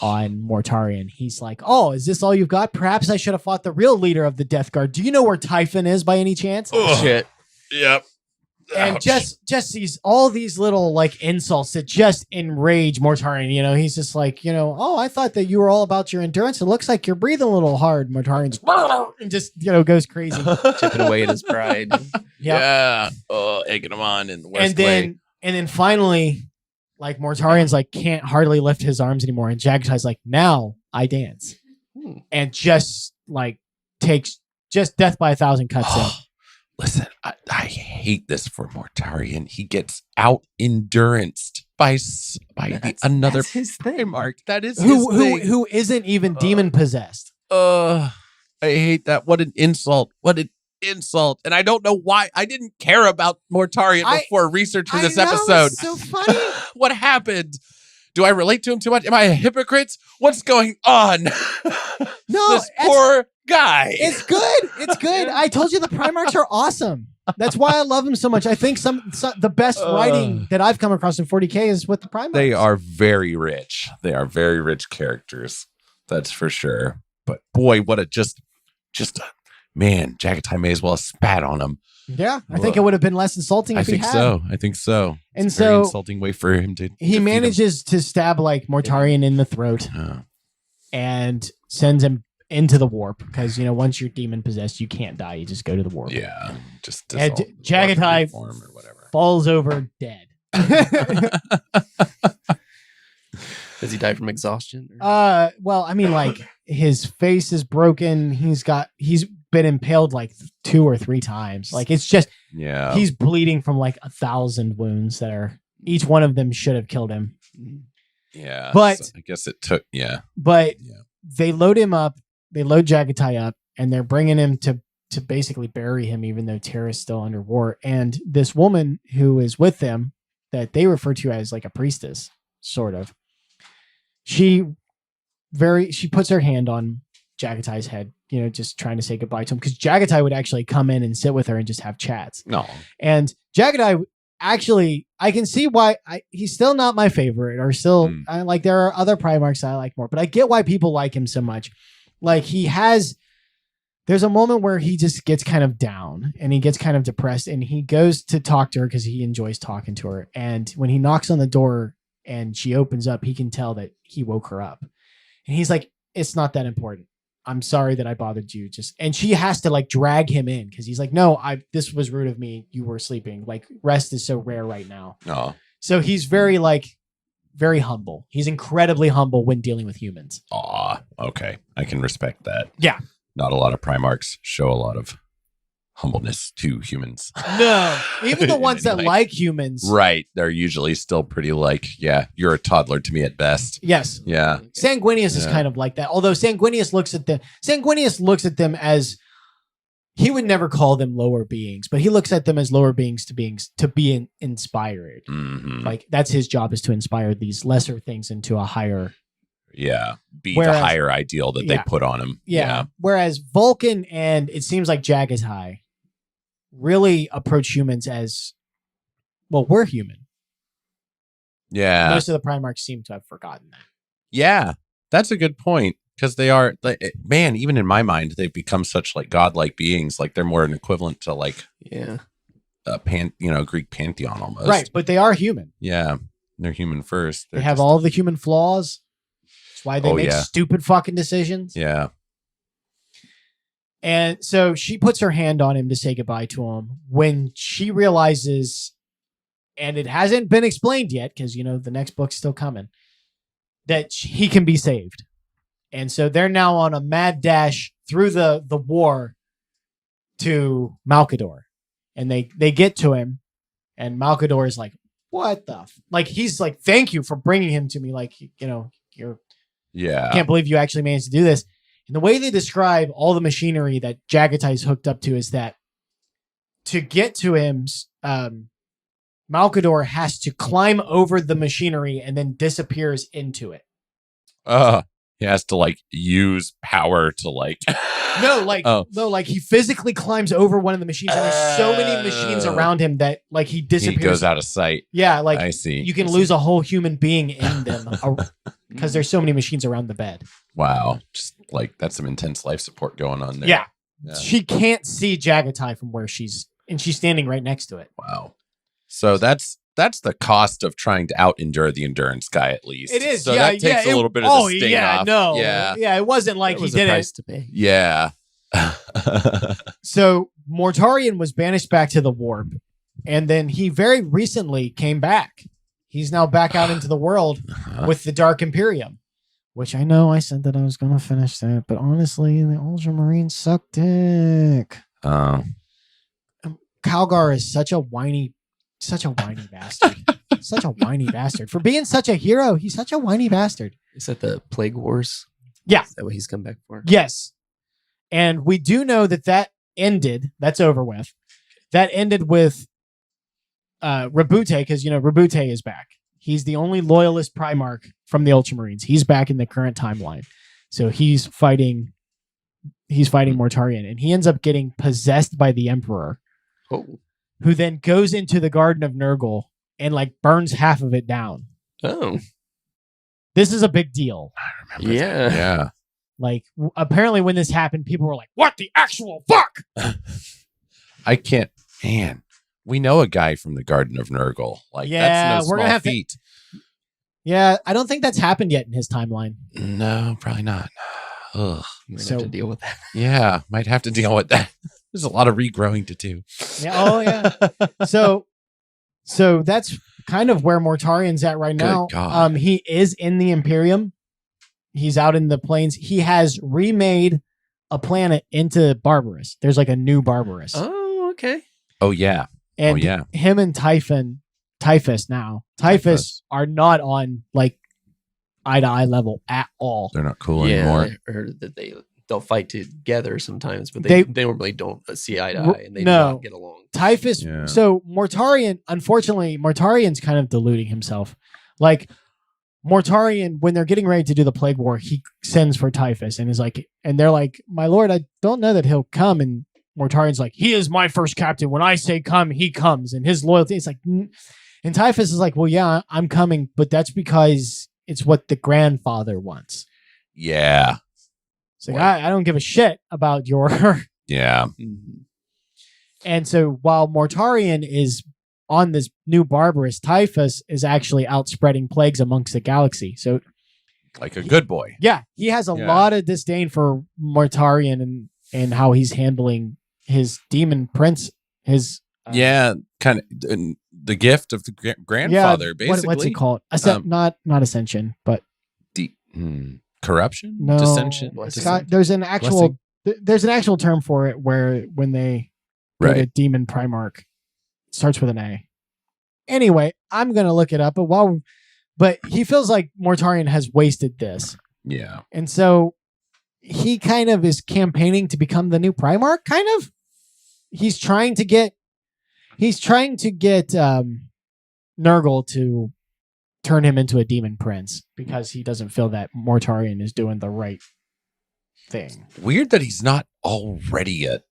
Speaker 2: Mortarion. He's like, oh, is this all you've got? Perhaps I should have fought the real leader of the Death Guard. Do you know where Typhon is by any chance?
Speaker 3: Oh,
Speaker 4: shit.
Speaker 3: Yep.
Speaker 2: And just all these little like insults that just enrage Mortarion. You know, he's just like, you know, oh, I thought that you were all about your endurance. It looks like you're breathing a little hard. Mortarion's and just, you know, goes crazy.
Speaker 4: Chipping away at his pride.
Speaker 3: Yeah. Oh, egging him on in the worst way.
Speaker 2: And then finally, like Mortarion's like can't hardly lift his arms anymore. And Jagatai's like, now I dance. And just like takes just death by 1,000 cuts in.
Speaker 3: Listen, I hate this for Mortarion. He gets out enduranced by another
Speaker 4: that's his thing.
Speaker 3: Mark. That is his thing.
Speaker 2: Who isn't even demon possessed.
Speaker 3: I hate that. What an insult. What an insult. And I don't know why. I didn't care about Mortarion before researching this episode.
Speaker 2: It's so funny.
Speaker 3: What happened? Do I relate to him too much? Am I a hypocrite? What's going on?
Speaker 2: No,
Speaker 3: this poor guy.
Speaker 2: It's good. It's good. I told you the Primarchs are awesome. That's why I love them so much. I think the best writing that I've come across in 40K is with the Primarchs.
Speaker 3: They are very rich. They are very rich characters. That's for sure. But boy, what a man, Jagatai may as well have spat on him.
Speaker 2: Yeah, I think it would have been less insulting if he had.
Speaker 3: I think so.
Speaker 2: And
Speaker 3: it's a very
Speaker 2: so
Speaker 3: insulting way for him to
Speaker 2: he manages to stab like Mortarion in the throat and sends him into the warp because, you know, once you're demon possessed, you can't die. You just go to the warp.
Speaker 3: Yeah. Just
Speaker 2: Jagatai falls over dead.
Speaker 4: Does he die from exhaustion?
Speaker 2: Well, I mean, like his face is broken. He's been impaled like 2 or 3 times. Like it's just he's bleeding from like 1,000 wounds that are each one of them should have killed him.
Speaker 3: Yeah,
Speaker 2: but
Speaker 3: so I guess it took.
Speaker 2: But they load him up. They load Jagatai up, and they're bringing him to basically bury him, even though Terra's still under war. And this woman who is with them, that they refer to as like a priestess, sort of. She puts her hand on Jagatai's head, you know, just trying to say goodbye to him, because Jagatai would actually come in and sit with her and just have chats.
Speaker 3: No.
Speaker 2: And Jagatai actually, I can see why he's still not my favorite, or still like there are other Primarchs I like more, but I get why people like him so much. Like there's a moment where he just gets kind of down and he gets kind of depressed, and he goes to talk to her because he enjoys talking to her. And when he knocks on the door and she opens up, he can tell that he woke her up. And he's like, it's not that important. I'm sorry that I bothered you. And she has to like drag him in because he's like, no, this was rude of me. You were sleeping. Like rest is so rare right now.
Speaker 3: Oh.
Speaker 2: So he's very humble. He's incredibly humble when dealing with humans.
Speaker 3: Okay. I can respect that.
Speaker 2: Yeah.
Speaker 3: Not a lot of Primarchs show a lot of humbleness to humans.
Speaker 2: No, even the ones that
Speaker 3: Like-
Speaker 2: like humans.
Speaker 3: Right. They're usually still pretty like, yeah, you're a toddler to me at best.
Speaker 2: Yes.
Speaker 3: Yeah.
Speaker 2: Sanguinius is
Speaker 3: Yeah.
Speaker 2: kind of like that. Although Sanguinius looks at them as he would never call them lower beings, but he looks at them as lower beings to be inspired.
Speaker 3: Mhm.
Speaker 2: Like that's his job, is to inspire these lesser things into a higher.
Speaker 3: Yeah. Be
Speaker 2: Whereas-
Speaker 3: the higher ideal that they
Speaker 2: Yeah.
Speaker 3: put on him.
Speaker 2: Yeah. Whereas Vulcan and it seems like Jagatai really approach humans as, well, we're human.
Speaker 3: Yeah.
Speaker 2: Most of the Primarchs seem to have forgotten that.
Speaker 3: Yeah. That's a good point. Because they are, like, man, even in my mind, they've become such like godlike beings. Like they're more an equivalent to like
Speaker 4: Yeah.
Speaker 3: a Greek pantheon almost.
Speaker 2: Right, but they are human.
Speaker 3: Yeah. They're human first.
Speaker 2: They have all the human flaws. That's why they
Speaker 3: Oh,
Speaker 2: make
Speaker 3: yeah.
Speaker 2: stupid fucking decisions.
Speaker 3: Yeah.
Speaker 2: And so she puts her hand on him to say goodbye to him when she realizes, and it hasn't been explained yet because, the next book's still coming, that he can be saved. And so they're now on a mad dash through the war to Malkador. And they get to him, and Malkador is like, what the? Like, he's like, thank you for bringing him to me. Like, you're
Speaker 3: Yeah.
Speaker 2: can't believe you actually managed to do this. And the way they describe all the machinery that Jagatai's hooked up to is that to get to him, Malkador has to climb over the machinery and then disappears into it.
Speaker 3: He has to like use power to like.
Speaker 2: No, like he physically climbs over one of the machines, and there's so many machines around him that like he disappears.
Speaker 3: He goes out of sight.
Speaker 2: Yeah, like
Speaker 3: I see.
Speaker 2: you can lose a whole human being in them because there's so many machines around the bed.
Speaker 3: Wow. Just like that's some intense life support going on there.
Speaker 2: Yeah.
Speaker 3: Yeah.
Speaker 2: She can't see Jagatai from where she's standing right next to it.
Speaker 3: Wow. So that's the cost of trying to out endure the endurance guy, at least.
Speaker 2: It is,
Speaker 3: So
Speaker 2: yeah.
Speaker 3: that takes a little bit of the sting off.
Speaker 2: No.
Speaker 3: Yeah.
Speaker 2: Yeah, it wasn't like
Speaker 4: That
Speaker 2: he
Speaker 4: was
Speaker 2: did
Speaker 4: a
Speaker 2: it.
Speaker 4: price to pay.
Speaker 3: Yeah.
Speaker 2: So Mortarion was banished back to the warp, and then he very recently came back. He's now back out into the world with the Dark Imperium, which I know I said that I was going to finish that, but honestly, the Ultramarines suck dick. Calgar is such a whiny bastard. Such a whiny bastard. For being such a hero, he's such a whiny bastard.
Speaker 4: Is that the Plague Wars?
Speaker 2: Yeah.
Speaker 4: Is that what he's come back for?
Speaker 2: Yes. And we do know that ended. That's over with. That ended with Rabute, because, Rabute is back. He's the only loyalist Primarch from the Ultramarines. He's back in the current timeline. So he's fighting Mortarion, and he ends up getting possessed by the Emperor, who then goes into the Garden of Nurgle and like burns half of it down.
Speaker 4: Oh.
Speaker 2: This is a big deal.
Speaker 3: I remember
Speaker 4: Yeah.
Speaker 3: that. Yeah.
Speaker 2: Like, apparently when this happened, people were like, what the actual fuck?
Speaker 3: I can't, man. We know a guy from the Garden of Nurgle. Like,
Speaker 2: Yeah,
Speaker 3: that's no
Speaker 2: we're gonna
Speaker 3: small
Speaker 2: have to-
Speaker 3: feat.
Speaker 2: Yeah, I don't think that's happened yet in his timeline.
Speaker 3: No, probably not. Ugh.
Speaker 4: You might
Speaker 2: So-
Speaker 4: have to deal with that.
Speaker 3: Yeah, might have to deal with that. There's a lot of regrowing to do.
Speaker 2: Yeah, oh yeah. So that's kind of where Mortarion's at right now.
Speaker 3: God.
Speaker 2: He is in the Imperium. He's out in the plains. He has remade a planet into Barbarous. There's like a new Barbarous.
Speaker 4: Oh, okay.
Speaker 3: Oh, yeah.
Speaker 2: And
Speaker 3: yeah.
Speaker 2: him and Typhus
Speaker 3: Typhus.
Speaker 2: are not on like eye-to-eye level at all.
Speaker 3: They're not cool
Speaker 4: Yeah,
Speaker 3: anymore.
Speaker 4: I heard that they'll fight together sometimes, but
Speaker 2: They-
Speaker 4: they normally don't see eye to eye, and they do
Speaker 2: No.
Speaker 4: not get along.
Speaker 2: Typhus.
Speaker 3: Yeah.
Speaker 2: So Mortarion, unfortunately, Mortarion's kind of deluding himself. Like Mortarion, when they're getting ready to do the Plague War, he sends for Typhus and is like, and they're like, my lord, I don't know that he'll come. And Mortarion's like, he is my first captain. When I say come, he comes. And his loyalty is like, and Typhus is like, well, yeah, I'm coming, but that's because it's what the grandfather wants.
Speaker 3: Yeah.
Speaker 2: It's like, I don't give a shit about your.
Speaker 3: Yeah.
Speaker 2: And so while Mortarion is on this new Barbarous, Typhus is actually out spreading plagues amongst the galaxy. So
Speaker 3: Like a good boy.
Speaker 2: yeah, he has a
Speaker 3: Yeah.
Speaker 2: lot of disdain for Mortarion and how he's handling his demon prince. His
Speaker 3: Yeah. Kind of the gift of the grandfather, basically.
Speaker 2: What's it called? Not Ascension, but
Speaker 3: Corruption?
Speaker 2: no.
Speaker 3: Dissension?
Speaker 2: Scott, there's an actual
Speaker 3: Blessing?
Speaker 2: There's an actual term for it where when they go to Demon Primarch, it starts with an A. Anyway, I'm gonna look it up, but he feels like Mortarion has wasted this.
Speaker 3: Yeah.
Speaker 2: And so he kind of is campaigning to become the new Primarch, kind of. He's trying to get Nurgle to turn him into a demon prince because he doesn't feel that Mortarion is doing the right thing.
Speaker 3: Weird that he's not already a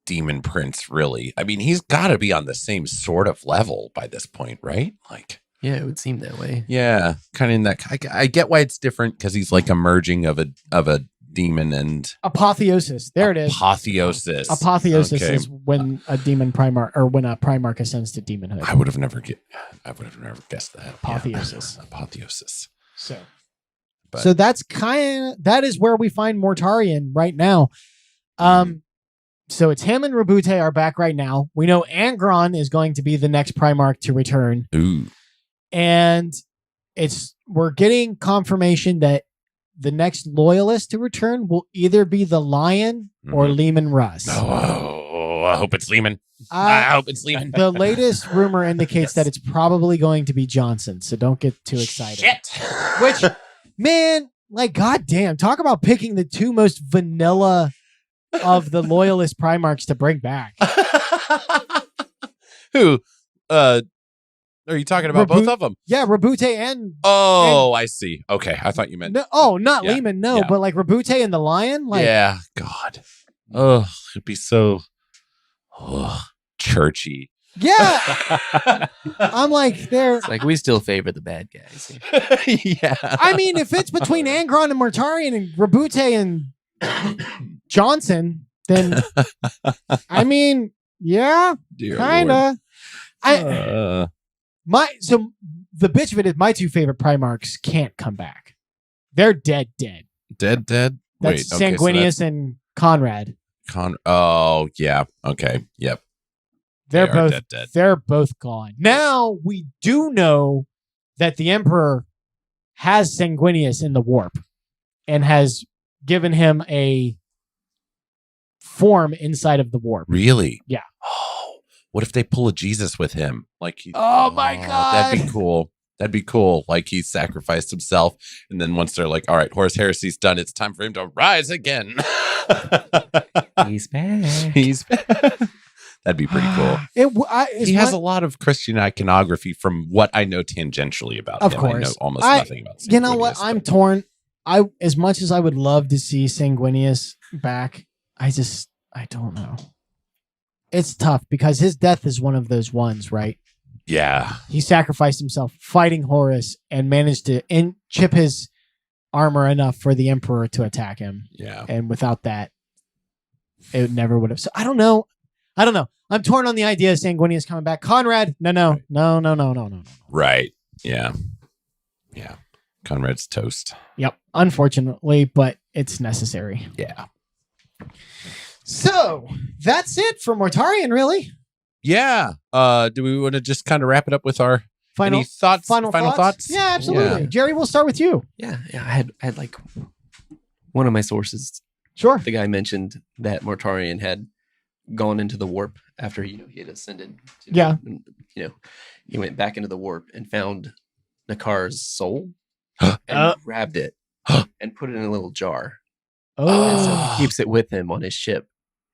Speaker 3: demon prince, really. I mean, he's got to be on the same sort of level by this point, right? Like,
Speaker 4: yeah, it would seem that way.
Speaker 3: Yeah, kind of in that. I get why it's different because he's like a merging of a demon and
Speaker 2: apotheosis. There it is.
Speaker 3: Apotheosis.
Speaker 2: Apotheosis is when a demon Primarch or when a Primarch ascends to demonhood.
Speaker 3: I would have never guessed that.
Speaker 2: Apotheosis.
Speaker 3: Yeah. Apotheosis.
Speaker 2: So that's that is where we find Mortarion right now. So it's him and Rabute are back right now. We know Angron is going to be the next Primarch to return.
Speaker 3: Ooh.
Speaker 2: And we're getting confirmation that the next loyalist to return will either be the Lion or Lehman Russ.
Speaker 3: Oh, I hope it's Lehman. I hope it's Lehman.
Speaker 2: The latest rumor indicates that it's probably going to be Johnson, so don't get too excited.
Speaker 3: Shit.
Speaker 2: Which, man, like, goddamn, talk about picking the two most vanilla of the loyalist Primarchs to bring back.
Speaker 3: Who? Are you talking about both of them?
Speaker 2: Yeah, Rabute and...
Speaker 3: Oh, I see. Okay, I thought you meant...
Speaker 2: No, not Lehman, no, but like Rabute and the Lion? Like,
Speaker 3: yeah, God. Oh, it'd be so churchy.
Speaker 2: Yeah. I'm like,
Speaker 4: it's like we still favor the bad guys.
Speaker 3: Yeah.
Speaker 2: I mean, if it's between Angron and Mortarion and Rabute and Johnson, then I mean, yeah, kind of. So the bitch of it is my two favorite Primarchs can't come back. They're dead.
Speaker 3: Dead?
Speaker 2: That's
Speaker 3: Wait,
Speaker 2: Sanguinius and Conrad.
Speaker 3: Oh, yeah. Okay. Yep.
Speaker 2: They're
Speaker 3: They are
Speaker 2: both
Speaker 3: dead.
Speaker 2: They're both gone. Now we do know that the Emperor has Sanguinius in the warp and has given him a form inside of the warp.
Speaker 3: Really?
Speaker 2: Yeah.
Speaker 3: Oh, what if they pull a Jesus with him? Like,
Speaker 2: oh my God.
Speaker 3: That'd be cool. That'd be cool. Like he sacrificed himself, and then once they're like, "All right, Horus Heresy's done. It's time for him to rise again."
Speaker 4: He's back.
Speaker 3: He's back. That'd be pretty cool. He has a lot of Christian iconography from what I know tangentially about
Speaker 2: of
Speaker 3: him.
Speaker 2: course.
Speaker 3: I know almost nothing about Sanguinius.
Speaker 2: You know what? I'm torn. As much as I would love to see Sanguinius back, I don't know. It's tough because his death is one of those ones, right?
Speaker 3: Yeah.
Speaker 2: He sacrificed himself fighting Horus and managed to chip his armor enough for the Emperor to attack him.
Speaker 3: Yeah.
Speaker 2: And without that, it never would have. So I don't know. I'm torn on the idea of Sanguinius coming back. Conrad, no.
Speaker 3: Right. Yeah. Yeah. Conrad's toast.
Speaker 2: Yep. Unfortunately, but it's necessary.
Speaker 3: Yeah.
Speaker 2: So that's it for Mortarion, really.
Speaker 3: Yeah. Do we want to just kind of wrap it up with our
Speaker 2: final
Speaker 3: thoughts? Final thoughts?
Speaker 2: Yeah, absolutely. Yeah. Jerry, we'll start with you.
Speaker 4: Yeah. I had like one of my sources.
Speaker 2: Sure.
Speaker 4: The guy mentioned that Mortarion had gone into the warp after he had ascended. He went back into the warp and found Nakar's soul and grabbed it and put it in a little jar. And so he keeps it with him on his ship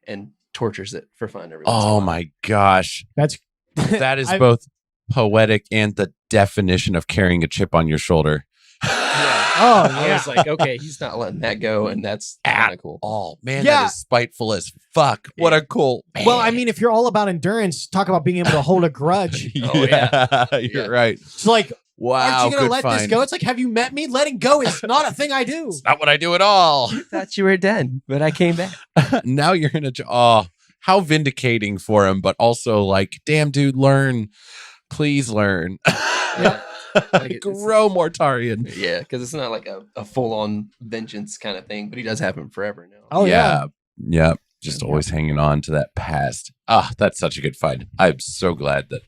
Speaker 4: and tortures it for fun.
Speaker 3: Oh my gosh. That is both poetic and the definition of carrying a chip on your shoulder.
Speaker 4: I was like, okay, he's not letting that go, and that's kind of cool.
Speaker 3: Oh man, that is spiteful as fuck. What a cool man.
Speaker 2: Well, I mean, if you're all about endurance, talk about being able to hold a grudge.
Speaker 3: You're right.
Speaker 2: It's like,
Speaker 3: wow,
Speaker 2: aren't you gonna let this go? It's like, have you met me? Letting go is not a thing I do.
Speaker 3: It's not what I do at all.
Speaker 4: I thought you were dead, but I came back.
Speaker 3: Now you're in how vindicating for him, but also like, damn dude, learn. Please learn.
Speaker 4: Yeah. Like
Speaker 3: grow Mortarion.
Speaker 4: Yeah, because it's not like a full-on vengeance kind of thing, but he does have him forever now.
Speaker 2: Oh yeah.
Speaker 3: Yep. Just always hanging on to that past. That's such a good find. I'm so glad that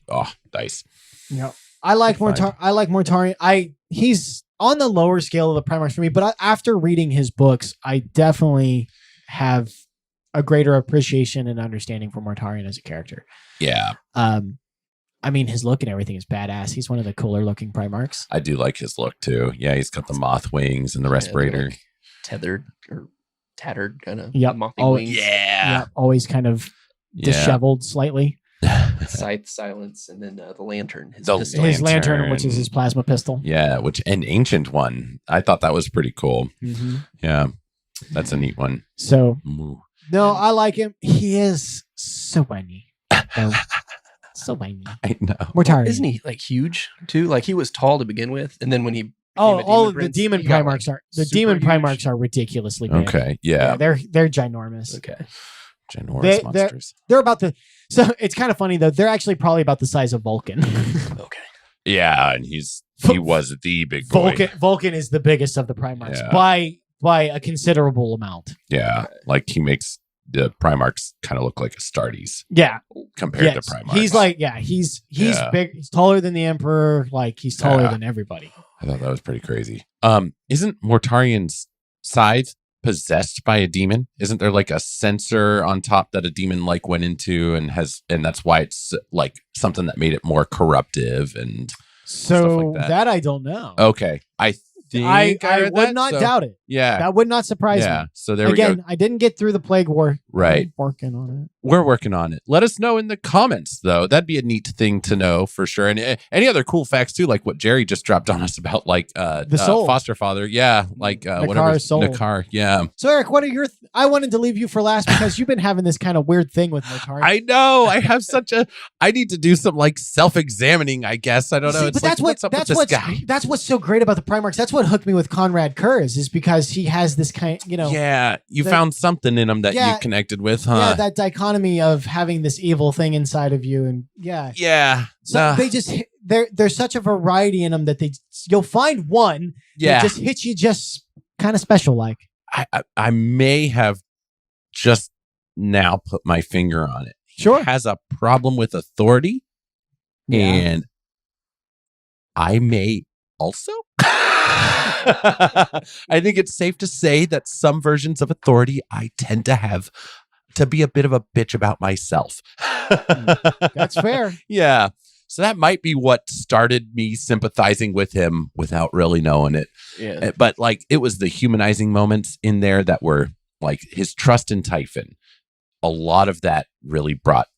Speaker 3: dice.
Speaker 2: Yeah. I like Mortarion. He's on the lower scale of the Primarchs for me, but after reading his books, I definitely have a greater appreciation and understanding for Mortarion as a character.
Speaker 3: Yeah.
Speaker 2: I mean, his look and everything is badass. He's one of the cooler looking Primarchs.
Speaker 3: I do like his look too. Yeah, he's got the moth wings and the respirator.
Speaker 4: Like tethered or tattered kind of
Speaker 2: Yep.
Speaker 4: mothy wings.
Speaker 2: Yeah, always kind of disheveled slightly.
Speaker 4: Scythe, silence, and then the lantern. His
Speaker 3: The
Speaker 4: pistol.
Speaker 2: His lantern, which is his plasma pistol.
Speaker 3: Yeah, which an ancient one. I thought that was pretty cool.
Speaker 2: Mm-hmm.
Speaker 3: Yeah, that's a neat one.
Speaker 2: So,
Speaker 3: Ooh.
Speaker 2: no, I like him. He is so whiny. So whiny.
Speaker 3: I know.
Speaker 2: Mortarion.
Speaker 4: Isn't he like huge too? Like he was tall to begin with, and then when he
Speaker 2: all of the demon Primarchs are demon Primarchs are ridiculously big.
Speaker 3: Okay, yeah.
Speaker 2: they're ginormous.
Speaker 4: Okay,
Speaker 3: Ginormous monsters.
Speaker 2: They're about the. So it's kind of funny though. They're actually probably about the size of Vulcan.
Speaker 4: okay.
Speaker 3: Yeah, and he was the big boy.
Speaker 2: Vulcan is the biggest of the Primarchs by a considerable amount.
Speaker 3: Yeah, like he makes the Primarchs kind of look like Astartes.
Speaker 2: Yeah,
Speaker 3: compared to Primarchs.
Speaker 2: He's like, he's big. He's taller than the Emperor. Like he's taller than everybody.
Speaker 3: I thought that was pretty crazy. Isn't Mortarion's scythe possessed by a demon? Isn't there like a sensor on top that a demon like went into and that's why it's like something that made it more corruptive and
Speaker 2: so
Speaker 3: stuff like
Speaker 2: that I don't know.
Speaker 3: Okay, I think
Speaker 2: I would not doubt it.
Speaker 3: Yeah,
Speaker 2: that would not surprise me.
Speaker 3: So there
Speaker 2: Again,
Speaker 3: we go.
Speaker 2: I didn't get through the Plague War.
Speaker 3: Right,
Speaker 2: I'm working on it.
Speaker 3: We're working on it. Let us know in the comments, though. That'd be a neat thing to know for sure. And any other cool facts too, like what Jerry just dropped on us about, like
Speaker 2: the soul
Speaker 3: foster father. Yeah, like whatever
Speaker 2: soul.
Speaker 3: Nakar. Yeah.
Speaker 2: So Eric, what are your? I wanted to leave you for last because you've been having this kind of weird thing with Mortarion.
Speaker 3: I know. I have I need to do some like self-examining. I guess I don't know.
Speaker 2: See,
Speaker 3: it's
Speaker 2: but that's what's so great about the Primarchs. That's what hooked me with Conrad Kurz is because he has this kind.
Speaker 3: Yeah, you found something in him that you connected with, huh?
Speaker 2: Yeah, that dichotomy of having this evil thing inside of you, and
Speaker 3: yeah.
Speaker 2: So they just there's such a variety in them that you'll find one that just hits you just kind of special like.
Speaker 3: I may have just now put my finger on it.
Speaker 2: Sure.
Speaker 3: He has a problem with authority, and I may also. I think it's safe to say that some versions of authority I tend to have to be a bit of a bitch about myself.
Speaker 2: That's fair.
Speaker 3: Yeah. So that might be what started me sympathizing with him without really knowing it.
Speaker 4: Yeah.
Speaker 3: But like it was the humanizing moments in there that were like his trust in Typhon. A lot of that really brought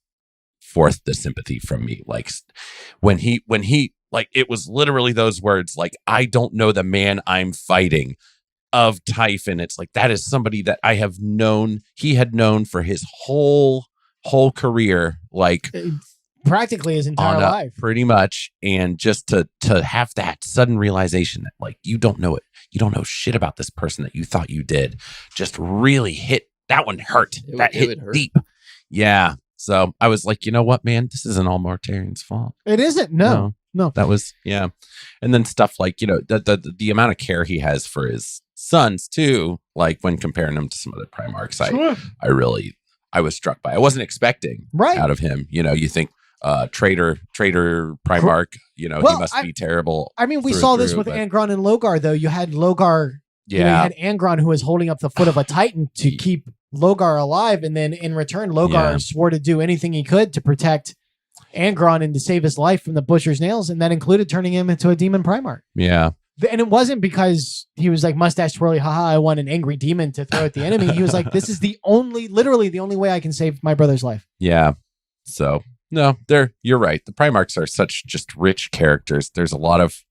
Speaker 3: forth the sympathy from me. Like when he like it was literally those words like, I don't know the man I'm fighting of Typhon. It's like that is somebody that I have known. He had known for his whole career, like
Speaker 2: practically his entire life,
Speaker 3: pretty much. And just to have that sudden realization that like you don't know shit about this person that you thought you did, just really hit. That one hurt. That hit deep. Yeah. So I was like, you know what, man, this isn't all Mortarion's fault.
Speaker 2: It isn't. No.
Speaker 3: That was and then stuff like the amount of care he has for his sons too. Like when comparing them to some other Primarchs, I was struck by. I wasn't expecting out of him. You think traitor Primarch. He must be terrible.
Speaker 2: I mean, we saw this with Angron and Logar, though. You had Logar. Yeah, you had Angron who was holding up the foot of a Titan to keep Logar alive, and then in return, Logar swore to do anything he could to protect Angron and to save his life from the Butcher's Nails, and that included turning him into a demon Primarch.
Speaker 3: Yeah.
Speaker 2: And it wasn't because he was like mustache twirly, haha, I want an angry demon to throw at the enemy. He was like, this is literally the only way I can save my brother's life.
Speaker 3: Yeah. So no, you're right. The Primarchs are such just rich characters. There's a lot of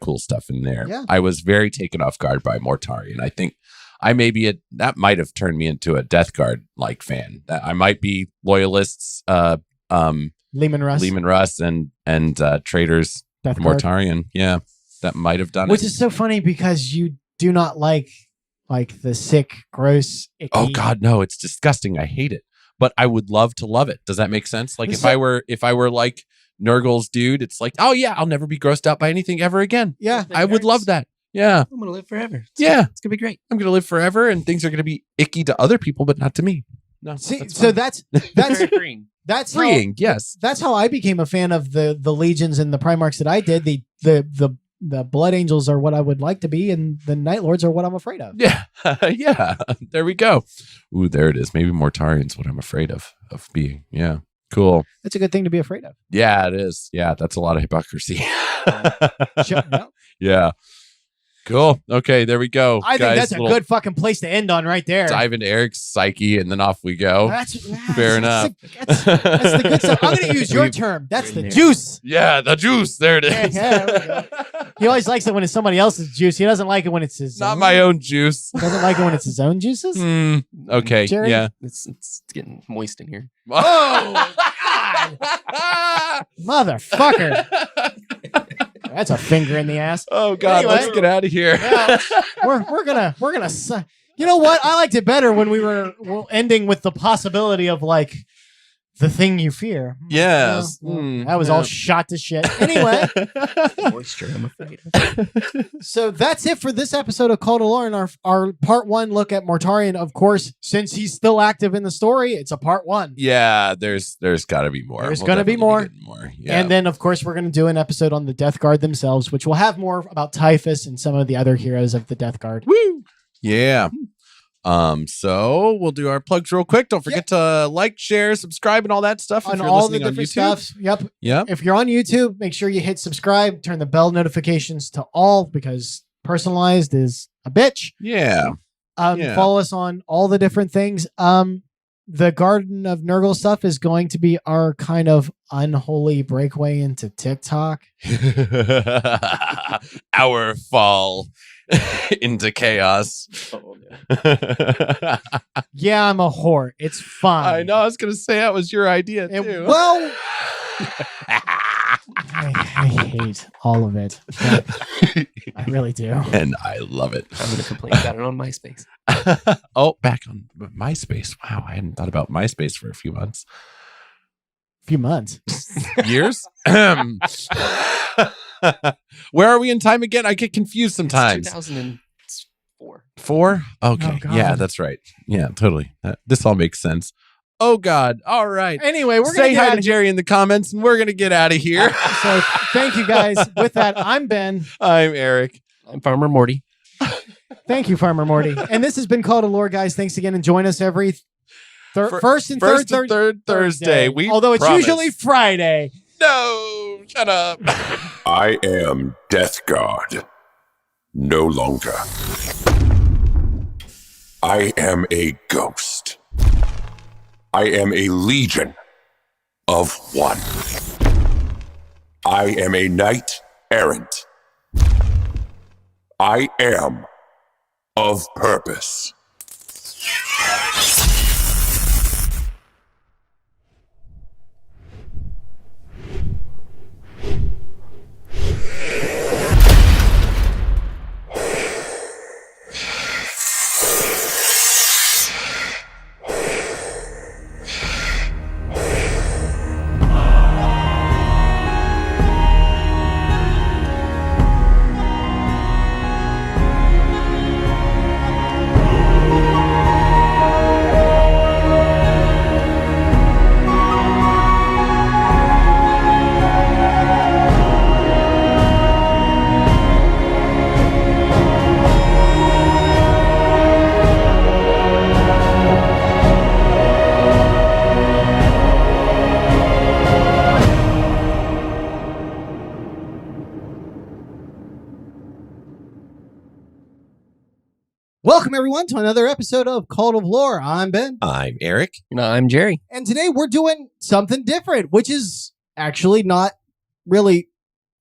Speaker 3: cool stuff in there.
Speaker 2: Yeah.
Speaker 3: I was very taken off guard by Mortarion. I think that might have turned me into a Death Guard like fan. That I might be loyalists,
Speaker 2: Lehman
Speaker 3: Russ and traitors Mortarion. Yeah. That might have done
Speaker 2: Which is so funny because you do not like the sick, gross, icky.
Speaker 3: Oh God, no, it's disgusting. I hate it. But I would love to love it. Does that make sense? Like if I were like Nurgle's dude, it's like, oh yeah, I'll never be grossed out by anything ever again.
Speaker 2: Yeah.
Speaker 3: I would love that. Yeah.
Speaker 4: I'm gonna live forever.
Speaker 3: It's gonna be great. I'm gonna live forever and things are gonna be icky to other people, but not to me. No.
Speaker 2: See, so that's
Speaker 4: very freeing.
Speaker 2: That's
Speaker 3: freeing, yes.
Speaker 2: That's how I became a fan of the legions and the Primarchs that I did. The the Blood Angels are what I would like to be, and the Night Lords are what I'm afraid of.
Speaker 3: Yeah. Yeah. There we go. Ooh, there it is. Maybe Mortarion's what I'm afraid of being. Yeah. Cool.
Speaker 2: That's a good thing to be afraid of.
Speaker 3: Yeah, it is. Yeah, that's a lot of hypocrisy.
Speaker 2: Sure, no.
Speaker 3: Yeah. Cool. Okay, there we go.
Speaker 2: I think that's a good fucking place to end on right there.
Speaker 3: Dive into Eric's psyche and then off we go. Fair enough.
Speaker 2: That's the good stuff. I'm going to use your term. That's the juice.
Speaker 3: Yeah, the juice. There it is.
Speaker 2: Yeah, he always likes it when it's somebody else's juice. He doesn't like it when it's his
Speaker 3: Not my own juice.
Speaker 2: He doesn't like it when it's his own juices?
Speaker 3: Okay,
Speaker 2: Jerry?
Speaker 3: yeah.
Speaker 4: It's getting moist in here.
Speaker 3: Oh,
Speaker 2: Motherfucker. That's a finger in the ass.
Speaker 3: Oh God,
Speaker 2: Anyway.
Speaker 3: let's get out of here.
Speaker 2: Well, we're gonna you know what? I liked it better when we were ending with the possibility of like the thing you fear.
Speaker 3: Yes.
Speaker 2: That was all shot to shit. Anyway,
Speaker 4: Moisture, I'm afraid.
Speaker 2: so that's it for this episode of Cult of Lore and our part 1 look at Mortarion. Of course, since he's still active in the story, it's a part 1.
Speaker 3: Yeah, there's got to be more.
Speaker 2: There's gonna be more.
Speaker 3: Yeah.
Speaker 2: And then, of course, we're going to do an episode on the Death Guard themselves, which will have more about Typhus and some of the other heroes of the Death Guard.
Speaker 3: Woo! Yeah. So we'll do our plugs real quick. Don't forget to like, share, subscribe, and all that stuff.
Speaker 2: On
Speaker 3: if you're
Speaker 2: all the
Speaker 3: listening on
Speaker 2: different
Speaker 3: YouTube.
Speaker 2: stuff. Yep.
Speaker 3: Yep.
Speaker 2: If you're on YouTube, make sure you hit subscribe, turn the bell notifications to all because personalized is a bitch.
Speaker 3: Yeah. Yeah.
Speaker 2: Follow us on all the different things. The Garden of Nurgle stuff is going to be our kind of unholy breakaway into TikTok.
Speaker 3: Our fall into chaos.
Speaker 2: Yeah, I'm a whore. It's fine.
Speaker 3: I know. I was going to say that was your idea too.
Speaker 2: Well, I hate all of it. I really do.
Speaker 3: And I love it.
Speaker 4: I'm going to complain about it on MySpace.
Speaker 3: Oh, back on MySpace. Wow, I hadn't thought about MySpace for a few months.
Speaker 2: Few months.
Speaker 3: Years? Where are we in time again? I get confused sometimes.
Speaker 4: 2004.
Speaker 3: 4? Okay.
Speaker 2: Oh, God.
Speaker 3: Yeah, that's right. Yeah, totally. This all makes sense. Oh, God. All right.
Speaker 2: Anyway, we're
Speaker 3: Say
Speaker 2: going to
Speaker 3: hi to Jerry in the comments, and we're going to get out of here.
Speaker 2: So thank you guys. With that, I'm Ben.
Speaker 3: I'm Eric.
Speaker 4: I'm Farmer Morty.
Speaker 2: Thank you, Farmer Morty. And this has been Cult of Lore, guys. Thanks again, and join us every first and third
Speaker 3: Thursday.
Speaker 2: Although it's
Speaker 3: promise.
Speaker 2: usually Friday.
Speaker 3: No, shut up.
Speaker 5: I am Death Guard. No longer. I am a ghost. I am a legion of one. I am a knight errant. I am of purpose.
Speaker 2: Welcome, everyone, to another episode of Cult of Lore. I'm Ben.
Speaker 3: I'm Eric.
Speaker 4: No, I'm Jerry.
Speaker 2: And today we're doing something different, which is actually not really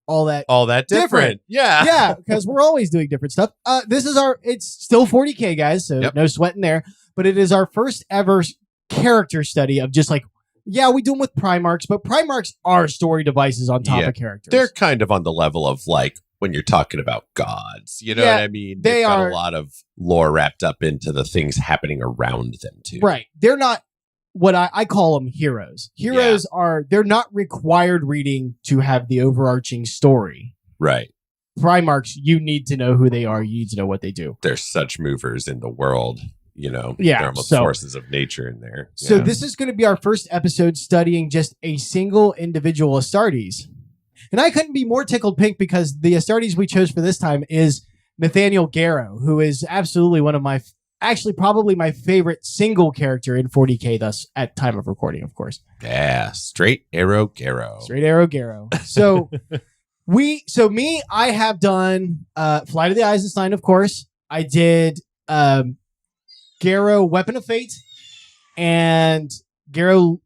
Speaker 2: all that
Speaker 3: Different. Yeah.
Speaker 2: yeah, because we're always doing different stuff. This is it's still 40K, guys, so
Speaker 3: Yep.
Speaker 2: no sweat in there. But it is our first ever character study of just like, yeah, we do them with Primarchs, but Primarchs are story devices on top
Speaker 3: Yeah.
Speaker 2: of characters.
Speaker 3: They're kind of on the level of like when you're talking about gods. You know
Speaker 2: Yeah,
Speaker 3: what I mean?
Speaker 2: they
Speaker 3: They've got
Speaker 2: are-
Speaker 3: a lot of lore wrapped up into the things happening around them too.
Speaker 2: Right. They're not what I call them heroes. Heroes they're not required reading to have the overarching story.
Speaker 3: Right.
Speaker 2: Primarchs, you need to know who they are. You need to know what they do.
Speaker 3: They're such movers in the world, you know.
Speaker 2: Yeah,
Speaker 3: They're almost
Speaker 2: so-
Speaker 3: forces of nature in there.
Speaker 2: So
Speaker 3: Yeah.
Speaker 2: this is going to be our first episode studying just a single individual Astartes. And I couldn't be more tickled pink because the Astartes we chose for this time is Nathaniel Garro, who is absolutely one of my, actually probably my favorite single character in 40K thus at time of recording, of course.
Speaker 3: Yeah, straight arrow Garro.
Speaker 2: Straight arrow Garro. So I have done Flight of the Eisenstein, of course. I did Garro Weapon of Fate and Garro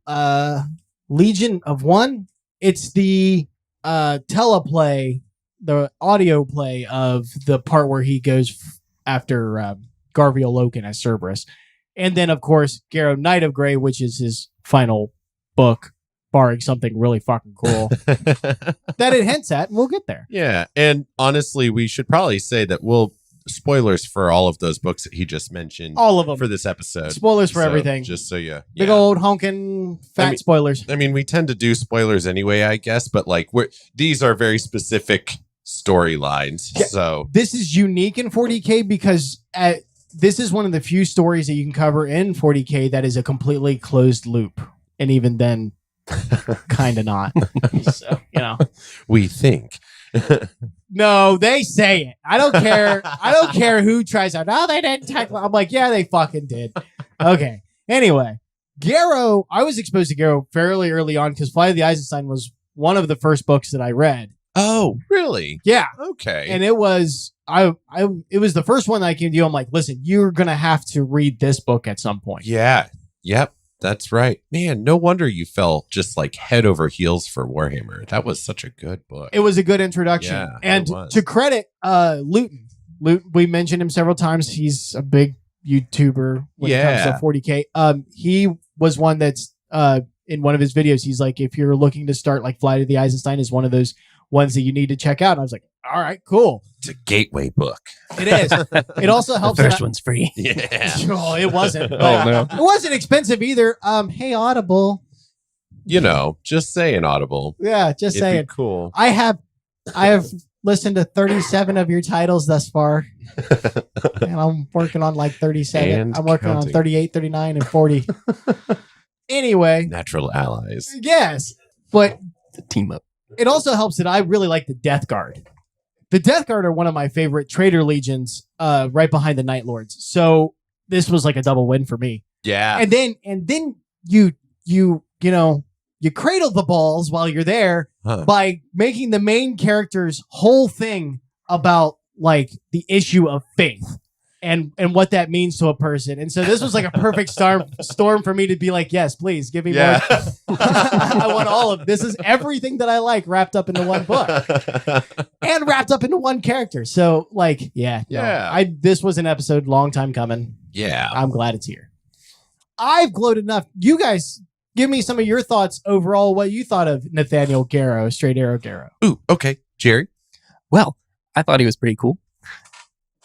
Speaker 2: Legion of One. It's the teleplay, the audio play of the part where he goes after Garviel Loken as Cerberus. And then, of course, Garro Knight of Grey, which is his final book, barring something really fucking cool that it hints at, and we'll get there.
Speaker 3: Yeah, and honestly, we should probably say that spoilers for all of those books that he just mentioned.
Speaker 2: All of them.
Speaker 3: For this episode.
Speaker 2: Spoilers for everything.
Speaker 3: Just so you...
Speaker 2: Big old honking fat spoilers.
Speaker 3: I mean, we tend to do spoilers anyway, I guess, but like these are very specific storylines. Yeah, so
Speaker 2: this is unique in 40K because this is one of the few stories that you can cover in 40K that is a completely closed loop. And even then, kind of not. So,
Speaker 3: we think.
Speaker 2: No, they say it. I don't care. I don't care who tries out. No, they didn't tackle. I'm like, yeah, they fucking did. Okay. Anyway, Garro, I was exposed to Garro fairly early on because Flight of the Eisenstein was one of the first books that I read.
Speaker 3: Oh, really?
Speaker 2: Yeah.
Speaker 3: Okay.
Speaker 2: And it was it was the first one that I came to you. I'm like, listen, you're gonna have to read this book at some point.
Speaker 3: Yeah. Yep. That's right. Man, no wonder you fell just like head over heels for Warhammer. That was such a good book.
Speaker 2: It was a good introduction.
Speaker 3: Yeah,
Speaker 2: and to credit Luton, we mentioned him several times. He's a big YouTuber when it comes to 40K. He was one that's in one of his videos, he's like, if you're looking to start like Flight of the Eisenstein is one of those ones that you need to check out. And I was like, all right, cool.
Speaker 3: It's a gateway book.
Speaker 2: It is. It also helps.
Speaker 4: The first one's free.
Speaker 3: Yeah.
Speaker 2: Oh, it wasn't.
Speaker 4: No.
Speaker 2: It wasn't expensive either. Hey, Audible.
Speaker 3: Just saying Audible.
Speaker 2: Yeah, just
Speaker 3: It'd
Speaker 2: saying.
Speaker 3: Be cool.
Speaker 2: I have listened to 37 of your titles thus far. And I'm working on like 37.
Speaker 3: And
Speaker 2: I'm working
Speaker 3: counting.
Speaker 2: on 38, 39, and 40. Anyway.
Speaker 3: Natural allies.
Speaker 2: Yes. But
Speaker 4: The team up.
Speaker 2: it also helps that I really like the Death Guard. The Death Guard are one of my favorite Traitor Legions, right behind the Night Lords. So this was like a double win for me.
Speaker 3: Yeah.
Speaker 2: And then you cradle the balls while you're there by making the main character's whole thing about like the issue of faith and what that means to a person. And so this was like a perfect storm for me to be like, yes, please give me more. I want all of this. Is everything that I like wrapped up into one book and wrapped up into one character. So like, this was an episode long time coming.
Speaker 3: Yeah.
Speaker 2: I'm glad it's here. I've glowed enough. You guys give me some of your thoughts overall, what you thought of Nathaniel Garro, Straight Arrow Garro.
Speaker 3: Ooh, okay. Jerry?
Speaker 4: Well, I thought he was pretty cool.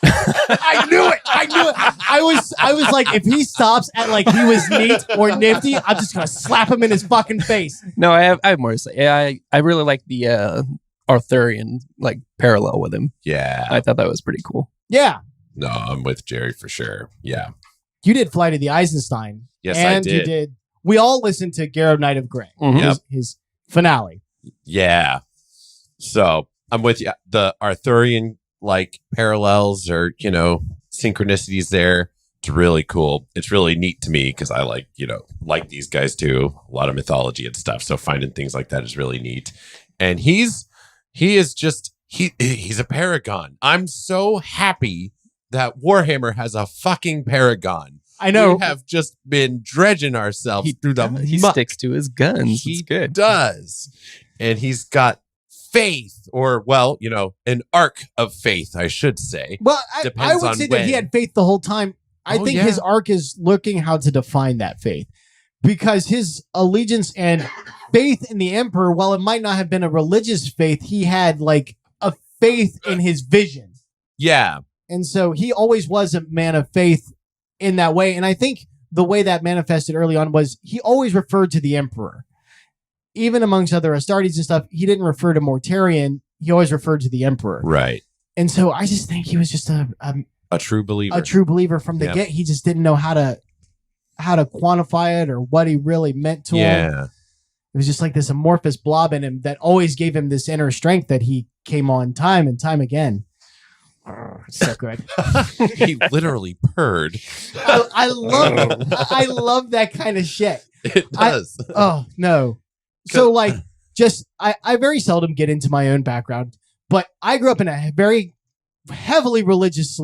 Speaker 2: I knew it. I was like, if he stops at like he was neat or nifty, I'm just gonna slap him in his fucking face.
Speaker 4: No, I have more to say. I really like the Arthurian like parallel with him.
Speaker 3: Yeah.
Speaker 4: I thought that was pretty cool.
Speaker 2: Yeah.
Speaker 3: No, I'm with Jerry for sure. Yeah.
Speaker 2: You did Flight of the Eisenstein.
Speaker 3: Yes,
Speaker 2: and
Speaker 3: I did.
Speaker 2: You did. We all listened to Garro Knight of Grey.
Speaker 3: Yep.
Speaker 2: His finale.
Speaker 3: Yeah. So I'm with you. The Arthurian like parallels or, synchronicities there. It's really cool. It's really neat to me because I like these guys too. A lot of mythology and stuff. So finding things like that is really neat. And he's a paragon. I'm so happy that Warhammer has a fucking paragon.
Speaker 2: I know.
Speaker 3: We have just been dredging ourselves through the
Speaker 4: He
Speaker 3: muck.
Speaker 4: sticks to his guns.
Speaker 3: He
Speaker 4: It's good.
Speaker 3: does. And he's got faith, or an arc of faith, I should say.
Speaker 2: Well, I
Speaker 3: Depends
Speaker 2: would
Speaker 3: on
Speaker 2: say
Speaker 3: when.
Speaker 2: that he had faith the whole time. I think his arc is looking how to define that faith. Because his allegiance and faith in the Emperor, while it might not have been a religious faith, he had like a faith in his vision.
Speaker 3: Yeah.
Speaker 2: And so he always was a man of faith in that way. And I think the way that manifested early on was he always referred to the Emperor. Even amongst other Astartes and stuff, he didn't refer to Mortarion. He always referred to the Emperor.
Speaker 3: Right.
Speaker 2: And so I just think he was just a
Speaker 3: true believer.
Speaker 2: A true believer from the get. He just didn't know how to quantify it or what he really meant to him. It was just like this amorphous blob in him that always gave him this inner strength that he came on time and time again. It's so good.
Speaker 3: He literally purred.
Speaker 2: I love that kind of shit.
Speaker 3: It does.
Speaker 2: Oh no. So like just I very seldom get into my own background, but I grew up in a very heavily religious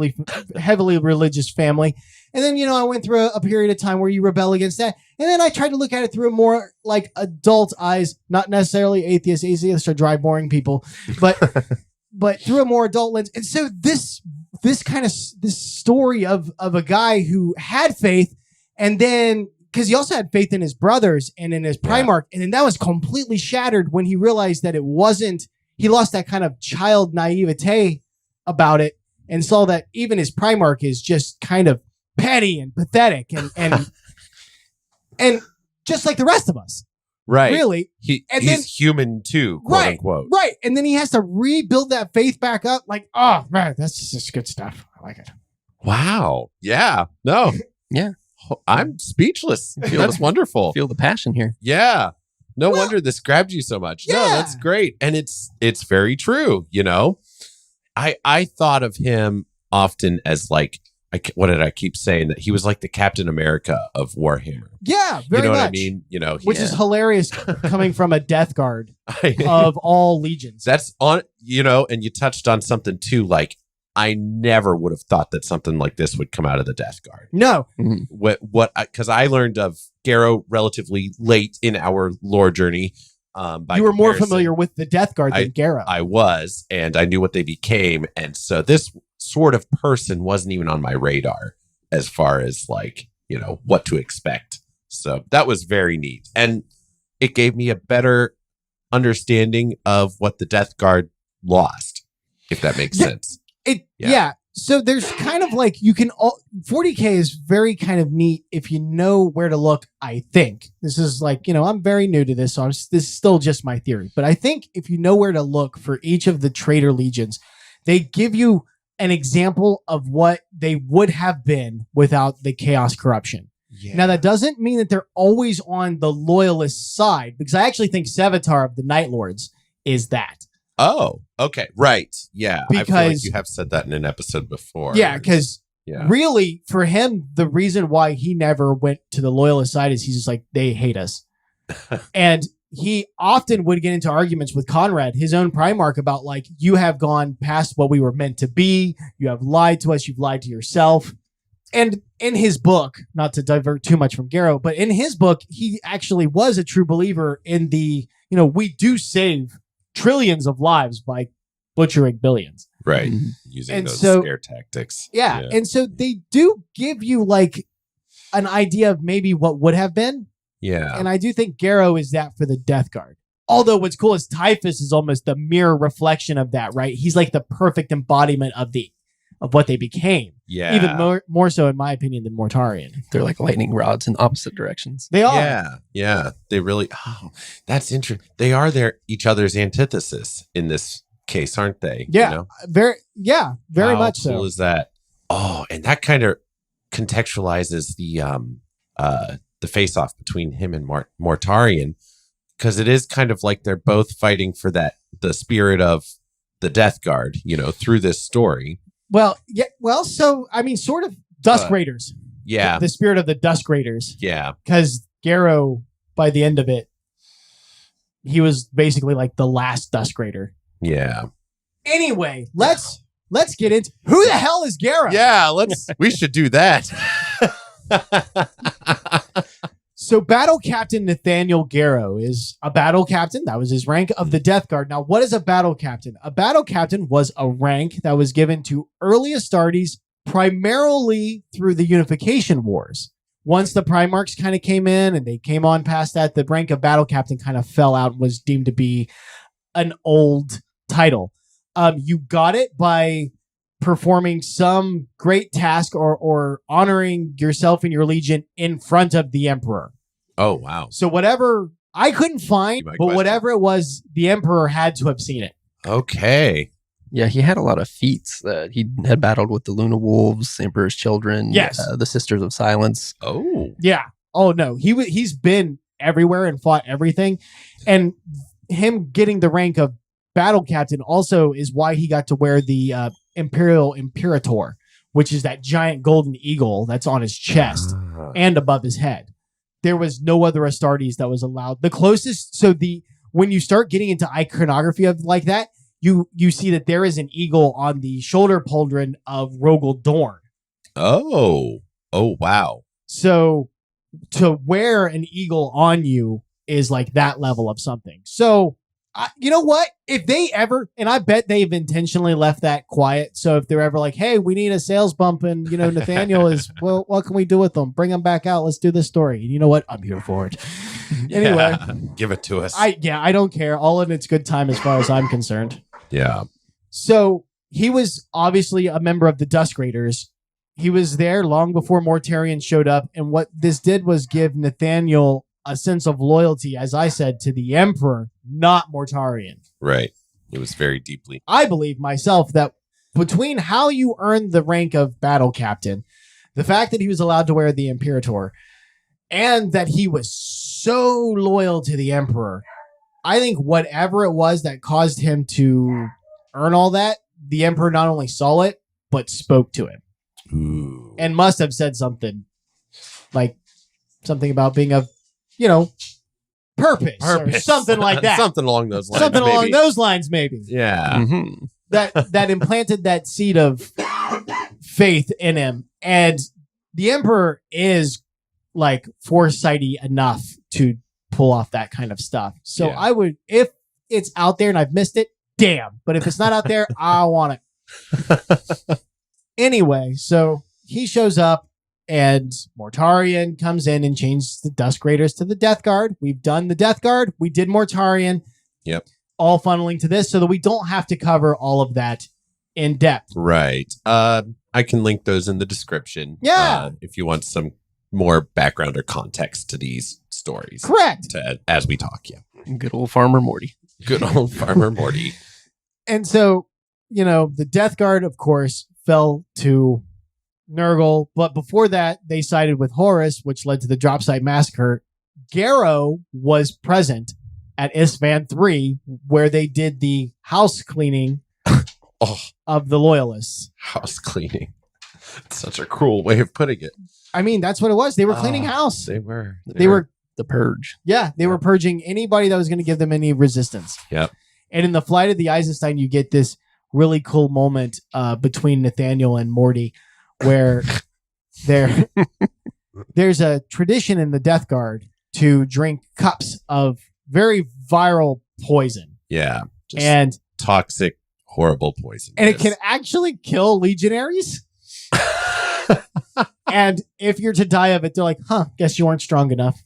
Speaker 2: family. And then, I went through a period of time where you rebel against that. And then I tried to look at it through a more like adult eyes, not necessarily atheists. Atheists are dry, boring people, but but through a more adult lens. And so this story of a guy who had faith, and then because he also had faith in his brothers and in his Primarch, and then that was completely shattered when he realized that it wasn't. He lost that kind of child naivete about it and saw that even his Primarch is just kind of petty and pathetic and and just like the rest of us.
Speaker 3: Right.
Speaker 2: Really.
Speaker 3: He's human too, quote unquote.
Speaker 2: Right. And then he has to rebuild that faith back up. Like, oh man, that's just good stuff. I like it.
Speaker 3: Wow. Yeah. No.
Speaker 4: Yeah.
Speaker 3: I'm speechless. That's wonderful.
Speaker 4: Feel the passion here.
Speaker 3: Yeah. No wonder this grabbed you so much.
Speaker 2: Yeah.
Speaker 3: No, that's great. And it's very true, I thought of him often as like, what did I keep saying? That he was like the Captain America of Warhammer.
Speaker 2: Yeah, very
Speaker 3: You know
Speaker 2: much.
Speaker 3: what I mean?
Speaker 2: Which is hilarious coming from a Death Guard of all legions.
Speaker 3: That's on, and you touched on something too. Like, I never would have thought that something like this would come out of the Death Guard.
Speaker 2: No.
Speaker 3: Because I learned of Garro relatively late in our lore journey.
Speaker 2: You were more familiar with the Death Guard than Garro.
Speaker 3: I was, and I knew what they became. And so this sort of person wasn't even on my radar as far as like, what to expect. So that was very neat. And it gave me a better understanding of what the Death Guard lost, if that makes sense.
Speaker 2: So there's kind of like 40K is very kind of neat if you know where to look. I think this is like, I'm very new to this, so this is still just my theory. But I think if you know where to look for each of the traitor legions, they give you an example of what they would have been without the chaos corruption. Yeah. Now, that doesn't mean that they're always on the loyalist side, because I actually think Sevatar of the Night Lords is that.
Speaker 3: Oh, okay. Right. Yeah.
Speaker 2: Because,
Speaker 3: I feel like you have said that in an episode before.
Speaker 2: Yeah, because really, for him, the reason why he never went to the loyalist side is he's just like, they hate us. And he often would get into arguments with Conrad, his own Primarch, about like, you have gone past what we were meant to be. You have lied to us. You've lied to yourself. And in his book, not to divert too much from Garro, but in his book, he actually was a true believer in the, we do save trillions of lives by butchering billions.
Speaker 3: Right. Using those scare tactics.
Speaker 2: Yeah. And so they do give you like an idea of maybe what would have been.
Speaker 3: Yeah.
Speaker 2: And I do think Garro is that for the Death Guard. Although what's cool is Typhus is almost the mirror reflection of that, right? He's like the perfect embodiment of what they became.
Speaker 3: Yeah.
Speaker 2: Even more so, in my opinion, than Mortarion.
Speaker 4: They're like lightning rods in opposite directions.
Speaker 2: They are.
Speaker 3: Yeah. Yeah. They really, that's interesting. They are each other's antithesis in this case, aren't they?
Speaker 2: Yeah. Very much so.
Speaker 3: How cool is that? Oh, and that kind of contextualizes the face-off between him and Mortarion, because it is kind of like they're both fighting for the spirit of the Death Guard, through this story.
Speaker 2: Well, yeah. Well, so I mean, sort of Dusk Raiders.
Speaker 3: Yeah,
Speaker 2: the spirit of the Dusk Raiders.
Speaker 3: Yeah,
Speaker 2: because Garro, by the end of it, he was basically like the last Dusk Raider.
Speaker 3: Yeah.
Speaker 2: Anyway, let's get into who the hell is Garro.
Speaker 3: Yeah, we should do that.
Speaker 2: So Battle Captain Nathaniel Garro is a battle captain. That was his rank of the Death Guard. Now, what is a battle captain? A battle captain was a rank that was given to early Astartes primarily through the Unification Wars. Once the Primarchs kind of came in and they came on past that, the rank of battle captain kind of fell out and was deemed to be an old title. You got it by performing some great task or honoring yourself and your legion in front of the Emperor.
Speaker 3: Oh, wow.
Speaker 2: So whatever I couldn't find, but whatever it was, the Emperor had to have seen it.
Speaker 3: Okay.
Speaker 4: Yeah, he had a lot of feats. He had battled with the Luna Wolves, Emperor's Children,
Speaker 2: yes,
Speaker 4: the Sisters of Silence.
Speaker 3: Oh.
Speaker 2: Yeah. Oh, no. He's been everywhere and fought everything. And him getting the rank of battle captain also is why he got to wear the Imperial Imperator, which is that giant golden eagle that's on his chest and above his head. There was no other Astartes that was allowed. The closest, when you start getting into iconography of like that, you see that there is an eagle on the shoulder pauldron of Rogel Dorn.
Speaker 3: Oh, wow.
Speaker 2: So to wear an eagle on you is like that level of something. So you know what? If they ever, and I bet they've intentionally left that quiet. So if they're ever like, hey, we need a sales bump and, Nathaniel is, well, what can we do with them? Bring them back out. Let's do this story. And you know what? I'm here for it. Anyway.
Speaker 3: Give it to us.
Speaker 2: I don't care. All in its good time as far as I'm concerned.
Speaker 3: Yeah.
Speaker 2: So he was obviously a member of the Dusk Raiders. He was there long before Mortarion showed up. And what this did was give Nathaniel a sense of loyalty, as I said, to the Emperor, not Mortarion.
Speaker 3: Right. It was very deeply.
Speaker 2: I believe myself that between how you earned the rank of battle captain, the fact that he was allowed to wear the Imperator, and that he was so loyal to the Emperor, I think whatever it was that caused him to earn all that, the Emperor not only saw it, but spoke to him.
Speaker 3: Ooh.
Speaker 2: And must have said something about being of, purpose or something like that.
Speaker 3: Something along those lines.
Speaker 2: Something along those lines, maybe.
Speaker 3: Yeah.
Speaker 4: Mm-hmm.
Speaker 2: That implanted that seed of faith in him. And the Emperor is like foresighty enough to pull off that kind of stuff. So
Speaker 3: Yeah.
Speaker 2: I would, if it's out there and I've missed it, damn. But if it's not out there, I want it. Anyway, so he shows up. And Mortarion comes in and changes the Dusk Raiders to the Death Guard. We've done the Death Guard. We did Mortarion.
Speaker 3: Yep.
Speaker 2: All funneling to this so that we don't have to cover all of that in depth.
Speaker 3: Right. I can link those in the description.
Speaker 2: Yeah.
Speaker 3: If you want some more background or context to these stories.
Speaker 2: Correct.
Speaker 3: As we talk, yeah.
Speaker 4: Good old Farmer Morty.
Speaker 3: Good old Farmer Morty.
Speaker 2: And so, the Death Guard, of course, fell to Nurgle, but before that, they sided with Horus, which led to the Drop Site Massacre. Garro was present at Isfahan 3, where they did the house cleaning of the Loyalists.
Speaker 3: House cleaning. Such a cruel way of putting it.
Speaker 2: I mean, that's what it was. They were cleaning house.
Speaker 3: They were.
Speaker 2: They were
Speaker 4: the purge.
Speaker 2: Yeah, they were purging anybody that was going to give them any resistance.
Speaker 3: Yep.
Speaker 2: And in the Flight of the Eisenstein, you get this really cool moment between Nathaniel and Morty, where there's a tradition in the Death Guard to drink cups of very viral poison.
Speaker 3: Yeah. Just
Speaker 2: and
Speaker 3: toxic, horrible poison.
Speaker 2: And it can actually kill legionaries. And if you're to die of it, they're like, guess you weren't strong enough.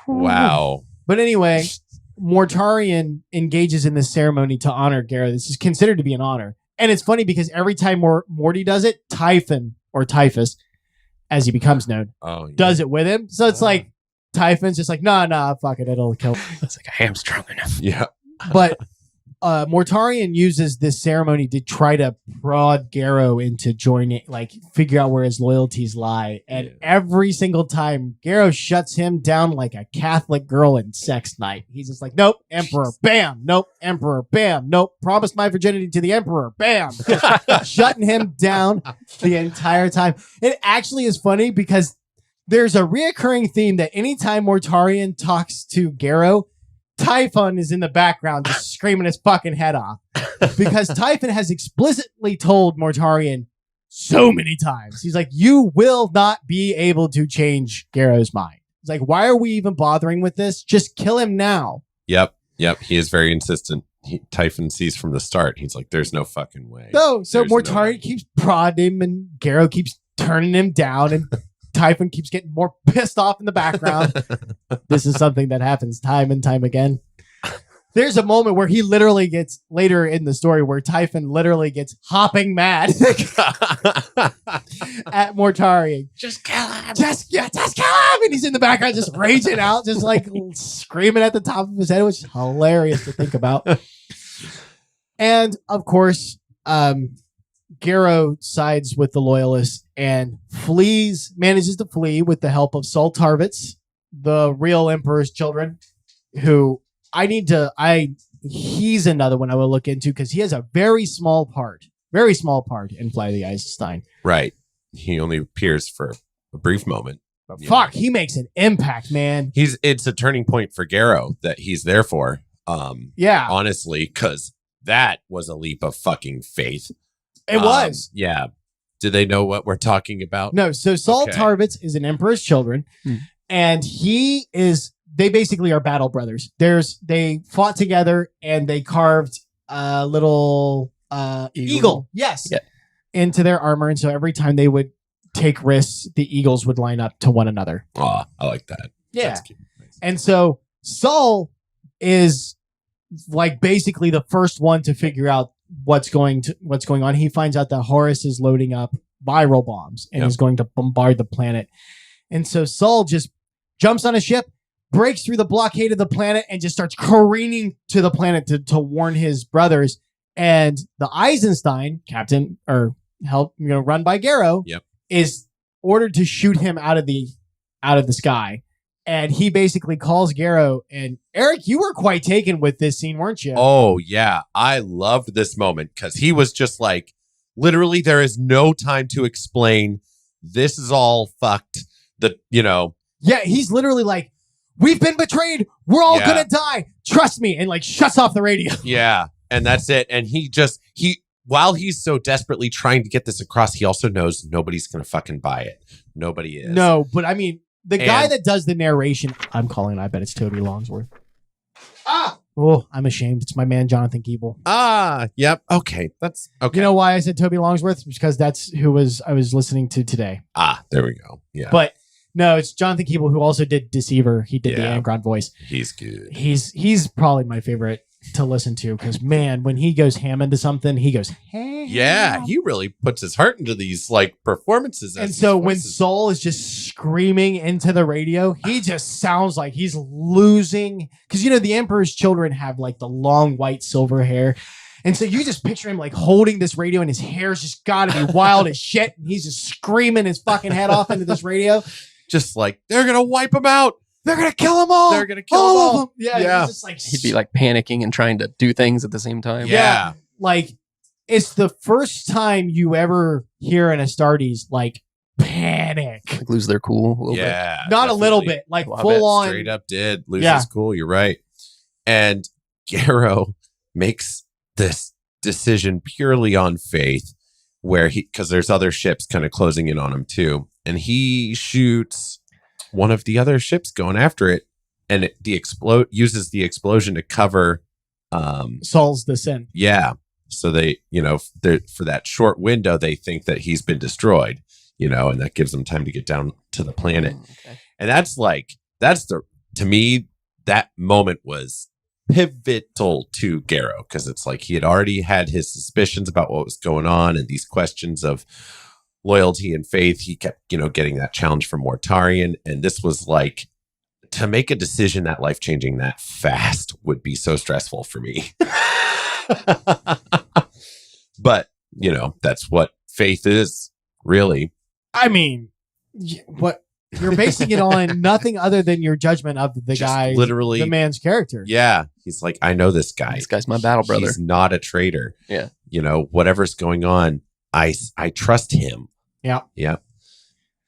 Speaker 3: Wow.
Speaker 2: But anyway, Mortarion engages in this ceremony to honor Garro. This is considered to be an honor. And it's funny because every time Morty does it, Typhon, or Typhus, as he becomes known, does it with him. So it's like, Typhon's just like, nah, fuck it, it'll kill.
Speaker 4: It's like, I am strong enough.
Speaker 3: Yeah.
Speaker 2: But Mortarion uses this ceremony to try to prod Garro into joining, figure out where his loyalties lie. And every single time, Garro shuts him down like a Catholic girl in sex night. He's just like, nope, Emperor, bam, nope, Emperor, bam, nope, promised my virginity to the Emperor, bam. Shutting him down the entire time. It actually is funny because there's a reoccurring theme that anytime Mortarion talks to Garro, Typhon is in the background just screaming his fucking head off. Because Typhon has explicitly told Mortarion so many times. He's like, you will not be able to change Garro's mind. He's like, why are we even bothering with this? Just kill him now.
Speaker 3: Yep. He is very insistent. Typhon sees from the start. He's like, there's no fucking way.
Speaker 2: So
Speaker 3: There's
Speaker 2: Mortarion keeps prodding him and Garro keeps turning him down and Typhon keeps getting more pissed off in the background. This is something that happens time and time again. There's a moment where he literally gets, later in the story, where Typhon literally gets hopping mad at Mortarion.
Speaker 3: Just kill him.
Speaker 2: Just kill him! And he's in the background just raging out, just like screaming at the top of his head, which is hilarious to think about. And, of course, Garro sides with the Loyalists and manages to flee with the help of Saul Tarvitz, the real Emperor's children, who he's another one I will look into because he has a very small part in Flight of the Eisenstein.
Speaker 3: Right. He only appears for a brief moment.
Speaker 2: But fuck, he makes an impact, man.
Speaker 3: It's a turning point for Garro that he's there for.
Speaker 2: Yeah.
Speaker 3: Honestly, because that was a leap of fucking faith.
Speaker 2: It was.
Speaker 3: Yeah. Do they know what we're talking about?
Speaker 2: No. So Saul
Speaker 3: Okay.
Speaker 2: Tarvitz is an Emperor's children, and they basically are battle brothers. They fought together and they carved a little eagle. Yes.
Speaker 4: Yeah.
Speaker 2: Into their armor. And so every time they would take risks, the eagles would line up to one another.
Speaker 3: Oh, I like that.
Speaker 2: Yeah.
Speaker 3: That's cute. Nice.
Speaker 2: And so Saul is like basically the first one to figure out what's going on. He finds out that Horus is loading up viral bombs and is going to bombard the planet. And so Saul just jumps on a ship, breaks through the blockade of the planet, and just starts careening to the planet to warn his brothers. And the Eisenstein captain, run by Garro, is ordered to shoot him out of the sky. And he basically calls Garro. And Eric, you were quite taken with this scene, weren't you?
Speaker 3: Oh, yeah. I loved this moment because he was just like, literally, there is no time to explain. This is all fucked.
Speaker 2: Yeah, he's literally like, we've been betrayed. We're all going to die. Trust me. And like shuts off the radio.
Speaker 3: Yeah. And that's it. And while he's so desperately trying to get this across, he also knows nobody's going to fucking buy it. Nobody is.
Speaker 2: No, but I mean, the guy that does the narration, I bet it's Toby Longsworth. Oh, I'm ashamed. It's my man, Jonathan Keeble.
Speaker 3: Yep. Okay. That's okay.
Speaker 2: You know why I said Toby Longsworth? Because that's who I was listening to today.
Speaker 3: There we go. Yeah.
Speaker 2: But no, it's Jonathan Keeble who also did Deceiver. He did the Angron voice.
Speaker 3: He's good.
Speaker 2: He's probably my favorite to listen to because, man, when he goes ham into something, he goes ham.
Speaker 3: Yeah, he really puts his heart into these like performances.
Speaker 2: And so when Saul is just screaming into the radio, he just sounds like he's losing. Because, the Emperor's children have like the long white silver hair. And so you just picture him like holding this radio and his hair's just got to be wild as shit. And he's just screaming his fucking head off into this radio.
Speaker 3: Just like, they're going to wipe him out.
Speaker 2: They're going to kill them all.
Speaker 3: They're going to kill them all.
Speaker 2: Yeah. He's just like,
Speaker 4: he'd be like panicking and trying to do things at the same time.
Speaker 3: Yeah.
Speaker 2: Like, it's the first time you ever hear an Astartes like panic.
Speaker 4: Like lose their cool a little bit.
Speaker 3: Yeah.
Speaker 2: Not a little bit. Like
Speaker 4: Love
Speaker 2: full
Speaker 4: it.
Speaker 2: on.
Speaker 3: Straight up did lose his cool. You're right. And Garro makes this decision purely on faith because there's other ships kind of closing in on him too. And he shoots one of the other ships going after it, and uses the explosion to cover
Speaker 2: Saul's descent.
Speaker 3: Yeah, so they, for that short window, they think that he's been destroyed, and that gives them time to get down to the planet.
Speaker 4: Okay.
Speaker 3: And to me, that moment was pivotal to Garro because it's like he had already had his suspicions about what was going on and these questions of loyalty and faith. He kept, getting that challenge from Mortarion. And this was like, to make a decision that life-changing that fast would be so stressful for me. But, that's what faith is, really.
Speaker 2: I mean, what you're basing it on nothing other than your judgment of the guy,
Speaker 3: literally
Speaker 2: the man's character.
Speaker 3: Yeah. He's like, I know this guy.
Speaker 4: This guy's my battle brother.
Speaker 3: He's not a traitor.
Speaker 4: Yeah.
Speaker 3: Whatever's going on, I trust him.
Speaker 2: Yeah.
Speaker 3: Yeah.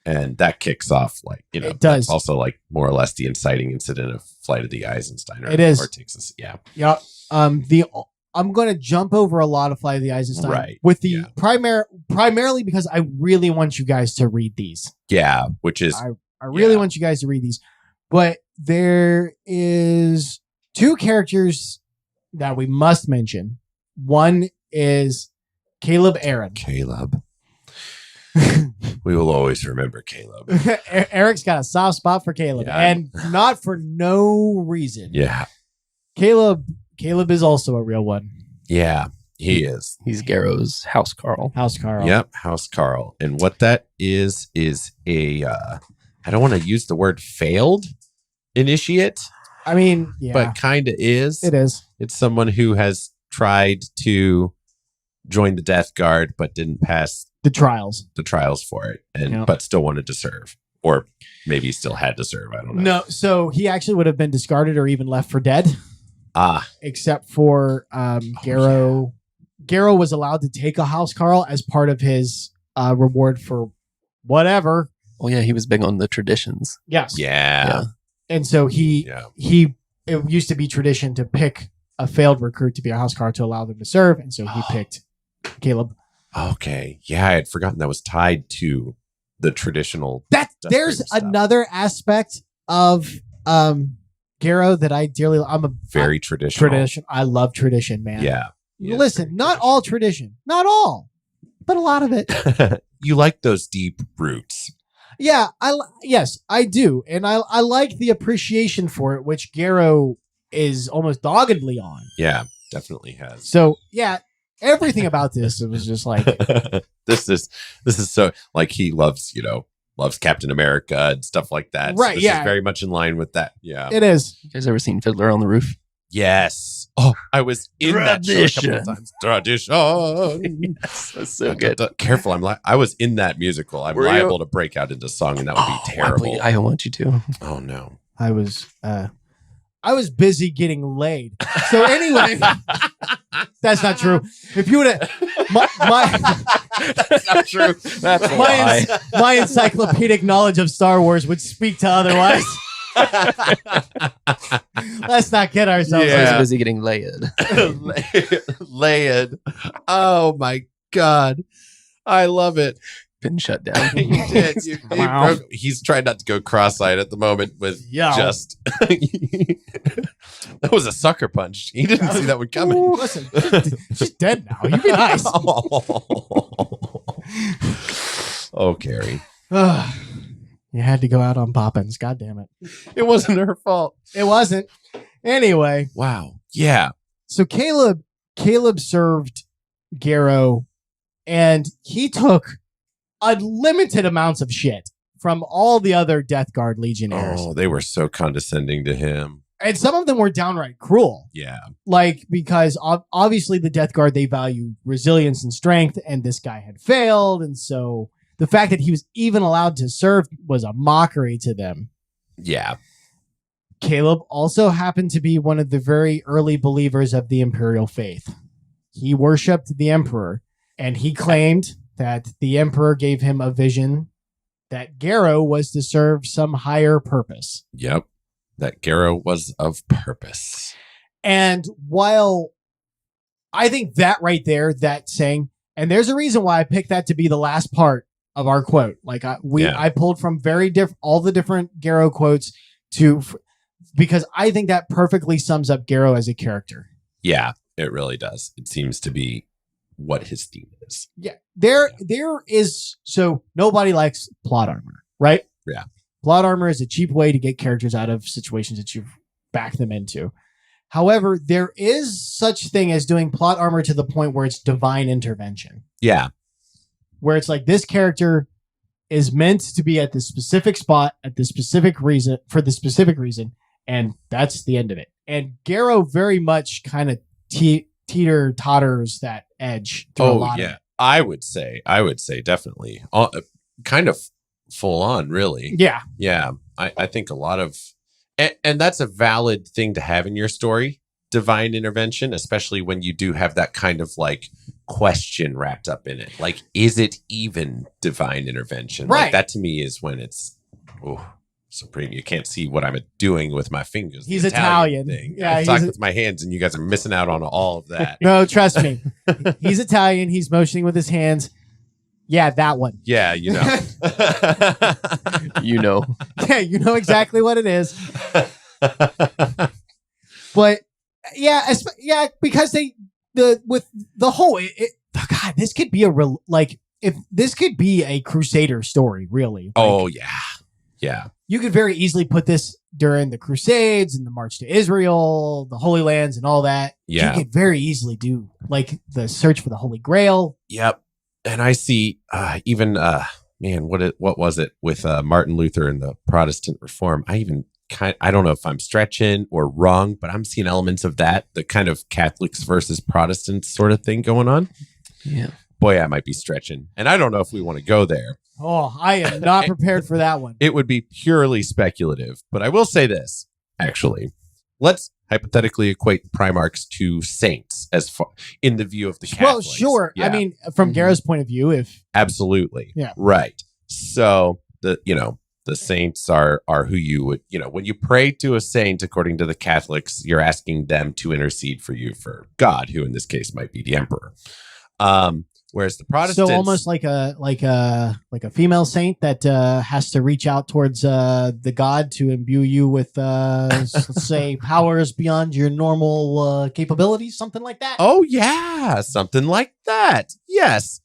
Speaker 3: And that kicks off
Speaker 2: it does.
Speaker 3: That's also like more or less the inciting incident of Flight of the Eisenstein.
Speaker 2: It is.
Speaker 3: Or takes us, yeah.
Speaker 2: Yeah. I'm going to jump over a lot of Flight of the Eisenstein.
Speaker 3: Right.
Speaker 2: With the primarily because I really want you guys to read these.
Speaker 3: Yeah. Which is.
Speaker 2: I really want you guys to read these. But there is two characters that we must mention. One is Caleb Aaron.
Speaker 3: Caleb. We will always remember Caleb.
Speaker 2: Eric's got a soft spot for Caleb, and not for no reason.
Speaker 3: Yeah.
Speaker 2: Caleb is also a real one.
Speaker 3: Yeah, he is.
Speaker 4: He's Garro's House Carl.
Speaker 2: House Carl.
Speaker 3: Yep, House Carl. And what that is a, I don't want to use the word failed initiate.
Speaker 2: I mean, yeah.
Speaker 3: But kind of is.
Speaker 2: It is.
Speaker 3: It's someone who has tried to join the Death Guard, but didn't pass the trials for it, but still wanted to serve or maybe he still had to serve. I don't know.
Speaker 2: No, so he actually would have been discarded or even left for dead. Except for Garro. Garro was allowed to take a housecarl as part of his reward for whatever.
Speaker 4: Oh yeah, he was big on the traditions.
Speaker 2: Yes.
Speaker 3: Yeah.
Speaker 2: And so it used to be tradition to pick a failed recruit to be a housecarl to allow them to serve, and so he picked Caleb.
Speaker 3: Okay. Yeah, I had forgotten that was tied to the traditional.
Speaker 2: There's another aspect of Garro that I dearly. I'm a
Speaker 3: very traditional.
Speaker 2: Tradition. I love tradition, man.
Speaker 3: Yeah.
Speaker 2: Listen, not all tradition, not all, but a lot of it.
Speaker 3: You like those deep roots.
Speaker 2: Yeah, yes, I do, and I like the appreciation for it, which Garro is almost doggedly on.
Speaker 3: Yeah, definitely has.
Speaker 2: So yeah, everything about this, it was just like
Speaker 3: this is so like he loves Captain America and stuff like that.
Speaker 2: Right?
Speaker 3: So this is very much in line with that. Yeah,
Speaker 2: it is.
Speaker 4: You guys ever seen Fiddler on the Roof?
Speaker 3: Yes. Oh, I was in that show a couple of times. Tradition.
Speaker 4: Yes, that's so good.
Speaker 3: Careful, I was in that musical. I'm liable to break out into song, and that would be terrible.
Speaker 4: I don't want you to.
Speaker 3: Oh no.
Speaker 2: I was busy getting laid. So anyway, that's not true. If you would have,
Speaker 3: that's not true. That's a lie.
Speaker 2: My encyclopedic knowledge of Star Wars would speak to otherwise. Let's not kid ourselves.
Speaker 4: I was busy getting laid.
Speaker 3: Laid. Oh my God. I love it.
Speaker 4: Been shut down.
Speaker 3: You did. He's trying not to go cross-eyed at the moment with just. That was a sucker punch. He didn't see that one coming.
Speaker 2: Ooh, listen, she's dead now. You be nice.
Speaker 3: Oh, Carrie.
Speaker 2: You had to go out on Poppins. God damn it.
Speaker 3: It wasn't her fault.
Speaker 2: It wasn't. Anyway.
Speaker 3: Wow. Yeah.
Speaker 2: So Caleb served Garro, and he took unlimited amounts of shit from all the other Death Guard legionnaires.
Speaker 3: Oh, they were so condescending to him.
Speaker 2: And some of them were downright cruel.
Speaker 3: Yeah.
Speaker 2: Like, because obviously the Death Guard, they value resilience and strength, and this guy had failed, and so the fact that he was even allowed to serve was a mockery to them.
Speaker 3: Yeah.
Speaker 2: Caleb also happened to be one of the very early believers of the Imperial faith. He worshipped the Emperor, and he claimed that the Emperor gave him a vision that Garro was to serve some higher purpose.
Speaker 3: Yep. That Garro was of purpose.
Speaker 2: And while I think that right there, that saying, and there's a reason why I picked that to be the last part of our quote. Like I pulled from all the different Garro quotes because I think that perfectly sums up Garro as a character.
Speaker 3: Yeah, it really does. It seems to be what his theme is.
Speaker 2: Yeah, there is. So nobody likes plot armor, right?
Speaker 3: Yeah.
Speaker 2: Plot armor is a cheap way to get characters out of situations that you've backed them into. However, there is such thing as doing plot armor to the point where it's divine intervention.
Speaker 3: Yeah.
Speaker 2: Where it's like this character is meant to be at this specific spot at the specific reason for the specific reason, and that's the end of it. And Garro very much kind of teeter-totters that edge. To a lot of it.
Speaker 3: I would say definitely kind of full on, really.
Speaker 2: Yeah.
Speaker 3: Yeah. I think a lot of, and that's a valid thing to have in your story, divine intervention, especially when you do have that kind of like question wrapped up in it. Like, is it even divine intervention?
Speaker 2: Right.
Speaker 3: Like, that to me is when it's supreme. You can't see what I'm doing with my fingers.
Speaker 2: He's Italian.
Speaker 3: Thing.
Speaker 2: Yeah,
Speaker 3: I talk with my hands, and you guys are missing out on all of that.
Speaker 2: No, trust me. He's Italian. He's motioning with his hands. Yeah, that one.
Speaker 3: Yeah, you know.
Speaker 4: You know.
Speaker 2: Yeah, you know exactly what it is. But because God, this could be this could be a Crusader story, really.
Speaker 3: Yeah.
Speaker 2: You could very easily put this during the Crusades and the March to Israel, the Holy Lands, and all that.
Speaker 3: Yeah.
Speaker 2: You could very easily do like the search for the Holy Grail.
Speaker 3: Yep. And I see even what was it with Martin Luther and the Protestant Reform? I don't know if I'm stretching or wrong, but I'm seeing elements of that, the kind of Catholics versus Protestants sort of thing going on.
Speaker 4: Yeah.
Speaker 3: boy, I might be stretching. And I don't know if we want to go there.
Speaker 2: Oh, I am not prepared for that one.
Speaker 3: It would be purely speculative. But I will say this, actually. Let's hypothetically equate Primarchs to saints as far in the view of the Catholics.
Speaker 2: Well, sure.
Speaker 3: Yeah.
Speaker 2: I mean, from Garro's point of view, if
Speaker 3: Absolutely.
Speaker 2: Yeah.
Speaker 3: Right. So the saints are who you would, when you pray to a saint, according to the Catholics, you're asking them to intercede for you for God, who in this case might be the emperor. Whereas the Protestants,
Speaker 2: so almost like a female saint that has to reach out towards the god to imbue you with let's say powers beyond your normal capabilities, something like that.
Speaker 3: oh yeah, something like that. Yes.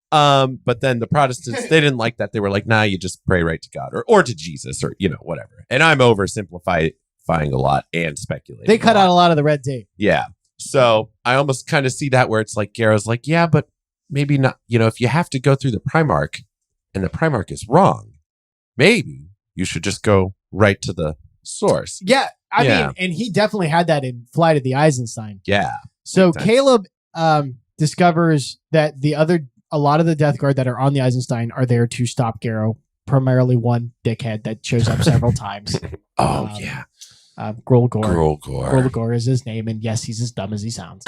Speaker 3: But then the Protestants, they didn't like that. They were like, nah, you just pray right to God or to Jesus or, whatever. And I'm oversimplifying a lot and speculating.
Speaker 2: They cut out a lot of the red tape.
Speaker 3: Yeah. So I almost kind of see that where it's like Garro's like, yeah, but maybe not. If you have to go through the Primarch and the Primarch is wrong, maybe you should just go right to the source.
Speaker 2: Yeah. I mean, and he definitely had that in Flight of the Eisenstein.
Speaker 3: Yeah.
Speaker 2: So
Speaker 3: Big time.
Speaker 2: Caleb discovers that a lot of the Death Guard that are on the Eisenstein are there to stop Garro. Primarily one dickhead that shows up several times.
Speaker 3: Oh, yeah.
Speaker 2: Grolgor.
Speaker 3: Grolgor
Speaker 2: is his name, and yes, he's as dumb as he sounds.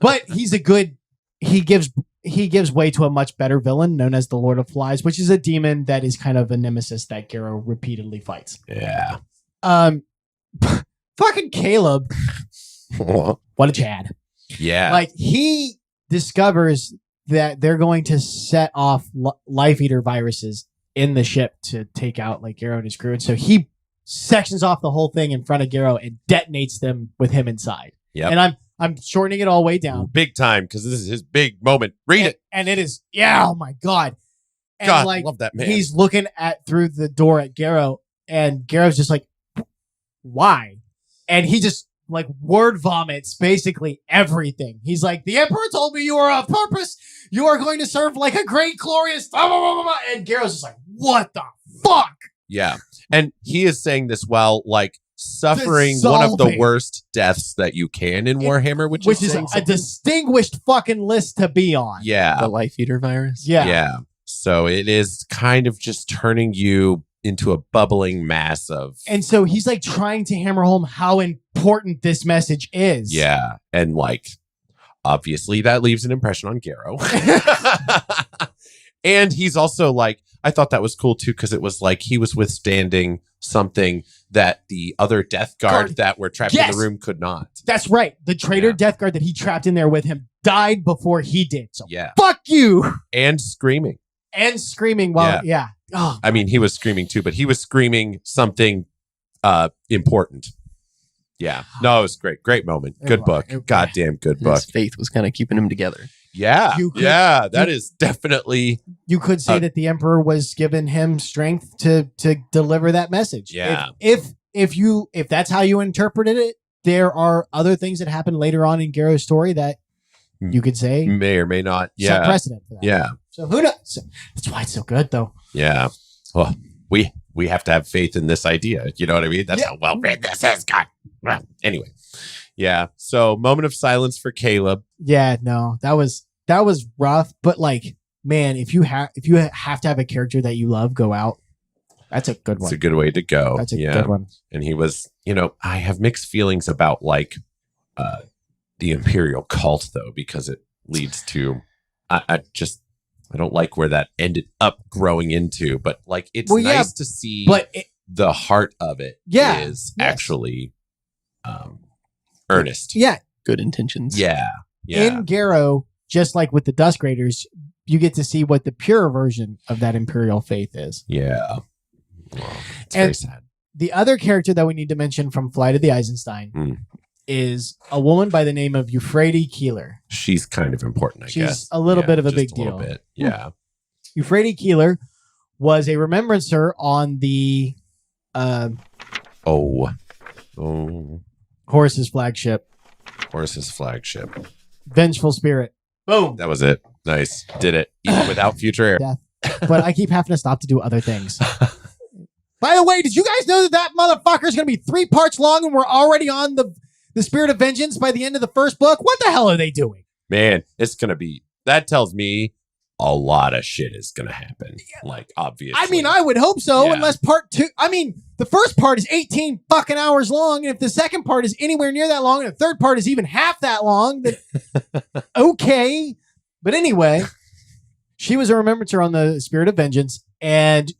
Speaker 2: But he's a good. He gives way to a much better villain known as the Lord of Flies, which is a demon that is kind of a nemesis that Garro repeatedly fights.
Speaker 3: Yeah.
Speaker 2: Fucking Caleb. What a Chad.
Speaker 3: Yeah.
Speaker 2: Like, he discovers that they're going to set off life eater viruses in the ship to take out like Garro and his crew. And so he sections off the whole thing in front of Garro and detonates them with him inside.
Speaker 3: Yep.
Speaker 2: And I'm shortening it all way down.
Speaker 3: Big time, because this is his big moment. Read it.
Speaker 2: And it is, oh my God. And
Speaker 3: God,
Speaker 2: like,
Speaker 3: love that man.
Speaker 2: He's looking through the door at Garro, and Garro's just like, why? And he just like word vomits basically everything. He's like, the Emperor told me you are of purpose. You are going to serve like a great, glorious, blah, blah, blah, blah. And Garro's just like, what the fuck?
Speaker 3: Yeah. And he is saying this while like suffering one of the
Speaker 2: Dissolving.
Speaker 3: worst deaths that you can in Warhammer, which
Speaker 2: Which
Speaker 3: is
Speaker 2: is
Speaker 3: saying
Speaker 2: a
Speaker 3: something.
Speaker 2: distinguished fucking list to be on.
Speaker 3: Yeah.
Speaker 4: The Life Eater virus.
Speaker 2: Yeah.
Speaker 3: So it is kind of just turning you into a bubbling mass of.
Speaker 2: And so he's like trying to hammer home how important this message is.
Speaker 3: Yeah. And like, obviously that leaves an impression on Garro. And he's also like, I thought that was cool too, because it was like he was withstanding something that the other Death Guard that were trapped in the room could not.
Speaker 2: That's right. The traitor
Speaker 3: Yeah.
Speaker 2: Death Guard that he trapped in there with him died before he did. So
Speaker 3: Yeah.
Speaker 2: fuck you.
Speaker 3: And screaming.
Speaker 2: And screaming while, Oh,
Speaker 3: I mean, he was screaming too, but he was screaming something important. Yeah. No, it was great. Great moment. Good book. Goddamn good book.
Speaker 4: His faith was kind of keeping him together.
Speaker 3: Yeah.
Speaker 2: You could-
Speaker 3: That is definitely.
Speaker 2: you could say that the Emperor was giving him strength to deliver that message.
Speaker 3: Yeah.
Speaker 2: If that's how you interpreted it, there are other things that happen later on in Garro's story that you could say
Speaker 3: May or may not.
Speaker 2: set
Speaker 3: Yeah.
Speaker 2: precedent for that.
Speaker 3: Yeah.
Speaker 2: So who knows? So that's why it's so good, though.
Speaker 3: Yeah. Well, we have to have faith in this idea. You know what I mean? That's how well written this is. God. Well, anyway. Yeah. So moment of silence for Caleb.
Speaker 2: Yeah, no, that was rough. But like, man, if you have to have a character that you love go out, that's a good one.
Speaker 3: It's a good way to go.
Speaker 2: That's a good one.
Speaker 3: And he was, I have mixed feelings about like the Imperial cult though, because it leads to I don't like where that ended up growing into, but like it's nice to see the heart of it is actually earnest.
Speaker 2: Yeah.
Speaker 4: Good intentions.
Speaker 3: Yeah.
Speaker 2: In Garro, just like with the Dusk Raiders, you get to see what the pure version of that Imperial faith is.
Speaker 3: Yeah. Well, it's very sad.
Speaker 2: The other character that we need to mention from Flight of the Eisenstein is a woman by the name of Euphrates Keeler.
Speaker 3: She's kind of important, I guess.
Speaker 2: She's a little bit of a big deal.
Speaker 3: Bit. Yeah.
Speaker 2: Euphrates Keeler was a remembrancer on the Horus's flagship.
Speaker 3: Horus's flagship.
Speaker 2: Vengeful Spirit. Boom.
Speaker 3: That was it. Nice. Did it. Even without future air.
Speaker 2: Death. But I keep having to stop to do other things. By the way, did you guys know that motherfucker is going to be 3 parts long and we're already on the Spirit of Vengeance by the end of the first book? What the hell are they doing?
Speaker 3: Man, it's going to be that tells me a lot of shit is going to happen. Like, obviously.
Speaker 2: I mean, I would hope so,
Speaker 3: Yeah.
Speaker 2: unless part 2. I mean, the first part is 18 fucking hours long, and if the second part is anywhere near that long, and the third part is even half that long, then okay. But anyway, she was a remembrancer on the Spirit of Vengeance, and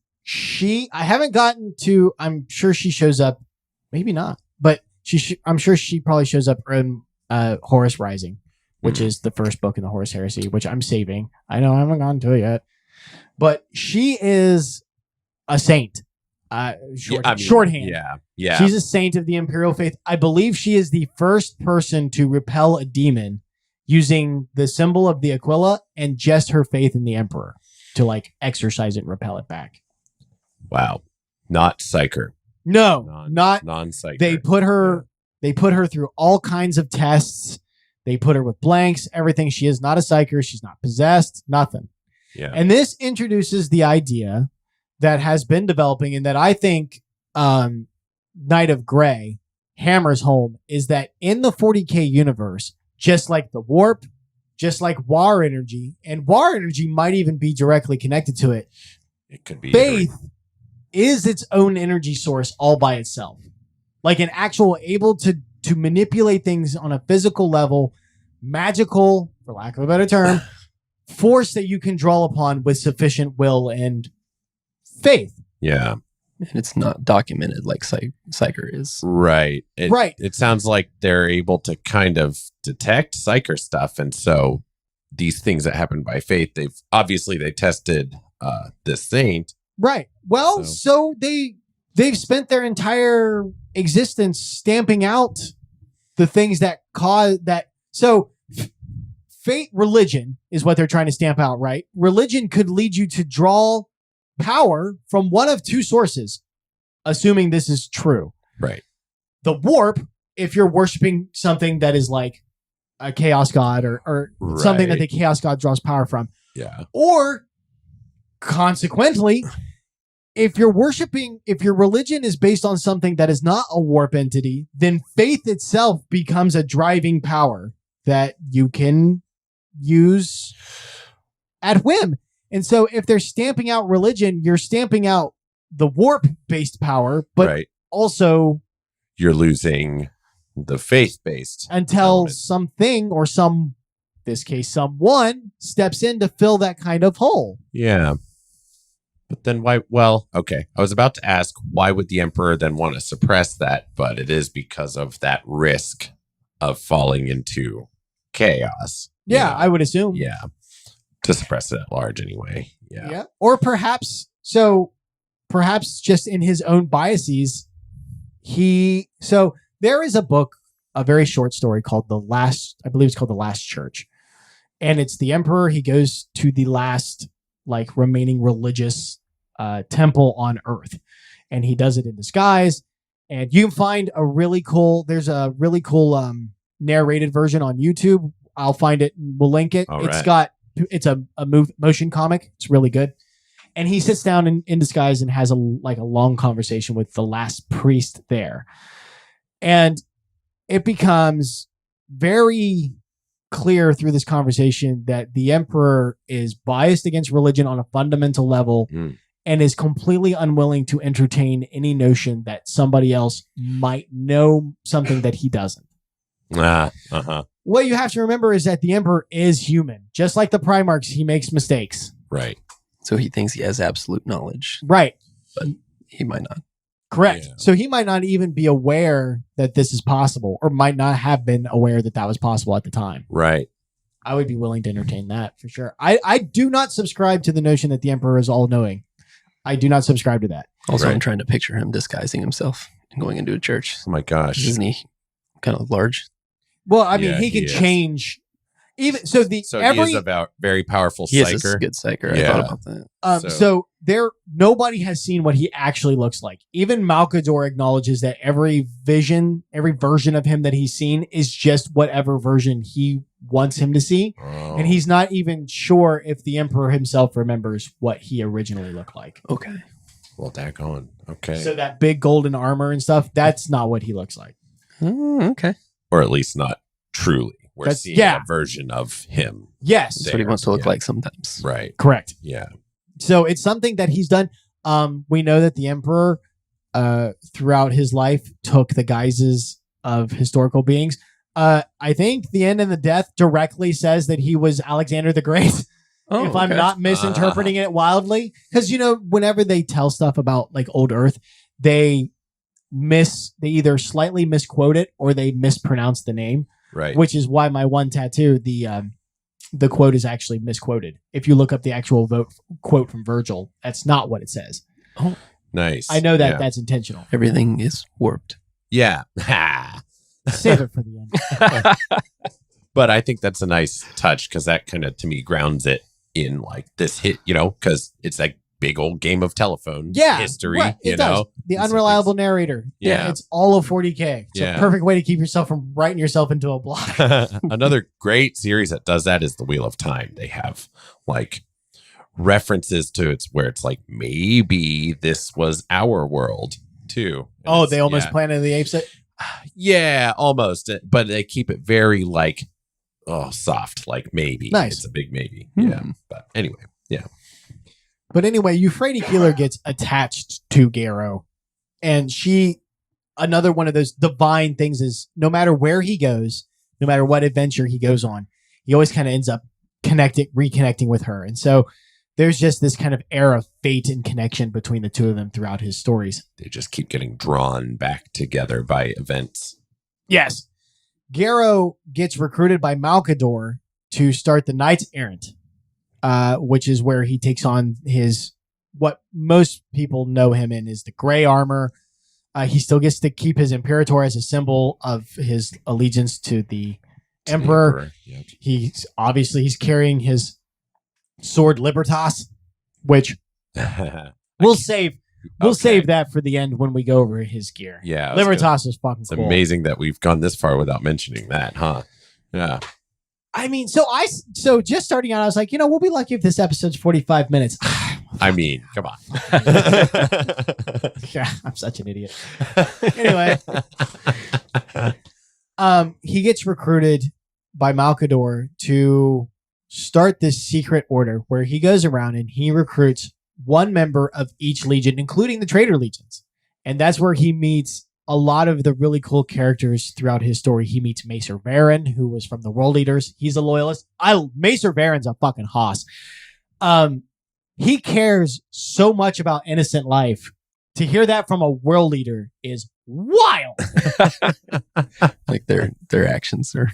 Speaker 2: I haven't gotten to, I'm sure she shows up, maybe not, but I'm sure she probably shows up in Horus Rising, which is the first book in the Horus Heresy, which I'm saving. I know I haven't gotten to it yet. But she is a saint. Shorthand.
Speaker 3: Yeah.
Speaker 2: She's a saint of the Imperial faith. I believe she is the first person to repel a demon using the symbol of the Aquila and just her faith in the Emperor to like exorcise it and repel it back.
Speaker 3: Wow. Not Psyker.
Speaker 2: No, not
Speaker 3: non-Psyker.
Speaker 2: They put her through all kinds of tests. They put her with blanks, everything. She is not a psyker. She's not possessed, nothing.
Speaker 3: Yeah.
Speaker 2: And this introduces the idea that has been developing and that I think Knight of Grey hammers home is that in the 40K universe, just like the warp, just like war energy, and war energy might even be directly connected to it.
Speaker 3: It could be.
Speaker 2: Faith is its own energy source all by itself. Like an actual able to manipulate things on a physical level, magical, for lack of a better term, force that you can draw upon with sufficient will and faith.
Speaker 3: Yeah.
Speaker 4: And it's not documented like Psyker is.
Speaker 3: Right.
Speaker 2: Right.
Speaker 3: It sounds like they're able to kind of detect Psyker stuff. And so these things that happen by faith, they tested this saint.
Speaker 2: Right. Well, so they've spent their entire existence stamping out the things that cause that. So fate, religion is what they're trying to stamp out, right? Religion could lead you to draw power from one of two sources, assuming this is true.
Speaker 3: Right.
Speaker 2: The warp, if you're worshiping something that is like a chaos god or something that the chaos god draws power from.
Speaker 3: Yeah.
Speaker 2: Or consequently, if your religion is based on something that is not a warp entity, then faith itself becomes a driving power that you can use at whim. And so if they're stamping out religion, you're stamping out the warp-based power, but also
Speaker 3: you're losing the faith-based
Speaker 2: until
Speaker 3: element.
Speaker 2: something or this case, someone steps in to fill that kind of hole.
Speaker 3: Yeah. But then why? Well, okay. I was about to ask, why would the Emperor then want to suppress that? But it is because of that risk of falling into chaos.
Speaker 2: Yeah, I would assume.
Speaker 3: Yeah. To suppress it at large anyway. Yeah.
Speaker 2: Or perhaps just in his own biases, so there is a book, a very short story called The Last Church. And it's the Emperor. He goes to the last remaining religious temple on Earth. And he does it in disguise. And you can find there's a really cool narrated version on YouTube. I'll find it and we'll link it. It's a motion comic. It's really good. And he sits down in disguise and has a long conversation with the last priest there. And it becomes very clear through this conversation that the Emperor is biased against religion on a fundamental level and is completely unwilling to entertain any notion that somebody else might know something that he doesn't. What you have to remember is that the Emperor is human. Just like the Primarchs, he makes mistakes.
Speaker 3: Right.
Speaker 4: So he thinks he has absolute knowledge.
Speaker 2: Right.
Speaker 4: But he might not.
Speaker 2: Correct.
Speaker 3: Yeah.
Speaker 2: So he might not even be aware that this is possible, or might not have been aware that was possible at the time.
Speaker 3: Right.
Speaker 2: I would be willing to entertain that for sure. I do not subscribe to the notion that the Emperor is all-knowing. I do not subscribe to that.
Speaker 4: Also, I'm trying to picture him disguising himself and going into a church.
Speaker 3: Oh my gosh.
Speaker 4: Isn't he kind of large?
Speaker 2: Well, I mean, he can
Speaker 3: is.
Speaker 2: change. Even so, he is
Speaker 3: a very powerful
Speaker 4: He is
Speaker 3: psyker.
Speaker 4: a good psyker.
Speaker 3: Yeah.
Speaker 4: I thought about that.
Speaker 2: So nobody has seen what he actually looks like. Even Malkador acknowledges that every version of him that he's seen is just whatever version he wants him to see.
Speaker 3: Oh.
Speaker 2: And he's not even sure if the Emperor himself remembers what he originally looked like.
Speaker 4: Okay.
Speaker 3: Well, daggone. Okay.
Speaker 2: So that big golden armor and stuff, that's not what he looks like.
Speaker 4: Okay.
Speaker 3: Or at least not truly we're seeing a version of him.
Speaker 2: Yes.
Speaker 4: That's what he wants to look like sometimes.
Speaker 3: Right.
Speaker 2: Correct.
Speaker 3: Yeah.
Speaker 2: So it's something that he's done. We know that the Emperor, throughout his life, took the guises of historical beings. I think the end and the death directly says that he was Alexander the Great. If I'm not misinterpreting it wildly, because whenever they tell stuff about like old Earth, they either slightly misquote it or they mispronounce the name.
Speaker 3: Right.
Speaker 2: Which is why my one tattoo, the quote is actually misquoted. If you look up the actual quote from Virgil, that's not what it says.
Speaker 3: Oh, nice.
Speaker 2: I know that that's intentional.
Speaker 4: Everything is warped.
Speaker 3: Yeah.
Speaker 2: Save it for the end.
Speaker 3: But I think that's a nice touch because that kind of, to me, grounds it in like this hit, because it's like big old game of telephone history,
Speaker 2: right, it does. The unreliable narrator.
Speaker 3: Yeah.
Speaker 2: It's all of 40K. It's a perfect way to keep yourself from writing yourself into a block.
Speaker 3: Another great series that does that is The Wheel of Time. They have like references to where it's like, maybe this was our world too. And
Speaker 2: they almost Planet of the Apes it?
Speaker 3: Yeah, almost. But they keep it very like, soft, like maybe.
Speaker 2: Nice.
Speaker 3: It's a big maybe. Yeah. But anyway, yeah.
Speaker 2: But anyway, Euphrates Keeler gets attached to Garro. And another one of those divine things is no matter where he goes, no matter what adventure he goes on, he always kind of ends up reconnecting with her. And so there's just this kind of air of fate and connection between the two of them throughout his stories.
Speaker 3: They just keep getting drawn back together by events.
Speaker 2: Yes. Garro gets recruited by Malcador to start the Knights Errant, which is where he takes on what most people know him in is the gray armor. He still gets to keep his Imperator as a symbol of his allegiance to the Emperor.
Speaker 3: Yep.
Speaker 2: He's carrying his sword Libertas, which we'll save that for the end when we go over his gear.
Speaker 3: Yeah.
Speaker 2: Libertas is fucking cool.
Speaker 3: It's amazing that we've gone this far without mentioning that, huh? Yeah.
Speaker 2: I mean, so just starting out, I was like, we'll be lucky if this episode's 45 minutes.
Speaker 3: I mean, come on.
Speaker 2: Yeah, I'm such an idiot. Anyway, he gets recruited by Malcador to start this secret order where he goes around and he recruits one member of each legion, including the traitor legions. And that's where he meets a lot of the really cool characters throughout his story. He meets Macer Varen, who was from the World Eaters. He's a loyalist. Macer Varen's a fucking hoss. He cares so much about innocent life. To hear that from a World Eater is wild.
Speaker 4: Like their actions are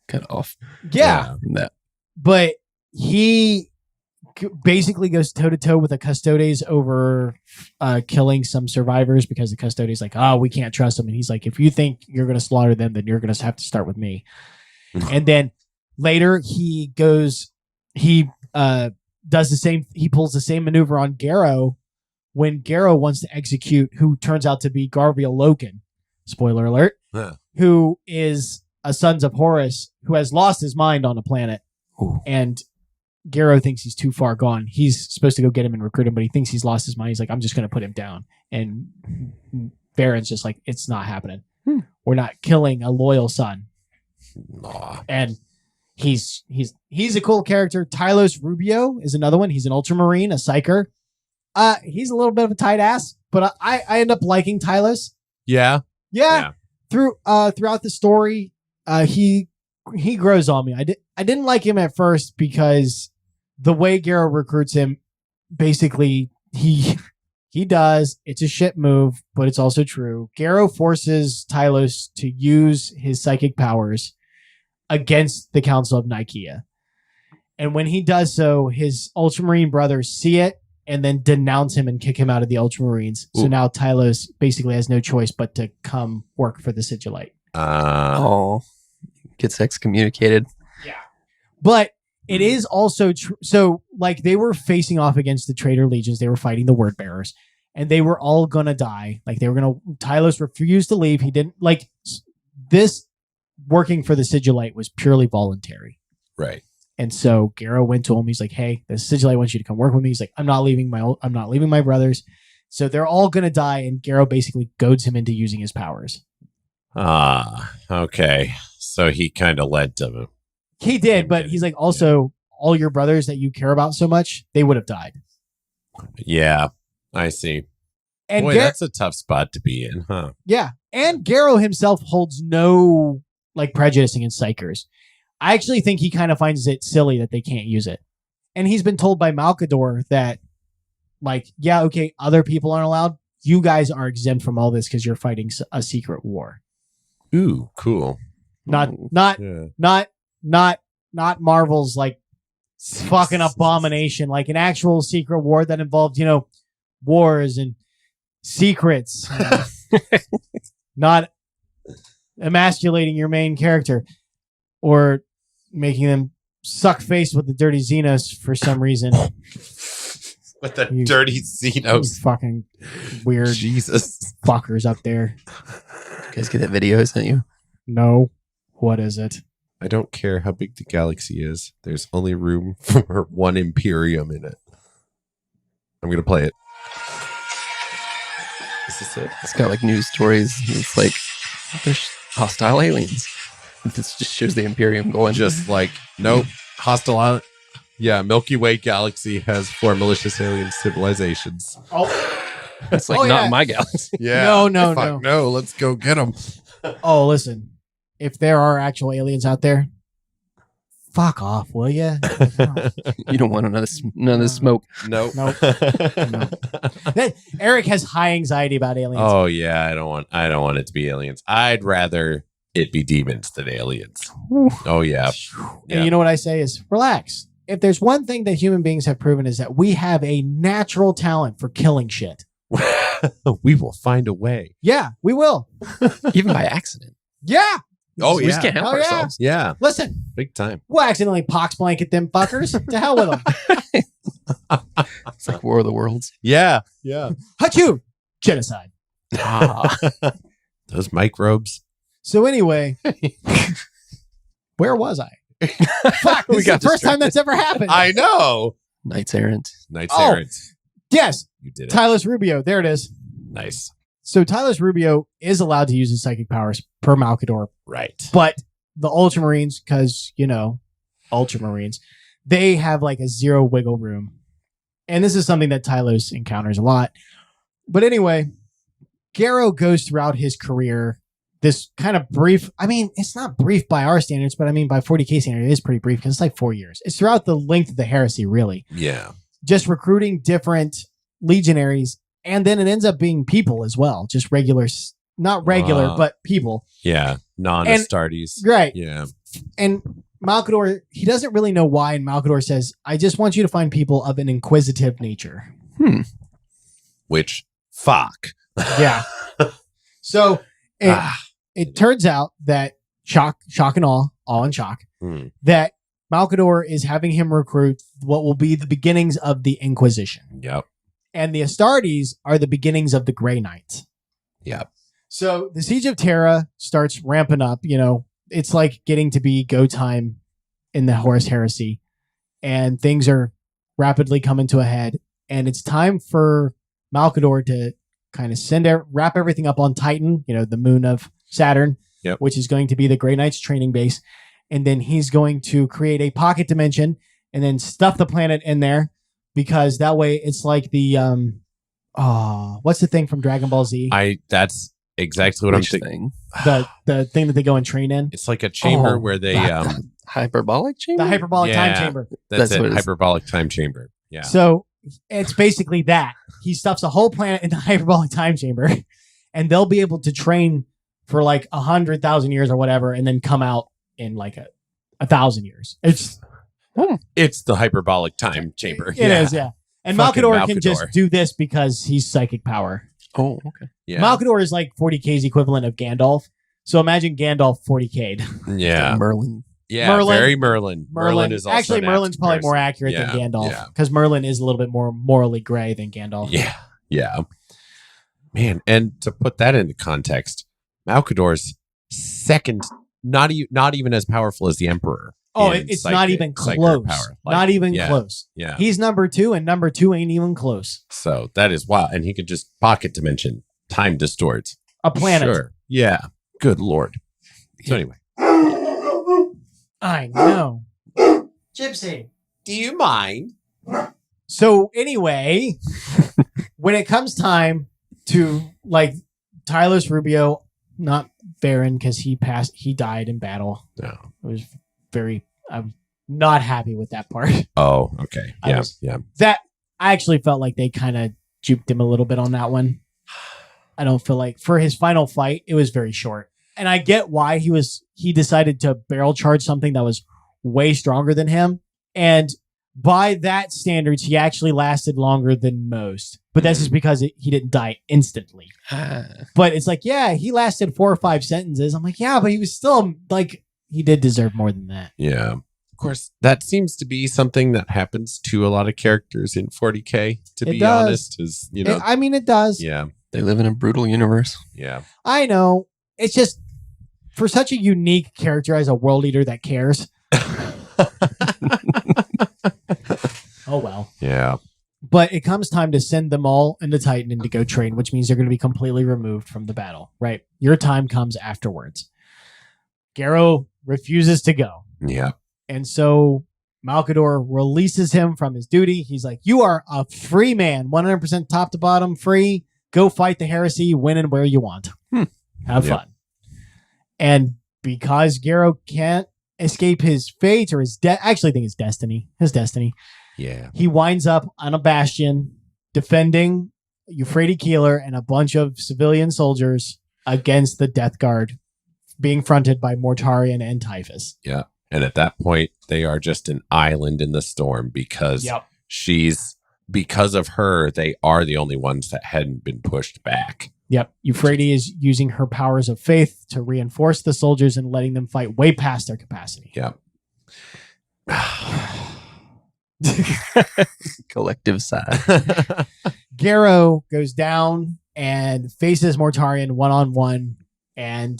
Speaker 4: kind of off.
Speaker 2: Yeah.
Speaker 4: From that.
Speaker 2: But he basically goes toe-to-toe with the Custodes over killing some survivors because the Custodes like, we can't trust them. And he's like, if you think you're going to slaughter them, then you're going to have to start with me. And then later he does the same. He pulls the same maneuver on Garro when Garro wants to execute who turns out to be Garviel Loken. Spoiler alert.
Speaker 3: Yeah.
Speaker 2: Who is a Sons of Horus who has lost his mind on a planet.
Speaker 4: Ooh.
Speaker 2: And Garro thinks he's too far gone. He's supposed to go get him and recruit him, but he thinks he's lost his mind. He's like, I'm just going to put him down. And Varen's just like, it's not happening. We're not killing a loyal son.
Speaker 3: Aw.
Speaker 2: And he's a cool character. Tylos Rubio is another one. He's an Ultramarine, a Psyker. He's a little bit of a tight ass, but I end up liking Tylos.
Speaker 3: Yeah.
Speaker 2: Throughout the story, he grows on me. I didn't like him at first because the way Garro recruits him, basically he does. It's a shit move, but it's also true. Garro forces Tylos to use his psychic powers against the Council of Nicaea. And when he does so, his Ultramarine brothers see it and then denounce him and kick him out of the Ultramarines.
Speaker 3: Ooh.
Speaker 2: So now Tylos basically has no choice but to come work for the Sigillite.
Speaker 4: Gets excommunicated.
Speaker 2: Yeah. But it is also true. So, like, they were facing off against the traitor legions. They were fighting the word bearers. And they were all going to die. Like, Tylos refused to leave. He didn't, like, this working for the Sigillite was purely voluntary.
Speaker 3: Right.
Speaker 2: And so Garro went to him. He's like, hey, the Sigillite wants you to come work with me. He's like, I'm not leaving my brothers. So they're all going to die. And Garro basically goads him into using his powers.
Speaker 3: Okay. So he kind of led to.
Speaker 2: He did, but he's like, also, all your brothers that you care about so much, they would have died.
Speaker 3: Yeah, I see.
Speaker 2: And
Speaker 3: Boy, that's a tough spot to be in, huh?
Speaker 2: Yeah. And Garro himself holds no like prejudice against psychers. I actually think he kind of finds it silly that they can't use it. And he's been told by Malkador that, like, yeah, okay, other people aren't allowed. You guys are exempt from all this because you're fighting a secret war.
Speaker 3: Ooh, cool.
Speaker 2: Not Marvel's like fucking abomination, like an actual secret war that involved, wars and secrets. Not emasculating your main character or making them suck face with the dirty Xenos for some reason.
Speaker 3: With the dirty Xenos.
Speaker 2: Fucking weird
Speaker 3: Jesus
Speaker 2: fuckers up there.
Speaker 4: You guys get that video I sent you?
Speaker 2: No. What is it?
Speaker 3: I don't care how big the galaxy is. There's only room for one Imperium in it. I'm going to play it.
Speaker 4: Is this it? It's got like news stories. It's like, there's hostile aliens. This just shows the Imperium going.
Speaker 3: Just like, nope. Hostile island. Yeah, Milky Way galaxy has 4 malicious alien civilizations.
Speaker 2: Oh.
Speaker 4: It's like not my galaxy.
Speaker 3: Yeah.
Speaker 2: No.
Speaker 3: Let's go get them.
Speaker 2: Oh, listen. If there are actual aliens out there, fuck off, will you?
Speaker 4: You don't want none of the smoke.
Speaker 3: Nope.
Speaker 2: No. Eric has high anxiety about aliens.
Speaker 3: Oh yeah, I don't want it to be aliens. I'd rather it be demons than aliens. Oh yeah.
Speaker 2: And you know what I say is relax. If there's one thing that human beings have proven is that we have a natural talent for killing shit.
Speaker 3: We will find a way.
Speaker 2: Yeah, we will.
Speaker 4: Even by accident.
Speaker 2: Yeah.
Speaker 3: Oh,
Speaker 4: We just can't help ourselves.
Speaker 3: Yeah.
Speaker 2: Listen,
Speaker 3: Big time.
Speaker 2: we'll accidentally pox blanket them fuckers. To hell with them.
Speaker 4: It's like War of the Worlds.
Speaker 3: Yeah. Yeah.
Speaker 2: Achoo! Genocide.
Speaker 3: Those microbes.
Speaker 2: So anyway, where was I? Fuck, this is the first time that's ever happened.
Speaker 3: I know.
Speaker 4: Knights Errant.
Speaker 3: Knights Errant.
Speaker 2: Yes.
Speaker 3: You did it.
Speaker 2: Tylus Rubio. There it is.
Speaker 3: Nice.
Speaker 2: So Tylus Rubio is allowed to use his psychic powers per Malkador.
Speaker 3: Right.
Speaker 2: But the Ultramarines, because, Ultramarines, they have like a zero wiggle room. And this is something that Tylus encounters a lot. But anyway, Garro goes throughout his career this kind of brief, it's not brief by our standards, but by 40K standards, it is pretty brief because it's like 4 years. It's throughout the length of the heresy, really.
Speaker 3: Yeah.
Speaker 2: Just recruiting different legionaries. And then it ends up being people as well. Just regulars, not regular, but people.
Speaker 3: Yeah. Non-Astartes.
Speaker 2: Right.
Speaker 3: Yeah.
Speaker 2: And Malkador, he doesn't really know why. And Malkador says, I just want you to find people of an inquisitive nature.
Speaker 3: Which, fuck.
Speaker 2: Yeah. So it turns out that shock and all in shock, that Malkador is having him recruit what will be the beginnings of the Inquisition.
Speaker 3: Yep.
Speaker 2: And the Astartes are the beginnings of the Grey Knights.
Speaker 3: Yep.
Speaker 2: So the Siege of Terra starts ramping up. It's like getting to be go time in the Horus Heresy. And things are rapidly coming to a head. And it's time for Malkador to kind of wrap everything up on Titan, the moon of Saturn, which is going to be the Grey Knights training base. And then he's going to create a pocket dimension and then stuff the planet in there. Because that way it's like the what's the thing from Dragon Ball Z?
Speaker 3: That's exactly what I'm thinking.
Speaker 2: The thing that they go and train in.
Speaker 3: It's like a chamber where they
Speaker 4: hyperbolic chamber?
Speaker 2: The hyperbolic time chamber.
Speaker 3: That's it. Hyperbolic time chamber. Yeah.
Speaker 2: So it's basically that. He stuffs a whole planet in the hyperbolic time chamber and they'll be able to train for like 100,000 years or whatever and then come out in like 1,000 years.
Speaker 3: It's the hyperbolic time chamber.
Speaker 2: It is, yeah. And Malkador can just do this because he's psychic power.
Speaker 4: Oh, okay.
Speaker 3: Yeah.
Speaker 2: Malkador is like 40K's equivalent of Gandalf. So imagine Gandalf 40K'd.
Speaker 3: Yeah.
Speaker 4: Merlin.
Speaker 3: Yeah, very Merlin. Merlin is also
Speaker 2: actually Merlin's probably more accurate than Gandalf because Merlin is a little bit more morally gray than Gandalf.
Speaker 3: Yeah. Yeah. Man, and to put that into context, Malkador's second, not even as powerful as the Emperor.
Speaker 2: Oh, it's not even close. Not even close.
Speaker 3: Yeah.
Speaker 2: He's number 2, and number 2 ain't even close.
Speaker 3: So that is wild. And he could just pocket dimension, time distort.
Speaker 2: A planet.
Speaker 3: Sure. Yeah. Good Lord. So anyway.
Speaker 2: I know. Gypsy.
Speaker 3: Do you mind?
Speaker 2: So anyway, when it comes time to like Tyler's Rubio, not Baron, because he died in battle.
Speaker 3: No.
Speaker 2: I'm not happy with that part.
Speaker 3: Oh, okay. Yeah.
Speaker 2: That I actually felt like they kind of juked him a little bit on that one. I don't feel like for his final fight, it was very short. And I get why he decided to barrel charge something that was way stronger than him. And by that standards, he actually lasted longer than most. But that's just because he didn't die instantly. But it's like, yeah, he lasted 4 or 5 sentences. I'm like, yeah, but he was still like, he did deserve more than that.
Speaker 3: Yeah. Of course, that seems to be something that happens to a lot of characters in 40K, to be honest. Is, you know,
Speaker 2: it does.
Speaker 3: Yeah.
Speaker 4: They live in a brutal universe.
Speaker 3: Yeah.
Speaker 2: I know. It's just for such a unique character as a world eater that cares. Oh, well.
Speaker 3: Yeah.
Speaker 2: But it comes time to send them all into Titan and to go train, which means they're going to be completely removed from the battle, right? Your time comes afterwards. Garro refuses to go.
Speaker 3: Yeah.
Speaker 2: And so Malkador releases him from his duty. He's like, you are a free man, 100% top to bottom, free. Go fight the heresy, win and where you want. Have fun. And because Garro can't escape his fate or actually I think it's destiny. His destiny.
Speaker 3: Yeah.
Speaker 2: He winds up on a bastion defending Euphrates Keeler and a bunch of civilian soldiers against the Death Guard being fronted by Mortarion and Typhus.
Speaker 3: Yeah. And at that point, they are just an island in the storm because because of her, they are the only ones that hadn't been pushed back.
Speaker 2: Yep. Euphrates is using her powers of faith to reinforce the soldiers and letting them fight way past their capacity.
Speaker 3: Yep.
Speaker 4: Collective sigh.
Speaker 2: Garro goes down and faces Mortarion one-on-one, and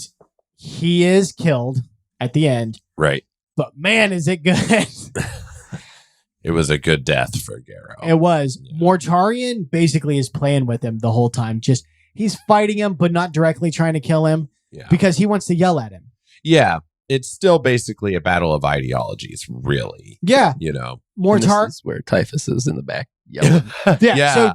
Speaker 2: he is killed at the end.
Speaker 3: Right.
Speaker 2: But man, is it good.
Speaker 3: It was a good death for Garro.
Speaker 2: It was. Yeah. Mortarion basically is playing with him the whole time. Just he's fighting him, but not directly trying to kill him because he wants to yell at him.
Speaker 3: Yeah. It's still basically a battle of ideologies, really.
Speaker 2: Yeah.
Speaker 3: You know.
Speaker 4: This is where Typhus is in the back yelling.
Speaker 2: Yeah.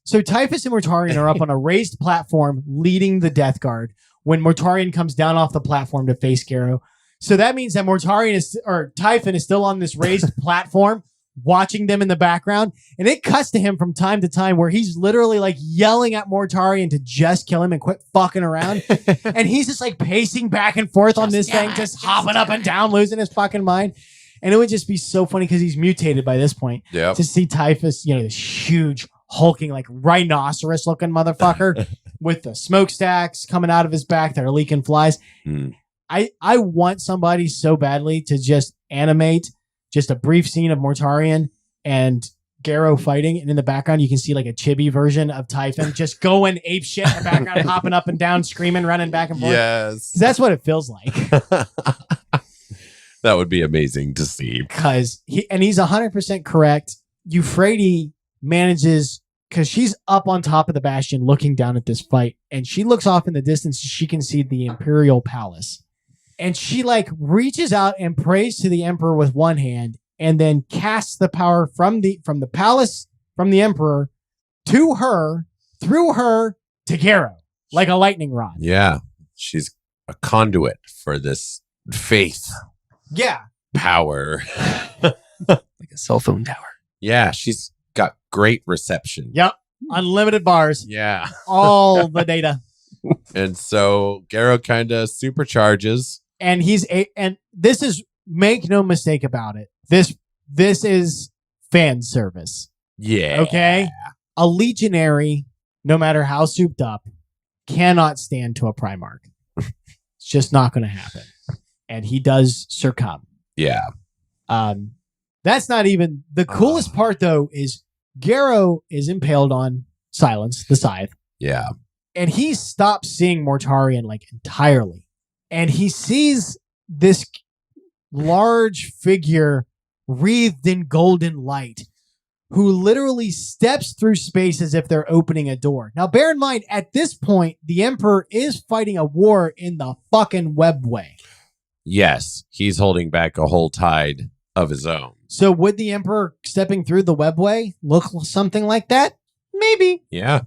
Speaker 2: So Typhus and Mortarion are up on a raised platform leading the Death Guard when Mortarion comes down off the platform to face Garro. So that means that Typhon is still on this raised platform watching them in the background. And it cuts to him from time to time where he's literally like yelling at Mortarion to just kill him and quit fucking around. And he's just like pacing back and forth on this thing, just hopping up and down, losing his fucking mind. And it would just be so funny because he's mutated by this point.
Speaker 3: Yep.
Speaker 2: To see Typhus, this huge, hulking, like rhinoceros looking motherfucker with the smokestacks coming out of his back that are leaking flies. I want somebody so badly to just animate just a brief scene of Mortarion and Garro fighting, and in the background you can see like a chibi version of Typhon just going ape shit in the background, hopping up and down, screaming, running back and forth.
Speaker 3: Yes.
Speaker 2: That's what it feels like.
Speaker 3: That would be amazing to see.
Speaker 2: Because he's 100% correct. Euphrates manages, because she's up on top of the bastion looking down at this fight, and she looks off in the distance. She can see the Imperial Palace. And she like reaches out and prays to the Emperor with one hand and then casts the power from the palace, from the Emperor to her, through her to Garro, like a lightning rod.
Speaker 3: Yeah. She's a conduit for this faith.
Speaker 2: Yeah.
Speaker 3: Power.
Speaker 4: Like a cell phone tower.
Speaker 3: Yeah. She's got great reception.
Speaker 2: Yep. Unlimited bars.
Speaker 3: Yeah.
Speaker 2: All the data.
Speaker 3: And so Garro kind of supercharges.
Speaker 2: And and this is, make no mistake about it, this is fan service.
Speaker 3: Yeah.
Speaker 2: Okay? A legionary, no matter how souped up, cannot stand to a Primarch. It's just not going to happen. And he does succumb.
Speaker 3: Yeah.
Speaker 2: That's not even the coolest part, though, is Garro is impaled on Silence, the Scythe.
Speaker 3: Yeah.
Speaker 2: And he stops seeing Mortarion like entirely. And he sees this large figure wreathed in golden light who literally steps through space as if they're opening a door. Now, bear in mind, at this point, the Emperor is fighting a war in the fucking webway.
Speaker 3: Yes, he's holding back a whole tide of his own.
Speaker 2: So would the Emperor stepping through the webway look something like that? Maybe.
Speaker 3: Yeah.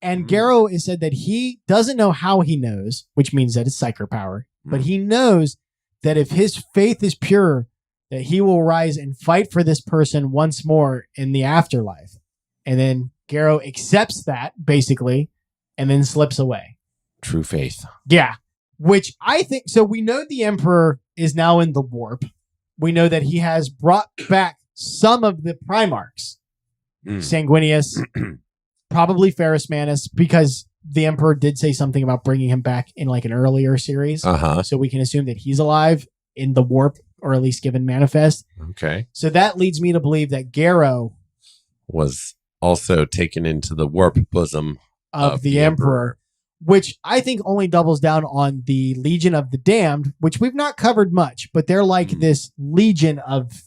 Speaker 2: And Garro is said that he doesn't know how he knows, which means that it's psycho power, but he knows that if his faith is pure, that he will rise and fight for this person once more in the afterlife. And then Garro accepts that, basically, and then slips away.
Speaker 3: True faith.
Speaker 2: Yeah. Which I think, so we know the Emperor is now in the warp. We know that he has brought back some of the Primarchs. Sanguinius, probably Ferrus Manus, because the Emperor did say something about bringing him back in like an earlier series. So we can assume that he's alive in the warp, or at least given manifest.
Speaker 3: Okay.
Speaker 2: So that leads me to believe that Garro
Speaker 3: was also taken into the warp bosom
Speaker 2: of the Emperor, which I think only doubles down on the Legion of the Damned, which we've not covered much, but they're like this legion of...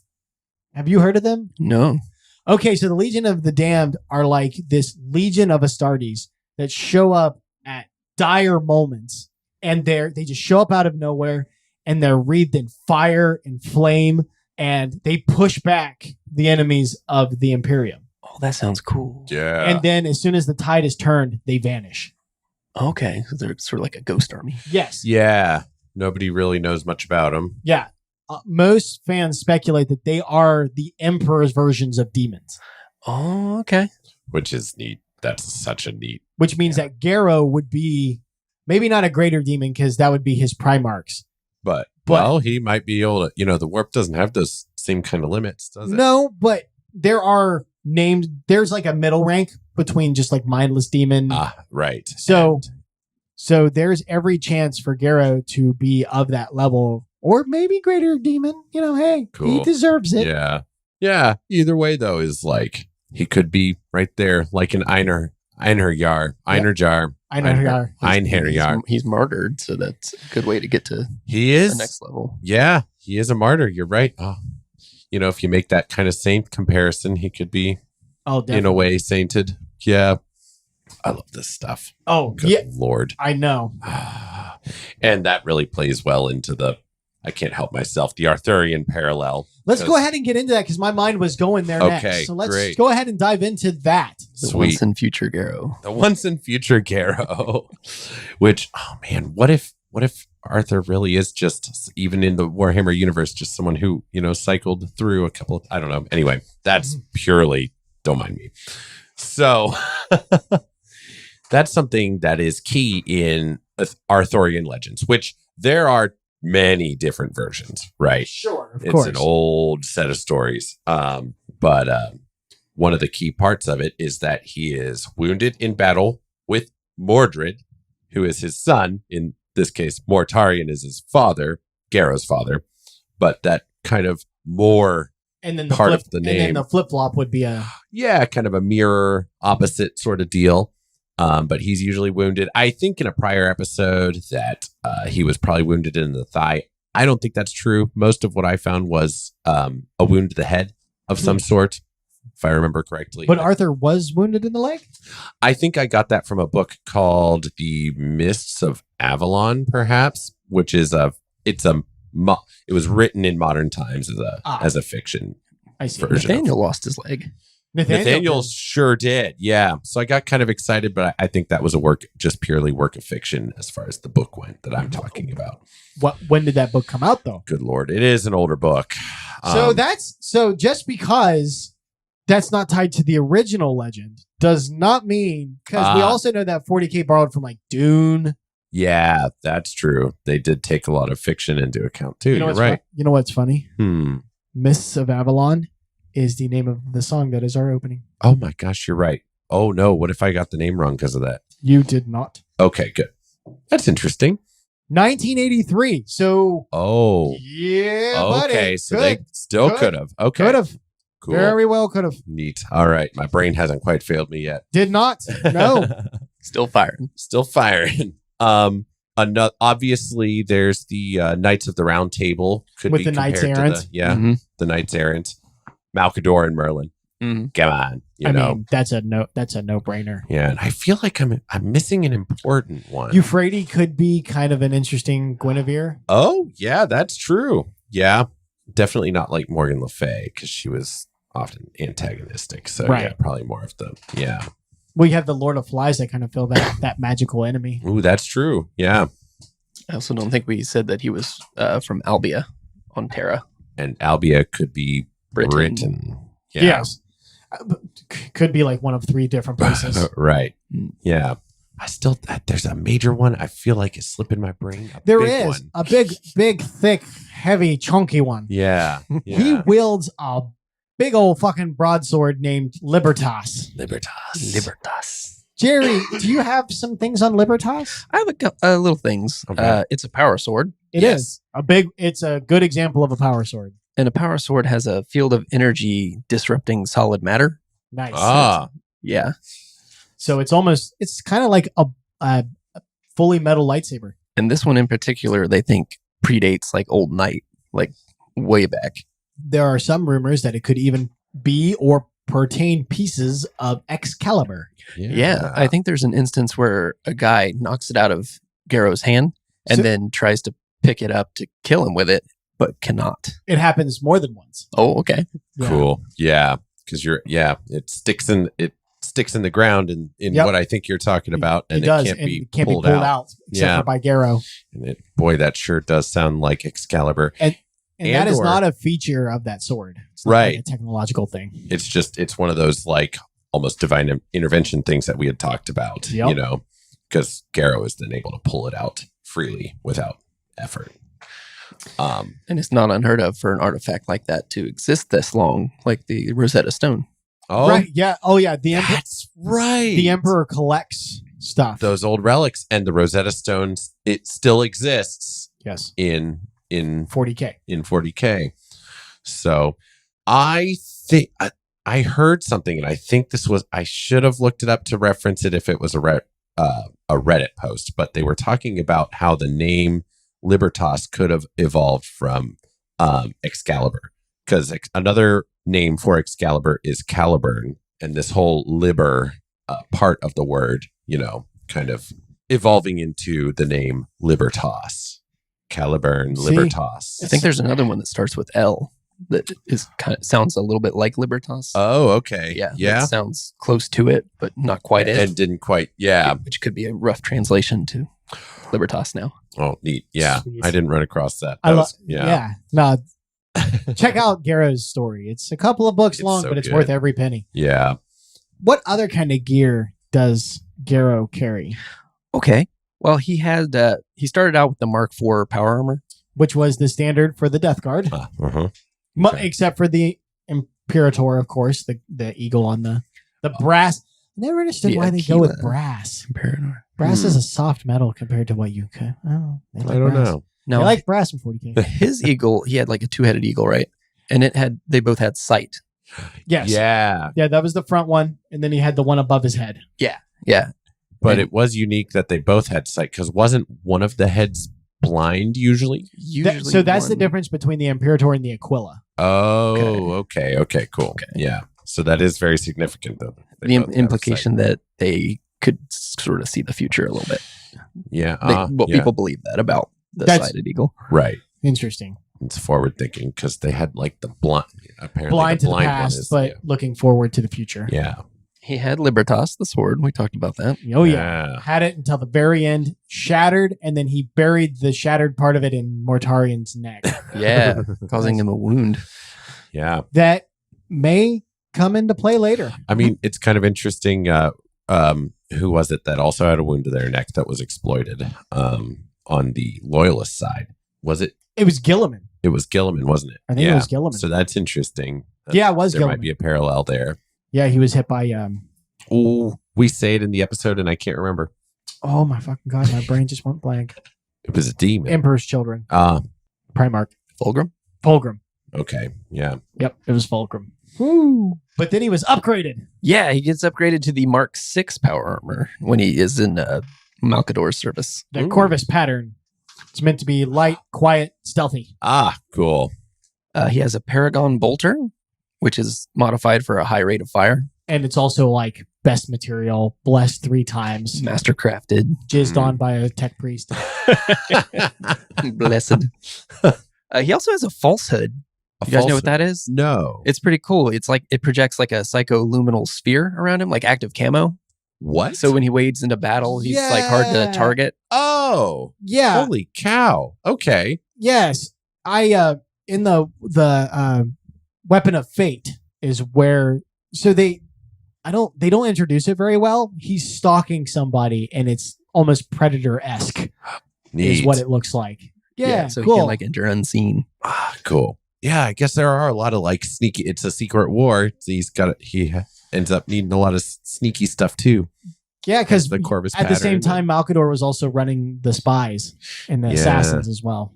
Speaker 2: Have you heard of them?
Speaker 4: No.
Speaker 2: Okay, so the Legion of the Damned are like this legion of Astartes that show up at dire moments, and they just show up out of nowhere, and they're wreathed in fire and flame, and they push back the enemies of the Imperium.
Speaker 4: Oh, that sounds cool.
Speaker 3: Yeah.
Speaker 2: And then as soon as the tide is turned, they vanish.
Speaker 4: Okay, so they're sort of like a ghost army.
Speaker 2: Yes.
Speaker 3: Yeah. Nobody really knows much about them.
Speaker 2: Yeah. Most fans speculate that they are the Emperor's versions of demons.
Speaker 4: Oh, okay.
Speaker 3: Which is neat. That's such a neat.
Speaker 2: Which means that Garro would be maybe not a greater demon, because that would be his Primarchs.
Speaker 3: But well, he might be able to, the warp doesn't have those same kind of limits, does it?
Speaker 2: No, but there are there's like a middle rank between just like mindless demon.
Speaker 3: Right.
Speaker 2: So there's every chance for Garro to be of that level, or maybe greater demon. Hey,
Speaker 3: Cool.
Speaker 2: He deserves it.
Speaker 3: Yeah. Yeah. Either way, though, is like he could be right there, like an Einherjar.
Speaker 4: He's martyred, so that's a good way to get to
Speaker 3: he is
Speaker 4: the next level.
Speaker 3: Yeah, he is a martyr. You're right. Oh, if you make that kind of saint comparison, he could be, in a way, sainted. Yeah, I love this stuff.
Speaker 2: Oh,
Speaker 3: good Lord,
Speaker 2: I know.
Speaker 3: And that really plays well into the. I can't help myself. The Arthurian parallel.
Speaker 2: Let's go ahead and get into that, because my mind was going there next. So let's go ahead and dive into that.
Speaker 4: The once and future Garro.
Speaker 3: The once and future Garro. Which, oh man, what if Arthur really is just, even in the Warhammer universe, just someone who, cycled through a couple of, I don't know. Anyway, that's purely, don't mind me. So that's something that is key in Arthurian legends, which there are many different versions, right?
Speaker 2: Sure, of course.
Speaker 3: It's an old set of stories. But one of the key parts of it is that he is wounded in battle with Mordred, who is his son. In this case, Mortarion is his father, Garro's father. But that kind of more
Speaker 2: and then
Speaker 3: part of the name.
Speaker 2: And then the flip-flop would be
Speaker 3: kind of a mirror opposite sort of deal. But he's usually wounded. I think in a prior episode that he was probably wounded in the thigh. I don't think that's true. Most of what I found was a wound to the head of some sort, if I remember correctly.
Speaker 2: But Arthur was wounded in the leg?
Speaker 3: I think I got that from a book called The Mists of Avalon, perhaps, which is it was written in modern times as a fiction version.
Speaker 4: Nathaniel lost his leg.
Speaker 3: Nathaniel sure did. Yeah. So I got kind of excited, but I think that was just purely work of fiction as far as the book went that I'm talking about.
Speaker 2: When did that book come out, though?
Speaker 3: Good Lord. It is an older book.
Speaker 2: So just because that's not tied to the original legend does not mean, because we also know that 40K borrowed from like Dune.
Speaker 3: Yeah, that's true. They did take a lot of fiction into account too. You're right.
Speaker 2: You know what's funny? Mists of Avalon is the name of the song that is our opening.
Speaker 3: Oh my gosh, you're right. Oh no, what if I got the name wrong because of that?
Speaker 2: You did not.
Speaker 3: Okay, good. That's interesting.
Speaker 2: 1983. So.
Speaker 3: Oh.
Speaker 2: Yeah,
Speaker 3: okay,
Speaker 2: buddy.
Speaker 3: so they still could have. Okay.
Speaker 2: Could have.
Speaker 3: Cool.
Speaker 2: Very well could have.
Speaker 3: Neat. All right. My brain hasn't quite failed me yet.
Speaker 2: Did not. No.
Speaker 4: Still firing.
Speaker 3: Still firing. Obviously, there's the Knights of the Round Table.
Speaker 2: With the Knights Errant.
Speaker 3: The Knights Errant. Malcador and Merlin.
Speaker 4: Mhm.
Speaker 3: Come on,
Speaker 2: I mean, that's a no-brainer.
Speaker 3: Yeah, and I feel like I'm missing an important one.
Speaker 2: Euphrates could be kind of an interesting Guinevere.
Speaker 3: Oh, yeah, that's true. Yeah, definitely not like Morgan Le Fay because she was often antagonistic. So
Speaker 2: Right.
Speaker 3: yeah, probably more of the
Speaker 2: We have the Lord of Flies that kind of fill that magical enemy.
Speaker 3: Ooh, that's true. Yeah,
Speaker 4: I also don't think we said that he was from Albia on Terra.
Speaker 3: and Albia could be Britain. Yeah.
Speaker 2: Yes. Could be like one of 3 different places.
Speaker 3: Right. Yeah. There's a major one. I feel like it's slipping my brain.
Speaker 2: There
Speaker 3: big
Speaker 2: is
Speaker 3: one.
Speaker 2: a big, thick, heavy, chunky one.
Speaker 3: Yeah.
Speaker 2: He
Speaker 3: Yeah.
Speaker 2: wields a big old fucking broadsword named Libertas.
Speaker 3: Libertas.
Speaker 2: Jerry, do you have some things on Libertas?
Speaker 4: I have a little things.
Speaker 3: Okay.
Speaker 4: It's a power sword,
Speaker 2: It is it's a good example of a power sword.
Speaker 4: and a power sword has a field of energy disrupting solid matter.
Speaker 2: Nice.
Speaker 3: Ah.
Speaker 4: Yeah.
Speaker 2: So it's kind of like a fully metal lightsaber.
Speaker 4: And this one in particular, they think predates like Old Knight, like way back.
Speaker 2: There are some rumors that it could even be or pertain pieces of Excalibur.
Speaker 4: Yeah. I think there's an instance where a guy knocks it out of Garro's hand and
Speaker 2: So-
Speaker 4: then tries to pick it up to kill him with it, but cannot.
Speaker 2: It happens more than once.
Speaker 4: Oh, okay.
Speaker 2: Yeah.
Speaker 3: Cool. Yeah. Because it sticks in the ground in
Speaker 2: Yep.
Speaker 3: what I think you're talking about, and
Speaker 2: it does,
Speaker 3: can't
Speaker 2: and
Speaker 3: be
Speaker 2: it can't
Speaker 3: pulled
Speaker 2: be pulled
Speaker 3: out.
Speaker 2: out except
Speaker 3: Yeah.
Speaker 2: for by Garro.
Speaker 3: And boy, that sure does sound like Excalibur.
Speaker 2: And that is
Speaker 3: And/or-
Speaker 2: not a feature of that sword. It's not
Speaker 3: Right.
Speaker 2: like a technological thing.
Speaker 3: It's one of those like almost divine intervention things that we had talked about,
Speaker 2: Yep.
Speaker 3: because Garro is then able to pull it out freely without effort.
Speaker 4: And it's not unheard of for an artifact like that to exist this long, like the Rosetta Stone.
Speaker 3: Oh,
Speaker 2: Right. Yeah. Oh, yeah. The
Speaker 3: Emperor
Speaker 2: Emperor collects stuff.
Speaker 3: those old relics and the Rosetta Stones. It still exists
Speaker 2: yes.
Speaker 3: in
Speaker 2: 40K.
Speaker 3: in 40K. So I think I heard something, and I think I should have looked it up to reference it if it was a Reddit post, but they were talking about how the name Libertas could have evolved from Excalibur, because another name for Excalibur is Caliburn, and this whole liber part of the word, kind of evolving into the name Libertas. Caliburn,
Speaker 2: See?
Speaker 3: Libertas.
Speaker 4: I think there's another one that starts with L that is sounds a little bit like Libertas.
Speaker 3: Oh, okay.
Speaker 4: Yeah.
Speaker 3: Yeah.
Speaker 4: That sounds close to it, but not quite it.
Speaker 3: And didn't quite. Yeah.
Speaker 4: Which could be a rough translation to Libertas now.
Speaker 3: Oh, neat. Yeah.
Speaker 2: Sweet.
Speaker 3: I didn't run across that.
Speaker 2: I love.
Speaker 3: Yeah.
Speaker 2: Yeah. No. Check out Garro's story. It's a couple of books
Speaker 3: It's
Speaker 2: long,
Speaker 3: so
Speaker 2: but it's
Speaker 3: good.
Speaker 2: worth every penny.
Speaker 3: Yeah.
Speaker 2: What other kind of gear does Garro carry?
Speaker 4: Okay. Well, he started out with the Mark IV power armor.
Speaker 2: Which was the standard for the Death Guard,
Speaker 3: Uh-huh. Okay.
Speaker 2: except for the Imperator, of course, the eagle on the brass. I never understood
Speaker 4: The
Speaker 2: why they go with
Speaker 4: Aquila.
Speaker 2: brass.
Speaker 4: Imperator.
Speaker 2: Brass is a soft metal compared to what you could. Oh, they
Speaker 3: I
Speaker 2: like
Speaker 3: don't
Speaker 2: brass.
Speaker 3: know.
Speaker 4: No,
Speaker 2: They like brass in 40K.
Speaker 4: his eagle, he had like a 2-headed eagle, right? And they both had sight.
Speaker 2: Yes.
Speaker 3: Yeah.
Speaker 2: Yeah, that was the front one, and then he had the one above his head.
Speaker 4: Yeah.
Speaker 3: But
Speaker 4: And-
Speaker 3: it was unique that they both had sight, because wasn't one of the heads blind usually?
Speaker 2: So that's the
Speaker 4: one-
Speaker 2: difference between the Imperator and the Aquila.
Speaker 3: Oh, okay. Cool. Yeah. So that is very significant, though. They
Speaker 4: The
Speaker 3: both have
Speaker 4: implication that they could sort of see the future a little bit.
Speaker 3: sight. Yeah.
Speaker 4: People believe that about the
Speaker 2: That's-
Speaker 4: sighted eagle.
Speaker 3: Right.
Speaker 2: Interesting.
Speaker 3: It's forward thinking, because they had like the blind. Apparently,
Speaker 2: Blind to the
Speaker 3: one
Speaker 2: past,
Speaker 3: is-
Speaker 2: but looking forward to the future.
Speaker 3: yeah.
Speaker 4: He had Libertas, the sword. We talked about that.
Speaker 2: Oh, yeah. Had it until the very end, shattered, and then he buried the shattered part of it in Mortarion's neck.
Speaker 4: Yeah, causing him a wound.
Speaker 3: Yeah.
Speaker 2: That may come into play later.
Speaker 3: I mean, it's kind of interesting. Who was it that also had a wound to their neck that was exploited on the loyalist side? Was it?
Speaker 2: It was Gilliman.
Speaker 3: It was Gilliman, wasn't it?
Speaker 2: I think it was Gilliman.
Speaker 3: So that's interesting.
Speaker 2: Yeah, it was
Speaker 3: There
Speaker 2: Gilliman.
Speaker 3: might be a parallel there.
Speaker 2: Yeah, he was hit by
Speaker 3: Oh, we say it in the episode, and I can't remember.
Speaker 2: oh my fucking god, my brain just went blank.
Speaker 3: It was a demon.
Speaker 2: Emperor's Children. Primarch.
Speaker 4: Fulgrim?
Speaker 2: Fulgrim.
Speaker 3: Okay. Yeah.
Speaker 2: Yep, it was Fulgrim. Woo. But then he was upgraded.
Speaker 4: Yeah, he gets upgraded to the Mark VI power armor when he is in Malcador's service.
Speaker 2: The
Speaker 3: Ooh.
Speaker 2: Corvus pattern. It's meant to be light, quiet, stealthy.
Speaker 3: Ah, cool.
Speaker 4: He has a Paragon bolter, which is modified for a high rate of fire.
Speaker 2: And it's also like best material, blessed 3 times,
Speaker 4: Mastercrafted.
Speaker 2: jizzed on by a tech priest.
Speaker 4: Blessed. He also has a falsehood. You guys know what that is?
Speaker 3: No.
Speaker 4: It's pretty cool. It's like it projects like a psycholuminal sphere around him, like active camo.
Speaker 3: What?
Speaker 4: So when he wades into battle, he's like hard to target.
Speaker 3: Oh.
Speaker 2: Yeah.
Speaker 3: Holy cow. Okay.
Speaker 2: Yes. I in the Weapon of Fate is where they don't introduce it very well. He's stalking somebody and it's almost Predator-esque is what it looks like. Yeah,
Speaker 4: so
Speaker 2: cool.
Speaker 4: he can like enter unseen.
Speaker 3: Cool. Yeah, I guess there are a lot of like sneaky. It's a secret war. So he ends up needing a lot of sneaky stuff too.
Speaker 2: Yeah, because
Speaker 3: the Corvus
Speaker 2: at the same time, Malkador was also running the spies and the assassins as well.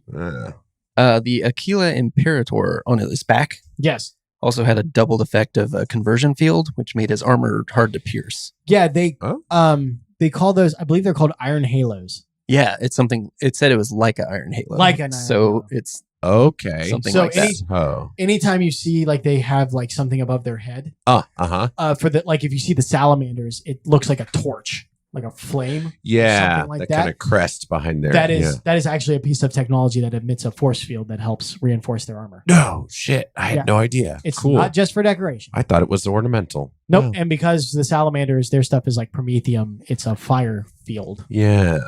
Speaker 4: The Aquila Imperator on his back
Speaker 2: Yes.
Speaker 4: also had a doubled effect of a conversion field, which made his armor hard to pierce.
Speaker 2: Yeah, they call those, I believe they're called iron halos.
Speaker 4: Yeah, it's something. It said it was like an iron halo.
Speaker 2: Like an iron halo.
Speaker 4: It's
Speaker 3: okay.
Speaker 4: something
Speaker 2: So
Speaker 4: like that.
Speaker 2: Anytime you see like they have like something above their head, for the like if you see the salamanders, it looks like a torch, like a flame.
Speaker 3: Yeah,
Speaker 2: something like
Speaker 3: that
Speaker 2: that
Speaker 3: kind of crest behind there.
Speaker 2: That is actually a piece of technology that emits a force field that helps reinforce their armor.
Speaker 3: No shit, I had no idea.
Speaker 2: It's
Speaker 3: cool.
Speaker 2: not just for decoration.
Speaker 3: I thought it was ornamental.
Speaker 2: Nope.
Speaker 3: Oh.
Speaker 2: And because the salamanders, their stuff is like promethium, it's a fire field.
Speaker 3: Yeah.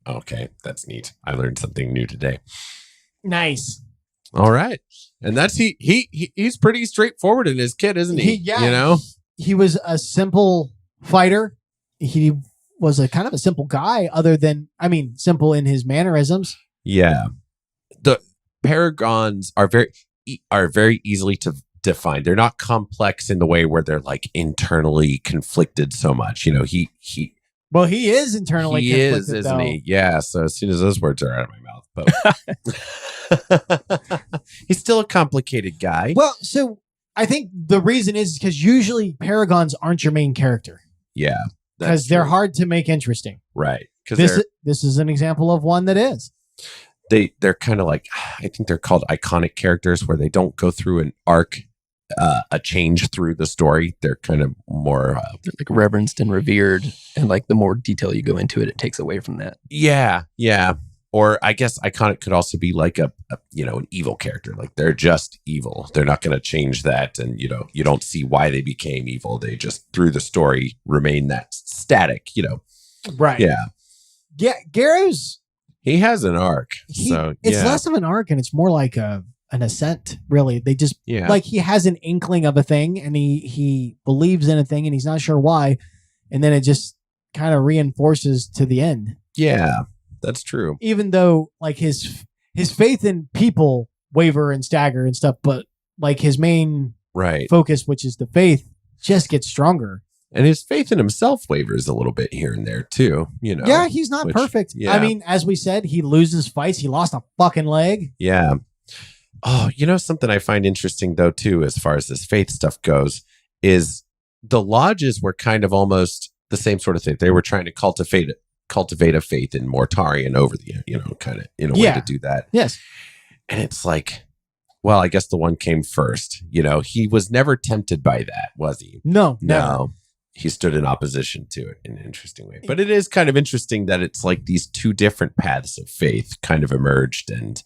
Speaker 3: Okay, that's neat. I learned something new today.
Speaker 2: Nice.
Speaker 3: All right, and that's he's pretty straightforward in his kit, isn't he?
Speaker 2: Yeah.
Speaker 3: You know,
Speaker 2: he was a simple fighter. He was a kind of a simple guy, simple in his mannerisms.
Speaker 3: Yeah, the paragons are very easily to define. They're not complex in the way where they're like internally conflicted so much. You know, he
Speaker 2: is internally
Speaker 3: he
Speaker 2: conflicted,
Speaker 3: is, isn't
Speaker 2: though.
Speaker 3: he? Yeah. So as soon as those words are out of my mouth, but he's still a complicated guy.
Speaker 2: Well, so I think the reason is because usually paragons aren't your main character.
Speaker 3: Yeah,
Speaker 2: because they're hard to make interesting.
Speaker 3: Right. Because
Speaker 2: this is an example of one that is.
Speaker 3: They're kind of like, I think they're called iconic characters where they don't go through an arc, a change through the story. They're kind of more
Speaker 4: they're like reverenced and revered, and like the more detail you go into it, it takes away from that.
Speaker 3: Yeah. Or I guess iconic could also be like an evil character. Like they're just evil. They're not going to change that, and you don't see why they became evil. They just through the story remain that static.
Speaker 2: Right.
Speaker 3: Yeah.
Speaker 2: Garro's.
Speaker 3: He has an arc, so
Speaker 2: it's less of an arc, and it's more like an ascent. Really, they just like he has an inkling of a thing, and he believes in a thing, and he's not sure why, and then it just kind of reinforces to the end.
Speaker 3: Yeah, that's true.
Speaker 2: Even though like his faith in people waver and stagger and stuff, but like his main focus, which is the faith, just gets stronger.
Speaker 3: And his faith in himself wavers a little bit here and there too,
Speaker 2: Yeah, he's not perfect. Yeah. I mean, as we said, he loses fights. He lost a fucking leg.
Speaker 3: Yeah. Oh, something I find interesting though too, as far as this faith stuff goes, is the lodges were kind of almost the same sort of thing. They were trying to cultivate a faith in Mortarion over the, kind of in a way to do that.
Speaker 2: Yes.
Speaker 3: And it's like, well, I guess the one came first. He was never tempted by that, was he?
Speaker 2: No, never.
Speaker 3: He stood in opposition to it in an interesting way. But it is kind of interesting that it's like these two different paths of faith kind of emerged, and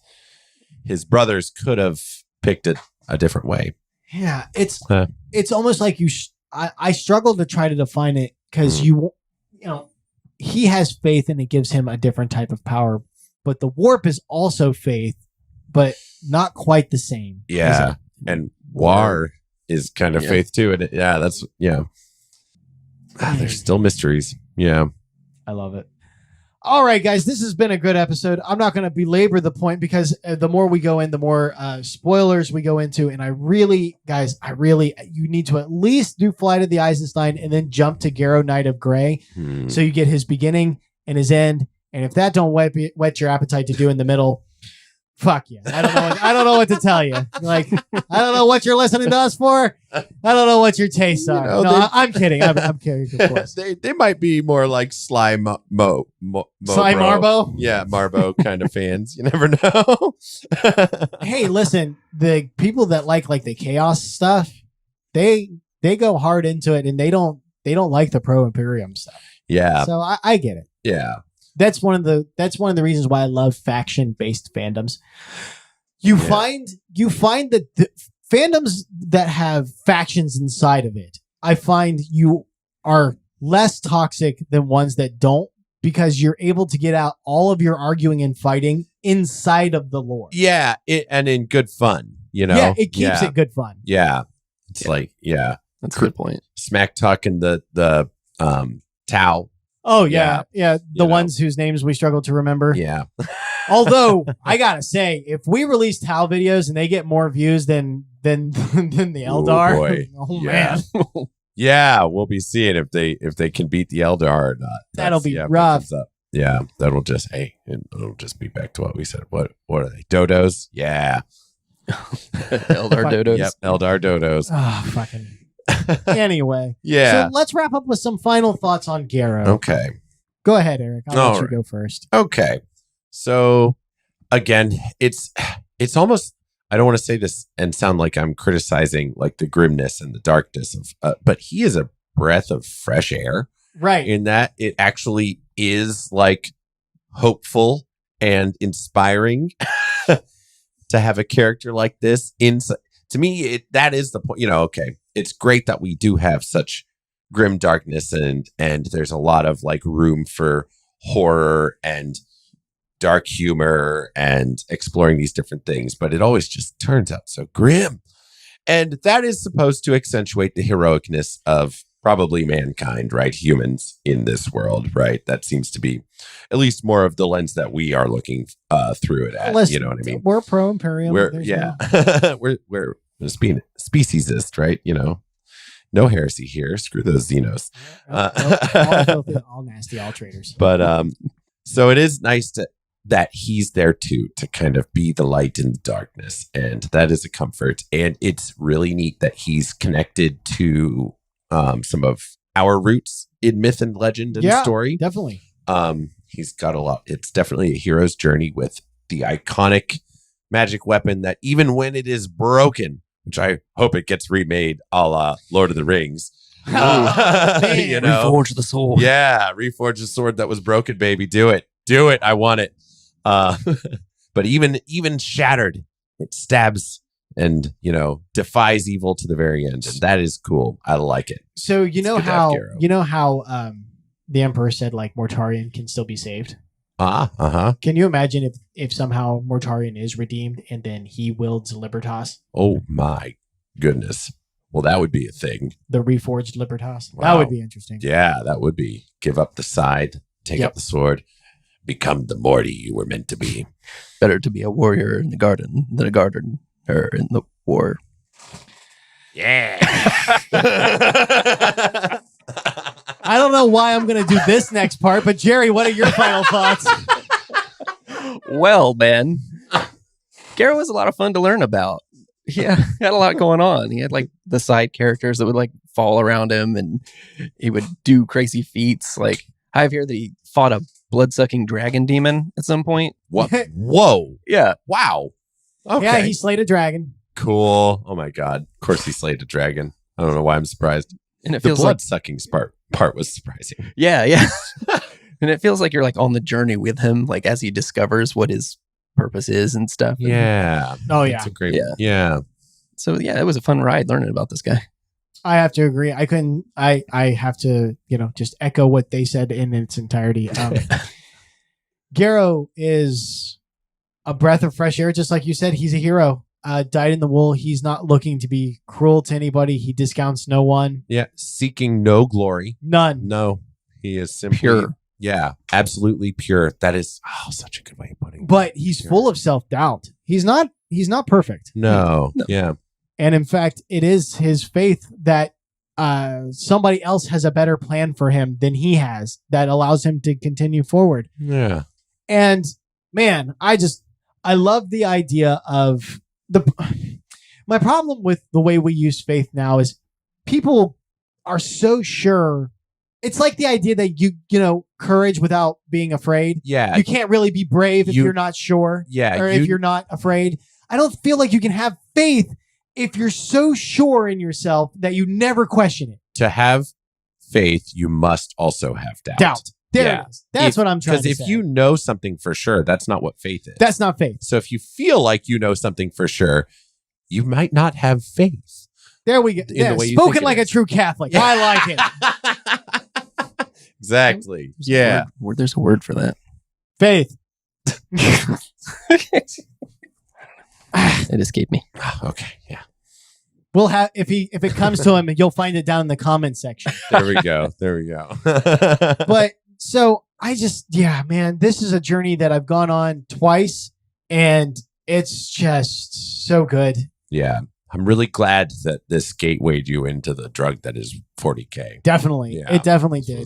Speaker 3: his brothers could have picked it a different way.
Speaker 2: Yeah, it's almost like I struggle to try to define it because he has faith and it gives him a different type of power, but the warp is also faith, but not quite the same.
Speaker 3: Yeah, and war is kind of faith too, and there's still mysteries. Yeah.
Speaker 2: I love it. All right, guys, this has been a good episode. I'm not going to belabor the point because the more we go in, the more spoilers we go into. And you need to at least do Flight of the Eisenstein and then jump to Garro Knight of Grey. So you get his beginning and his end. And if that don't whet your appetite to do in the middle, fuck you. I don't know what to tell you. Like, I don't know what you're listening to us for. I don't know what your tastes are. I'm kidding. I'm kidding, of course.
Speaker 3: They might be more like Sly Marbo. Yeah, Marbo kind of fans. You never know.
Speaker 2: Hey, listen, the people that like the chaos stuff, they go hard into it, and they don't like the pro Imperium stuff.
Speaker 3: Yeah.
Speaker 2: So I get it.
Speaker 3: Yeah.
Speaker 2: That's one of the reasons why I love faction based fandoms. You find that the fandoms that have factions inside of it, I find you are less toxic than ones that don't, because you're able to get out all of your arguing and fighting inside of the lore.
Speaker 3: Yeah, and in good fun,
Speaker 2: Yeah, it keeps it good fun.
Speaker 3: Yeah. It's like,
Speaker 4: That's a good point.
Speaker 3: smack talking the Tau.
Speaker 2: Oh yeah. The
Speaker 3: You
Speaker 2: ones whose names we struggle to remember.
Speaker 3: Yeah.
Speaker 2: Although I gotta say, if we release Tau videos and they get more views than the Eldar,
Speaker 3: boy.
Speaker 2: Man,
Speaker 3: Yeah, we'll be seeing if they can beat the Eldar or not.
Speaker 2: That'll be
Speaker 3: if it
Speaker 2: rough.
Speaker 3: comes up. Yeah, that'll just it'll just be back to what we said. What are they? Dodos? Yeah.
Speaker 4: Eldar dodos.
Speaker 3: Yep, Eldar dodos.
Speaker 2: oh fucking. Anyway,
Speaker 3: Yeah.
Speaker 2: So let's wrap up with some final thoughts on Garro.
Speaker 3: Okay.
Speaker 2: Go ahead, Eric. I'll
Speaker 3: All
Speaker 2: let you
Speaker 3: right.
Speaker 2: go first.
Speaker 3: Okay. So again, it's almost, I don't want to say this and sound like I'm criticizing like the grimness and the darkness of but he is a breath of fresh air
Speaker 2: Right.
Speaker 3: in that it actually is like hopeful and inspiring to have a character like this inside. To me, that is the point. Okay, it's great that we do have such grim darkness and there's a lot of like room for horror and dark humor and exploring these different things, but it always just turns out so grim. And that is supposed to accentuate the heroicness of probably mankind, right? Humans in this world, right? That seems to be at least more of the lens that we are looking through it at.
Speaker 2: Listen,
Speaker 3: you know what I mean?
Speaker 2: We're pro Imperium.
Speaker 3: We're we're speciesist, right? No heresy here. Screw those Xenos.
Speaker 2: all filthy, all nasty, all traitors.
Speaker 3: But so it is nice that he's there too, to kind of be the light in the darkness, and that is a comfort. And it's really neat that he's connected to some of our roots in myth and legend and story.
Speaker 2: Definitely.
Speaker 3: He's got a lot. It's definitely a hero's journey with the iconic magic weapon that even when it is broken, which I hope it gets remade a la Lord of the Rings.
Speaker 4: Reforge the sword.
Speaker 3: Yeah, reforge the sword that was broken, baby. Do it. I want it. But even shattered, it stabs and defies evil to the very end, and that is cool. I like it.
Speaker 2: So
Speaker 3: good to have
Speaker 2: how the Emperor said like Mortarion can still be saved.
Speaker 3: Uh-huh.
Speaker 2: Can you imagine if somehow Mortarion is redeemed and then he wields Libertas?
Speaker 3: Oh my goodness. Well, that would be a thing.
Speaker 2: The reforged Libertas.
Speaker 3: Wow.
Speaker 2: That would be interesting.
Speaker 3: Yeah, that would be. Give up the side, take up the sword, become the Morty you were meant to be.
Speaker 4: Better to be a warrior in the garden than a gardener in the war.
Speaker 3: Yeah.
Speaker 2: I don't know why I'm going to do this next part, but Jerry, what are your final thoughts?
Speaker 4: Well, man, Garro was a lot of fun to learn about. Yeah, he had a lot going on. He had like the side characters that would like fall around him, and he would do crazy feats. Like I've heard that he fought a blood-sucking dragon demon at some point.
Speaker 3: What? Whoa.
Speaker 4: Yeah.
Speaker 3: Wow. Okay.
Speaker 2: Yeah, he slayed a dragon.
Speaker 3: Cool. Oh my God. Of course he slayed a dragon. I don't know why I'm surprised.
Speaker 4: And it
Speaker 3: The
Speaker 4: feels
Speaker 3: blood sucking part was surprising.
Speaker 4: yeah. And it feels like you're like on the journey with him, like as he discovers what his purpose is and stuff.
Speaker 3: Yeah.
Speaker 2: Oh, yeah.
Speaker 3: It's a great
Speaker 4: Yeah.
Speaker 3: Yeah.
Speaker 4: So yeah, it was a fun ride learning about this guy.
Speaker 2: I have to agree. I have to, just echo what they said in its entirety. Garro is a breath of fresh air. Just like you said, he's a hero. Dyed in the wool. He's not looking to be cruel to anybody. He discounts no one.
Speaker 3: Yeah. Seeking no glory.
Speaker 2: None.
Speaker 3: No. He is simply
Speaker 4: Pure.
Speaker 3: Yeah. Absolutely pure. That is such a good way of putting it.
Speaker 2: But he's full of self-doubt. He's not perfect.
Speaker 3: No.
Speaker 4: No.
Speaker 3: Yeah.
Speaker 2: And in fact, it is his faith that somebody else has a better plan for him than he has that allows him to continue forward.
Speaker 3: Yeah.
Speaker 2: And man, I love the idea of my problem with the way we use faith now is people are so sure. It's like the idea that courage without being afraid.
Speaker 3: Yeah.
Speaker 2: You can't really be brave if you're not sure.
Speaker 3: Yeah.
Speaker 2: Or if you're not afraid. I don't feel like you can have faith if you're so sure in yourself that you never question it.
Speaker 3: To have faith, you must also have doubt.
Speaker 2: There it is. That's what I'm trying to say.
Speaker 3: Because if you know something for sure, that's not what faith is.
Speaker 2: That's not faith.
Speaker 3: So if you feel like you know something for sure, you might not have faith.
Speaker 2: There we go. Yeah, spoken like a true Catholic. I like it.
Speaker 3: Exactly. Yeah.
Speaker 4: There's a word for that.
Speaker 2: Faith.
Speaker 4: It escaped me.
Speaker 3: Okay. Yeah.
Speaker 2: We'll have if it comes to him, and you'll find it down in the comment section.
Speaker 3: There we go. There we go.
Speaker 2: But so man, this is a journey that I've gone on twice, and it's just so good.
Speaker 3: Yeah. I'm really glad that this gatewayed you into the drug that is 40K.
Speaker 2: Definitely.
Speaker 3: Yeah.
Speaker 2: It definitely did.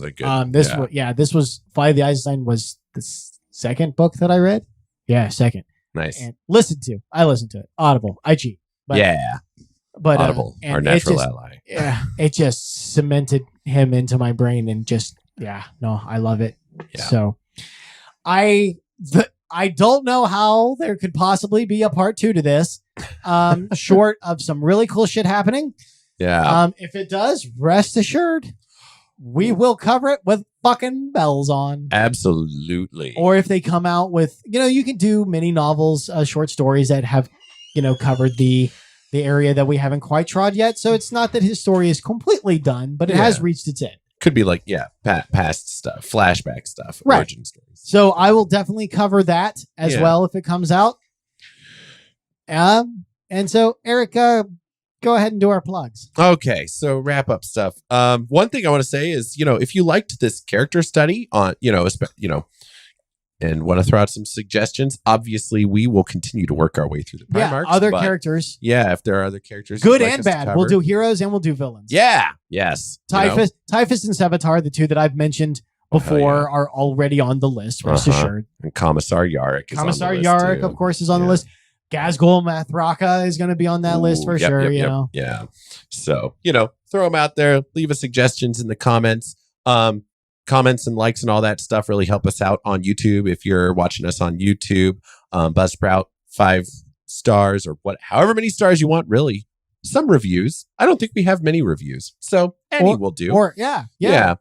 Speaker 2: This was Fly the Eisenstein was the second book that I read. Yeah, second.
Speaker 3: Nice.
Speaker 2: And I listened to it. Audible. I cheat. But,
Speaker 3: yeah.
Speaker 2: But
Speaker 3: Audible, our natural ally.
Speaker 2: Yeah. It just cemented him into my brain and I love it.
Speaker 3: Yeah.
Speaker 2: So I don't know how there could possibly be a part 2 to this, short of some really cool shit happening.
Speaker 3: Yeah.
Speaker 2: If it does, rest assured, we will cover it with fucking bells on.
Speaker 3: Absolutely.
Speaker 2: Or if they come out with, you can do mini novels, short stories that have, covered the area that we haven't quite trod yet. So it's not that his story is completely done, but it has reached its end.
Speaker 3: Could be like, past stuff, flashback stuff,
Speaker 2: right.
Speaker 3: Origin stories.
Speaker 2: So I will definitely cover that as well if it comes out. And so, Eric, go ahead and do our plugs.
Speaker 3: Okay, so wrap up stuff. One thing I want to say is, if you liked this character study on, and want to throw out some suggestions, obviously we will continue to work our way through the Primarchs.
Speaker 2: Other characters.
Speaker 3: Yeah, if there are other characters.
Speaker 2: Good and bad. We'll do heroes and we'll do villains.
Speaker 3: Yeah. Yes.
Speaker 2: Typhus and Sevatar, the two that I've mentioned before, are already on the list, rest assured.
Speaker 3: And Commissar Yarrick is
Speaker 2: Commissar
Speaker 3: on the list
Speaker 2: Yarrick,
Speaker 3: too.
Speaker 2: of course, is on the list. Gazgul Mathraka is going to be on that list for sure,
Speaker 3: Yeah. So, throw them out there. Leave us suggestions in the comments. Comments and likes and all that stuff really help us out on YouTube. If you're watching us on YouTube, Buzzsprout 5 stars or however many stars you want, really. Some reviews. I don't think we have many reviews. So any will do. Yeah.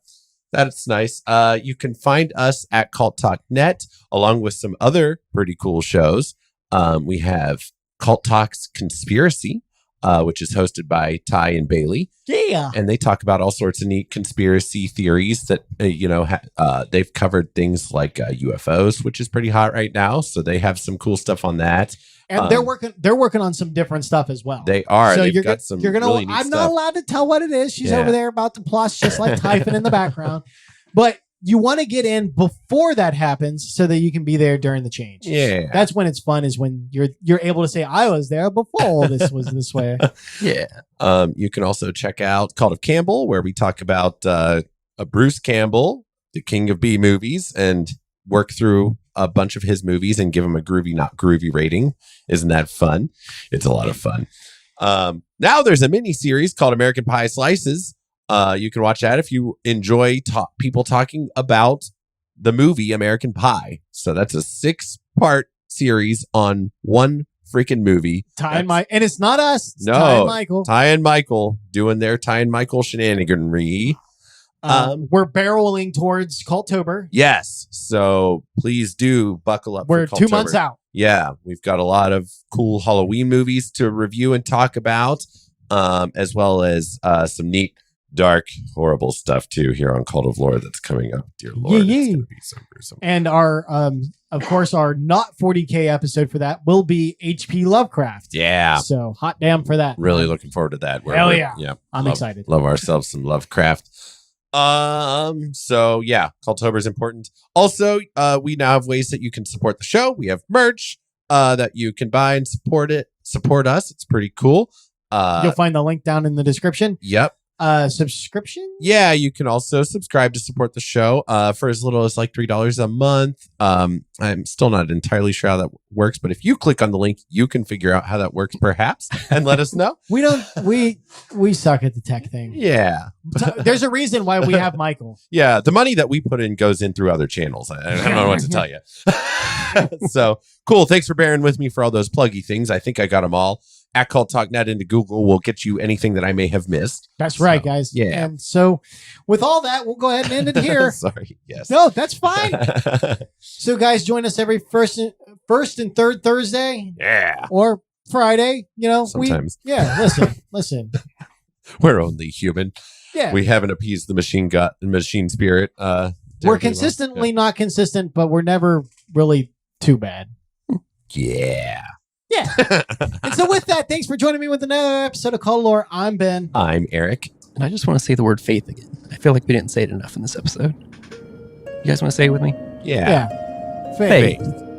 Speaker 3: That's nice. You can find us at Cult Talk Net along with some other pretty cool shows. We have Cult Talks Conspiracy, which is hosted by Ty and Bailey.
Speaker 2: Yeah.
Speaker 3: And they talk about all sorts of neat conspiracy theories that, they've covered things like UFOs, which is pretty hot right now. So they have some cool stuff on that.
Speaker 2: And they're working on some different stuff as well.
Speaker 3: They are.
Speaker 2: So
Speaker 3: They've got some really neat
Speaker 2: I'm
Speaker 3: stuff.
Speaker 2: not allowed to tell what it is. She's over there about to plus just like typing in the background. But you want to get in before that happens so that you can be there during the change.
Speaker 3: Yeah.
Speaker 2: That's when it's fun, is when you're able to say, I was there before this was this way.
Speaker 4: Yeah.
Speaker 3: You can also check out Cult of Campbell, where we talk about Bruce Campbell, the king of B movies, and work through a bunch of his movies and give him a groovy, not groovy rating. Isn't that fun? It's a lot of fun. Now there's a mini series called American Pie Slices. You can watch that if you enjoy people talking about the movie American Pie. So that's a 6-part series on one freaking movie.
Speaker 2: Ty and Mike, and it's not us. It's
Speaker 3: No,
Speaker 2: Ty and Michael.
Speaker 3: Ty and Michael doing their Ty and Michael shenaniganry.
Speaker 2: We're barreling towards Culttober.
Speaker 3: Yes. So please do buckle up.
Speaker 2: We're
Speaker 3: for
Speaker 2: 2
Speaker 3: Culttober.
Speaker 2: months out.
Speaker 3: Yeah. We've got a lot of cool Halloween movies to review and talk about, as well as some neat, dark, horrible stuff too here on Cult of Lore that's coming up. Dear Lord, it's gonna be so gruesome.
Speaker 2: And our, of course, our not 40K episode for that will be HP Lovecraft.
Speaker 3: Yeah.
Speaker 2: So hot damn for that.
Speaker 3: Really looking forward to that.
Speaker 2: Hell yeah.
Speaker 3: Yeah.
Speaker 2: I'm excited.
Speaker 3: Love ourselves some Lovecraft. So yeah, Culttober is important. Also, we now have ways that you can support the show. We have merch that you can buy and support us. It's pretty cool.
Speaker 2: You'll find the link down in the description.
Speaker 3: Yep.
Speaker 2: Subscription?
Speaker 3: Yeah, you can also subscribe to support the show for as little as like $3 a month. I'm still not entirely sure how that works, but if you click on the link, you can figure out how that works perhaps and let us know.
Speaker 2: We suck at the tech thing.
Speaker 3: Yeah.
Speaker 2: There's a reason why we have Michael.
Speaker 3: Yeah, the money that we put in goes in through other channels. I don't know what to tell you. So cool. Thanks for bearing with me for all those pluggy things. I think I got them all. at Cult Talk Net into Google will get you anything that I may have missed.
Speaker 2: That's right, guys.
Speaker 3: Yeah.
Speaker 2: And so with all that, we'll go ahead and end it here.
Speaker 3: Sorry. Yes.
Speaker 2: No, that's fine. So guys, join us every first and third Thursday.
Speaker 3: Yeah.
Speaker 2: Or Friday.
Speaker 3: Sometimes.
Speaker 2: Listen.
Speaker 3: We're only human.
Speaker 2: Yeah.
Speaker 3: We haven't appeased the machine spirit.
Speaker 2: We're consistently not consistent, but we're never really too bad.
Speaker 3: Yeah.
Speaker 2: Yeah. And so with that, thanks for joining me with another episode of Call Lore. I'm Ben.
Speaker 3: I'm Eric.
Speaker 4: And I just want to say the word faith again. I feel like we didn't say it enough in this episode. You guys want to say it with me?
Speaker 3: Yeah.
Speaker 2: Faith.
Speaker 3: Faith.